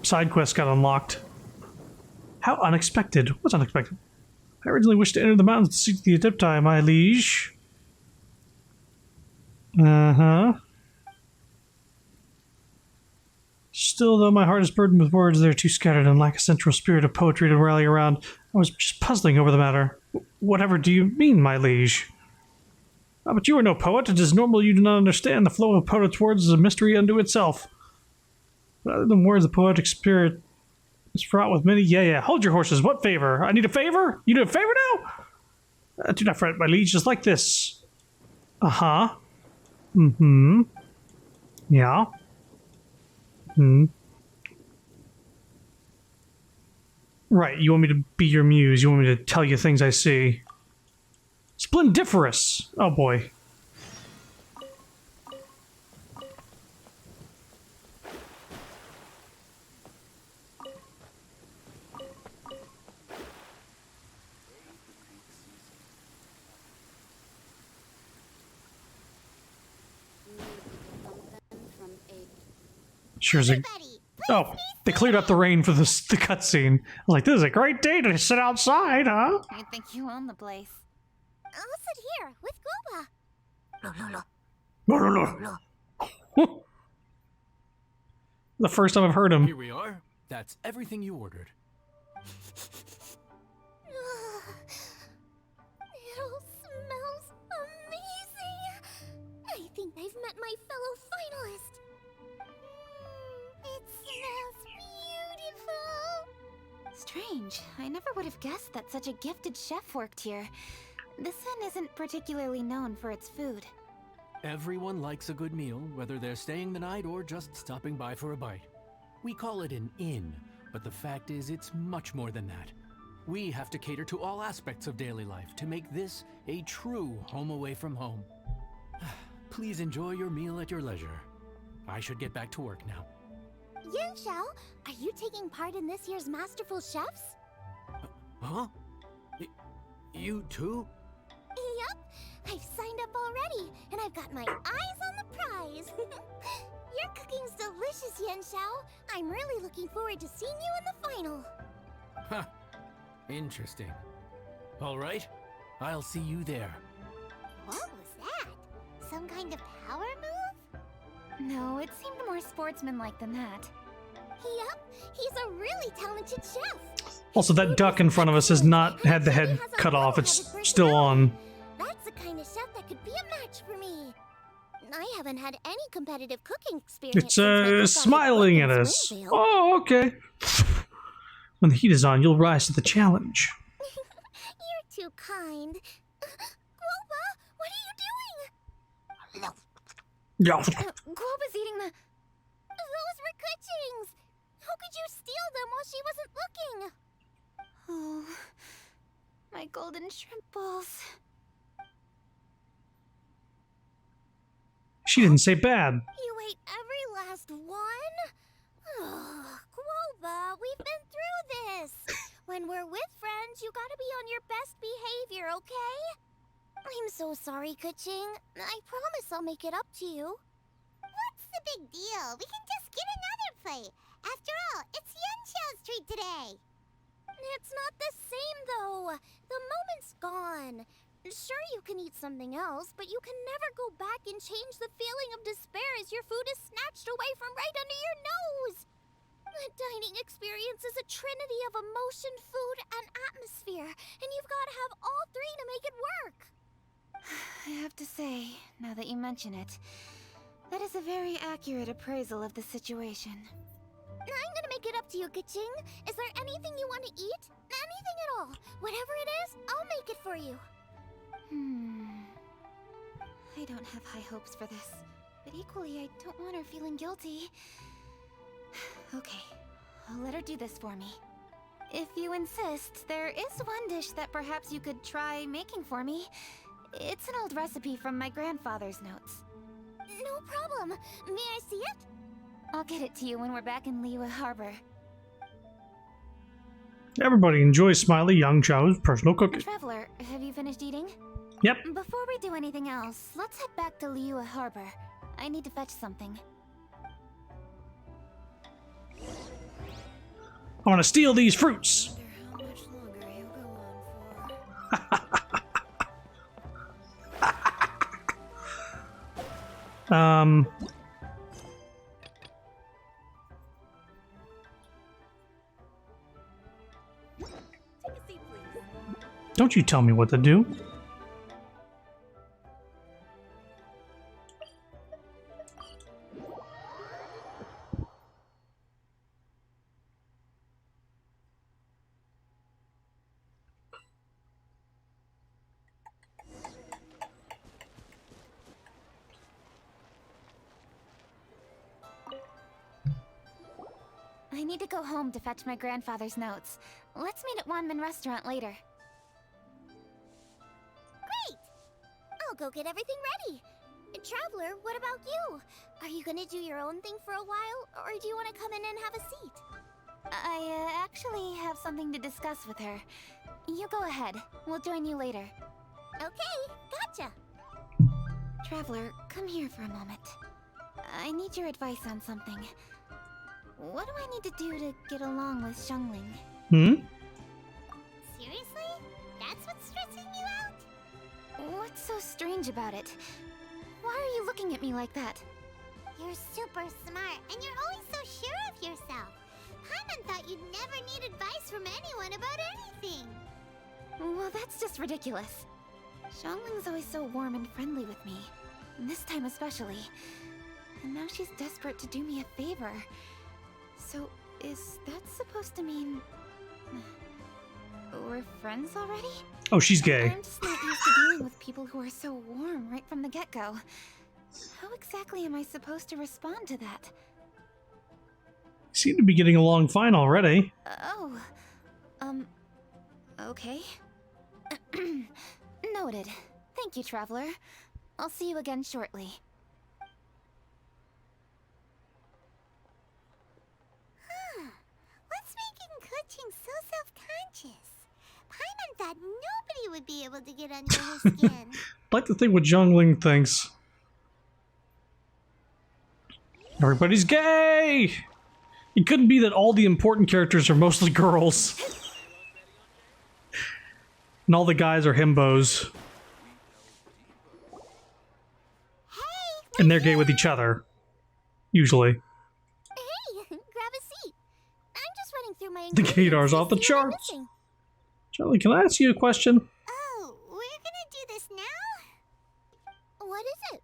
Speaker 1: side quests got unlocked. How unexpected. What's unexpected? I originally wished to enter the mountains to seek the Adepti, my liege. Uh-huh. Still, though my heart is burdened with words, they're too scattered and lack a central spirit of poetry to rally around. I was just puzzling over the matter. Whatever do you mean, my liege? Ah, but you are no poet. It is normal you do not understand. The flow of a poet's words is a mystery unto itself. Rather than words, the poetic spirit is fraught with many... Yeah, hold your horses. What favor? I need a favor? You need a favor now? Do not fret, my liege. Just like this. Uh-huh. Mm-hmm. Yeah. Right, you want me to be your muse. You want me to tell you things I see. Splendiferous! Oh boy. Sure is a... Oh, they cleared up the rain for the cutscene. I was like, this is a great day to sit outside, huh?
Speaker 12: I think you own the place.
Speaker 8: I'll sit here with Goba.
Speaker 1: The first time I've heard him.
Speaker 14: Here we are. That's everything you ordered.
Speaker 8: It all smells amazing. I think I've met my fellow finalist. It smells beautiful.
Speaker 12: Strange. I never would have guessed that such a gifted chef worked here. This inn isn't particularly known for its food.
Speaker 14: Everyone likes a good meal, whether they're staying the night or just stopping by for a bite. We call it an inn, but the fact is it's much more than that. We have to cater to all aspects of daily life to make this a true home away from home. Please enjoy your meal at your leisure. I should get back to work now.
Speaker 8: Yanxiao, are you taking part in this year's Masterful Chefs?
Speaker 14: Huh? You too?
Speaker 8: Yep, I've signed up already, and I've got my eyes on the prize. Your cooking's delicious, Yanxiao. I'm really looking forward to seeing you in the final.
Speaker 14: Huh. Interesting. All right, I'll see you there.
Speaker 8: What was that? Some kind of power move?
Speaker 12: No, it seemed more sportsmanlike than that.
Speaker 8: Yep, he's a really talented chef.
Speaker 1: Also, that duck in front of us has not had the head cut off. It's still on.
Speaker 8: That's the kind of chef that could be a match for me. I haven't had any competitive cooking experience.
Speaker 1: It's smiling at us. Oh, okay. When the heat is on, you'll rise to the challenge.
Speaker 8: You're too kind. Groba, what are you doing?
Speaker 1: Yeah.
Speaker 12: Guoba's eating the...
Speaker 8: Those were Kuching's! How could you steal them while she wasn't looking?
Speaker 12: Oh, my golden shrimp balls.
Speaker 1: She didn't say bad.
Speaker 8: You ate every last one? Ugh, Guoba, we've been through this. When we're with friends, you gotta be on your best behavior, okay? I'm so sorry, Kuching. I promise I'll make it up to you.
Speaker 2: What's the big deal? We can just get another plate. After all, it's Yanxiao's treat today.
Speaker 8: It's not the same, though. The moment's gone. Sure, you can eat something else, but you can never go back and change the feeling of despair as your food is snatched away from right under your nose. The dining experience is a trinity of emotion, food, and atmosphere, and you've got to have all three to make it work.
Speaker 12: I have to say, now that you mention it, that is a very accurate appraisal of the situation.
Speaker 8: I'm gonna make it up to you, Kuching. Is there anything you want to eat? Anything at all. Whatever it is, I'll make it for you.
Speaker 12: I don't have high hopes for this, but equally I don't want her feeling guilty. Okay, I'll let her do this for me. If you insist, there is one dish that perhaps you could try making for me. It's an old recipe from my grandfather's notes.
Speaker 8: No problem. May I see it?
Speaker 12: I'll get it to you when we're back in Liyue Harbor.
Speaker 1: Everybody enjoys Smiley Yangchao's personal cooking.
Speaker 12: Traveler, have you finished eating?
Speaker 1: Yep.
Speaker 12: Before we do anything else, let's head back to Liyue Harbor. I need to fetch something.
Speaker 1: I want to steal these fruits. Don't you tell me what to do.
Speaker 12: I need to go home to fetch my grandfather's notes. Let's meet at Wanman Restaurant later.
Speaker 8: Great! I'll go get everything ready. Traveler, what about you? Are you gonna do your own thing for a while, or do you want to come in and have a seat?
Speaker 12: I actually have something to discuss with her. You go ahead. We'll join you later.
Speaker 8: Okay, gotcha.
Speaker 12: Traveler, come here for a moment. I need your advice on something. What do I need to do to get along with Xiangling?
Speaker 2: Seriously? That's what's stressing you out?
Speaker 12: What's so strange about it? Why are you looking at me like that?
Speaker 2: You're super smart, and you're always so sure of yourself. Paimon thought you'd never need advice from anyone about anything.
Speaker 12: Well, that's just ridiculous. Xiangling's always so warm and friendly with me. And this time especially. And now she's desperate to do me a favor. So, is that supposed to mean... we're friends already?
Speaker 1: Oh, she's gay.
Speaker 12: I'm just not used to dealing with people who are so warm right from the get-go. How exactly am I supposed to respond to that?
Speaker 1: Seem to be getting along fine already.
Speaker 12: Okay. Noted. Thank you, Traveler. I'll see you again shortly.
Speaker 2: What's making Kuching so self-conscious? Paimon thought nobody would be able to get under her skin.
Speaker 1: I'd like to think what Xiangling thinks. Everybody's gay! It couldn't be that all the important characters are mostly girls. And all the guys are himbos. And they're gay with each other. Usually.
Speaker 8: Hey, grab a seat. I'm just running through my
Speaker 1: The gaydar's off the charts. Charlie, can I ask you a question?
Speaker 2: Oh, we're gonna do this now?
Speaker 8: What is it?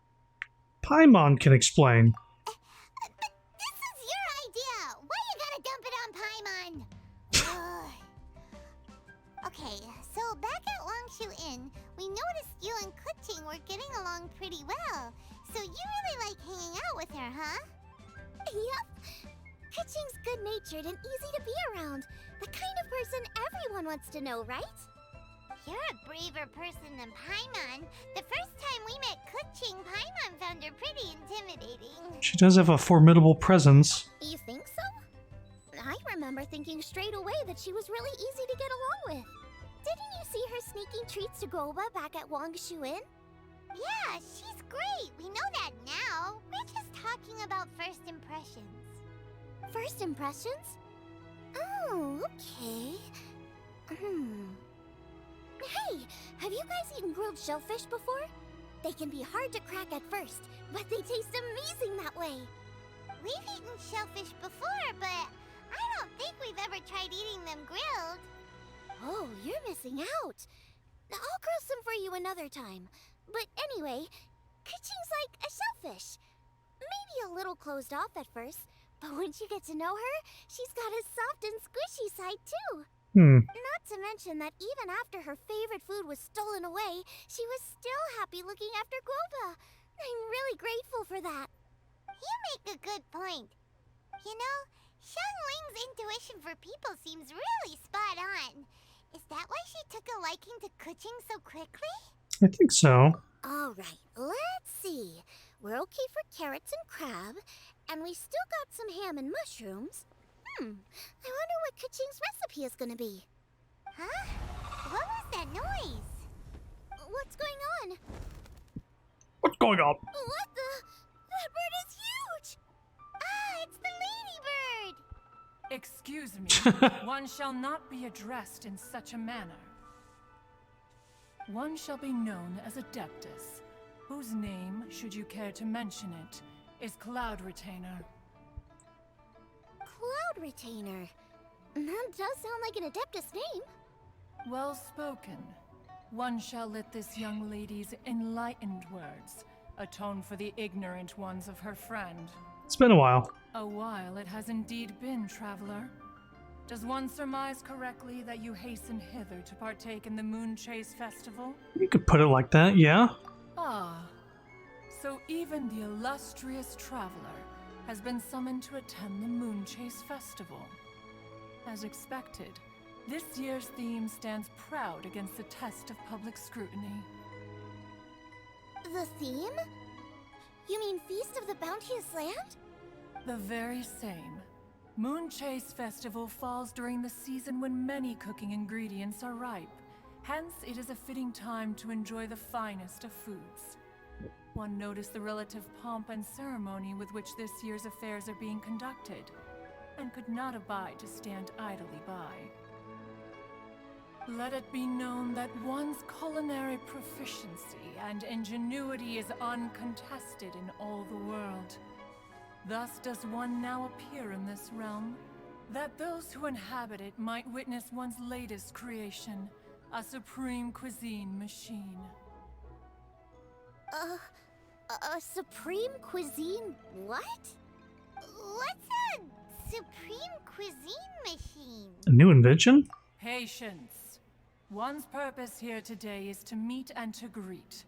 Speaker 1: Paimon can explain.
Speaker 2: This is your idea! Why you gotta dump it on Paimon? Okay, so back at Longshu Inn, we noticed you and Kuching were getting along pretty well. So you really like hanging out with her, huh?
Speaker 8: Yep. Keqing's good-natured and easy to be around. The kind of person everyone wants to know, right?
Speaker 2: You're a braver person than Paimon. The first time we met Keqing, Paimon found her pretty intimidating.
Speaker 1: She does have a formidable presence.
Speaker 8: You think so? I remember thinking straight away that she was really easy to get along with. Didn't you see her sneaking treats to Goba back at Wangshu Inn?
Speaker 2: Yeah, she's great. We know that now. We're just talking about first impressions.
Speaker 8: First impressions? Oh, okay. Hey, have you guys eaten grilled shellfish before? They can be hard to crack at first, but they taste amazing that way.
Speaker 2: We've eaten shellfish before, but I don't think we've ever tried eating them grilled.
Speaker 8: Oh, you're missing out. I'll grill some for you another time. But anyway, Keqing's like a shellfish. Maybe a little closed off at first, but once you get to know her, she's got a soft and squishy side too. Not to mention that even after her favorite food was stolen away, she was still happy looking after Guoba. I'm really grateful for that.
Speaker 2: You make a good point. You know, Xiangling's intuition for people seems really spot on. Is that why she took a liking to Keqing so quickly?
Speaker 1: I think so.
Speaker 8: Alright, let's see. We're okay for carrots and crab, and we still got some ham and mushrooms. I wonder what Keqing's recipe is gonna be.
Speaker 2: Huh? What was that noise?
Speaker 8: What's going on?
Speaker 1: What's going on?
Speaker 8: What the? That bird is huge!
Speaker 2: Ah, it's the ladybird!
Speaker 5: Excuse me, one shall not be addressed in such a manner. One shall be known as Adeptus, whose name, should you care to mention it, is Cloud Retainer.
Speaker 8: Cloud Retainer. That does sound like an Adeptus name.
Speaker 5: Well spoken. One shall let this young lady's enlightened words atone for the ignorant ones of her friend.
Speaker 1: It's been a while.
Speaker 5: A while it has indeed been, traveler. Does one surmise correctly that you hasten hither to partake in the Moon Chase Festival?
Speaker 1: You could put it like that, yeah.
Speaker 5: Ah, so even the illustrious traveler has been summoned to attend the Moon Chase Festival. As expected, this year's theme stands proud against the test of public scrutiny.
Speaker 8: The theme? You mean Feast of the Bounteous Land?
Speaker 5: The very same. Moon Chase Festival falls during the season when many cooking ingredients are ripe. Hence, it is a fitting time to enjoy the finest of foods. One noticed the relative pomp and ceremony with which this year's affairs are being conducted, and could not abide to stand idly by. Let it be known that one's culinary proficiency and ingenuity is uncontested in all the world. Thus does one now appear in this realm, that those who inhabit it might witness one's latest creation, a supreme cuisine machine.
Speaker 8: A supreme cuisine what?
Speaker 2: What's a supreme cuisine machine?
Speaker 1: A new invention?
Speaker 5: Patience. One's purpose here today is to meet and to greet.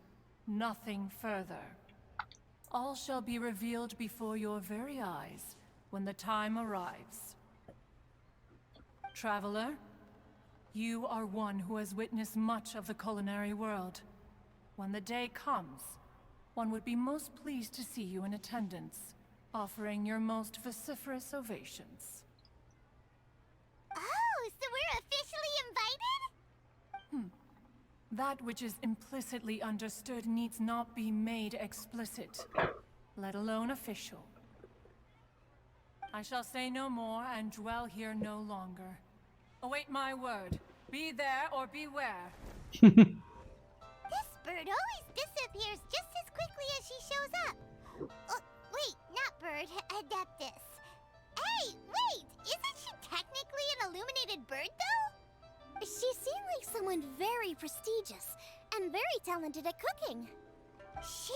Speaker 5: Nothing further. All shall be revealed before your very eyes when the time arrives. Traveler, you are one who has witnessed much of the culinary world. When the day comes, one would be most pleased to see you in attendance, offering your most vociferous ovations.
Speaker 2: Oh, so we're officially invited?
Speaker 5: That which is implicitly understood needs not be made explicit, let alone official. I shall say no more and dwell here no longer. Await my word. Be there or beware.
Speaker 2: This bird always disappears just as quickly as she shows up. Wait, not bird, Adeptus. Hey, wait! Isn't she technically an illuminated bird, though?
Speaker 8: She seemed like someone very prestigious and very talented at cooking.
Speaker 2: She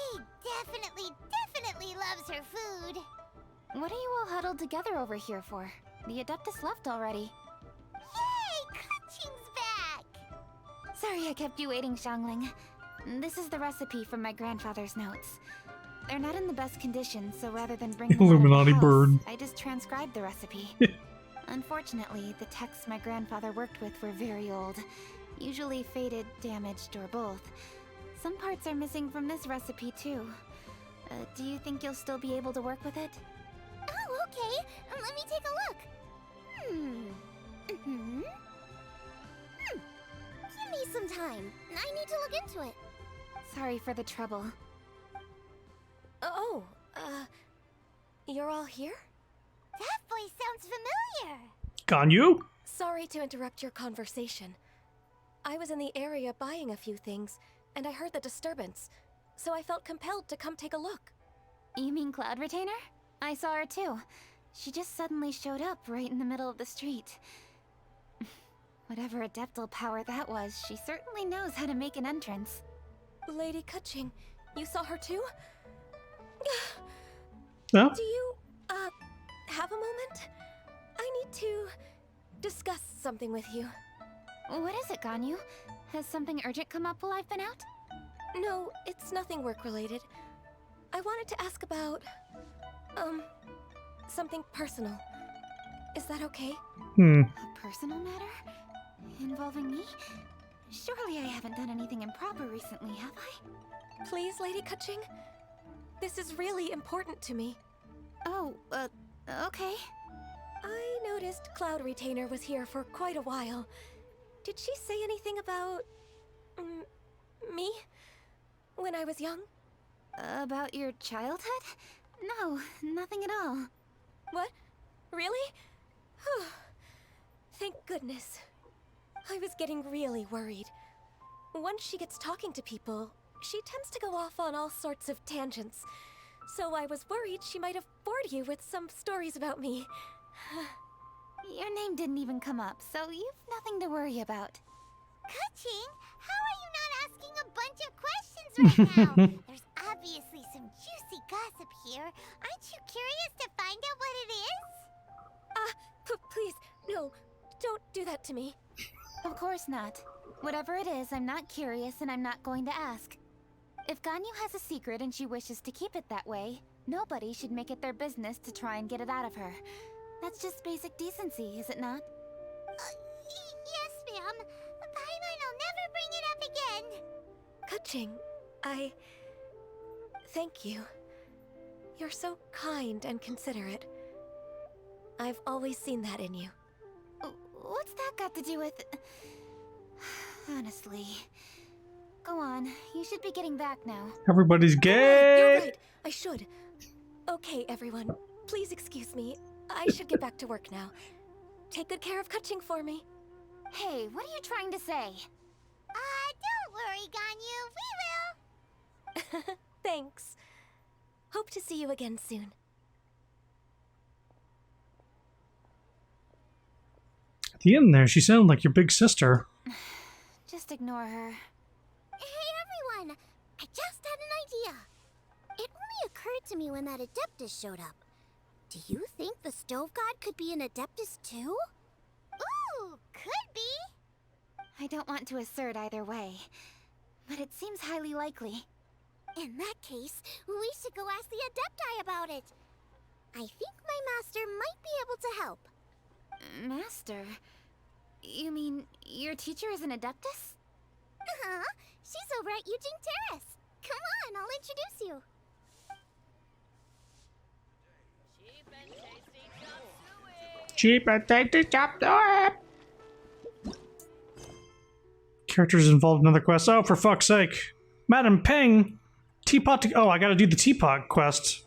Speaker 2: definitely loves her food.
Speaker 12: What are you all huddled together over here for? The Adeptus left already.
Speaker 2: Yay! Keqing's back!
Speaker 12: Sorry I kept you waiting, Xiangling. This is the recipe from my grandfather's notes. They're not in the best condition, so rather than bring them
Speaker 1: Illuminati
Speaker 12: out of the house,
Speaker 1: bird.
Speaker 12: I just transcribed the recipe. Unfortunately, the texts my grandfather worked with were very old. Usually faded, damaged, or both. Some parts are missing from this recipe, too. Do you think you'll still be able to work with it?
Speaker 8: Oh, okay. Let me take a look. Give me some time. I need to look into it.
Speaker 12: Sorry for the trouble.
Speaker 10: You're all here?
Speaker 2: That voice sounds familiar.
Speaker 1: Ganyu?
Speaker 10: Sorry to interrupt your conversation. I was in the area buying a few things, and I heard the disturbance, so I felt compelled to come take a look.
Speaker 12: You mean Cloud Retainer? I saw her too. She just suddenly showed up right in the middle of the street. Whatever adeptal power that was, she certainly knows how to make an entrance.
Speaker 10: Lady Kaching, you saw her too?
Speaker 1: Yeah?
Speaker 10: Do you, have a moment? I need to discuss something with you.
Speaker 12: What is it, Ganyu? Has something urgent come up while I've been out?
Speaker 10: No, it's nothing work-related. I wanted to ask about, something personal. Is that okay?
Speaker 12: A personal matter? Involving me? Surely I haven't done anything improper recently, have I?
Speaker 10: Please, Lady Kaching? This is really important to me.
Speaker 12: Oh, okay.
Speaker 10: I noticed Cloud Retainer was here for quite a while. Did she say anything about... me? When I was young?
Speaker 12: About your childhood? No, nothing at all.
Speaker 10: What? Really? Thank goodness. I was getting really worried. Once she gets talking to people, she tends to go off on all sorts of tangents. So I was worried she might have bored you with some stories about me.
Speaker 12: Your name didn't even come up, so you've nothing to worry about.
Speaker 2: Kaching, how are you not asking a bunch of questions right now? There's obviously some juicy gossip here. Aren't you curious to find out what it is?
Speaker 10: Please, no, don't do that to me.
Speaker 12: Of course not. Whatever it is, I'm not curious and I'm not going to ask. If Ganyu has a secret and she wishes to keep it that way, nobody should make it their business to try and get it out of her. That's just basic decency, is it not?
Speaker 2: Yes, ma'am. Paimon will never bring it up again.
Speaker 10: Kaching, thank you. You're so kind and considerate. I've always seen that in you.
Speaker 12: What's that got to do with... Honestly. Go on, you should be getting back now.
Speaker 1: Everybody's gay!
Speaker 10: You're right, I should. Okay, everyone, please excuse me. I should get back to work now. Take good care of Kaching for me.
Speaker 12: Hey, what are you trying to say?
Speaker 2: Don't worry, Ganyu. We will.
Speaker 10: Thanks. Hope to see you again soon.
Speaker 1: At the end there, she sounded like your big sister.
Speaker 12: Just ignore her.
Speaker 8: Hey, everyone! I just had an idea. It only occurred to me when that Adeptus showed up. Do you think the Stove God could be an Adeptus too?
Speaker 2: Ooh, could be.
Speaker 12: I don't want to assert either way, but it seems highly likely.
Speaker 8: In that case, we should go ask the Adepti about it. I think my master might be able to help.
Speaker 12: Master? You mean your teacher is an Adeptus?
Speaker 8: Uh-huh. She's over at Yujing Terrace. Come on, I'll introduce you.
Speaker 1: Cheap and tasty chop suey. Characters involved in other quests. Oh, for fuck's sake. Madam Peng. Teapot to... Oh, I gotta do the teapot quest.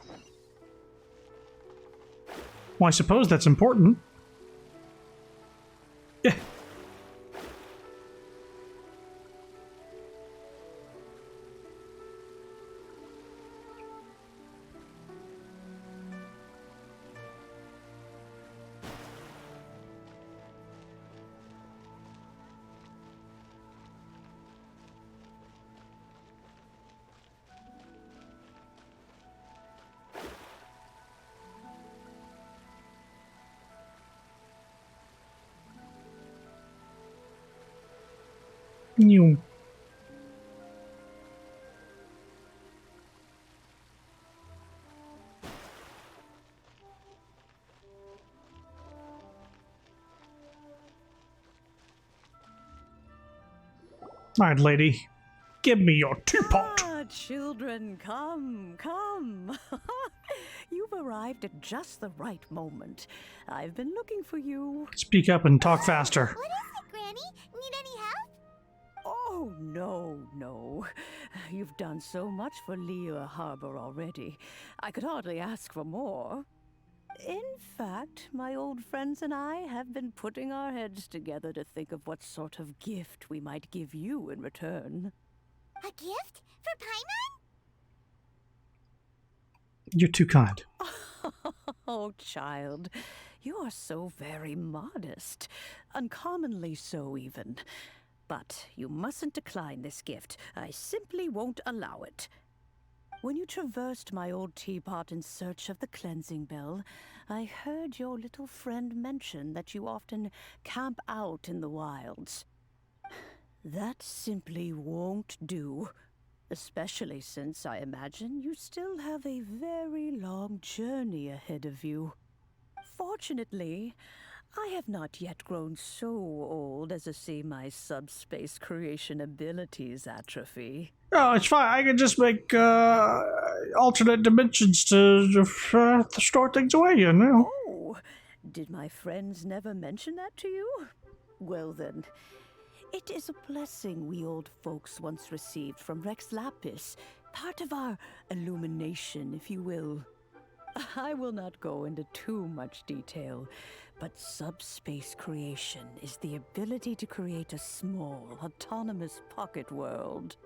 Speaker 1: Well, I suppose that's important. Yeah. New. Alright, lady. Give me your teapot.
Speaker 15: Ah, children, come, come. You've arrived at just the right moment. I've been looking for you.
Speaker 1: Speak up and talk faster.
Speaker 2: What is it, Granny? Need any help?
Speaker 15: Oh, no. You've done so much for Liyue Harbor already. I could hardly ask for more. In fact, my old friends and I have been putting our heads together to think of what sort of gift we might give you in return.
Speaker 2: A gift? For Paimon?
Speaker 1: You're too kind.
Speaker 15: Oh, child, you are so very modest. Uncommonly so, even. But you mustn't decline this gift. I simply won't allow it. When you traversed my old teapot in search of the cleansing bell, I heard your little friend mention that you often camp out in the wilds. That simply won't do. Especially since I imagine you still have a very long journey ahead of you. Fortunately, I have not yet grown so old as to see my subspace creation abilities atrophy.
Speaker 1: Oh, it's fine. I can just make alternate dimensions to store things away, you know.
Speaker 15: Oh, did my friends never mention that to you? Well then, it is a blessing we old folks once received from Rex Lapis, part of our illumination, if you will. I will not go into too much detail, but subspace creation is the ability to create a small, autonomous pocket world.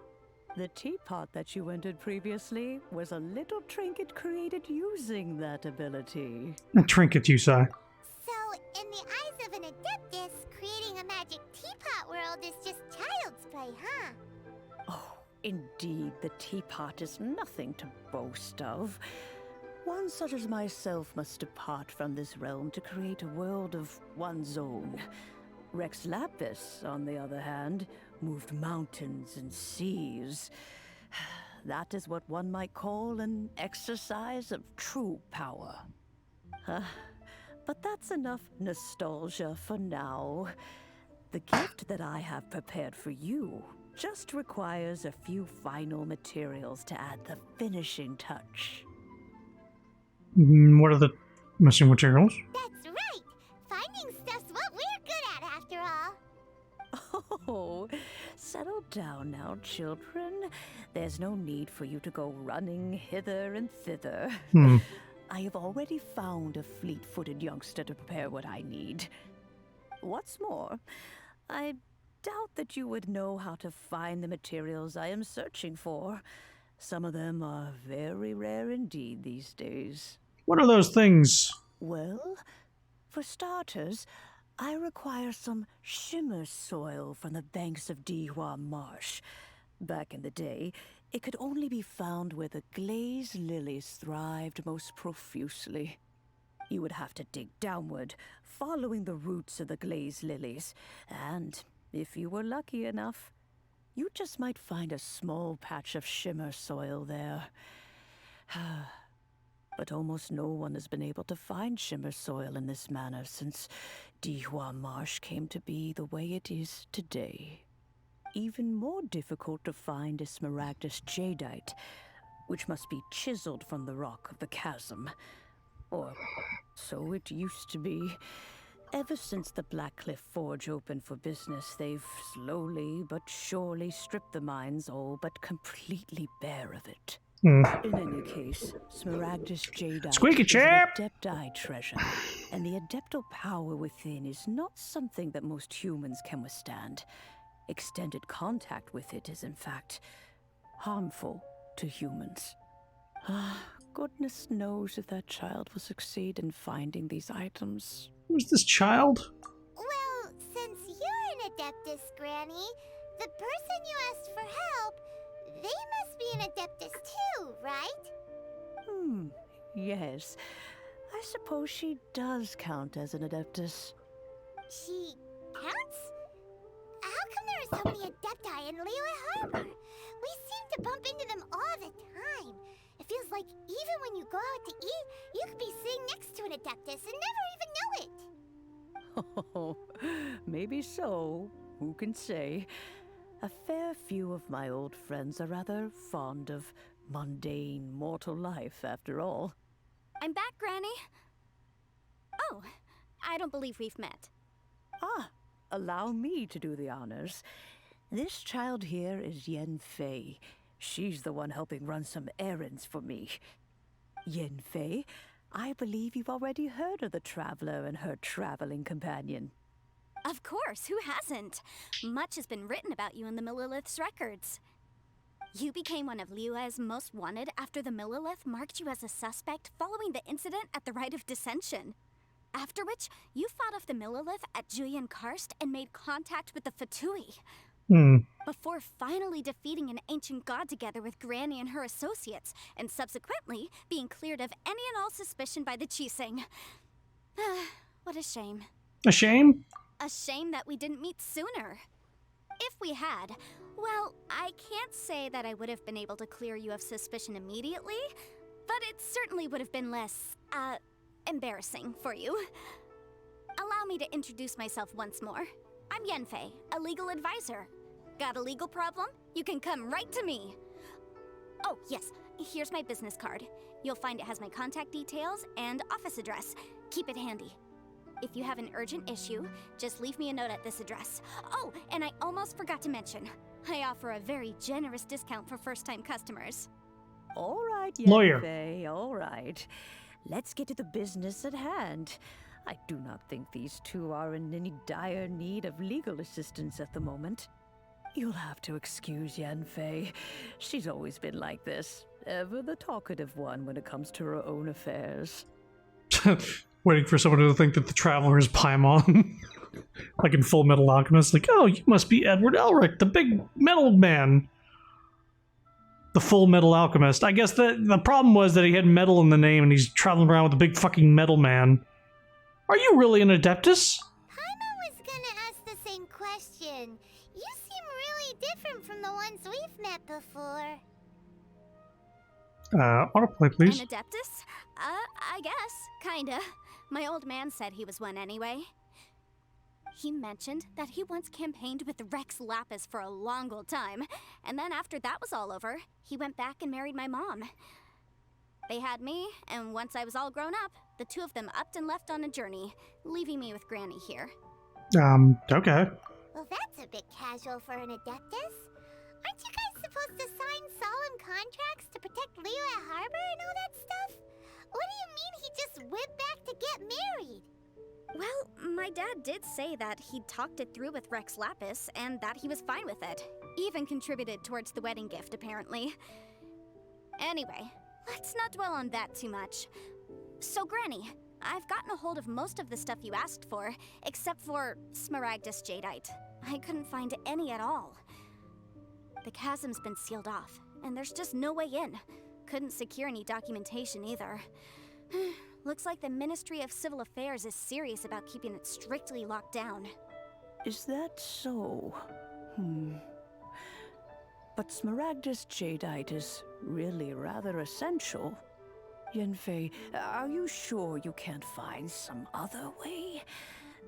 Speaker 15: The teapot that you entered previously was a little trinket created using that ability.
Speaker 1: A trinket, you say.
Speaker 2: So, in the eyes of an Adeptus, creating a magic teapot world is just child's play, huh?
Speaker 15: Oh, indeed, the teapot is nothing to boast of. One such as myself must depart from this realm to create a world of one's own. Rex Lapis, on the other hand, moved mountains and seas. That is what one might call an exercise of true power. But that's enough nostalgia for now. The gift that I have prepared for you just requires a few final materials to add the finishing touch.
Speaker 1: What are the missing materials?
Speaker 2: That's right! Finding stuff's what we're good at, after all.
Speaker 15: Oh, settle down now, children. There's no need for you to go running hither and thither. I have already found a fleet-footed youngster to prepare what I need. What's more, I doubt that you would know how to find the materials I am searching for. Some of them are very rare indeed these days.
Speaker 1: What are those things?
Speaker 15: Well, for starters, I require some shimmer soil from the banks of Dihua Marsh. Back in the day, it could only be found where the glaze lilies thrived most profusely. You would have to dig downward, following the roots of the glaze lilies, and if you were lucky enough, you just might find a small patch of shimmer soil there. But almost no one has been able to find shimmer soil in this manner since Dihua Marsh came to be the way it is today. Even more difficult to find is smaragdus jadeite, which must be chiseled from the rock of the chasm. Or so it used to be. Ever since the Blackcliff Forge opened for business, they've slowly but surely stripped the mines all but completely bare of it. In any case, smaragdus jadeite
Speaker 1: Squeaky
Speaker 15: is
Speaker 1: chap!
Speaker 15: an adepti treasure, and the adeptal power within is not something that most humans can withstand. Extended contact with it is, in fact, harmful to humans. Goodness knows if that child will succeed in finding these items.
Speaker 1: Who's this child?
Speaker 2: Well, since you're an Adeptus, Granny, the person you asked for help, they must be an Adeptus too, right?
Speaker 15: Yes. I suppose she does count as an Adeptus.
Speaker 2: She counts? How come there are so many Adepti in Liyue Harbor? We seem to bump into them all the time. It feels like even when you go out to eat, you could be sitting next to an Adeptus and never even know it.
Speaker 15: Oh, maybe so. Who can say? A fair few of my old friends are rather fond of mundane mortal life, after all.
Speaker 19: I'm back, Granny. Oh, I don't believe we've met.
Speaker 15: Ah, allow me to do the honors. This child here is Yen Fei. She's the one helping run some errands for me. Yen Fei, I believe you've already heard of the traveler and her traveling companion.
Speaker 19: Of course, who hasn't? Much has been written about you in the Millilith's records. You became one of Liyue's most wanted after the Millilith marked you as a suspect following the incident at the Rite of Dissension. After which, you fought off the Millilith at Julian Karst and made contact with the Fatui. Before finally defeating an ancient god together with Granny and her associates, and subsequently being cleared of any and all suspicion by the Chiseng. What a shame.
Speaker 1: A shame?
Speaker 19: A shame that we didn't meet sooner. If we had, well, I can't say that I would have been able to clear you of suspicion immediately, but it certainly would have been less, embarrassing for you. Allow me to introduce myself once more. I'm Yenfei, a legal advisor. Got a legal problem? You can come right to me. Oh, yes, here's my business card. You'll find it has my contact details and office address. Keep it handy. If you have an urgent issue, just leave me a note at this address. Oh, and I almost forgot to mention, I offer a very generous discount for first-time customers.
Speaker 15: All right,
Speaker 1: Lawyer.
Speaker 15: Yenfei, all right. Let's get to the business at hand. I do not think these two are in any dire need of legal assistance at the moment. You'll have to excuse Yenfei. She's always been like this. Ever the talkative one when it comes to her own affairs.
Speaker 1: Waiting for someone to think that the Traveler is Paimon. Like in Full Metal Alchemist. Like, oh, you must be Edward Elric, the big metal man. The Full Metal Alchemist. I guess the problem was that he had metal in the name and he's traveling around with a big fucking metal man. Are you really an Adeptus?
Speaker 2: Paimon was gonna ask the same question. You seem really different from the ones we've met before.
Speaker 1: Autoplay, please.
Speaker 19: An Adeptus? I guess. Kinda. My old man said he was one anyway. He mentioned that he once campaigned with Rex Lapis for a long old time, and then after that was all over, he went back and married my mom. They had me, and once I was all grown up, the two of them upped and left on a journey, leaving me with Granny here.
Speaker 1: Okay.
Speaker 2: Well, that's a bit casual for an Adeptus. Aren't you guys supposed to sign solemn contracts to protect Liyue Harbor and all that stuff? What do you mean he just went back to get married?
Speaker 19: Well, my dad did say that he'd talked it through with Rex Lapis, and that he was fine with it. Even contributed towards the wedding gift, apparently. Anyway, let's not dwell on that too much. So, Granny, I've gotten a hold of most of the stuff you asked for, except for Smaragdus Jadeite. I couldn't find any at all. The chasm's been sealed off, and there's just no way in. Couldn't secure any documentation either. Looks like the Ministry of Civil Affairs is serious about keeping it strictly locked down.
Speaker 15: Is that so? But Smaragdus Jadeite is really rather essential. Yenfei, are you sure you can't find some other way?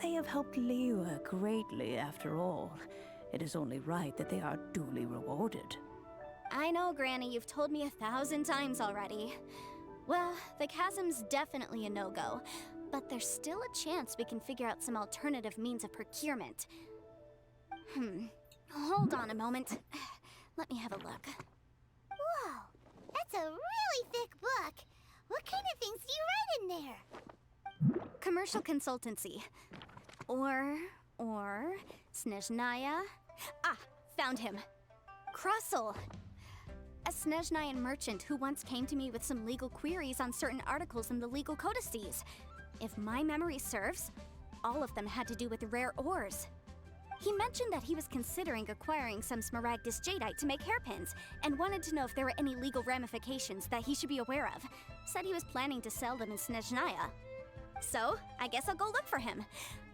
Speaker 15: They have helped Liyue greatly, after all. It is only right that they are duly rewarded.
Speaker 19: I know, Granny, you've told me 1,000 times already. Well, the chasm's definitely a no-go, but there's still a chance we can figure out some alternative means of procurement. Hold on a moment. Let me have a look.
Speaker 2: Whoa, that's a really thick book. What kind of things do you write in there?
Speaker 19: Commercial consultancy. Or Snezhnaya. Ah, found him. Krusel. A Snezhnayan merchant who once came to me with some legal queries on certain articles in the legal codices. If my memory serves, all of them had to do with rare ores. He mentioned that he was considering acquiring some Smaragdus Jadeite to make hairpins, and wanted to know if there were any legal ramifications that he should be aware of. Said he was planning to sell them in Snezhnaya. So, I guess I'll go look for him.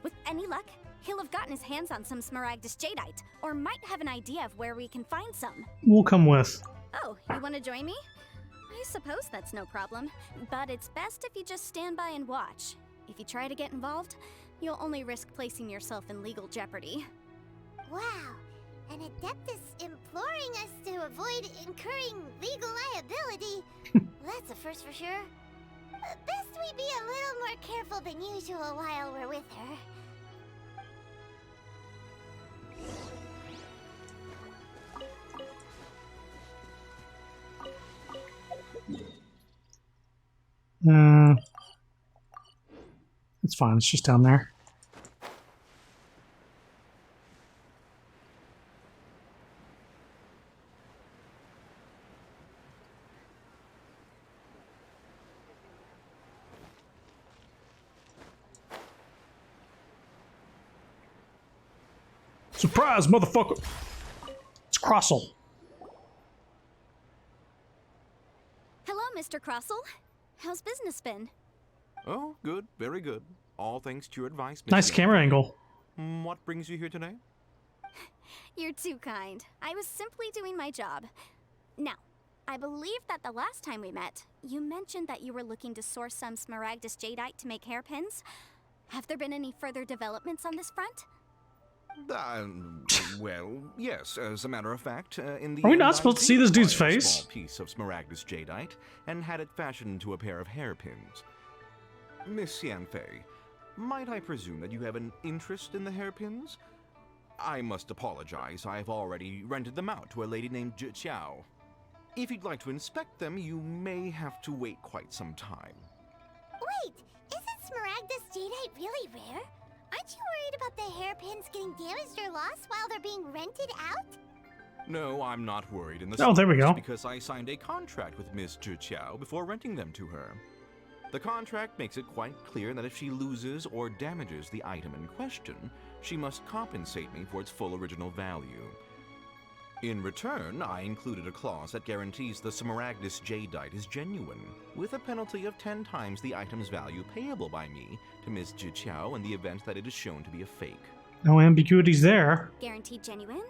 Speaker 19: With any luck, he'll have gotten his hands on some Smaragdus Jadeite, or might have an idea of where we can find some.
Speaker 1: We'll come with.
Speaker 19: Oh, you want to join me? I suppose that's no problem, but it's best if you just stand by and watch. If you try to get involved, you'll only risk placing yourself in legal jeopardy.
Speaker 2: Wow, An Adeptus imploring us to avoid incurring legal liability. That's a first for sure. Best we be a little more careful than usual while we're with her.
Speaker 1: It's fine. It's just down there. Surprise, motherfucker! It's Crossel.
Speaker 19: Hello, Mr. Crossel. How's business been?
Speaker 9: Oh, good. Very good. All thanks to your advice, Miss
Speaker 1: Nice
Speaker 9: Yanfei.
Speaker 1: camera angle.
Speaker 9: What brings you here today?
Speaker 19: You're too kind. I was simply doing my job. Now, I believe that the last time we met, you mentioned that you were looking to source some Smaragdus Jadeite to make hairpins. Have there been any further developments on this front?
Speaker 6: Well, yes. As a matter of fact, in the
Speaker 1: Are we
Speaker 6: end,
Speaker 1: not
Speaker 6: I
Speaker 1: supposed to
Speaker 6: did
Speaker 1: see this dude's
Speaker 6: acquire a
Speaker 1: face?
Speaker 6: small piece of Smaragdus Jadeite and had it fashioned into a pair of hairpins. Miss Yanfei, might I presume that you have an interest in the hairpins? I must apologize. I've already rented them out to a lady named Zhiqiao. If you'd like to inspect them, you may have to wait quite some time.
Speaker 2: Wait, isn't Smaragdus Jadeite really rare? Aren't you worried about the hairpins getting damaged or lost while they're being rented out?
Speaker 6: No, I'm not worried in the
Speaker 1: Oh, there we
Speaker 6: slightest
Speaker 1: go.
Speaker 6: because I signed a contract with Miss Zhiqiao before renting them to her. The contract makes it quite clear that if she loses or damages the item in question, she must compensate me for its full original value. In return, I included a clause that guarantees the Smaragdus Jadeite is genuine, with a penalty of 10 times the item's value payable by me to Miss Zhiqiao in the event that it is shown to be a fake.
Speaker 1: No ambiguities there.
Speaker 19: Guaranteed genuine,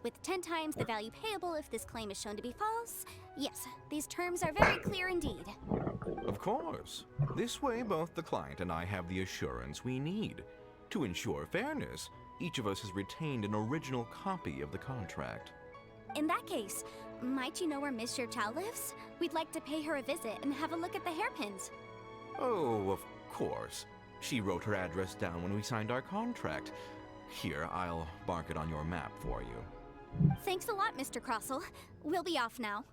Speaker 19: with 10 times the value payable if this claim is shown to be false. Yes, these terms are very clear indeed.
Speaker 6: Of course. This way, both the client and I have the assurance we need. To ensure fairness, each of us has retained an original copy of the contract.
Speaker 19: In that case, might you know where Miss Zhiqiao lives? We'd like to pay her a visit and have a look at the hairpins.
Speaker 6: Oh, of course. She wrote her address down when we signed our contract. Here, I'll mark it on your map for you.
Speaker 19: Thanks a lot, Mr. Crossel. We'll be off now.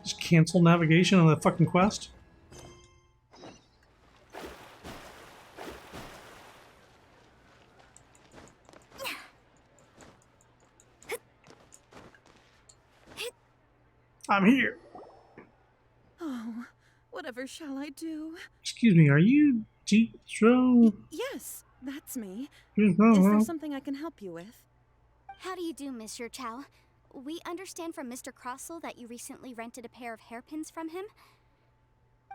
Speaker 1: Just cancel navigation on the fucking quest. I'm here.
Speaker 5: Oh, whatever shall I do?
Speaker 1: Excuse me, are you Jitro?
Speaker 5: Yes, that's me.
Speaker 1: Is
Speaker 5: Is there something I can help you with?
Speaker 19: How do you do, Miss Zhiqiao? We understand from Mr. Crossel that you recently rented a pair of hairpins from him.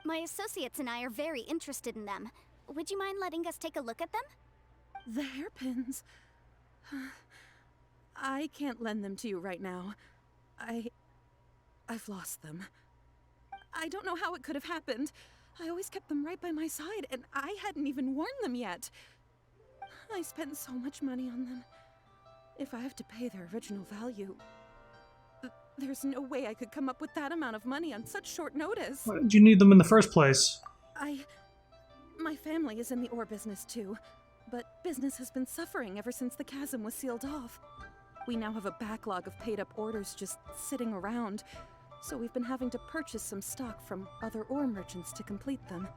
Speaker 19: My associates and I are very interested in them. Would you mind letting us take a look at them?
Speaker 5: The hairpins? I can't lend them to you right now. I've lost them. I don't know how it could have happened. I always kept them right by my side, and I hadn't even worn them yet. I spent so much money on them. If I have to pay their original value, there's no way I could come up with that amount of money on such short notice.
Speaker 1: Why did you need them in the first place?
Speaker 5: My family is in the ore business too, but business has been suffering ever since the chasm was sealed off. We now have a backlog of paid-up orders just sitting around, so we've been having to purchase some stock from other ore merchants to complete them.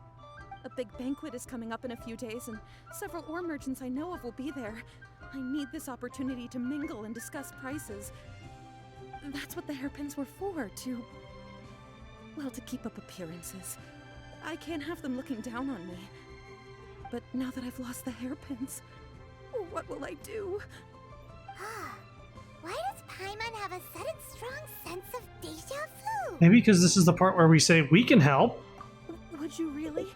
Speaker 5: A big banquet is coming up in a few days, and several ore merchants I know of will be there. I need this opportunity to mingle and discuss prices. That's what the hairpins were for, to keep up appearances. I can't have them looking down on me. But now that I've lost the hairpins, what will I do?
Speaker 2: Why does Paimon have a sudden strong sense of deja vu?
Speaker 1: Maybe because this is the part where we say we can help.
Speaker 5: Would you really?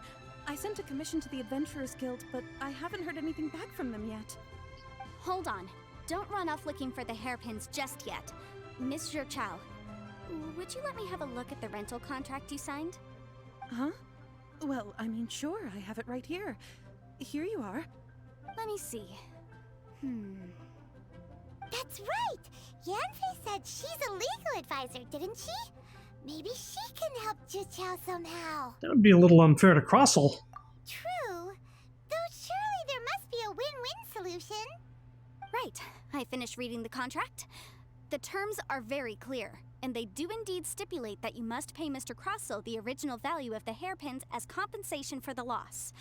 Speaker 5: I sent a commission to the Adventurers Guild, but I haven't heard anything back from them yet.
Speaker 19: Hold on. Don't run off looking for the hairpins just yet. Miss Zhiqiao, Would you let me have a look at the rental contract you signed?
Speaker 3: Huh? Well, I mean, sure, I have it right here. Here you are.
Speaker 19: Let me see.
Speaker 2: That's right! Yanfei said she's a legal advisor, didn't she? Maybe she can help Juqiao somehow.
Speaker 1: That would be a little unfair to Crossel.
Speaker 2: True. Though surely there must be a win-win solution.
Speaker 19: Right. I finished reading the contract. The terms are very clear, and they do indeed stipulate that you must pay Mr. Crossel the original value of the hairpins as compensation for the loss.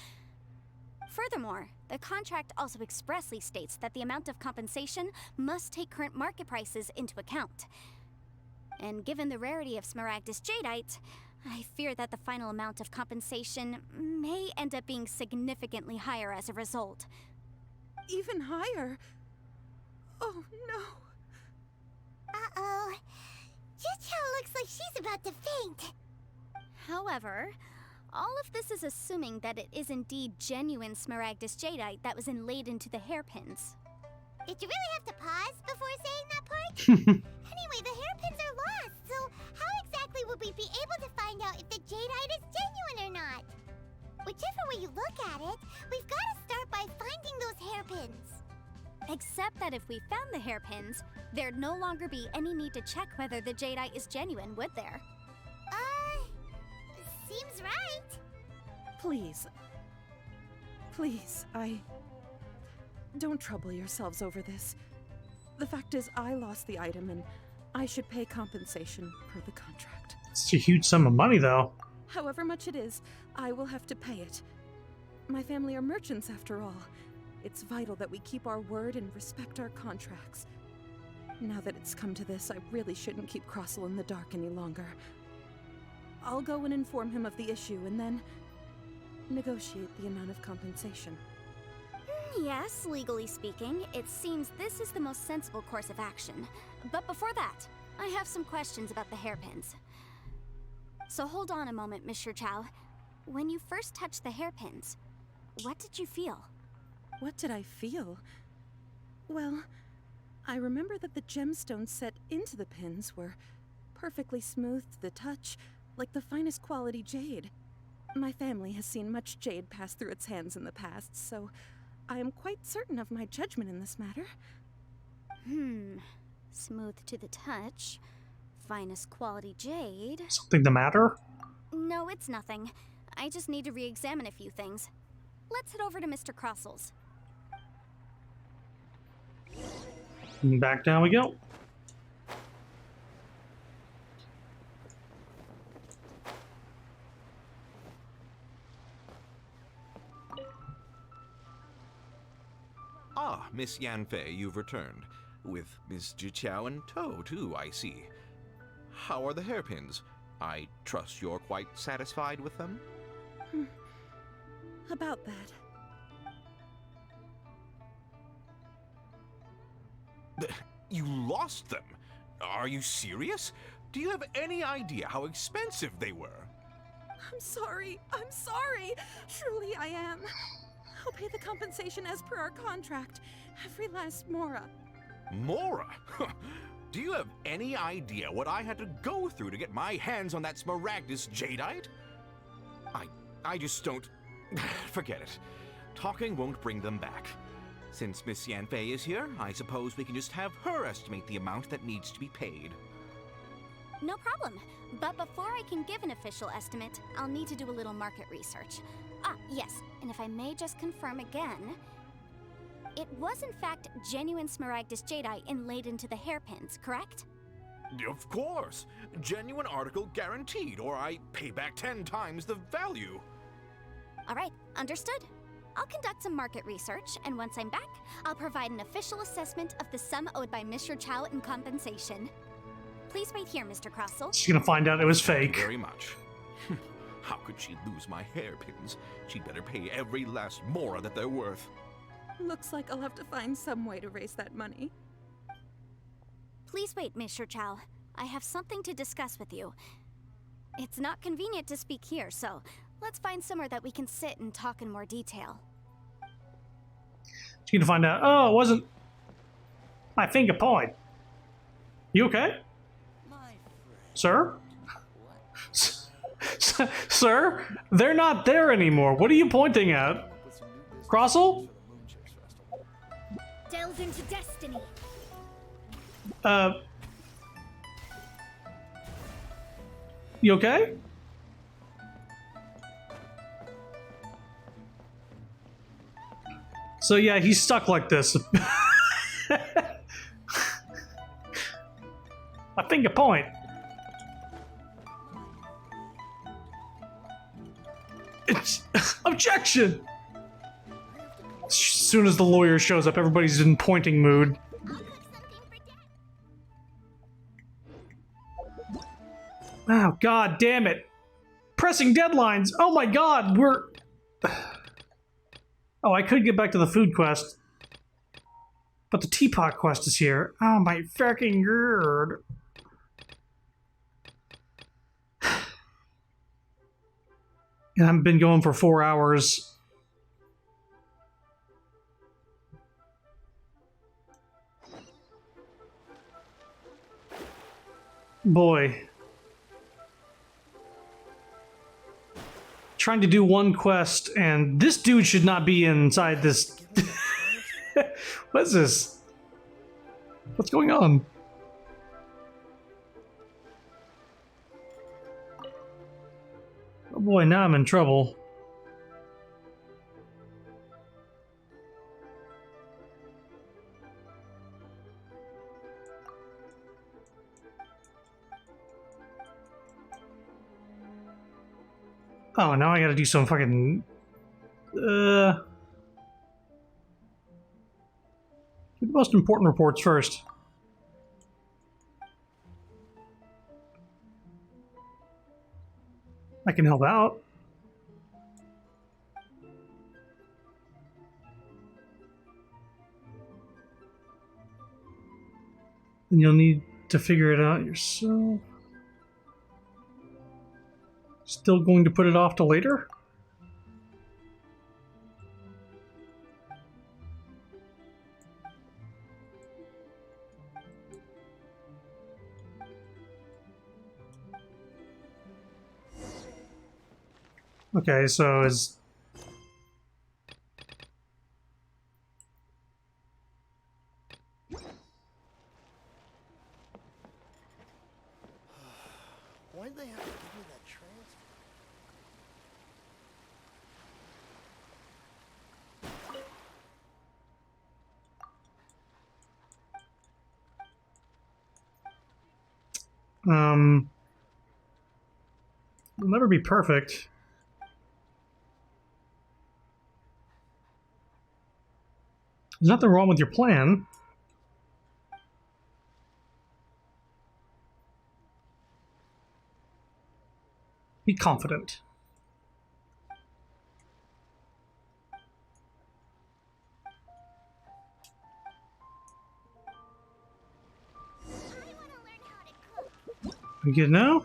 Speaker 19: Furthermore, the contract also expressly states that the amount of compensation must take current market prices into account. And given the rarity of Smaragdus Jadeite, I fear that the final amount of compensation may end up being significantly higher as a result.
Speaker 3: Even higher? Oh, no.
Speaker 2: Uh-oh. Juqiao looks like she's about to faint.
Speaker 19: However, all of this is assuming that it is indeed genuine Smaragdus Jadeite that was inlaid into the hairpins.
Speaker 2: Did you really have to pause before saying that part? Anyway, the hairpins are lost, so how exactly would we be able to find out if the jadeite is genuine or not? Whichever way you look at it, we've got to start by finding those hairpins.
Speaker 19: Except that if we found the hairpins, there'd no longer be any need to check whether the jadeite is genuine, would there?
Speaker 2: Seems right.
Speaker 3: Please. Please, don't trouble yourselves over this. The fact is, I lost the item and I should pay compensation per the contract.
Speaker 1: It's a huge sum of money, though.
Speaker 3: However much it is, I will have to pay it. My family are merchants, after all. It's vital that we keep our word and respect our contracts. Now that it's come to this, I really shouldn't keep Crossel in the dark any longer. I'll go and inform him of the issue and then negotiate the amount of compensation.
Speaker 19: Yes, legally speaking, it seems this is the most sensible course of action. But before that, I have some questions about the hairpins. So hold on a moment, Mr. Chow. When you first touched the hairpins, what did you feel?
Speaker 3: What did I feel? Well, I remember that the gemstones set into the pins were perfectly smooth to the touch, like the finest quality jade. My family has seen much jade pass through its hands in the past, so I am quite certain of my judgment in this matter.
Speaker 19: Smooth to the touch. Finest quality jade.
Speaker 1: Something the matter?
Speaker 19: No, it's nothing. I just need to re-examine a few things. Let's head over to Mr. Crossel's.
Speaker 1: And back down we go.
Speaker 6: Ah, Miss Yanfei, you've returned. With Miss Juqiao in tow, too, I see. How are the hairpins? I trust you're quite satisfied with them?
Speaker 3: About that.
Speaker 6: You lost them? Are you serious? Do you have any idea how expensive they were?
Speaker 3: I'm sorry. Truly I am. I'll pay the compensation as per our contract. Every last mora.
Speaker 6: Mora? Do you have any idea what I had to go through to get my hands on that Smaragdus Jadeite? I just don't... Forget it. Talking won't bring them back. Since Miss Yanfei is here, I suppose we can just have her estimate the amount that needs to be paid.
Speaker 19: No problem. But before I can give an official estimate, I'll need to do a little market research. Ah, yes, and if I may just confirm again, it was in fact genuine Smaragdus Jadeite inlaid into the hairpins, correct?
Speaker 6: Of course! Genuine article guaranteed, or I pay back 10 times the value.
Speaker 19: Alright, understood. I'll conduct some market research, and once I'm back, I'll provide an official assessment of the sum owed by Mr. Chow in compensation. Please wait here, Mr. Crossel.
Speaker 1: She's gonna find out it was fake.
Speaker 6: Thank you very much. How could she lose my hairpins? She'd better pay every last mora that they're worth.
Speaker 3: Looks like I'll have to find some way to raise that money.
Speaker 19: Please wait, Mr. Chow. I have something to discuss with you. It's not convenient to speak here, so let's find somewhere that we can sit and talk in more detail.
Speaker 1: She's gonna find out, oh, it wasn't my finger point. You okay? Sir? Sir? They're not there anymore. What are you pointing at? Crossel?
Speaker 2: Delve into destiny.
Speaker 1: You okay? So yeah, he's stuck like this. I think a point. It's objection. As soon as the lawyer shows up, everybody's in pointing mood. Oh, god damn it. Pressing deadlines. Oh my god, we're... Oh, I could get back to the food quest. But the teapot quest is here. Oh my fucking god. And I've been going for 4 hours. Boy. Trying to do one quest, and this dude should not be inside this. What is this? What's going on? Oh boy, now I'm in trouble. Oh, now I gotta do some fucking... Do the most important reports first. I can help out. And you'll need to figure it out yourself. Still going to put it off to later? Okay, so is...
Speaker 4: Why'd they have to give me that transfer?
Speaker 1: It'll never be perfect. There's nothing wrong with your plan. Be confident. We good now?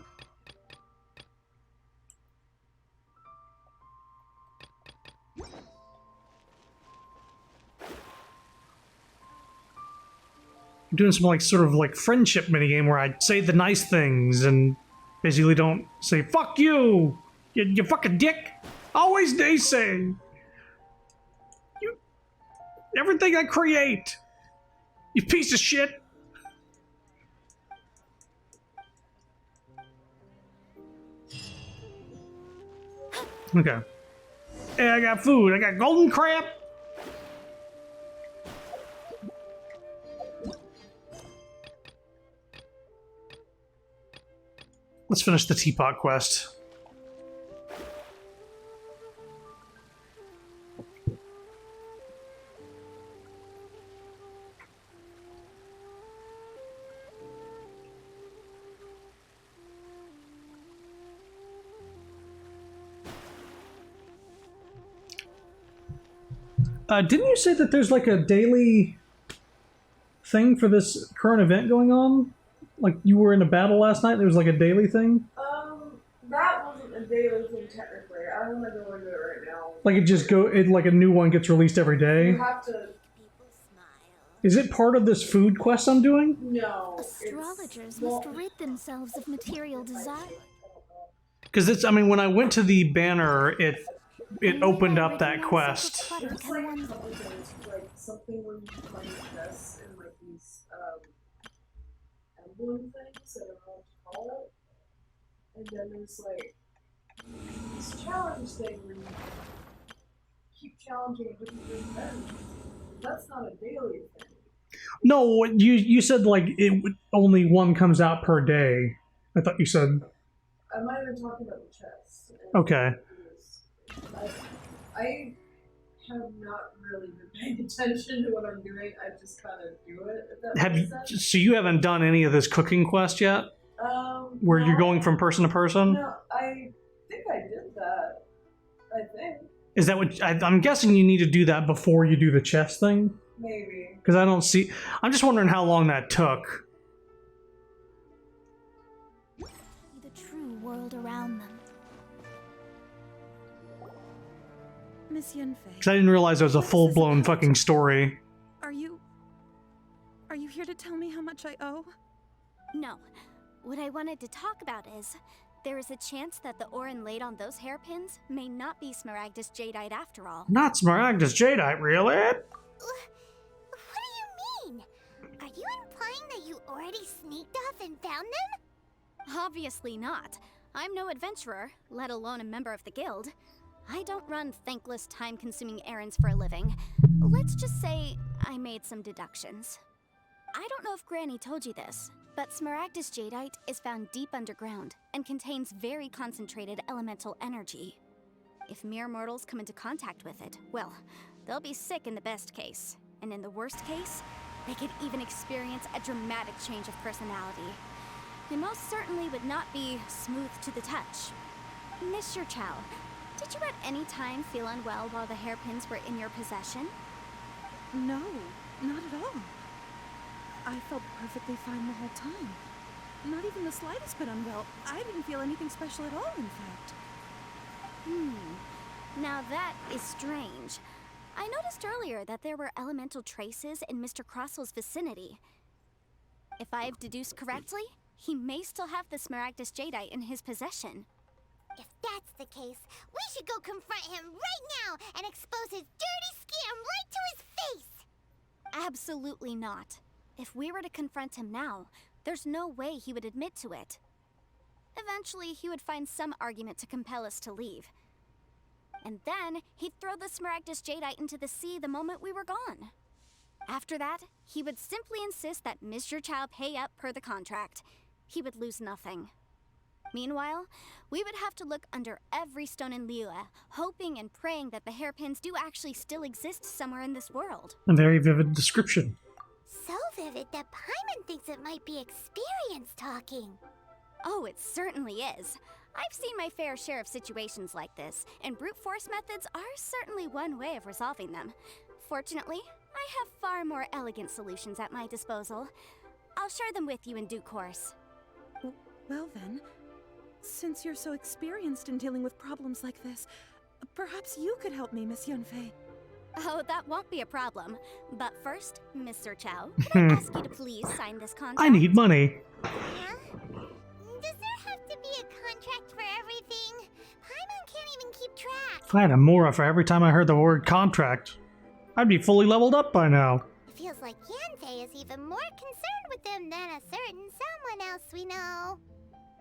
Speaker 1: I'm doing some like sort of like friendship minigame where I say the nice things and basically don't say fuck you, you fucking dick. Always naysay. You, everything I create, you piece of shit. Okay. Hey, I got food. I got golden crab. Let's finish the teapot quest. Didn't you say that there's like a daily thing for this current event going on? Like you were in a battle last night, there was like a daily thing?
Speaker 20: That wasn't a daily thing technically. I don't want to go into it right now.
Speaker 1: Like it just like a new one gets released every day?
Speaker 20: You have to...
Speaker 1: Is it part of this food quest I'm doing?
Speaker 20: No.
Speaker 2: Astrologers must rid themselves of material desire.
Speaker 1: Because it's, I mean, when I went to the banner, it opened up that quest.
Speaker 20: There's like a couple things, like something where you can find chests and like these emblem things, I don't know what to call it. And then there's like this challenge thing where you keep challenging different things. That's not a daily thing.
Speaker 1: No, you said like only one comes out per day. I thought you said.
Speaker 20: I might have been talking about the chests.
Speaker 1: Okay.
Speaker 20: I have not really been paying attention to what I'm doing. I just kind of do it. If that makes sense.
Speaker 1: So you haven't done any of this cooking quest yet? Where
Speaker 20: no,
Speaker 1: you're going from person to person?
Speaker 20: No, I think I did that. I think.
Speaker 1: Is that what I'm guessing? You need to do that before you do the chest thing.
Speaker 20: Maybe.
Speaker 1: Because I don't see. I'm just wondering how long that took.
Speaker 2: The true world around them.
Speaker 3: Miss Yunfei.
Speaker 1: Because I didn't realize it was a full-blown fucking story.
Speaker 3: Are you here to tell me how much I owe?
Speaker 19: No. What I wanted to talk about is, there is a chance that the Orin laid on those hairpins may not be Smaragdus Jadeite after all.
Speaker 1: Not Smaragdus Jadeite, really?
Speaker 2: What do you mean? Are you implying that you already sneaked off and found them?
Speaker 19: Obviously not. I'm no adventurer, let alone a member of the guild. I don't run thankless, time-consuming errands for a living. Let's just say I made some deductions. I don't know if Granny told you this, but Smaragdus Jadeite is found deep underground and contains very concentrated elemental energy. If mere mortals come into contact with it, well, they'll be sick in the best case. And in the worst case, they could even experience a dramatic change of personality. They most certainly would not be smooth to the touch. Mr. Chow, did you at any time feel unwell while the hairpins were in your possession?
Speaker 3: No, not at all. I felt perfectly fine the whole time. Not even the slightest bit unwell. I didn't feel anything special at all, in fact.
Speaker 19: Now that is strange. I noticed earlier that there were elemental traces in Mr. Crossel's vicinity. If I have deduced correctly, he may still have the Smaragdus Jadeite in his possession.
Speaker 2: If that's the case, we should go confront him right now and expose his dirty scam right to his face!
Speaker 19: Absolutely not. If we were to confront him now, there's no way he would admit to it. Eventually, he would find some argument to compel us to leave. And then, he'd throw the Smaragdus Jadeite into the sea the moment we were gone. After that, he would simply insist that Mr. Chow pay up per the contract. He would lose nothing. Meanwhile, we would have to look under every stone in Liyue, hoping and praying that the hairpins do actually still exist somewhere in this world.
Speaker 1: A very vivid description.
Speaker 2: So vivid that Paimon thinks it might be experience talking.
Speaker 19: Oh, it certainly is. I've seen my fair share of situations like this, and brute force methods are certainly one way of resolving them. Fortunately, I have far more elegant solutions at my disposal. I'll share them with you in due course.
Speaker 3: Well then, since you're so experienced in dealing with problems like this, perhaps you could help me, Miss Yunfei.
Speaker 19: Oh, that won't be a problem. But first, Mr. Chow, could I ask you to please sign this contract?
Speaker 1: I need money.
Speaker 2: Huh? Does there have to be a contract for everything? Paimon can't even keep track.
Speaker 1: If I had a Mora for every time I heard the word contract, I'd be fully leveled up by now.
Speaker 2: It feels like Yanfei is even more concerned with them than a certain someone else we know.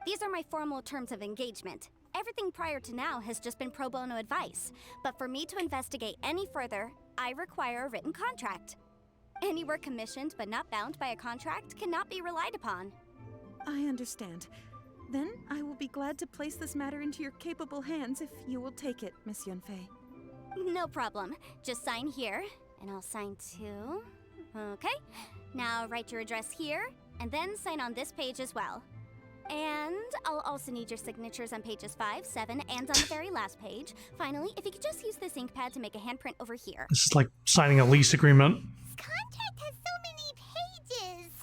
Speaker 19: These are my formal terms of engagement. Everything prior to now has just been pro bono advice. But for me to investigate any further, I require a written contract. Any work commissioned but not bound by a contract cannot be relied upon.
Speaker 3: I understand. Then I will be glad to place this matter into your capable hands if you will take it, Miss Yunfei.
Speaker 19: No problem. Just sign here, and I'll sign too. Okay. Now write your address here, and then sign on this page as well. And I'll also need your signatures on pages 5, 7, and on the very last page. Finally, if you could just use this ink pad to make a handprint over here.
Speaker 1: This is like signing a lease agreement.
Speaker 2: This contract has so many pages.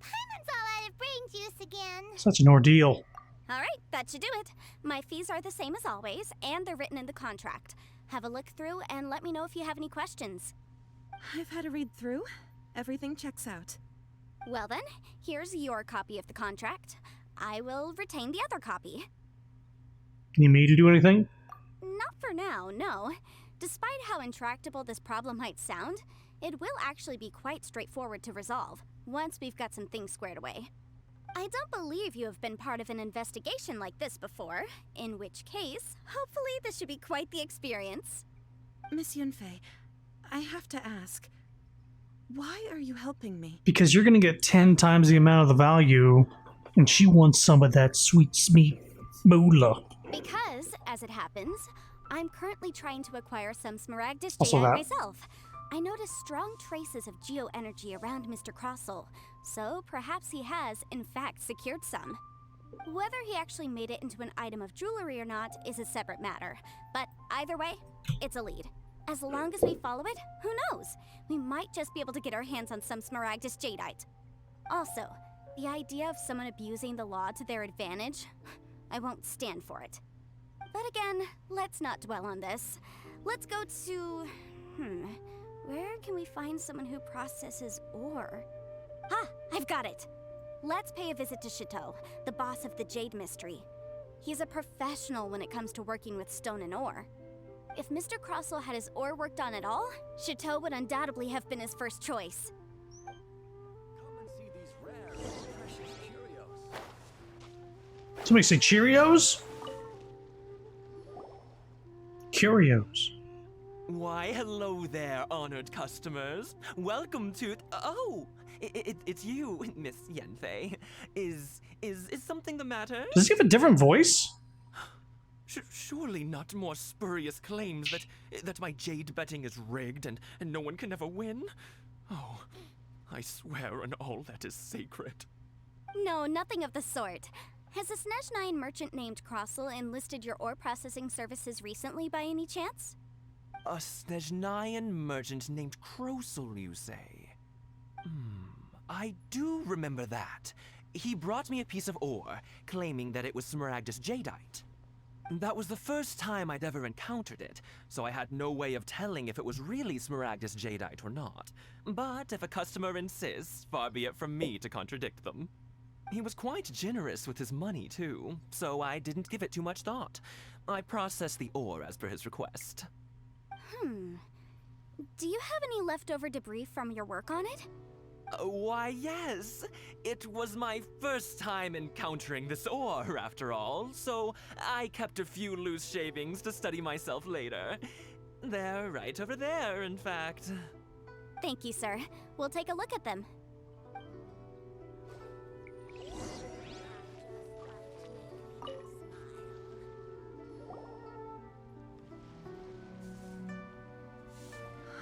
Speaker 2: Paimon's all out of brain juice again.
Speaker 1: Such an ordeal.
Speaker 19: All right, that should do it. My fees are the same as always, and they're written in the contract. Have a look through and let me know if you have any questions.
Speaker 3: I've had a read through. Everything checks out.
Speaker 19: Well then, here's your copy of the contract. I will retain the other copy.
Speaker 1: Need me to do anything?
Speaker 19: Not for now, no. Despite how intractable this problem might sound, it will actually be quite straightforward to resolve, once we've got some things squared away. I don't believe you have been part of an investigation like this before, in which case, hopefully this should be quite the experience.
Speaker 3: Miss Yunfei, I have to ask, why are you helping me?
Speaker 1: Because you're gonna get 10 times the amount of the value, and she wants some of that sweet moolah.
Speaker 19: Because, as it happens, I'm currently trying to acquire some Smaragdus
Speaker 1: Also
Speaker 19: Jadeite
Speaker 1: that.
Speaker 19: myself. I noticed strong traces of geo-energy around Mr. Crossel, so perhaps he has, in fact, secured some. Whether he actually made it into an item of jewelry or not is a separate matter, but either way, it's a lead. As long as we follow it, who knows? We might just be able to get our hands on some Smaragdus Jadeite. Also, the idea of someone abusing the law to their advantage, I won't stand for it. But again, let's not dwell on this. Let's go to... where can we find someone who processes ore? Ah, I've got it! Let's pay a visit to Chateau, the boss of the Jade Mystery. He's a professional when it comes to working with stone and ore. If Mr. Crossel had his ore worked on at all, Chateau would undoubtedly have been his first choice.
Speaker 1: Somebody say Cheerios? Curios.
Speaker 7: Why, hello there, honored customers. Welcome to... Oh! It's you, Miss Yenfei. Is something the matter?
Speaker 1: Does he have a different voice?
Speaker 7: Surely not more spurious claims that my jade betting is rigged and no one can ever win? Oh, I swear on all that is sacred.
Speaker 19: No, nothing of the sort. Has a Snezhnyan merchant named Crossel enlisted your ore processing services recently by any chance?
Speaker 7: A Snezhnyan merchant named Crossel, you say? I do remember that. He brought me a piece of ore, claiming that it was Smaragdus Jadeite. That was the first time I'd ever encountered it, so I had no way of telling if it was really Smaragdus Jadeite or not. But if a customer insists, far be it from me to contradict them. He was quite generous with his money, too, so I didn't give it too much thought. I processed the ore as per his request.
Speaker 19: Do you have any leftover debris from your work on it?
Speaker 7: Why, yes. It was my first time encountering this ore, after all, so I kept a few loose shavings to study myself later. They're right over there, in fact.
Speaker 19: Thank you, sir. We'll take a look at them.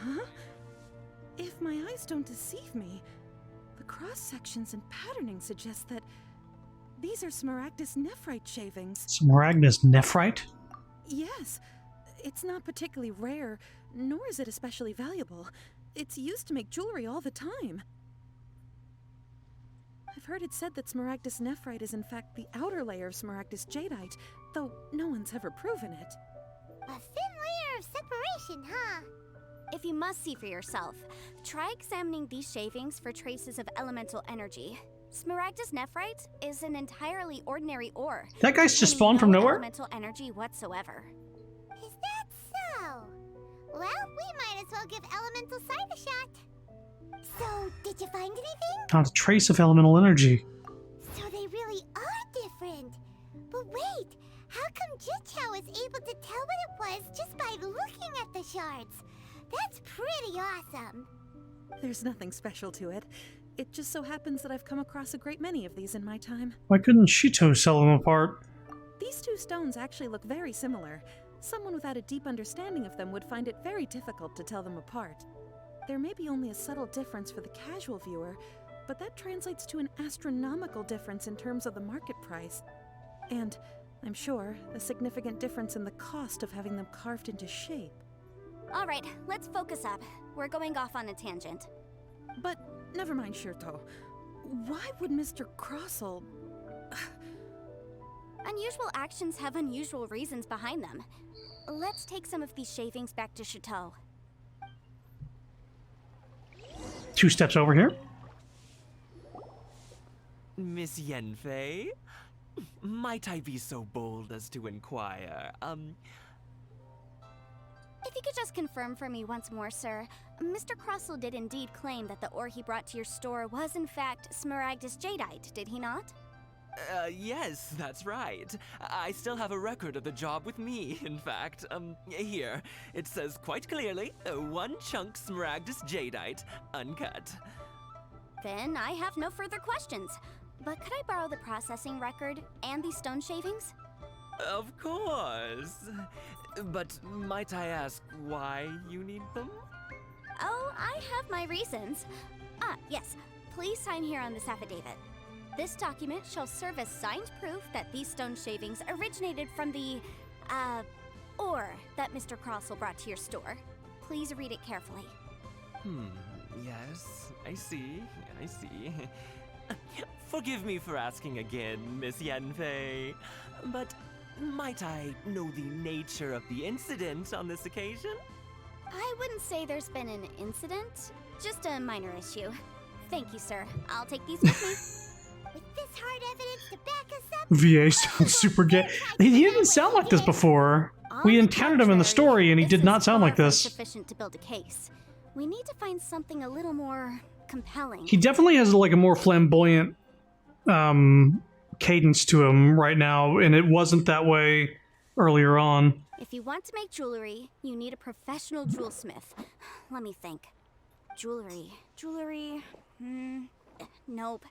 Speaker 3: Huh? If my eyes don't deceive me, the cross-sections and patterning suggest that these are Smaragdus nephrite shavings.
Speaker 1: Smaragdus nephrite?
Speaker 3: Yes. It's not particularly rare, nor is it especially valuable. It's used to make jewelry all the time. I've heard it said that Smaragdus nephrite is in fact the outer layer of Smaragdus jadeite, though no one's ever proven it.
Speaker 2: A thin layer of separation, huh?
Speaker 19: If you must see for yourself, try examining these shavings for traces of elemental energy. Smaragdus nephrite is an entirely ordinary ore.
Speaker 1: That guy's just
Speaker 19: containing
Speaker 1: spawned from
Speaker 19: no
Speaker 1: nowhere?
Speaker 19: elemental energy whatsoever.
Speaker 2: Is that so? Well, we might as well give elemental sight a shot. So, did you find anything?
Speaker 1: Not a trace of elemental energy.
Speaker 2: So they really are different. But wait, how come Jichao was able to tell what it was just by looking at the shards? That's pretty awesome.
Speaker 3: There's nothing special to it. It just so happens that I've come across a great many of these in my time.
Speaker 1: Why couldn't Shito sell them apart?
Speaker 3: These two stones actually look very similar. Someone without a deep understanding of them would find it very difficult to tell them apart. There may be only a subtle difference for the casual viewer, but that translates to an astronomical difference in terms of the market price. And, I'm sure, a significant difference in the cost of having them carved into shape.
Speaker 19: All right, let's focus up. We're going off on a tangent.
Speaker 3: But never mind, Shirto. Why would Mr. Crossel...
Speaker 19: Unusual actions have unusual reasons behind them. Let's take some of these shavings back to Chateau.
Speaker 1: 2 steps over here.
Speaker 7: Miss Yenfei, might I be so bold as to inquire,
Speaker 19: If you could just confirm for me once more, sir. Mr. Crossell did indeed claim that the ore he brought to your store was in fact Smaragdus Jadeite, did he not?
Speaker 7: Yes, that's right. I still have a record of the job with me, in fact. Here. It says quite clearly, 1 chunk Smaragdus Jadeite, uncut.
Speaker 19: Then I have no further questions. But could I borrow the processing record and these stone shavings?
Speaker 7: Of course. But might I ask why you need them?
Speaker 19: Oh, I have my reasons. Yes. Please sign here on this affidavit. This document shall serve as signed proof that these stone shavings originated from the, ore that Mr. Crossell brought to your store. Please read it carefully.
Speaker 7: Yes, I see. Forgive me for asking again, Miss Yanfei, but might I know the nature of the incident on this occasion?
Speaker 19: I wouldn't say there's been an incident, just a minor issue. Thank you, sir. I'll take these with me.
Speaker 2: With this hard evidence to back us up...
Speaker 1: VA sounds super gay. He didn't sound like this before. We encountered him in the story, and he did not sound like this.
Speaker 19: Sufficient to build a case. We need to find something a little more compelling.
Speaker 1: He definitely has like a more flamboyant cadence to him right now, and it wasn't that way earlier on.
Speaker 19: If you want to make jewelry, you need a professional jewelsmith. Let me think. Jewelry. Nope.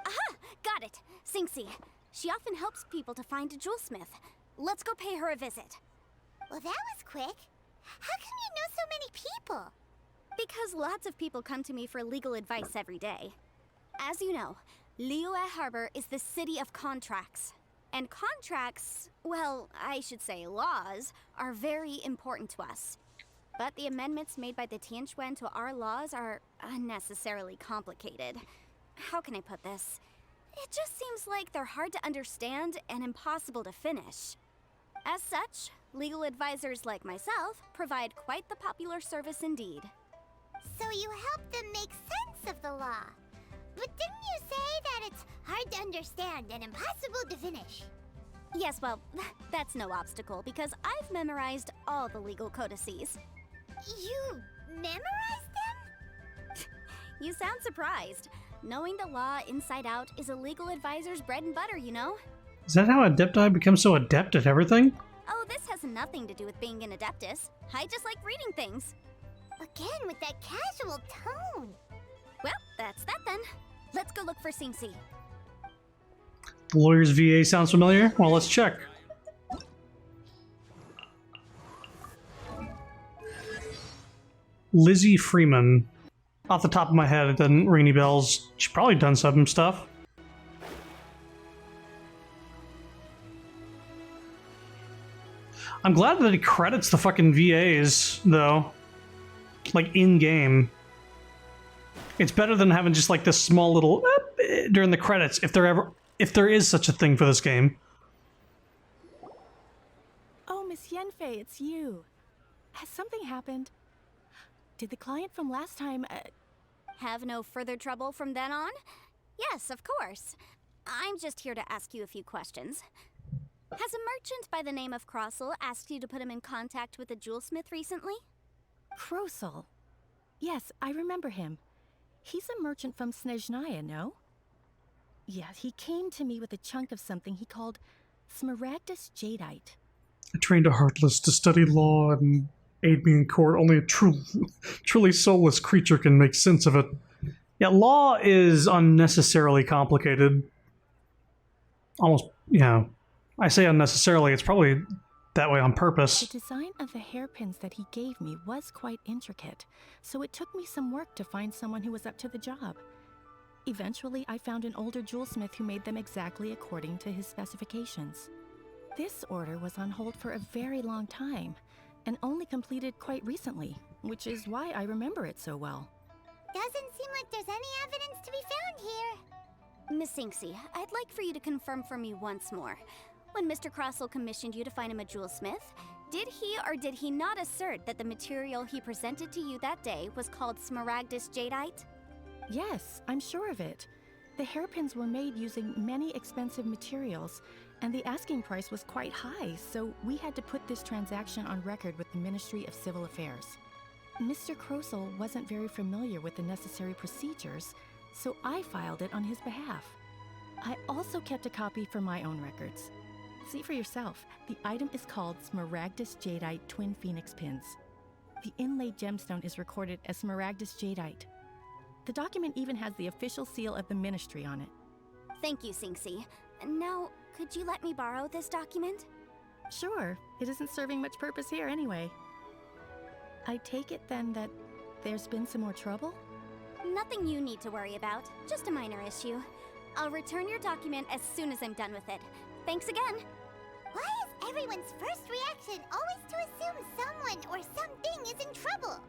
Speaker 19: Aha! Got it! Sinxie. She often helps people to find a jewelsmith. Let's go pay her a visit.
Speaker 2: Well, that was quick. How come you know so many people?
Speaker 19: Because lots of people come to me for legal advice every day. As you know, Liyue Harbor is the city of contracts. And contracts, well, I should say laws, are very important to us. But the amendments made by the Tianquan to our laws are unnecessarily complicated. How can I put this? It just seems like they're hard to understand and impossible to finish. As such, legal advisors like myself provide quite the popular service indeed.
Speaker 2: So you help them make sense of the law. But didn't you say that it's hard to understand and impossible to finish?
Speaker 19: Yes, well, that's no obstacle because I've memorized all the legal codices.
Speaker 2: You memorized them?
Speaker 19: You sound surprised. Knowing the law inside out is a legal advisor's bread and butter, you know?
Speaker 1: Is that how Adepti become so adept at everything?
Speaker 19: Oh, this has nothing to do with being an Adeptus. I just like reading things.
Speaker 2: Again, with that casual tone.
Speaker 19: Well, that's that then. Let's go look for Sinxie.
Speaker 1: The lawyer's VA sounds familiar? Well, let's check. Lizzie Freeman. Off the top of my head, it doesn't ring any bells. She's probably done some stuff. I'm glad that it credits the fucking VAs, though. Like, in-game. It's better than having just like this small little during the credits, if there is such a thing for this game.
Speaker 11: Oh, Miss Yenfei, it's you. Has something happened? Did the client from last time,
Speaker 19: Have no further trouble from then on? Yes, of course. I'm just here to ask you a few questions. Has a merchant by the name of Crossell asked you to put him in contact with a jewelsmith recently?
Speaker 11: Crossell? Yes, I remember him. He's a merchant from Snezhnaya, no? Yeah, he came to me with a chunk of something he called Smaragdus Jadeite.
Speaker 1: I trained a heartless to study law and aid me in court. Only a truly soulless creature can make sense of it. Yeah, law is unnecessarily complicated. Almost, yeah. I say unnecessarily, it's probably that way on purpose.
Speaker 11: The design of the hairpins that he gave me was quite intricate, so it took me some work to find someone who was up to the job. Eventually, I found an older jewelsmith who made them exactly according to his specifications. This order was on hold for a very long time, and only completed quite recently, which is why I remember it so well.
Speaker 2: Doesn't seem like there's any evidence to be found here.
Speaker 19: Miss Sinxie, I'd like for you to confirm for me once more. When Mr. Crossell commissioned you to find him a jewelsmith, Did he or did he not assert that the material he presented to you that day was called Smaragdus Jadeite?
Speaker 11: Yes, I'm sure of it. The hairpins were made using many expensive materials, and the asking price was quite high, so we had to put this transaction on record with the Ministry of Civil Affairs. Mr. Krosel wasn't very familiar with the necessary procedures, so I filed it on his behalf. I also kept a copy for my own records. See for yourself, the item is called Smaragdus Jadeite Twin Phoenix Pins. The inlaid gemstone is recorded as Smaragdus Jadeite. The document even has the official seal of the ministry on it.
Speaker 19: Thank you, Sinxi. Now, could you let me borrow this document?
Speaker 11: Sure, it isn't serving much purpose here anyway. I take it then that there's been some more trouble?
Speaker 19: Nothing you need to worry about, just a minor issue. I'll return your document as soon as I'm done with it. Thanks again!
Speaker 2: Why is everyone's first reaction always to assume someone or something is in trouble?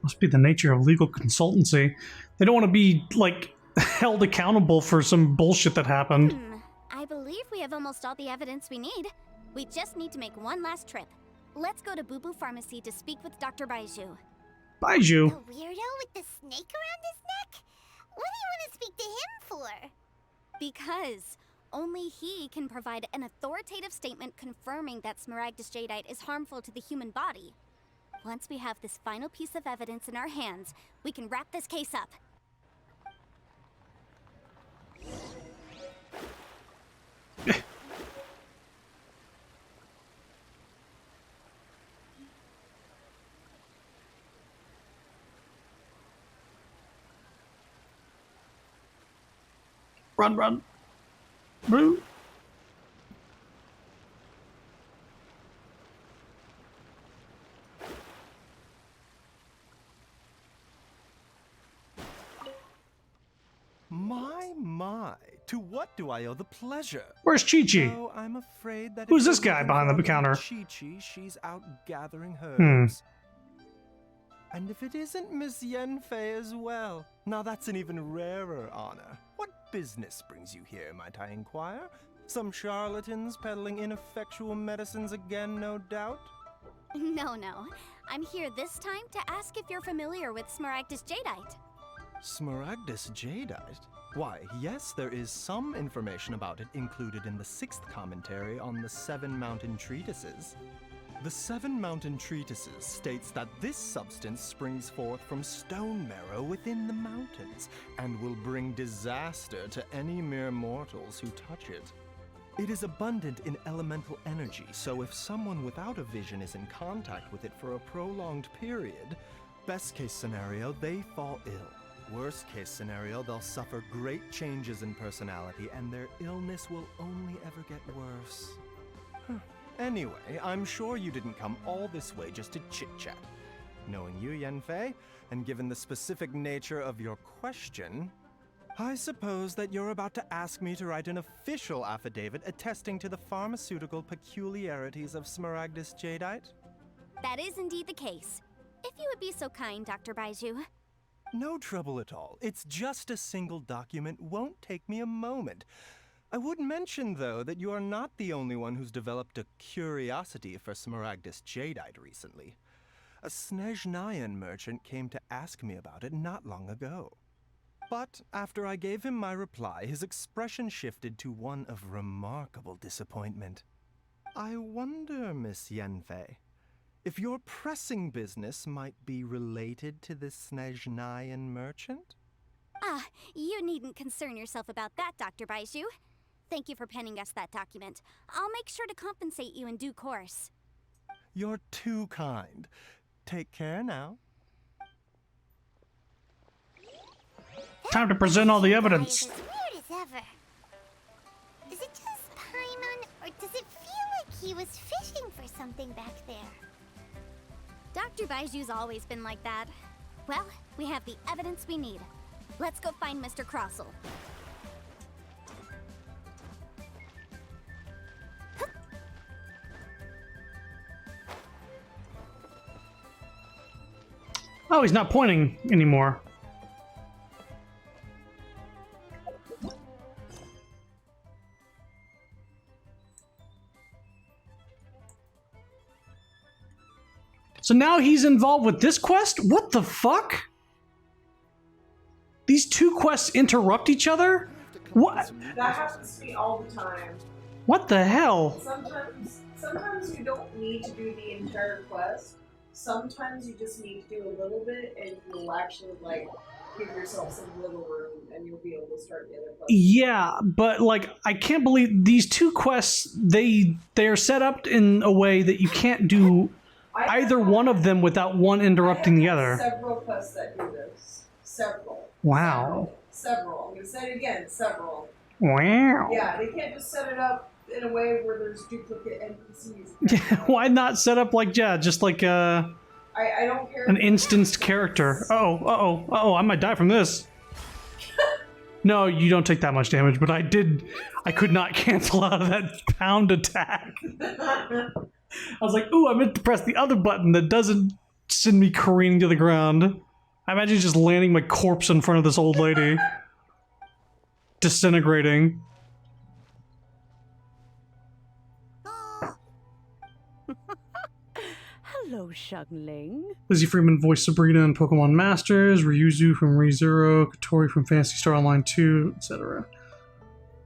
Speaker 1: Must be the nature of legal consultancy. They don't want to be, like, held accountable for some bullshit that happened.
Speaker 19: I believe we have almost all the evidence we need. We just need to make one last trip. Let's go to Boo Boo Pharmacy to speak with Dr. Baiju.
Speaker 1: Baiju?
Speaker 2: The weirdo with the snake around his neck? What do you want to speak to him for?
Speaker 19: Because only he can provide an authoritative statement confirming that Smaragdus Jadeite is harmful to the human body. Once we have this final piece of evidence in our hands, we can wrap this case up.
Speaker 1: Run, run. Run.
Speaker 9: My, to what do I owe the pleasure?
Speaker 1: Where's Chi-Chi?
Speaker 9: Oh, I'm afraid that
Speaker 1: Who's
Speaker 9: if
Speaker 1: this
Speaker 9: you're
Speaker 1: guy
Speaker 9: looking
Speaker 1: behind the
Speaker 9: for
Speaker 1: counter?
Speaker 9: Chi-Chi, she's out gathering herbs. And if it isn't Miss Yenfei as well, now that's an even rarer honor. What business brings you here, might I inquire? Some charlatans peddling ineffectual medicines again, no doubt?
Speaker 19: No. I'm here this time to ask if you're familiar with Smaragdus Jadeite.
Speaker 9: Smaragdus Jadeite? Why, yes, there is some information about it included in the 6th commentary on the 7 Mountain Treatises. The 7 Mountain Treatises states that this substance springs forth from stone marrow within the mountains, and will bring disaster to any mere mortals who touch it. It is abundant in elemental energy, so if someone without a vision is in contact with it for a prolonged period, best case scenario, they fall ill. Worst case scenario, they'll suffer great changes in personality, and their illness will only ever get worse. Anyway, I'm sure you didn't come all this way just to chit-chat. Knowing you, Yenfei, and given the specific nature of your question, I suppose that you're about to ask me to write an official affidavit attesting to the pharmaceutical peculiarities of Smaragdus Jadeite?
Speaker 19: That is indeed the case. If you would be so kind, Dr. Baiju.
Speaker 9: No trouble at all. It's just a single document. Won't take me a moment. I would mention, though, that you are not the only one who's developed a curiosity for Smaragdus Jadeite recently. A Snezhnayan merchant came to ask me about it not long ago. But after I gave him my reply, his expression shifted to one of remarkable disappointment. I wonder, Miss Yenfei, if your pressing business might be related to this Snezhnayan merchant?
Speaker 19: You needn't concern yourself about that, Dr. Baiju. Thank you for penning us that document. I'll make sure to compensate you in due course.
Speaker 9: You're too kind. Take care now.
Speaker 1: Time to present all the evidence.
Speaker 2: As weird as ever. Is it just Paimon, or does it feel like he was fishing for something back there?
Speaker 19: Dr. Baiju's always been like that. Well, we have the evidence we need. Let's go find Mr. Crossel.
Speaker 1: Oh, he's not pointing anymore. So now he's involved with this quest? What the fuck? These two quests interrupt each other? What?
Speaker 20: That happens to me all the time.
Speaker 1: What the hell?
Speaker 20: Sometimes you don't need to do the entire quest. Sometimes you just need to do a little bit, and you'll actually like give yourself some wiggle room, and you'll be able to start the other quest.
Speaker 1: Yeah, but like I can't believe these two quests. They're set up in a way that you can't do either one of them without one interrupting the other.
Speaker 20: Several quests that do this. Several.
Speaker 1: Wow.
Speaker 20: Several. I'm gonna say it again. Several.
Speaker 1: Wow.
Speaker 20: Yeah, they can't just set it up in a way where there's duplicate NPCs.
Speaker 1: Why not set up like just like
Speaker 20: I don't care.
Speaker 1: an instanced character? I might die from this. No, you don't take that much damage, but I could not cancel out of that pound attack. I was like, ooh, I meant to press the other button that doesn't send me careening to the ground. I imagine just landing my corpse in front of this old lady. Disintegrating.
Speaker 15: Hello, Xiangling.
Speaker 1: Lizzie Freeman voiced Sabrina in Pokemon Masters, Ryuzu from ReZero, Katori from Phantasy Star Online 2, etc.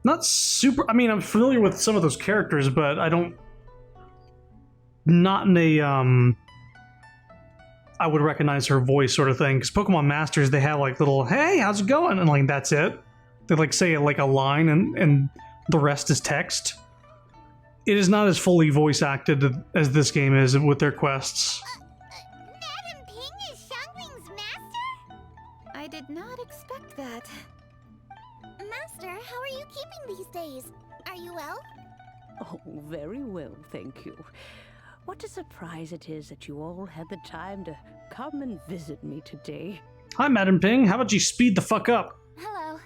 Speaker 1: Not super... I mean, I'm familiar with some of those characters, but I don't... Not in a, I would recognize her voice sort of thing, because Pokemon Masters, they have like little, hey, how's it going? And like, that's it. They like say like a line and the rest is text. It is not as fully voice acted as this game is with their quests.
Speaker 2: Madam Ping is Xiangling's master?
Speaker 10: I did not expect that.
Speaker 8: Master, how are you keeping these days? Are you well?
Speaker 15: Oh, very well, thank you. What a surprise it is that you all had the time to come and visit me today.
Speaker 1: Hi, Madam Ping. How about you speed the fuck up?
Speaker 8: Hello.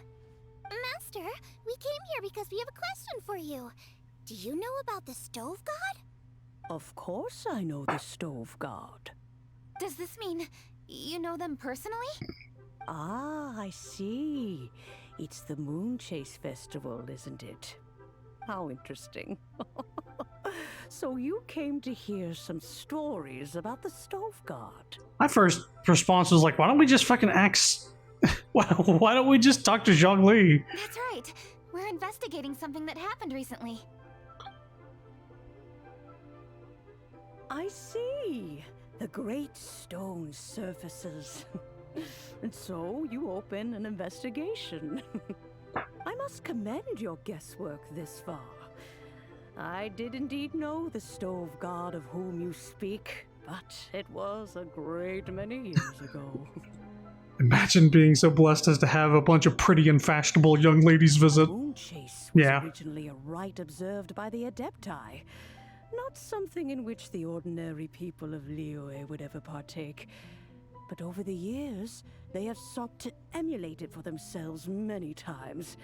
Speaker 8: Master, we came here because we have a question for you. Do you know about the Stove God?
Speaker 15: Of course I know the Stove God.
Speaker 12: Does this mean you know them personally?
Speaker 15: Ah, I see. It's the Moon Chase Festival, isn't it? How interesting. So you came to hear some stories about the Stove God.
Speaker 1: My first response was like, why don't we just fucking ask... why don't we just talk to Zhongli?
Speaker 12: That's right. We're investigating something that happened recently.
Speaker 15: I see. The great stone surfaces. And so you open an investigation. I must commend your guesswork this far. I did indeed know the Stove God of whom you speak, but it was a great many years ago.
Speaker 1: Imagine being so blessed as to have a bunch of pretty and fashionable young ladies visit.
Speaker 15: Moon chase was
Speaker 1: Yeah.
Speaker 15: originally a rite observed by the Adepti, not something in which the ordinary people of Liyue would ever partake. But over the years, they have sought to emulate it for themselves many times,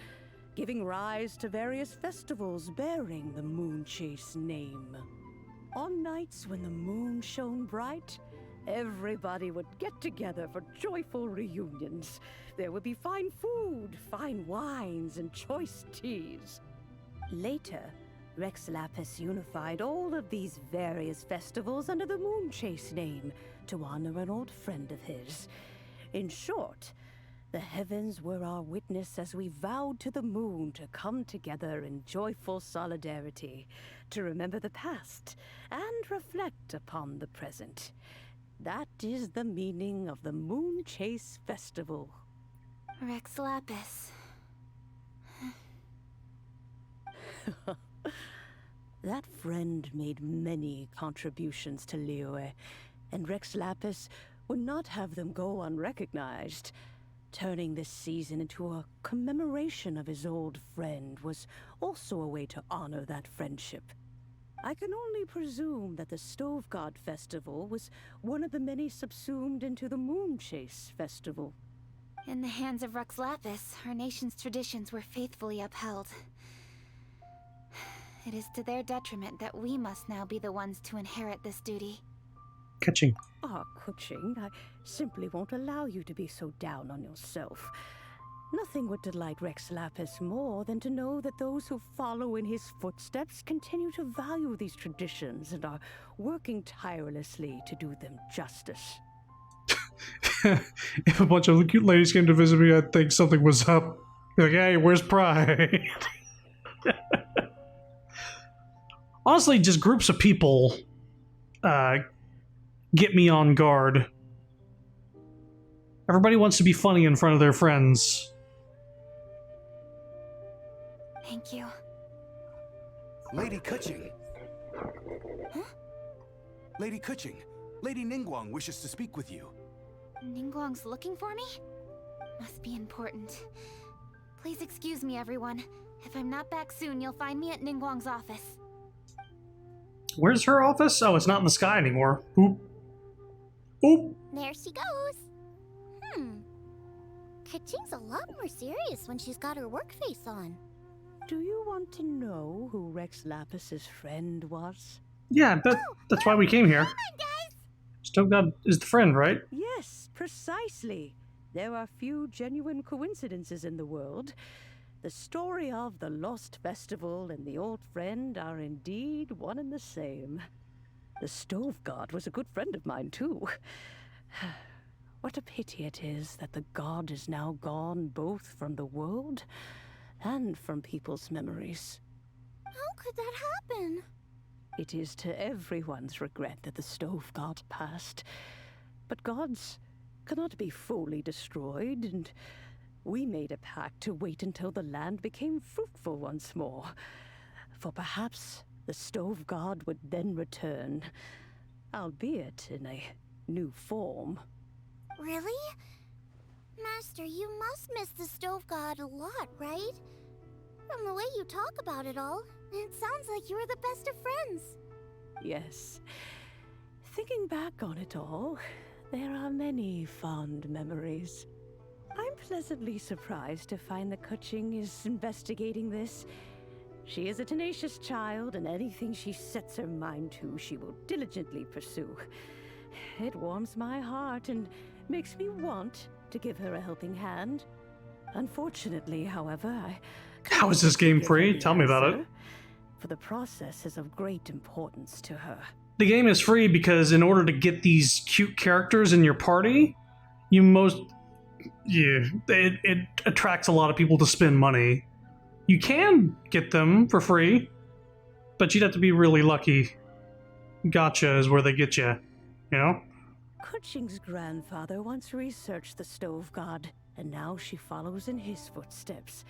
Speaker 15: giving rise to various festivals bearing the Moon Chase name. On nights when the moon shone bright, everybody would get together for joyful reunions. There would be fine food, fine wines, and choice teas. Later, Rex Lapis unified all of these various festivals under the Moon Chase name to honor an old friend of his. In short, the heavens were our witness as we vowed to the moon to come together in joyful solidarity, to remember the past and reflect upon the present. That is the meaning of the Moon Chase Festival.
Speaker 12: Rex Lapis.
Speaker 15: That friend made many contributions to Liyue, and Rex Lapis would not have them go unrecognized. Turning this season into a commemoration of his old friend was also a way to honor that friendship. I can only presume that the Stove God Festival was one of the many subsumed into the Moon Chase Festival.
Speaker 12: In the hands of Rex Lapis, our nation's traditions were faithfully upheld. It is to their detriment that we must now be the ones to inherit this duty.
Speaker 1: Catching.
Speaker 15: Ah, Kuching, I simply won't allow you to be so down on yourself. Nothing would delight Rex Lapis more than to know that those who follow in his footsteps continue to value these traditions and are working tirelessly to do them justice.
Speaker 1: If a bunch of cute ladies came to visit me, I'd think something was up. Be like, hey, where's Pride? Honestly, just groups of people get me on guard. Everybody wants to be funny in front of their friends.
Speaker 12: Thank you.
Speaker 23: Lady Kuching.
Speaker 12: Huh?
Speaker 23: Lady Kuching, Lady Ningguang wishes to speak with you.
Speaker 12: Ningguang's looking for me? Must be important. Please excuse me, everyone. If I'm not back soon, you'll find me at Ningguang's office.
Speaker 1: Where's her office? Oh, it's not in the sky anymore. Oop. Oop.
Speaker 8: There she goes. Kuching's a lot more serious when she's got her work face on.
Speaker 15: Do you want to know who Rex Lapis's friend was?
Speaker 1: Yeah, that's why we came here.
Speaker 8: Come on, guys!
Speaker 1: Stove God is the friend, right?
Speaker 15: Yes, precisely. There are few genuine coincidences in the world. The story of the Lost Festival and the old friend are indeed one and the same. The Stove God was a good friend of mine, too. What a pity it is that the god is now gone both from the world and from people's memories.
Speaker 8: How could that happen?
Speaker 15: It is to everyone's regret that the Stove God passed. But gods cannot be fully destroyed, and we made a pact to wait until the land became fruitful once more. For perhaps the Stove God would then return, albeit in a new form.
Speaker 8: Really? Master, you must miss the Stove God a lot, right? From the way you talk about it all, it sounds like you were the best of friends.
Speaker 15: Yes. Thinking back on it all, there are many fond memories. I'm pleasantly surprised to find that Kuching is investigating this. She is a tenacious child, and anything she sets her mind to, she will diligently pursue. It warms my heart and makes me want to give her a helping hand. Unfortunately, however,
Speaker 1: How is this game free? Tell me about it.
Speaker 15: For the process is of great importance to her.
Speaker 1: The game is free because in order to get these cute characters in your party, it attracts a lot of people to spend money. You can get them for free, but you'd have to be really lucky. Gotcha is where they get you, you know?
Speaker 15: Kuching's grandfather once researched the Stove God, and now she follows in his footsteps.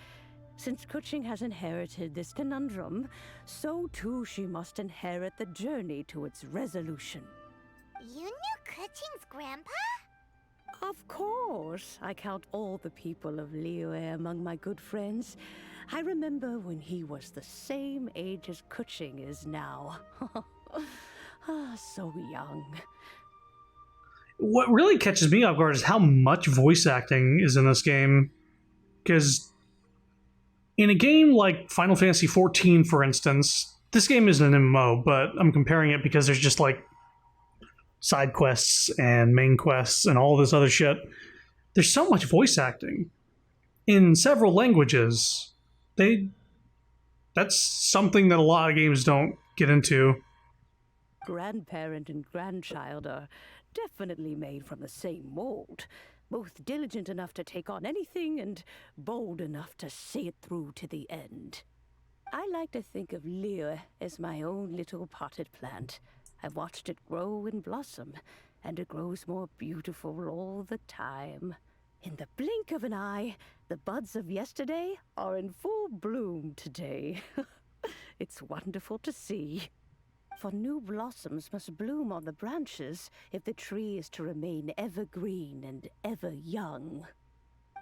Speaker 15: Since Kuching has inherited this conundrum, so too she must inherit the journey to its resolution.
Speaker 8: You knew Kuching's grandpa?
Speaker 15: Of course. I count all the people of Liyue among my good friends. I remember when he was the same age as Kuching is now. So young.
Speaker 1: What really catches me off guard is how much voice acting is in this game. Because in a game like Final Fantasy XIV, for instance, this game isn't an MMO, but I'm comparing it because there's just like side quests and main quests and all this other shit. There's so much voice acting in several languages. That's something that a lot of games don't get into.
Speaker 15: Grandparent and grandchild are definitely made from the same mold. Both diligent enough to take on anything and bold enough to see it through to the end. I like to think of Liyue as my own little potted plant. I've watched it grow and blossom, and it grows more beautiful all the time. In the blink of an eye, the buds of yesterday are in full bloom today. It's wonderful to see. For new blossoms must bloom on the branches if the tree is to remain evergreen and ever young.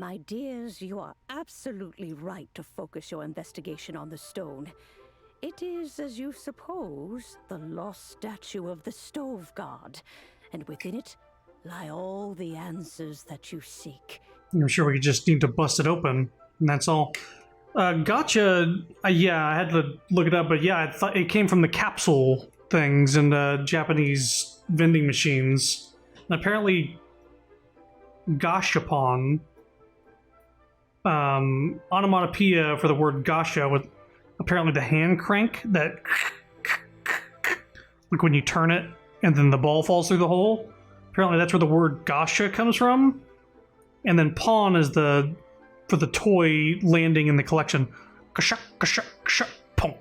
Speaker 15: My dears, you are absolutely right to focus your investigation on the stone. It is, as you suppose, the lost statue of the Stove God, and within it lie all the answers that you seek.
Speaker 1: I'm sure we just need to bust it open, and that's all. Gotcha. Yeah, I had to look it up, but yeah, I thought it came from the capsule things and Japanese vending machines. And apparently, Gashapon onomatopoeia for the word gacha with apparently the hand crank that like when you turn it and then the ball falls through the hole. Apparently that's where the word gacha comes from. And then pawn is the for the toy landing in the collection. Gasha, gasha, gasha, pong.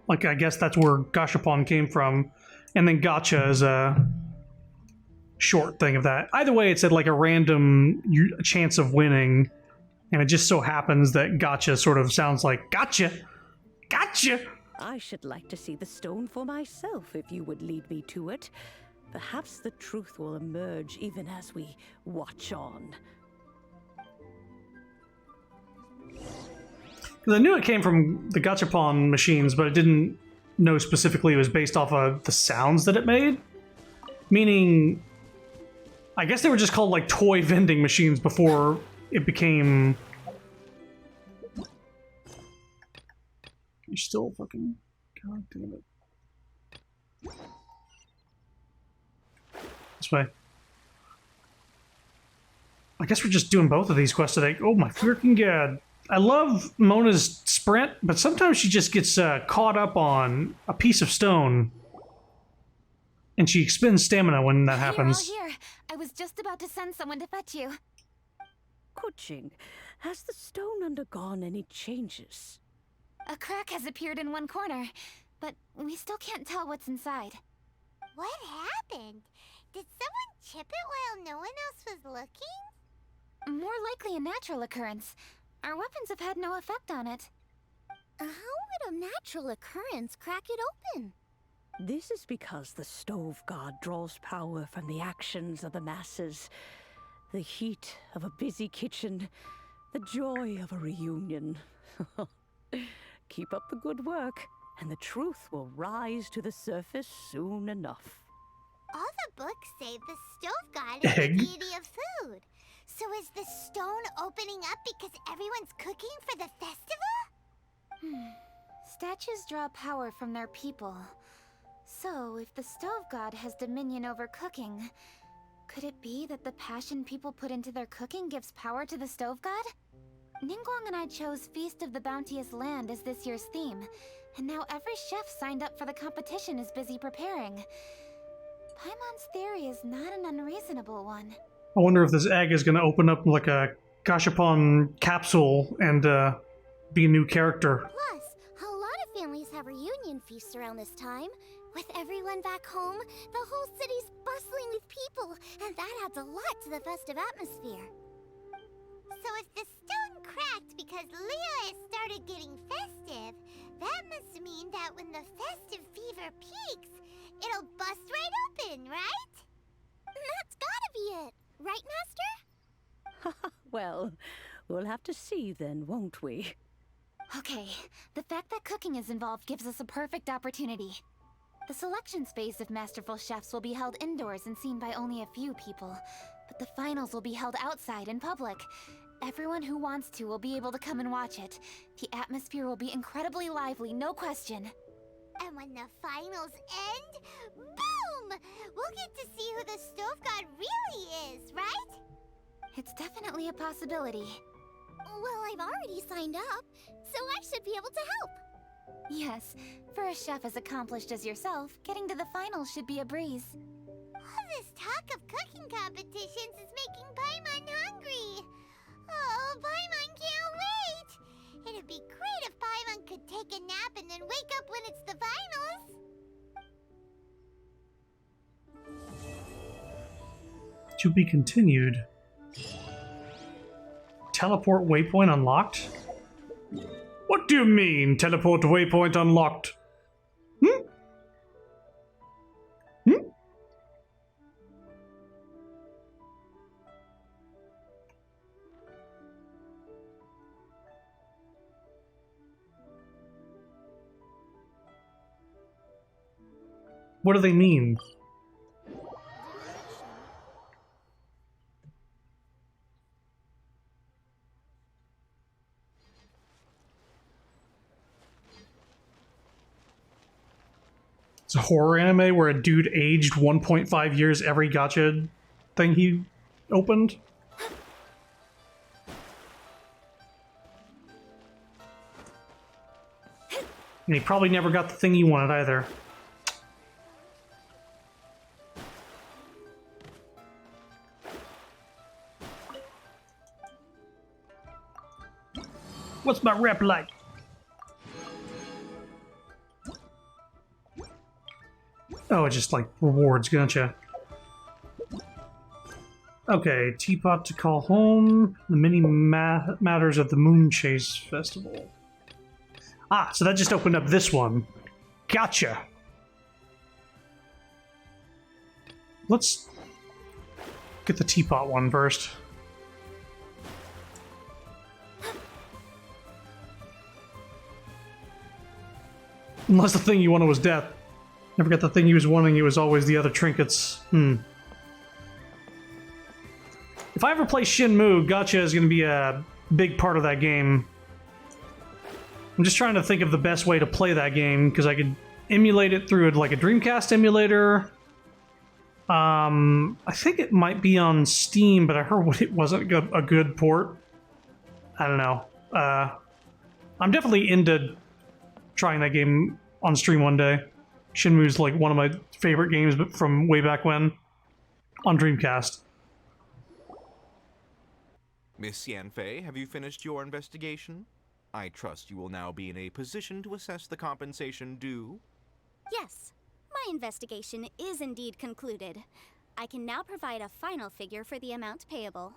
Speaker 1: Like I guess that's where gashapon came from. And then gotcha is a short thing of that. Either way, it said like a random chance of winning. And it just so happens that gotcha sort of sounds like gotcha. Gotcha!
Speaker 15: I should like to see the stone for myself if you would lead me to it. Perhaps the truth will emerge even as we watch on.
Speaker 1: Because I knew it came from the gachapon machines, but I didn't know specifically it was based off of the sounds that it made. Meaning, I guess they were just called like toy vending machines before it became... You're still fucking... God damn it. This way. I guess we're just doing both of these quests today. Oh my freaking god. I love Mona's sprint, but sometimes she just gets caught up on a piece of stone. And she expends stamina when that happens.
Speaker 12: You're all here. I was just about to send someone to fetch you.
Speaker 15: Kuching, has the stone undergone any changes?
Speaker 12: A crack has appeared in one corner, but we still can't tell what's inside.
Speaker 2: What happened? Did someone chip it while no one else was looking?
Speaker 12: More likely a natural occurrence. Our weapons have had no effect on it.
Speaker 8: How would a natural occurrence crack it open?
Speaker 15: This is because the stove god draws power from the actions of the masses. The heat of a busy kitchen. The joy of a reunion. Keep up the good work, and the truth will rise to the surface soon enough.
Speaker 2: All the books say the stove god is the deity of food. So is the stone opening up because everyone's cooking for the festival?
Speaker 12: Statues draw power from their people. So, if the stove god has dominion over cooking, could it be that the passion people put into their cooking gives power to the stove god? Ningguang and I chose Feast of the Bounteous Land as this year's theme, and now every chef signed up for the competition is busy preparing. Paimon's theory is not an unreasonable one.
Speaker 1: I wonder if this egg is going to open up like a gashapon capsule and be a new character.
Speaker 8: Plus, a lot of families have reunion feasts around this time. With everyone back home, the whole city's bustling with people, and that adds a lot to the festive atmosphere.
Speaker 2: So if the stone cracked because Leah started getting festive, that must mean that when the festive fever peaks, it'll bust right open, right?
Speaker 8: That's gotta be it. Right, Master?
Speaker 15: Well, we'll have to see then, won't we?
Speaker 12: Okay, the fact that cooking is involved gives us a perfect opportunity. The selections phase of Masterful Chefs will be held indoors and seen by only a few people, but the finals will be held outside in public. Everyone who wants to will be able to come and watch it. The atmosphere will be incredibly lively, no question.
Speaker 2: And when the finals end, boom! We'll get to see who the stove god really is, right?
Speaker 12: It's definitely a possibility.
Speaker 8: Well, I've already signed up, so I should be able to help.
Speaker 12: Yes, for a chef as accomplished as yourself, getting to the finals should be a breeze.
Speaker 2: All this talk of cooking competitions is making Paimon hungry. Oh, Paimon can't wait! It'd be great if Paimon could take a nap and then wake up when it's the finals.
Speaker 1: To be continued. Teleport waypoint unlocked? What do you mean, teleport waypoint unlocked? What do they mean? It's a horror anime where a dude aged 1.5 years every gacha thing he opened. And he probably never got the thing he wanted either. What's my rep like? Oh, it's just like rewards, gotcha. Okay, teapot to call home. The many matters of the Moon Chase Festival. Ah, so that just opened up this one. Gotcha. Let's get the teapot one first. Unless the thing you wanted was death. Never got the thing he was wanting, it was always the other trinkets. If I ever play Shenmue, Gotcha is going to be a big part of that game. I'm just trying to think of the best way to play that game, because I could emulate it through like a Dreamcast emulator. I think it might be on Steam, but I heard it wasn't a good port. I don't know. I'm definitely into trying that game on stream one day. Shenmue's like one of my favorite games from way back when on Dreamcast.
Speaker 6: Miss Yanfei, have you finished your investigation? I trust you will now be in a position to assess the compensation due.
Speaker 19: Yes, my investigation is indeed concluded. I can now provide a final figure for the amount payable.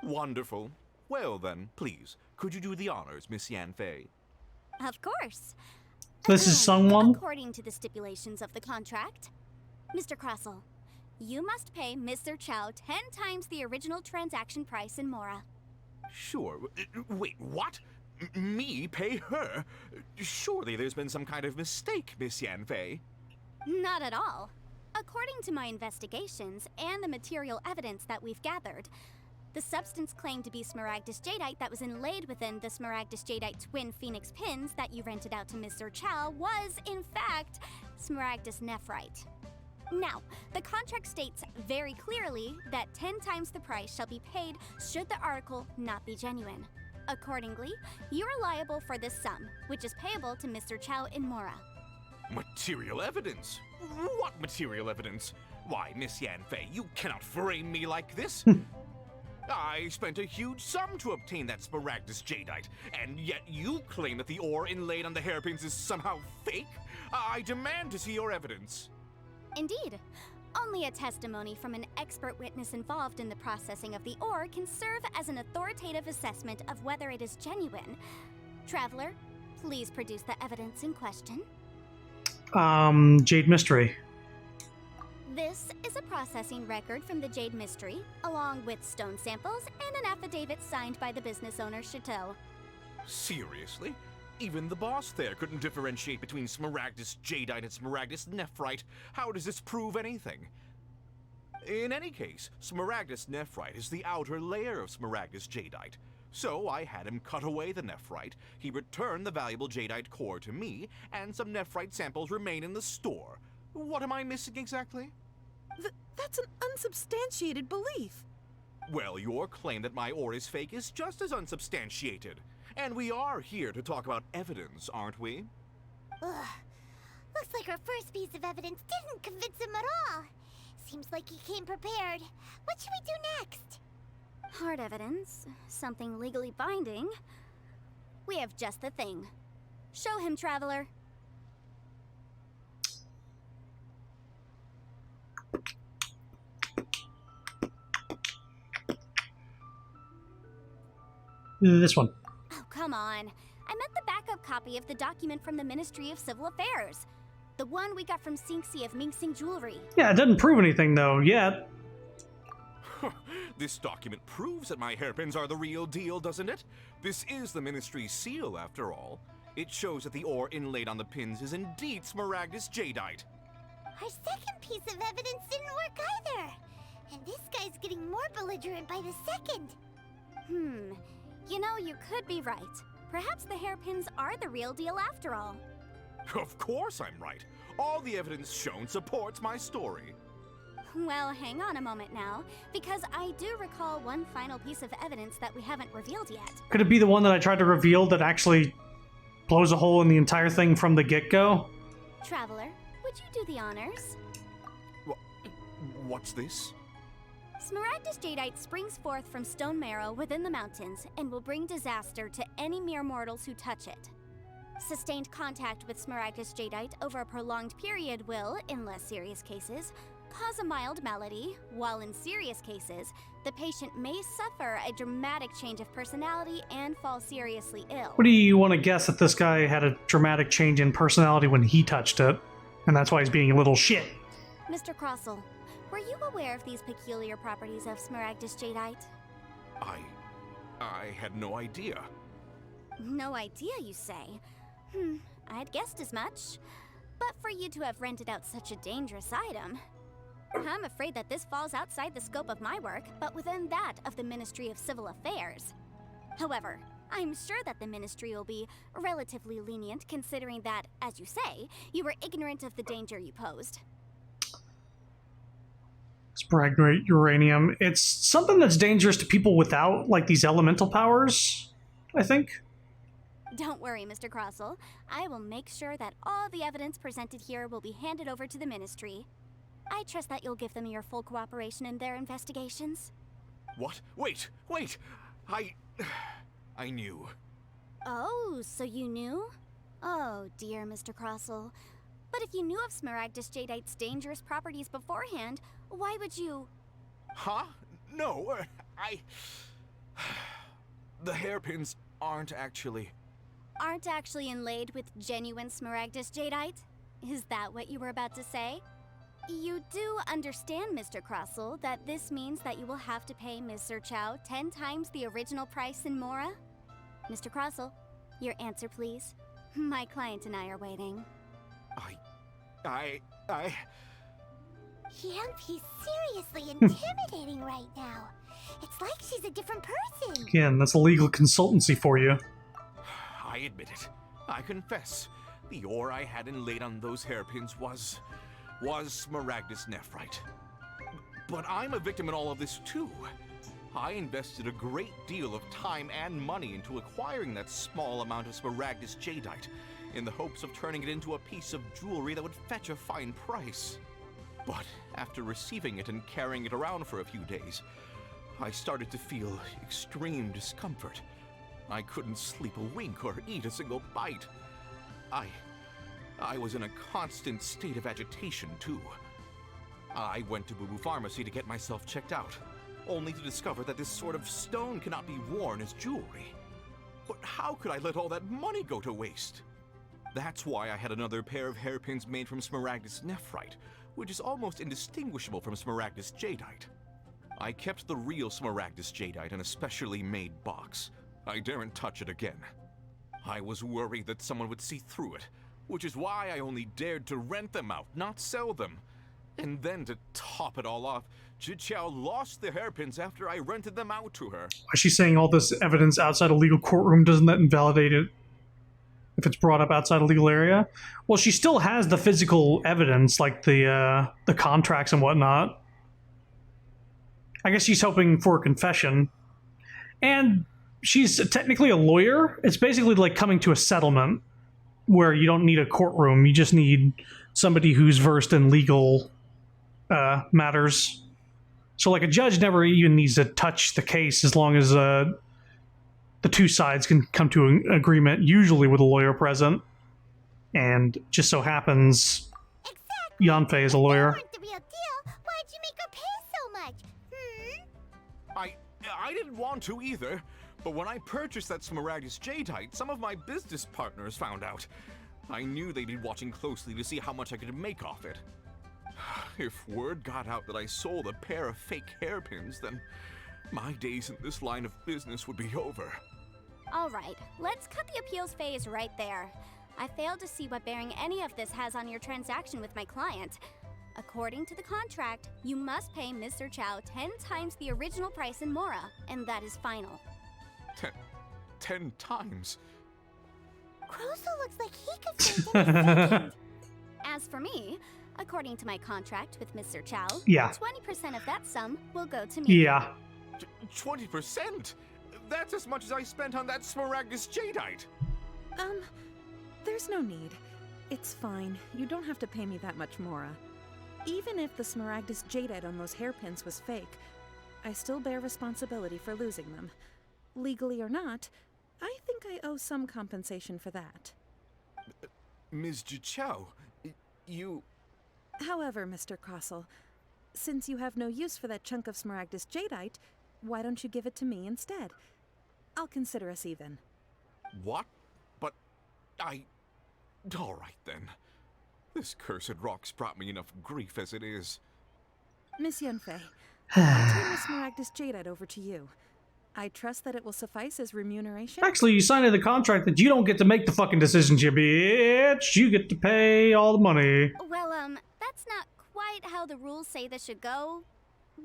Speaker 6: Wonderful. Well then, please, could you do the honors, Miss Yanfei?
Speaker 19: Of course.
Speaker 1: This is someone?
Speaker 19: According to the stipulations of the contract, Mr. Crossell, you must pay Mr. Chow 10 times the original transaction price in Mora.
Speaker 6: Sure. Wait, what? Me pay her? Surely there's been some kind of mistake, Miss Yanfei.
Speaker 19: Not at all. According to my investigations and the material evidence that we've gathered, the substance claimed to be Smaragdus Jadeite that was inlaid within the Smaragdus Jadeite twin phoenix pins that you rented out to Mr. Chow was, in fact, Smaragdus Nephrite. Now, the contract states very clearly that 10 times the price shall be paid should the article not be genuine. Accordingly, you are liable for this sum, which is payable to Mr. Chow in Mora.
Speaker 6: Material evidence? What material evidence? Why, Miss Yanfei, you cannot frame me like this. I spent a huge sum to obtain that Smaragdus Jadeite, and yet you claim that the ore inlaid on the hairpins is somehow fake? I demand to see your evidence.
Speaker 19: Indeed. Only a testimony from an expert witness involved in the processing of the ore can serve as an authoritative assessment of whether it is genuine. Traveler, please produce the evidence in question.
Speaker 1: Jade Mystery.
Speaker 19: This is a processing record from the Jade Mystery, along with stone samples and an affidavit signed by the business owner, Chateau.
Speaker 6: Seriously? Even the boss there couldn't differentiate between Smaragdus Jadeite and Smaragdus Nephrite. How does this prove anything? In any case, Smaragdus Nephrite is the outer layer of Smaragdus Jadeite. So I had him cut away the Nephrite, he returned the valuable Jadeite core to me, and some Nephrite samples remain in the store. What am I missing exactly?
Speaker 3: That's an unsubstantiated belief.
Speaker 6: Well, your claim that my ore is fake is just as unsubstantiated. And we are here to talk about evidence, aren't we?
Speaker 2: Ugh. Looks like our first piece of evidence didn't convince him at all. Seems like he came prepared. What should we do next?
Speaker 19: Hard evidence, something legally binding. We have just the thing. Show him, Traveler.
Speaker 1: This one.
Speaker 19: Oh, come on. I meant the backup copy of the document from the Ministry of Civil Affairs. The one we got from Sinxi of Mingsing Jewelry.
Speaker 1: Yeah, it doesn't prove anything, though, yet.
Speaker 6: This document proves that my hairpins are the real deal, doesn't it? This is the Ministry's seal, after all. It shows that the ore inlaid on the pins is indeed Smaragdus Jadeite.
Speaker 2: Our second piece of evidence didn't work either. And this guy's getting more belligerent by the second.
Speaker 19: You know, you could be right. Perhaps the hairpins are the real deal after all.
Speaker 6: Of course I'm right. All the evidence shown supports my story.
Speaker 19: Well, hang on a moment now, because I do recall one final piece of evidence that we haven't revealed yet.
Speaker 1: Could it be the one that I tried to reveal that actually blows a hole in the entire thing from the get-go.
Speaker 19: Traveler, would you do the honors?
Speaker 6: What's this?
Speaker 19: Smaragdus jadeite springs forth from stone marrow within the mountains and will bring disaster to any mere mortals who touch it. Sustained contact with Smaragdus jadeite over a prolonged period will, in less serious cases, cause a mild malady, while in serious cases, the patient may suffer a dramatic change of personality and fall seriously ill.
Speaker 1: What do you want to guess that this guy had a dramatic change in personality when he touched it, and that's why he's being a little shit?
Speaker 19: Mr. Crossell, were you aware of these peculiar properties of Smaragdus jadeite?
Speaker 6: I had no idea.
Speaker 19: No idea, you say? I'd guessed as much. But for you to have rented out such a dangerous item, I'm afraid that this falls outside the scope of my work, but within that of the Ministry of Civil Affairs. However, I'm sure that the Ministry will be relatively lenient considering that, as you say, you were ignorant of the danger you posed.
Speaker 1: Spragnate uranium. It's something that's dangerous to people without, like, these elemental powers, I think.
Speaker 19: Don't worry, Mr. Crossell. I will make sure that all the evidence presented here will be handed over to the Ministry. I trust that you'll give them your full cooperation in their investigations.
Speaker 6: What? Wait! I knew.
Speaker 19: Oh, so you knew? Oh, dear Mr. Crossell. But if you knew of Smaragdus jadeite's dangerous properties beforehand, why would you...
Speaker 6: Huh? No, The hairpins aren't actually
Speaker 19: inlaid with genuine Smaragdus jadeite? Is that what you were about to say? You do understand, Mr. Crossell, that this means that you will have to pay Ms. Sir-Chow 10 times the original price in Mora? Mr. Crossell, your answer, please. My client and I are waiting.
Speaker 2: Yep, he's seriously intimidating right now. It's like she's a different person.
Speaker 1: Again, that's a legal consultancy for you.
Speaker 6: I admit it. I confess. The ore I had inlaid on those hairpins was Smaragdus nephrite. But I'm a victim in all of this too. I invested a great deal of time and money into acquiring that small amount of Smaragdus jadeite in the hopes of turning it into a piece of jewelry that would fetch a fine price. But after receiving it and carrying it around for a few days, I started to feel extreme discomfort. I couldn't sleep a wink or eat a single bite. I was in a constant state of agitation, too. I went to Boo Boo Pharmacy to get myself checked out, only to discover that this sort of stone cannot be worn as jewelry. But how could I let all that money go to waste? That's why I had another pair of hairpins made from Smaragdus nephrite, which is almost indistinguishable from Smaragdus jadeite. I kept the real Smaragdus jadeite in a specially made box. I daren't touch it again. I was worried that someone would see through it, which is why I only dared to rent them out, not sell them. And then to top it all off, Chichao lost the hairpins after I rented them out to her.
Speaker 1: Why is she saying all this evidence outside a legal courtroom? Doesn't that invalidate it if it's brought up outside a legal area? Well, she still has the physical evidence, like the contracts and whatnot. I guess she's hoping for a confession. And she's technically a lawyer. It's basically like coming to a settlement where you don't need a courtroom. You just need somebody who's versed in legal matters. So like a judge never even needs to touch the case as long as the two sides can come to an agreement, usually with a lawyer present. And just so happens Yanfei is a lawyer.
Speaker 2: The real deal. Why'd you make her pay so much?
Speaker 6: I didn't want to either, but when I purchased that Smaragdus jadeite, some of my business partners found out. I knew they'd be watching closely to see how much I could make off it. If word got out that I sold a pair of fake hairpins, then my days in this line of business would be over.
Speaker 19: All right, let's cut the appeals phase right there. I failed to see what bearing any of this has on your transaction with my client. According to the contract, you must pay Mr. Chow 10 times the original price in Mora, and that is final.
Speaker 6: 10 times?
Speaker 2: Crossell looks like he could faint in a second.
Speaker 19: As for me, according to my contract with Mr. Chow,
Speaker 1: Yeah.
Speaker 19: 20% of that sum will go to me.
Speaker 1: Yeah.
Speaker 6: 20%? That's as much as I spent on that Smaragdus jadeite.
Speaker 3: There's no need. It's fine. You don't have to pay me that much, Mora. Even if the Smaragdus jadeite on those hairpins was fake, I still bear responsibility for losing them. Legally or not, I think I owe some compensation for that.
Speaker 6: Ms. Jichao, you...
Speaker 3: However, Mr. Crossell, since you have no use for that chunk of Smaragdus jadeite, why don't you give it to me instead? I'll consider us even.
Speaker 6: What? But all right then. This cursed rock's brought me enough grief as it is.
Speaker 3: Miss Yunfei, I'll turn the Smaragdus jadeite over to you. I trust that it will suffice as remuneration.
Speaker 1: Actually, you signed in the contract that you don't get to make the fucking decisions, you bitch. You get to pay all the money.
Speaker 19: Well, that's not quite how the rules say this should go.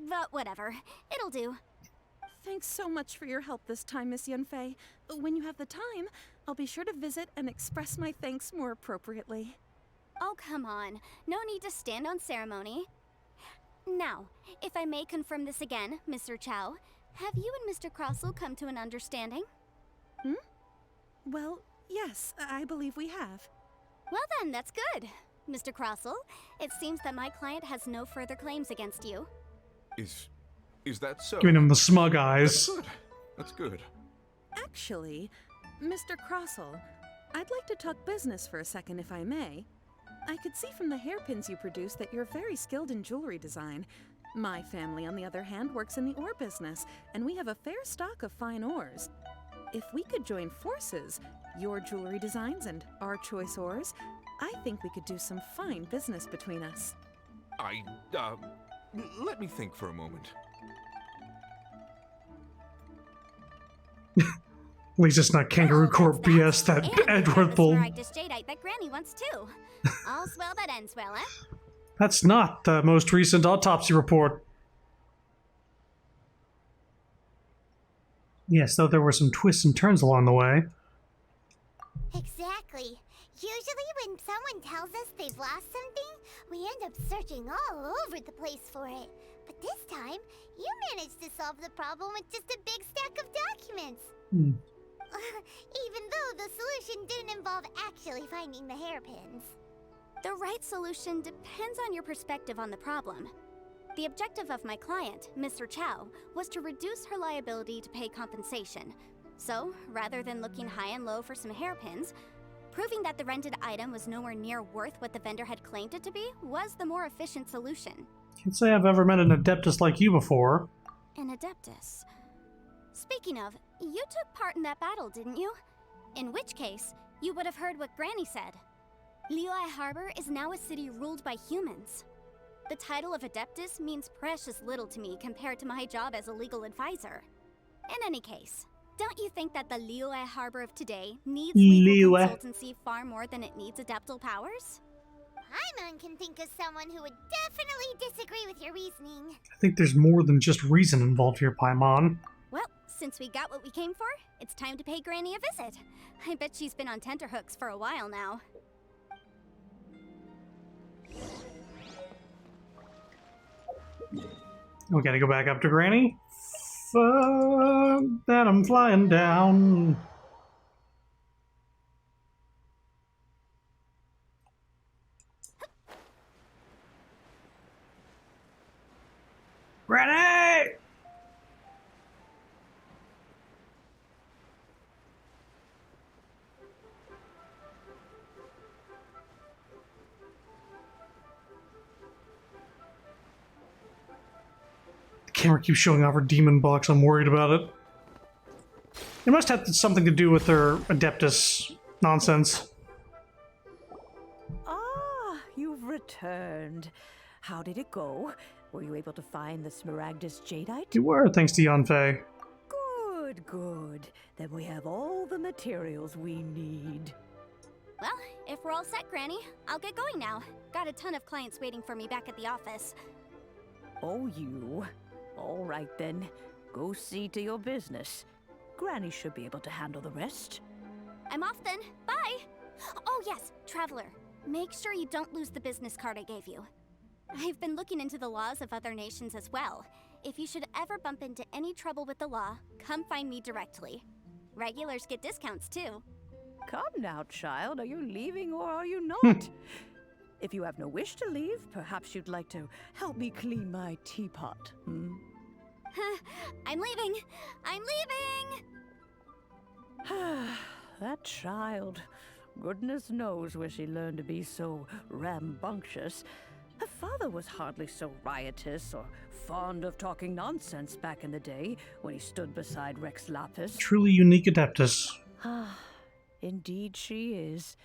Speaker 19: But whatever. It'll do.
Speaker 3: Thanks so much for your help this time, Miss Yunfei. When you have the time, I'll be sure to visit and express my thanks more appropriately.
Speaker 19: Oh, come on. No need to stand on ceremony. Now, if I may confirm this again, Mr. Chow, have you and Mr. Crossell come to an understanding?
Speaker 3: Well, yes, I believe we have.
Speaker 19: Well then, that's good. Mr. Crossell, it seems that my client has no further claims against you.
Speaker 6: Is that so?
Speaker 1: Giving him the smug eyes.
Speaker 6: That's good.
Speaker 3: Actually, Mr. Crossell, I'd like to talk business for a second if I may. I could see from the hairpins you produce that you're very skilled in jewelry design. My family, on the other hand, works in the ore business, and we have a fair stock of fine ores. If we could join forces, your jewelry designs and our choice ores, I think we could do some fine business between us.
Speaker 6: Let me think for a moment.
Speaker 1: At least it's not Kangaroo Court BS that Edward pulled.
Speaker 19: Smaragdus jadeite that Granny wants too. All's well that ends well, eh?
Speaker 1: That's not the most recent autopsy report. Yes, though there were some twists and turns along the way.
Speaker 2: Exactly. Usually when someone tells us they've lost something, we end up searching all over the place for it. But this time, you managed to solve the problem with just a big stack of documents. Even though the solution didn't involve actually finding the hairpins.
Speaker 19: The right solution depends on your perspective on the problem. The objective of my client, Mr. Chow, was to reduce her liability to pay compensation. So, rather than looking high and low for some hairpins, proving that the rented item was nowhere near worth what the vendor had claimed it to be was the more efficient solution.
Speaker 1: Can't say I've ever met an Adeptus like you before.
Speaker 19: An Adeptus. Speaking of, you took part in that battle, didn't you? In which case, you would have heard what Granny said. Liyue Harbor is now a city ruled by humans. The title of Adeptus means precious little to me compared to my job as a legal advisor. In any case, don't you think that the Liyue Harbor of today needs legal consultancy far more than it needs adeptal powers?
Speaker 2: Paimon can think of someone who would definitely disagree with your reasoning.
Speaker 1: I think there's more than just reason involved here, Paimon.
Speaker 19: Well, since we got what we came for, it's time to pay Granny a visit. I bet she's been on tenterhooks for a while now.
Speaker 1: We gotta go back up to Granny. Fuck that I'm flying down. Granny! The camera keeps showing off her demon box. I'm worried about it. It must have something to do with their Adeptus nonsense.
Speaker 15: Ah, you've returned. How did it go? Were you able to find the Smaragdus jadeite?
Speaker 1: You were, thanks to Yunfei.
Speaker 15: Good, good. Then we have all the materials we need.
Speaker 19: Well, if we're all set, Granny, I'll get going now. Got a ton of clients waiting for me back at the office.
Speaker 15: Oh, you? All right then. Go see to your business. Granny should be able to handle the rest.
Speaker 19: I'm off then. Bye! Oh yes, Traveler. Make sure you don't lose the business card I gave you. I've been looking into the laws of other nations as well. If you should ever bump into any trouble with the law, come find me directly. Regulars get discounts too.
Speaker 15: Come now, child. Are you leaving or are you not? If you have no wish to leave, perhaps you'd like to help me clean my teapot, hmm?
Speaker 19: I'm leaving! I'm leaving!
Speaker 15: That child. Goodness knows where she learned to be so rambunctious. Her father was hardly so riotous or fond of talking nonsense back in the day when he stood beside Rex Lapis.
Speaker 1: Truly unique Adeptus.
Speaker 15: Ah, indeed she is.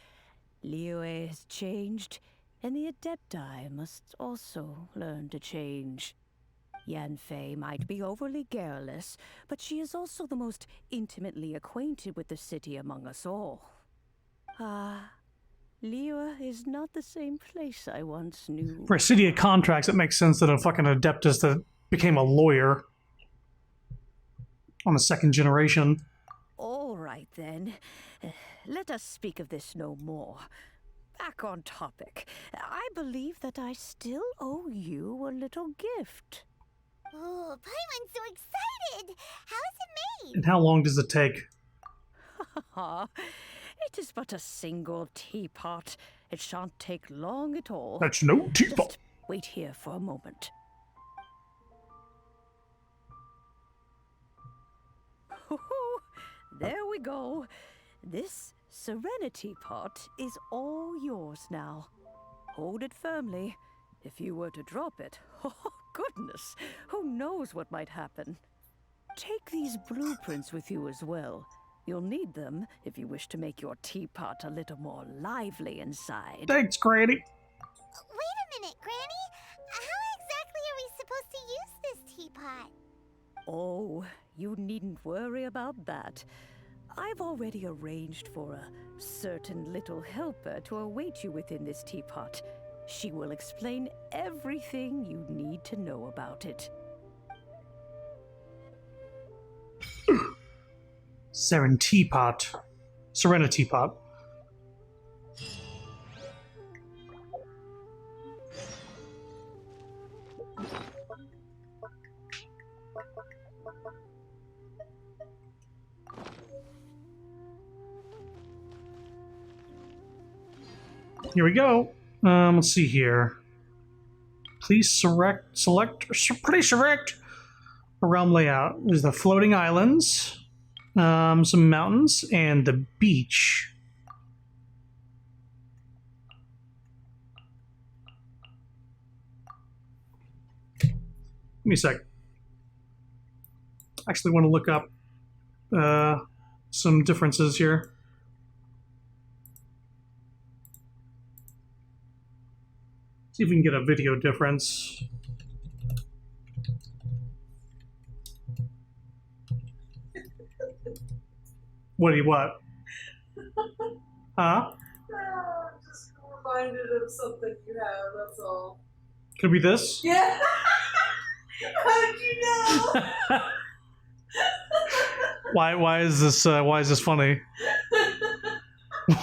Speaker 15: Liyue has changed, and the Adepti must also learn to change. Yanfei might be overly garrulous, but she is also the most intimately acquainted with the city among us all. Ah, Liyue is not the same place I once knew.
Speaker 1: For a city of contracts, it makes sense that a fucking Adeptus that became a lawyer on a second generation.
Speaker 15: All right, then. Let us speak of this no more. Back on topic. I believe that I still owe you a little gift.
Speaker 2: Oh, Paimon's so excited! How is it made?
Speaker 1: And how long does it take?
Speaker 15: It is but a single teapot. It shan't take long at all.
Speaker 1: That's no teapot.
Speaker 15: Just wait here for a moment. There we go. This Serenity pot is all yours now. Hold it firmly. If you were to drop it, oh goodness, who knows what might happen. Take these blueprints with you as well. You'll need them if you wish to make your teapot a little more lively inside.
Speaker 1: Thanks, Granny.
Speaker 2: Wait a minute, Granny. How exactly are we supposed to use this teapot?
Speaker 15: Oh, you needn't worry about that. I've already arranged for a certain little helper to await you within this teapot. She will explain everything you need to know about it.
Speaker 1: Serenity pot. Serenity pot. Here we go. Let's see here. Please pretty select a realm layout. There's the floating islands, some mountains, and the beach. Give me a sec. I actually want to look up some differences here. See if we can get a video difference. What? Huh?
Speaker 20: Just reminded of something you have, that's all.
Speaker 1: Could it be this?
Speaker 20: Yeah! How did you know?
Speaker 1: Why is this funny?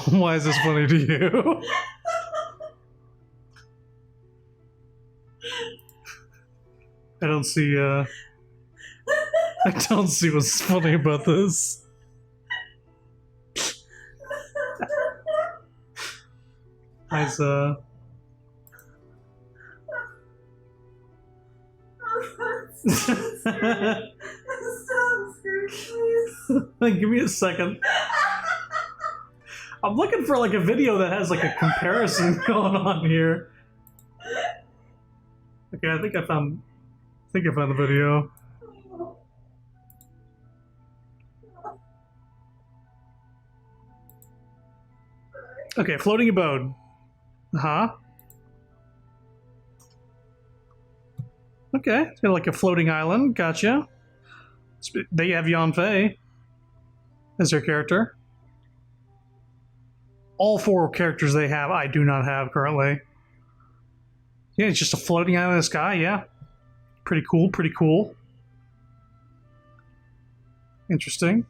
Speaker 1: Why is this funny to you? I don't see what's funny about this. Eyes, Give me a second. I'm looking for like a video that has like a comparison going on here. Okay, I think I found the video. Okay, floating abode. Huh? Okay, it's got like a floating island. Gotcha. They have Yanfei as their character. All four characters they have, I do not have currently. Yeah, it's just a floating island in the sky. Yeah, pretty cool. Pretty cool. Interesting.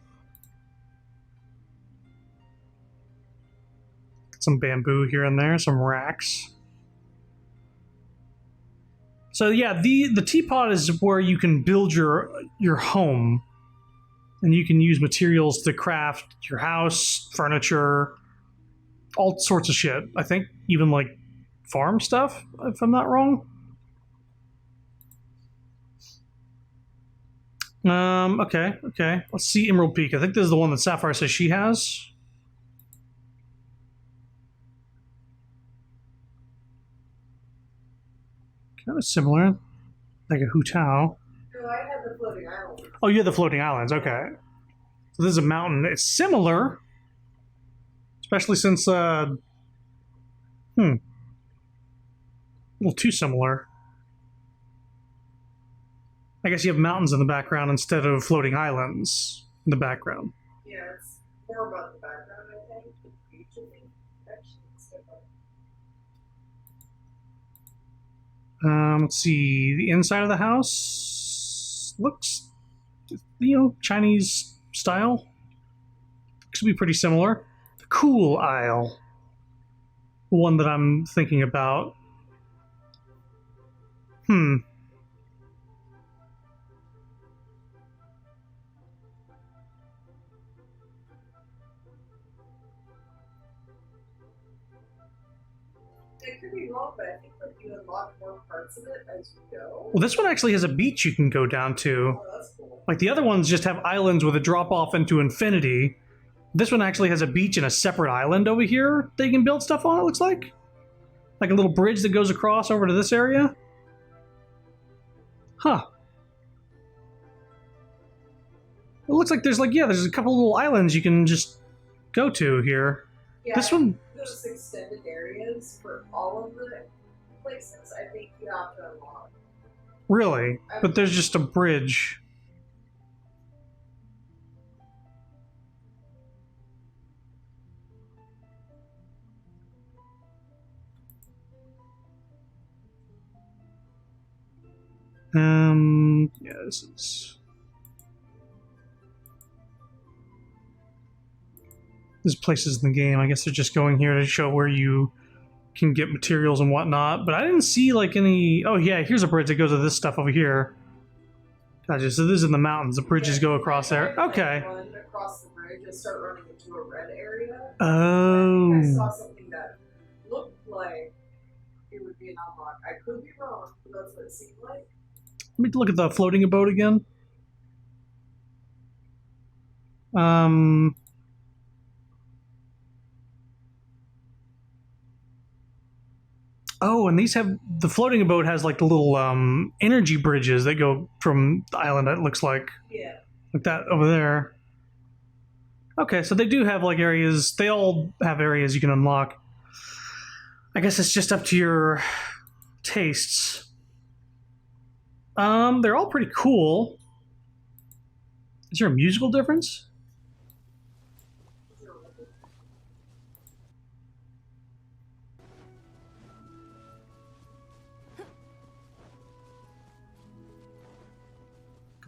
Speaker 1: Some bamboo here and there, some racks. So yeah, the teapot is where you can build your home And you can use materials to craft your house, furniture, all sorts of shit. I think even like farm stuff, if I'm not wrong. Okay. Let's see Emerald Peak. I think this is the one that Sapphire says she has. Kind of similar. Like a Hutao.
Speaker 20: No, I had the floating island.
Speaker 1: Oh, you had the floating islands. Okay. So this is a mountain. It's similar. Especially since, a little too similar. I guess you have mountains in the background instead of floating islands in the background.
Speaker 20: Yeah, it's more about the background, I think. The beach, I think. Actually, it's different.
Speaker 1: Let's see. The inside of the house looks, Chinese style. Looks to be pretty similar. The cool aisle. The one that I'm thinking about.
Speaker 20: It could be wrong, but I think that you unlock more parts of it as you go.
Speaker 1: Well, this one actually has a beach you can go down to.
Speaker 20: Oh, that's cool.
Speaker 1: Like the other ones just have islands with a drop off into infinity. This one actually has a beach and a separate island over here that you can build stuff on, it looks like. Like a little bridge that goes across over to this area. Huh. It looks like there's a couple little islands you can just go to here.
Speaker 20: Yeah,
Speaker 1: This one,
Speaker 20: those extended areas for all of the places, I think you have to unlock.
Speaker 1: really? But there's just a bridge. Yeah, this is... There's places in the game. I guess they're just going here to show where you can get materials and whatnot. But I didn't see like any... Oh yeah, here's a bridge that goes to this stuff over here. Gotcha, so this is in the mountains. The bridges go across there. Okay.
Speaker 20: Run across the bridge and start running into a red area.
Speaker 1: Oh.
Speaker 20: I saw something that looked like it would be an unlock. I could be wrong, but that's what it seemed like.
Speaker 1: Let me look at the floating boat again. Oh, and these have... The floating boat has like the little energy bridges that go from the island, it looks like.
Speaker 20: Yeah.
Speaker 1: Like that over there. Okay, so they do have like areas... They all have areas you can unlock. I guess it's just up to your tastes. They're all pretty cool. Is there a musical difference?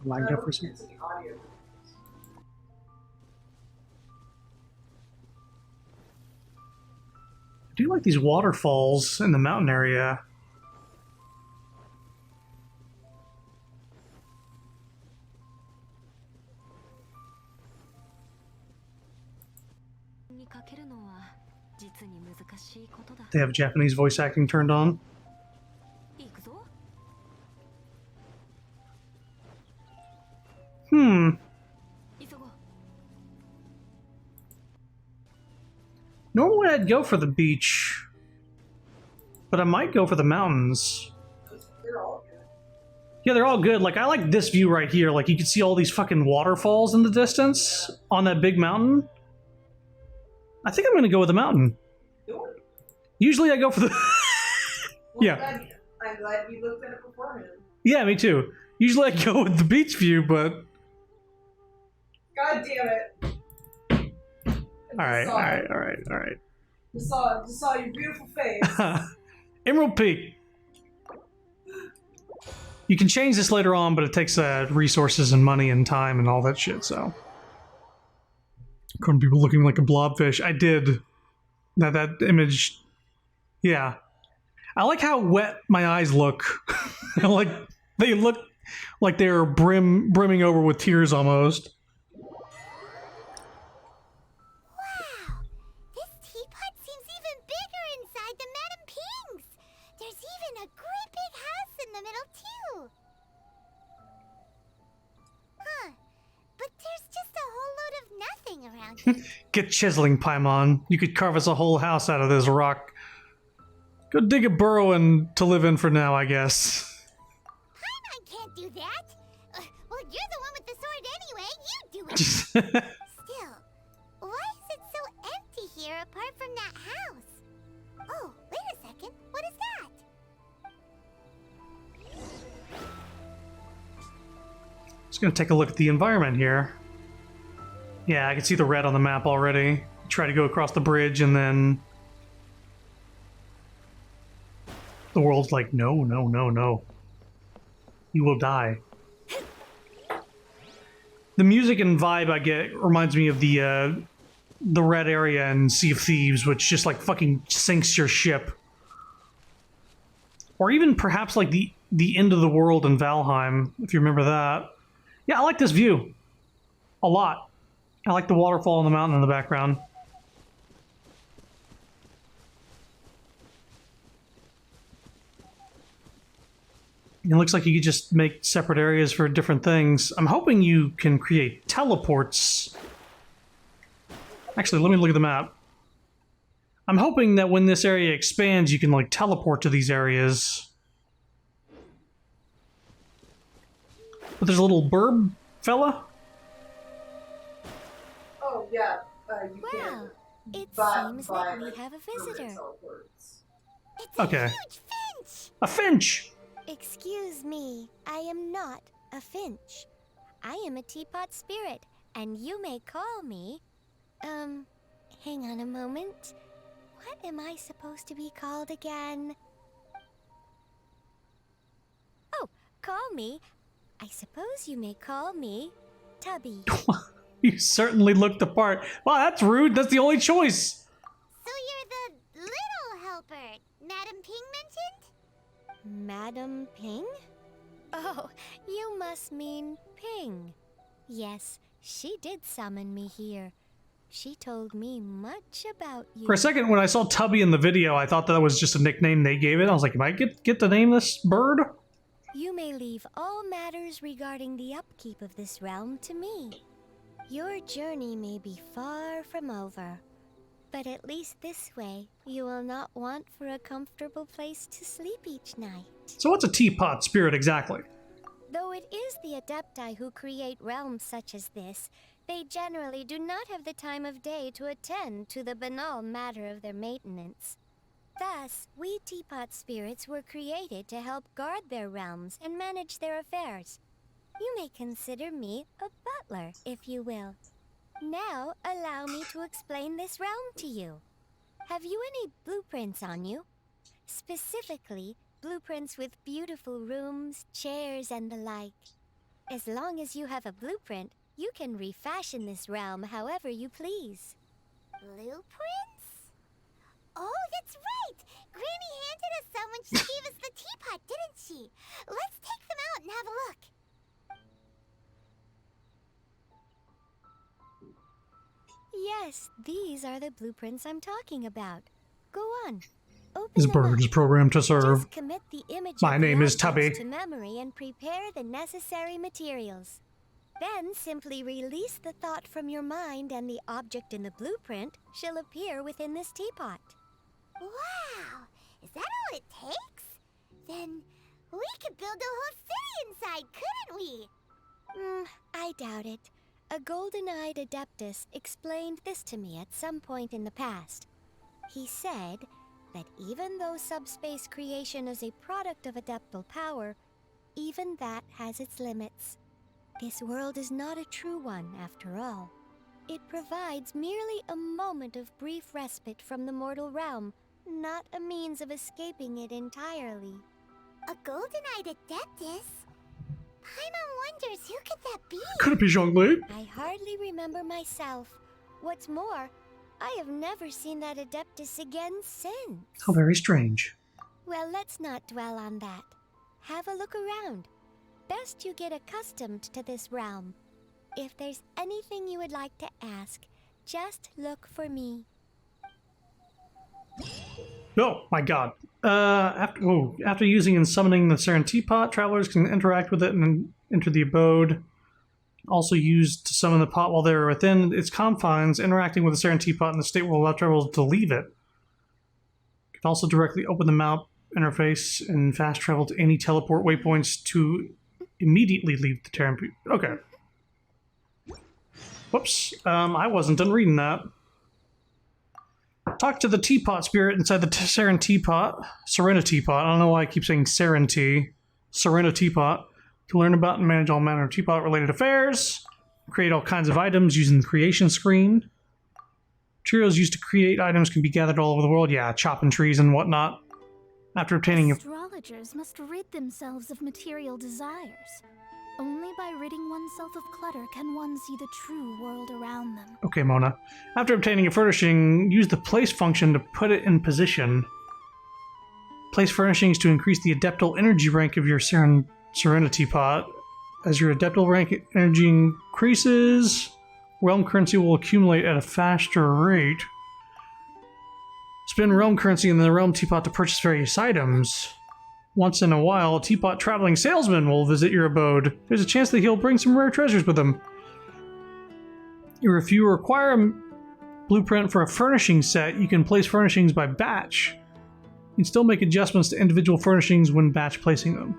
Speaker 1: Lagged out for a second. I do like these waterfalls in the mountain area. They have Japanese voice acting turned on. Normally I'd go for the beach, but I might go for the mountains.
Speaker 20: They're all good.
Speaker 1: Yeah, they're all good. Like, I like this view right here. Like, you can see all these fucking waterfalls in the distance on that big mountain. I think I'm going to go with the mountain. Usually I go for the... Yeah.
Speaker 20: I'm glad we looked at it beforehand.
Speaker 1: Yeah, me too. Usually I go with the beach view, but...
Speaker 20: God damn it.
Speaker 1: Alright.
Speaker 20: Just saw your beautiful face.
Speaker 1: Emerald Peak. You can change this later on, but it takes resources and money and time and all that shit, so... Couldn't people looking like a blobfish. I did. That image... Yeah. I like how wet my eyes look. Like, they look like they're brimming over with tears almost.
Speaker 2: chiseling around here.
Speaker 1: Get chiseling, Paimon. You could carve us a whole house out of this rock. Go dig a burrow to live in for now, I guess.
Speaker 2: Paimon can't do that. Well, you're the one with the sword anyway. You do it. Still, why is it so empty here apart from that house? Oh, wait a second. What is that?
Speaker 1: Just gonna take a look at the environment here. Yeah, I can see the red on the map already. Try to go across the bridge and then the world's like, no, no, no, no. You will die. The music and vibe I get reminds me of the red area in Sea of Thieves, which just like fucking sinks your ship. Or even perhaps like the end of the world in Valheim, if you remember that. Yeah, I like this view a lot. I like the waterfall and the mountain in the background. It looks like you could just make separate areas for different things. I'm hoping you can create teleports. Actually, let me look at the map. I'm hoping that when this area expands, you can like teleport to these areas. But there's a little burb fella.
Speaker 20: Oh, yeah. You
Speaker 2: Wow,
Speaker 20: can
Speaker 2: it
Speaker 20: buy,
Speaker 2: seems like we have a visitor. It's
Speaker 1: Okay.
Speaker 2: a huge finch!
Speaker 1: A finch!
Speaker 2: Excuse me, I am not a finch. I am a teapot spirit, and you may call me... hang on a moment. What am I supposed to be called again? Oh, call me. I suppose you may call me Tubby.
Speaker 1: You certainly looked the part. Wow, that's rude. That's the only choice.
Speaker 2: So you're the little helper Madam Ping mentioned? Madam Ping? Oh, you must mean Ping. Yes, she did summon me here. She told me much about you.
Speaker 1: For a second, when I saw Tubby in the video, I thought that was just a nickname they gave it. I was like, am I get to name this bird?
Speaker 2: You may leave all matters regarding the upkeep of this realm to me. Your journey may be far from over, but at least this way you will not want for a comfortable place to sleep each night.
Speaker 1: So what's a teapot spirit exactly?
Speaker 2: Though it is the Adepti who create realms such as this, they generally do not have the time of day to attend to the banal matter of their maintenance. Thus, we teapot spirits were created to help guard their realms and manage their affairs. You may consider me a butler, if you will. Now, allow me to explain this realm to you. Have you any blueprints on you? Specifically, blueprints with beautiful rooms, chairs, and the like. As long as you have a blueprint, you can refashion this realm however you please. Blueprints? Oh, that's right! Granny handed us some when she gave us the teapot, didn't she? Let's take them out and have a look. Yes, these are the blueprints I'm talking about. Go on. Open
Speaker 1: This
Speaker 2: them
Speaker 1: bird
Speaker 2: up.
Speaker 1: is programmed to serve.
Speaker 2: Just commit the image
Speaker 1: My
Speaker 2: of the
Speaker 1: name is
Speaker 2: objects
Speaker 1: Tubby.
Speaker 2: to memory and prepare the necessary materials. Then simply release the thought from your mind and the object in the blueprint shall appear within this teapot. Wow! Is that all it takes? Then we could build a whole city inside, couldn't we? I doubt it. A golden-eyed adeptus explained this to me at some point in the past. He said that even though subspace creation is a product of adeptal power, even that has its limits. This world is not a true one, after all. It provides merely a moment of brief respite from the mortal realm, not a means of escaping it entirely. A golden-eyed adeptus? Paimon wonders who could that be?
Speaker 1: Could it be Zhongli?
Speaker 2: I hardly remember myself. What's more, I have never seen that adeptus again since.
Speaker 1: How very strange.
Speaker 2: Well, let's not dwell on that. Have a look around. Best you get accustomed to this realm. If there's anything you would like to ask, just look for me.
Speaker 1: Oh my god. After using and summoning the Seren Teapot, travelers can interact with it and enter the abode. Also used to summon the pot while they were within its confines, interacting with the Saren teapot in the state will allow travelers to leave it. You can also directly open the map interface and fast travel to any teleport waypoints to immediately leave the Terran. Okay. Whoops. I wasn't done reading that. Talk to the teapot spirit inside the Saren teapot. Serena teapot. I don't know why I keep saying Saren tea. Serena teapot. To learn about and manage all manner of teapot-related affairs. Create all kinds of items using the creation screen. Materials used to create items can be gathered all over the world. Yeah, chopping trees and whatnot. After obtaining
Speaker 16: Astrologers must rid themselves of material desires. Only by ridding oneself of clutter can one see the true world around them.
Speaker 1: Okay, Mona. After obtaining a furnishing, use the place function to put it in position. Place furnishings to increase the adeptal energy rank of your Serenity pot. As your adeptal rank energy increases, realm currency will accumulate at a faster rate. Spend realm currency in the realm teapot to purchase various items. Once in a while, a teapot traveling salesman will visit your abode. There's a chance that he'll bring some rare treasures with him. If you require a blueprint for a furnishing set, you can place furnishings by batch. You can still make adjustments to individual furnishings when batch placing them.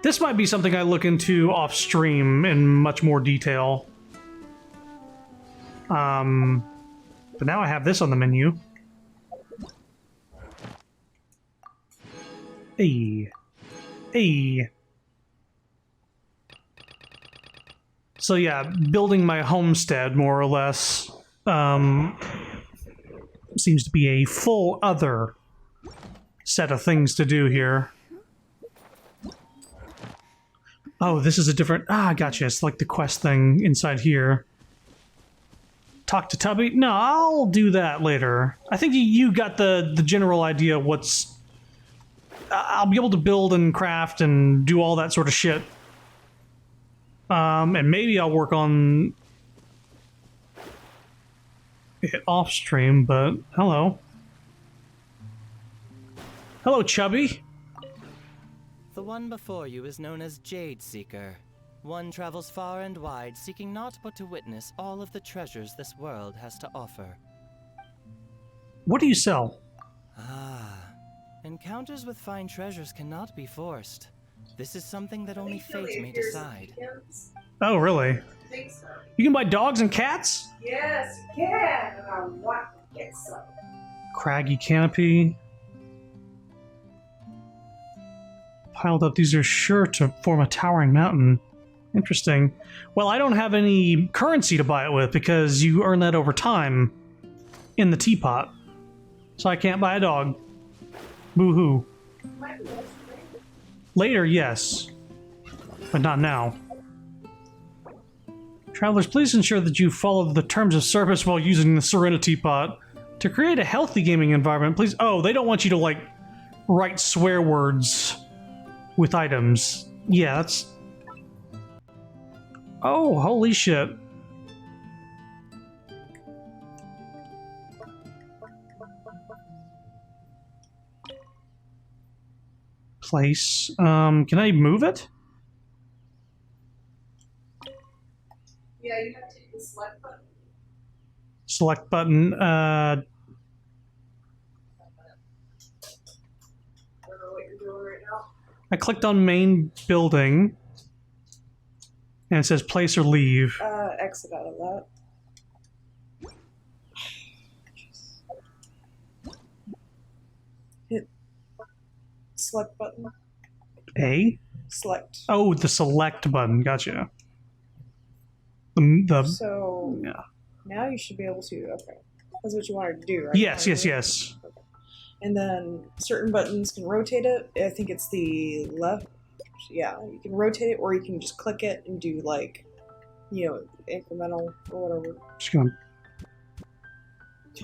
Speaker 1: This might be something I look into off stream in much more detail. But now I have this on the menu. Hey. So yeah, building my homestead, more or less, seems to be a full other set of things to do here. Oh, this is a different... Ah, gotcha. It's like the quest thing inside here. Talk to Tubby? No, I'll do that later. I think you got the general idea of what's... I'll be able to build and craft and do all that sort of shit. And maybe I'll work on it off stream, but hello. Hello, Chubby.
Speaker 21: The one before you is known as Jade Seeker. One travels far and wide, seeking naught but to witness all of the treasures this world has to offer.
Speaker 1: What do you sell?
Speaker 21: Ah, encounters with fine treasures cannot be forced. This is something that only fate may decide.
Speaker 1: Oh, really?
Speaker 20: I think so.
Speaker 1: You can buy dogs and cats?
Speaker 20: Yes, you can, and I want to get some.
Speaker 1: Craggy canopy. Piled up, these are sure to form a towering mountain. Interesting. Well, I don't have any currency to buy it with because you earn that over time in the teapot. So I can't buy a dog. Boo-hoo. Later, yes. But not now. Travelers, please ensure that you follow the terms of service while using the Serenity Pot. To create a healthy gaming environment, please... Oh, they don't want you to, like, write swear words with items. Yeah, that's... Oh, holy shit. Place. Can I move it?
Speaker 20: Yeah, you have to hit the select button.
Speaker 1: Select button.
Speaker 20: I don't know what you're doing right now.
Speaker 1: I clicked on main building. And it says place or leave.
Speaker 20: Exit out of that. Hit select button.
Speaker 1: A?
Speaker 20: Select.
Speaker 1: Oh, the select button. Gotcha.
Speaker 20: So
Speaker 1: yeah.
Speaker 20: Now you should be able to. Okay, that's what you wanted to do, right?
Speaker 1: Yes, yes.
Speaker 20: Okay. And then certain buttons can rotate it. I think it's the left. Yeah, you can rotate it, or you can just click it and do like, you know, incremental or whatever.
Speaker 1: Just going.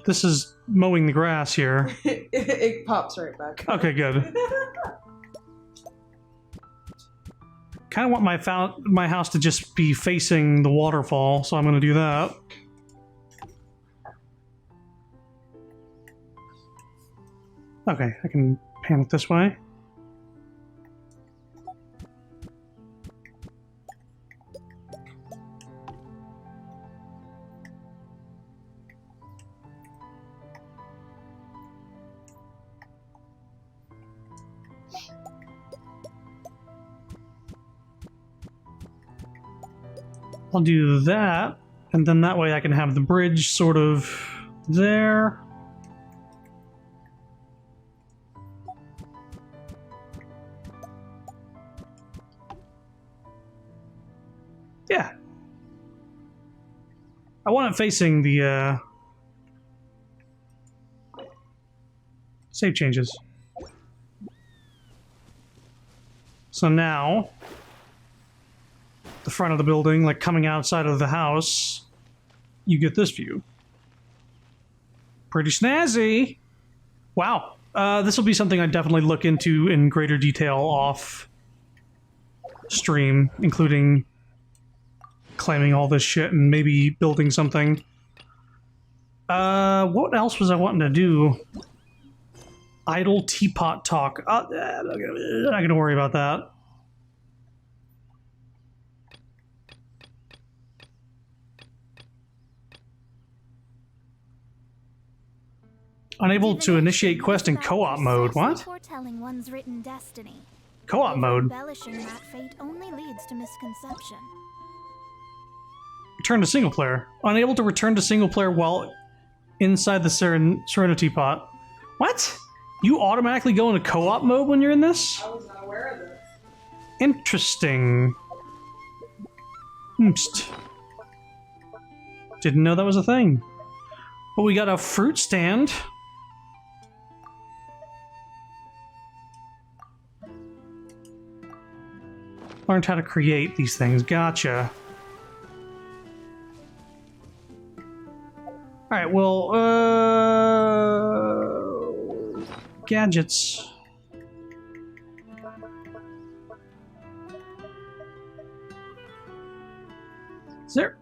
Speaker 1: This is mowing the grass here.
Speaker 20: It pops right back.
Speaker 1: Okay, good. Kind of want my house to just be facing the waterfall, so I'm going to do that. Okay, I can pan it this way. I'll do that, and then that way I can have the bridge sort of there. Yeah. I want it facing the save changes. So now, the front of the building, like coming outside of the house, you get this view. Pretty snazzy. Wow. This will be something I definitely look into in greater detail off stream, including claiming all this shit and maybe building something. What else was I wanting to do? Idle teapot talk. I'm not gonna worry about that. Unable to initiate quest in co-op mode. What?
Speaker 16: Foretelling one's written destiny.
Speaker 1: Co-op mode.
Speaker 16: Embellishing that fate only leads to misconception.
Speaker 1: Return to single player. Unable to return to single player while inside the Serenity Pot. What? You automatically go into co-op mode when you're in this?
Speaker 20: I was not aware of this.
Speaker 1: Interesting. Didn't know that was a thing. But we got a fruit stand. Learned how to create these things. Gotcha. Alright, well, gadgets. Is there...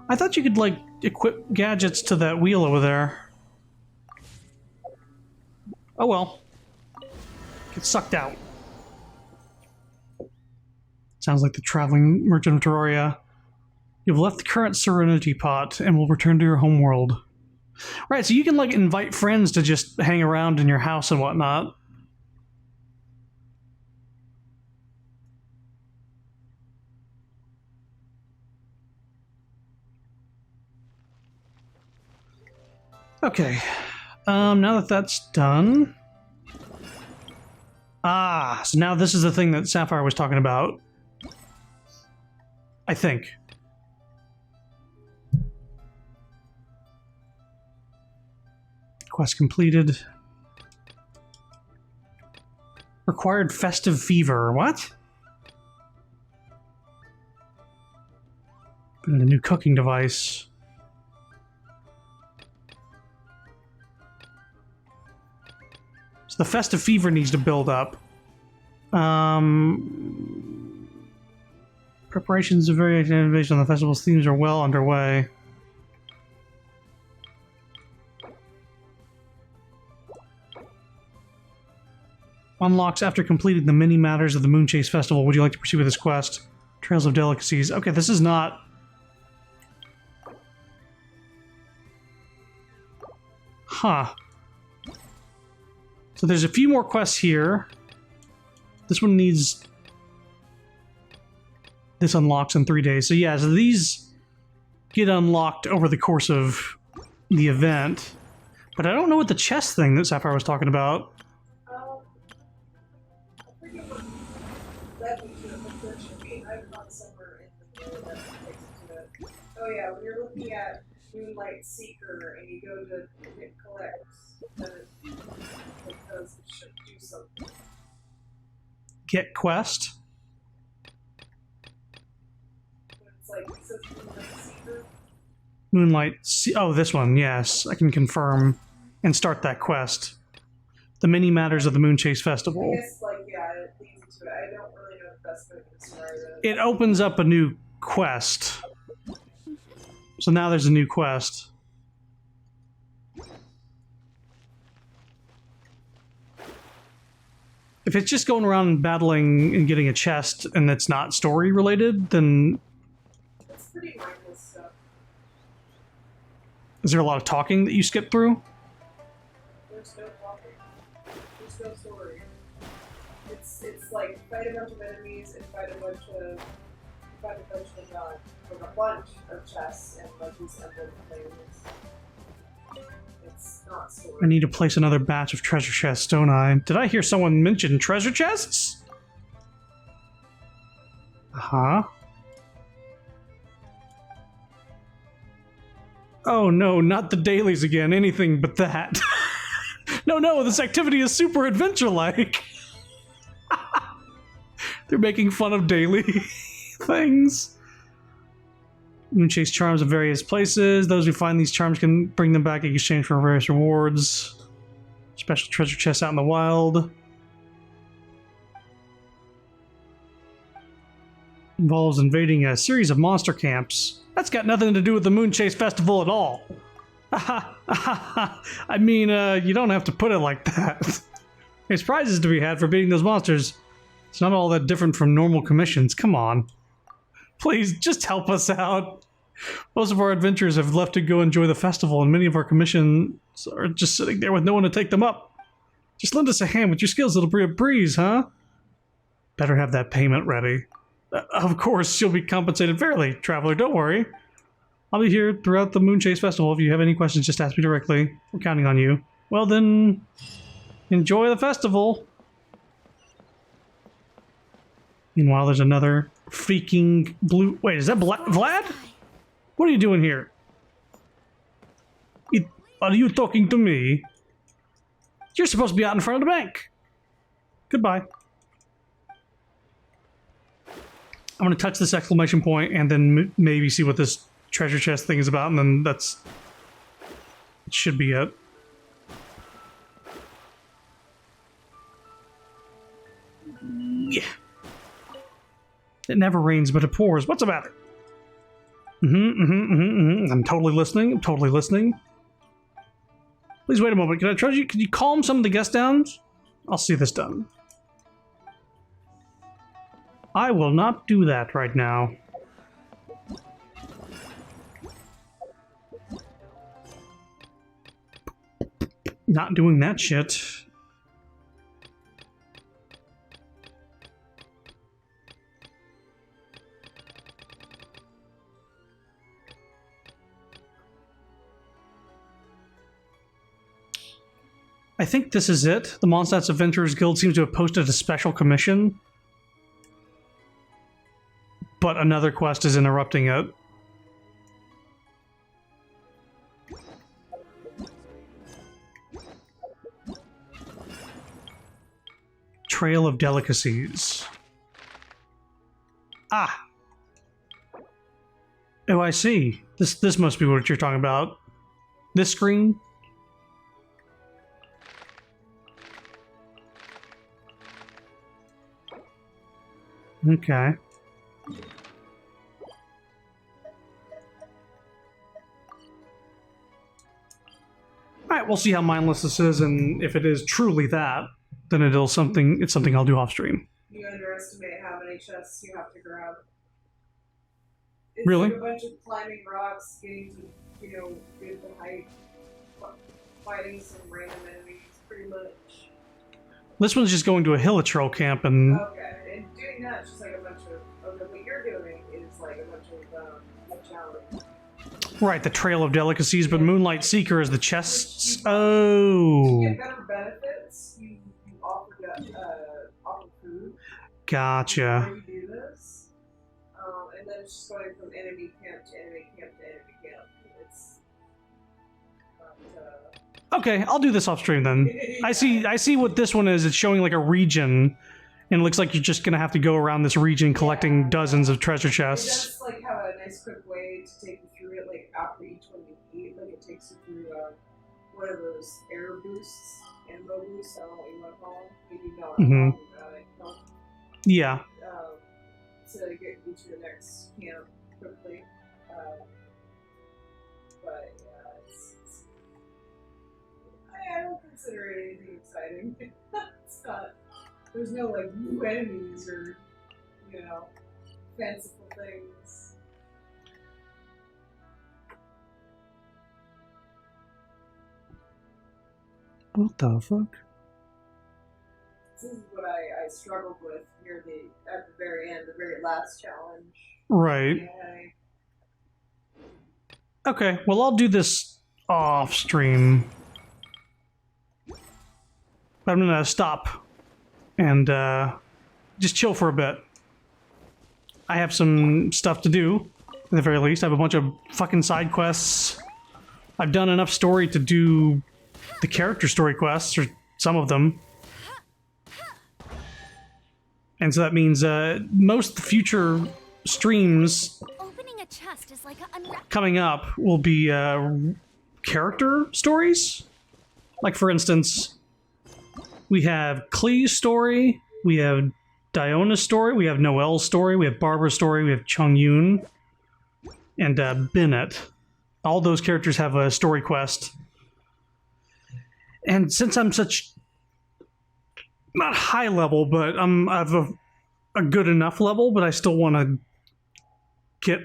Speaker 1: I thought you could, like, equip gadgets to that wheel over there. Oh well. Get sucked out. Sounds like the traveling merchant of Terraria. You've left the current Serenity Pot and will return to your homeworld. Right, so you can, like, invite friends to just hang around in your house and whatnot. Okay. Now that that's done... Ah, so now this is the thing that Sapphire was talking about. I think. Quest completed. Required festive fever. What? And a new cooking device. So the festive fever needs to build up. Preparations of various innovation on the festival's themes are well underway. Unlocks after completing the mini matters of the Moonchase Festival. Would you like to pursue with this quest? Trails of Delicacies. Okay, this is not... Huh. So there's a few more quests here. This one needs... This unlocks in 3 days. So yeah, so these get unlocked over the course of the event. But I don't know what the chest thing that Sapphire was talking about.
Speaker 20: I forget what that feature should be. I've gone somewhere in the middle that takes to it. Oh yeah, when you're looking at Moonlight Seeker and you go to hit collects, then it does, it should do something.
Speaker 1: Get quest?
Speaker 20: Like, it says Moonlight Seeker.
Speaker 1: Oh, this one, yes. I can confirm and start that quest. The mini matters of the Moonchase Festival.
Speaker 20: I guess, like, yeah, it leads into it. I don't really know the best way to describe it.
Speaker 1: It opens up a new quest. So now there's a new quest. If it's just going around and battling and getting a chest and it's not story related, then...
Speaker 20: It's pretty mindless stuff.
Speaker 1: Is there a lot of talking that you skip through?
Speaker 20: There's no talking. There's no story. It's like fight a bunch of enemies and fight a bunch of But eventually got like a bunch of chests and like these emblem things. It's not stored.
Speaker 1: I need to place another batch of treasure chests, don't I? Did I hear someone mention treasure chests? Uh-huh. Oh no, not the dailies again. Anything but that. No, this activity is super adventure-like. They're making fun of daily things. Moonchase charms of various places. Those who find these charms can bring them back in exchange for various rewards. Special treasure chests out in the wild. Involves invading a series of monster camps. That's got nothing to do with the Moonchase Festival at all. I mean, you don't have to put it like that. There's prizes to be had for beating those monsters. It's not all that different from normal commissions. Come on. Please, just help us out. Most of our adventurers have left to go enjoy the festival, and many of our commissions are just sitting there with no one to take them up. Just lend us a hand with your skills, it'll be a breeze, huh? Better have that payment ready. Of course, you'll be compensated fairly, traveler, don't worry. I'll be here throughout the Moonchase Festival. If you have any questions, just ask me directly. We're counting on you. Well then, enjoy the festival. Meanwhile, there's another freaking blue... Wait, is that Vlad? What are you doing here? Are you talking to me? You're supposed to be out in front of the bank. Goodbye. I'm going to touch this exclamation point and then maybe see what this treasure chest thing is about, and then it should be it. Yeah. It never rains, but it pours. What's about it? I'm totally listening. I'm totally listening. Please wait a moment. Can I trust you? Can you calm some of the guests down? I'll see this done. I will not do that right now. Not doing that shit. I think this is it. The Mondstadt's Adventurers Guild seems to have posted a special commission. But another quest is interrupting it. Trail of Delicacies. Ah! Oh, I see. This must be what you're talking about. This screen? Okay. Alright, we'll see how mindless this is, and if it is truly that, then it's something I'll do off stream.
Speaker 20: You underestimate how many chests you have to grab. It's
Speaker 1: Really?
Speaker 20: like a bunch of climbing rocks, getting to, beautiful height, fighting some random enemies, pretty much.
Speaker 1: This one's just going to a Hilichurl camp and...
Speaker 20: Okay, and doing that is just like a bunch of what you're doing is like a bunch of challenge.
Speaker 1: Right, the Trail of Delicacies, but Moonlight Seeker is the chests. Oh.
Speaker 20: To get better benefits, you offer food.
Speaker 1: Gotcha.
Speaker 20: Before you do this. And then it's just going from enemy camp to enemy camp to enemy camp. It's
Speaker 1: Okay, I'll do this off stream then. I see what this one is. It's showing like a region, and it looks like you're just gonna have to go around this region collecting dozens of treasure chests.
Speaker 20: It does like have a nice quick way to take you through it. Like after each one you eat, like it takes you through one of those air boosts, ammo boosts. I don't know what you want to call them. Maybe you know what I'm talking about it. No?
Speaker 1: Yeah.
Speaker 20: To get you to the next camp quickly. But yeah, I don't consider it anything exciting. It's not. There's no like new enemies or fanciful things.
Speaker 1: What the fuck?
Speaker 20: This is what I struggled with near at the very end, the very last challenge.
Speaker 1: Right. Okay, well, I'll do this off stream. I'm gonna stop and just chill for a bit. I have some stuff to do, at the very least. I have a bunch of fucking side quests. I've done enough story to do the character story quests, or some of them. And so that means most of the future streams
Speaker 19: Opening a chest is like
Speaker 1: coming up will be character stories. Like, for instance, we have Klee's story, we have Diona's story, we have Noelle's story, we have Barbara's story, we have Chung Yoon, and Bennett. All those characters have a story quest. And since I'm such, not high level, but I have a good enough level, but I still want to get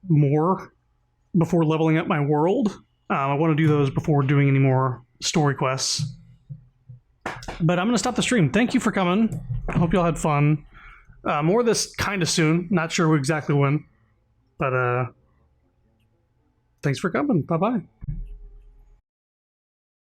Speaker 1: more before leveling up my world. I want to do those before doing any more story quests. But I'm going to stop the stream. Thank you for coming. I hope you all had fun. More of this kind of soon. Not sure exactly when. But thanks for coming. Bye-bye.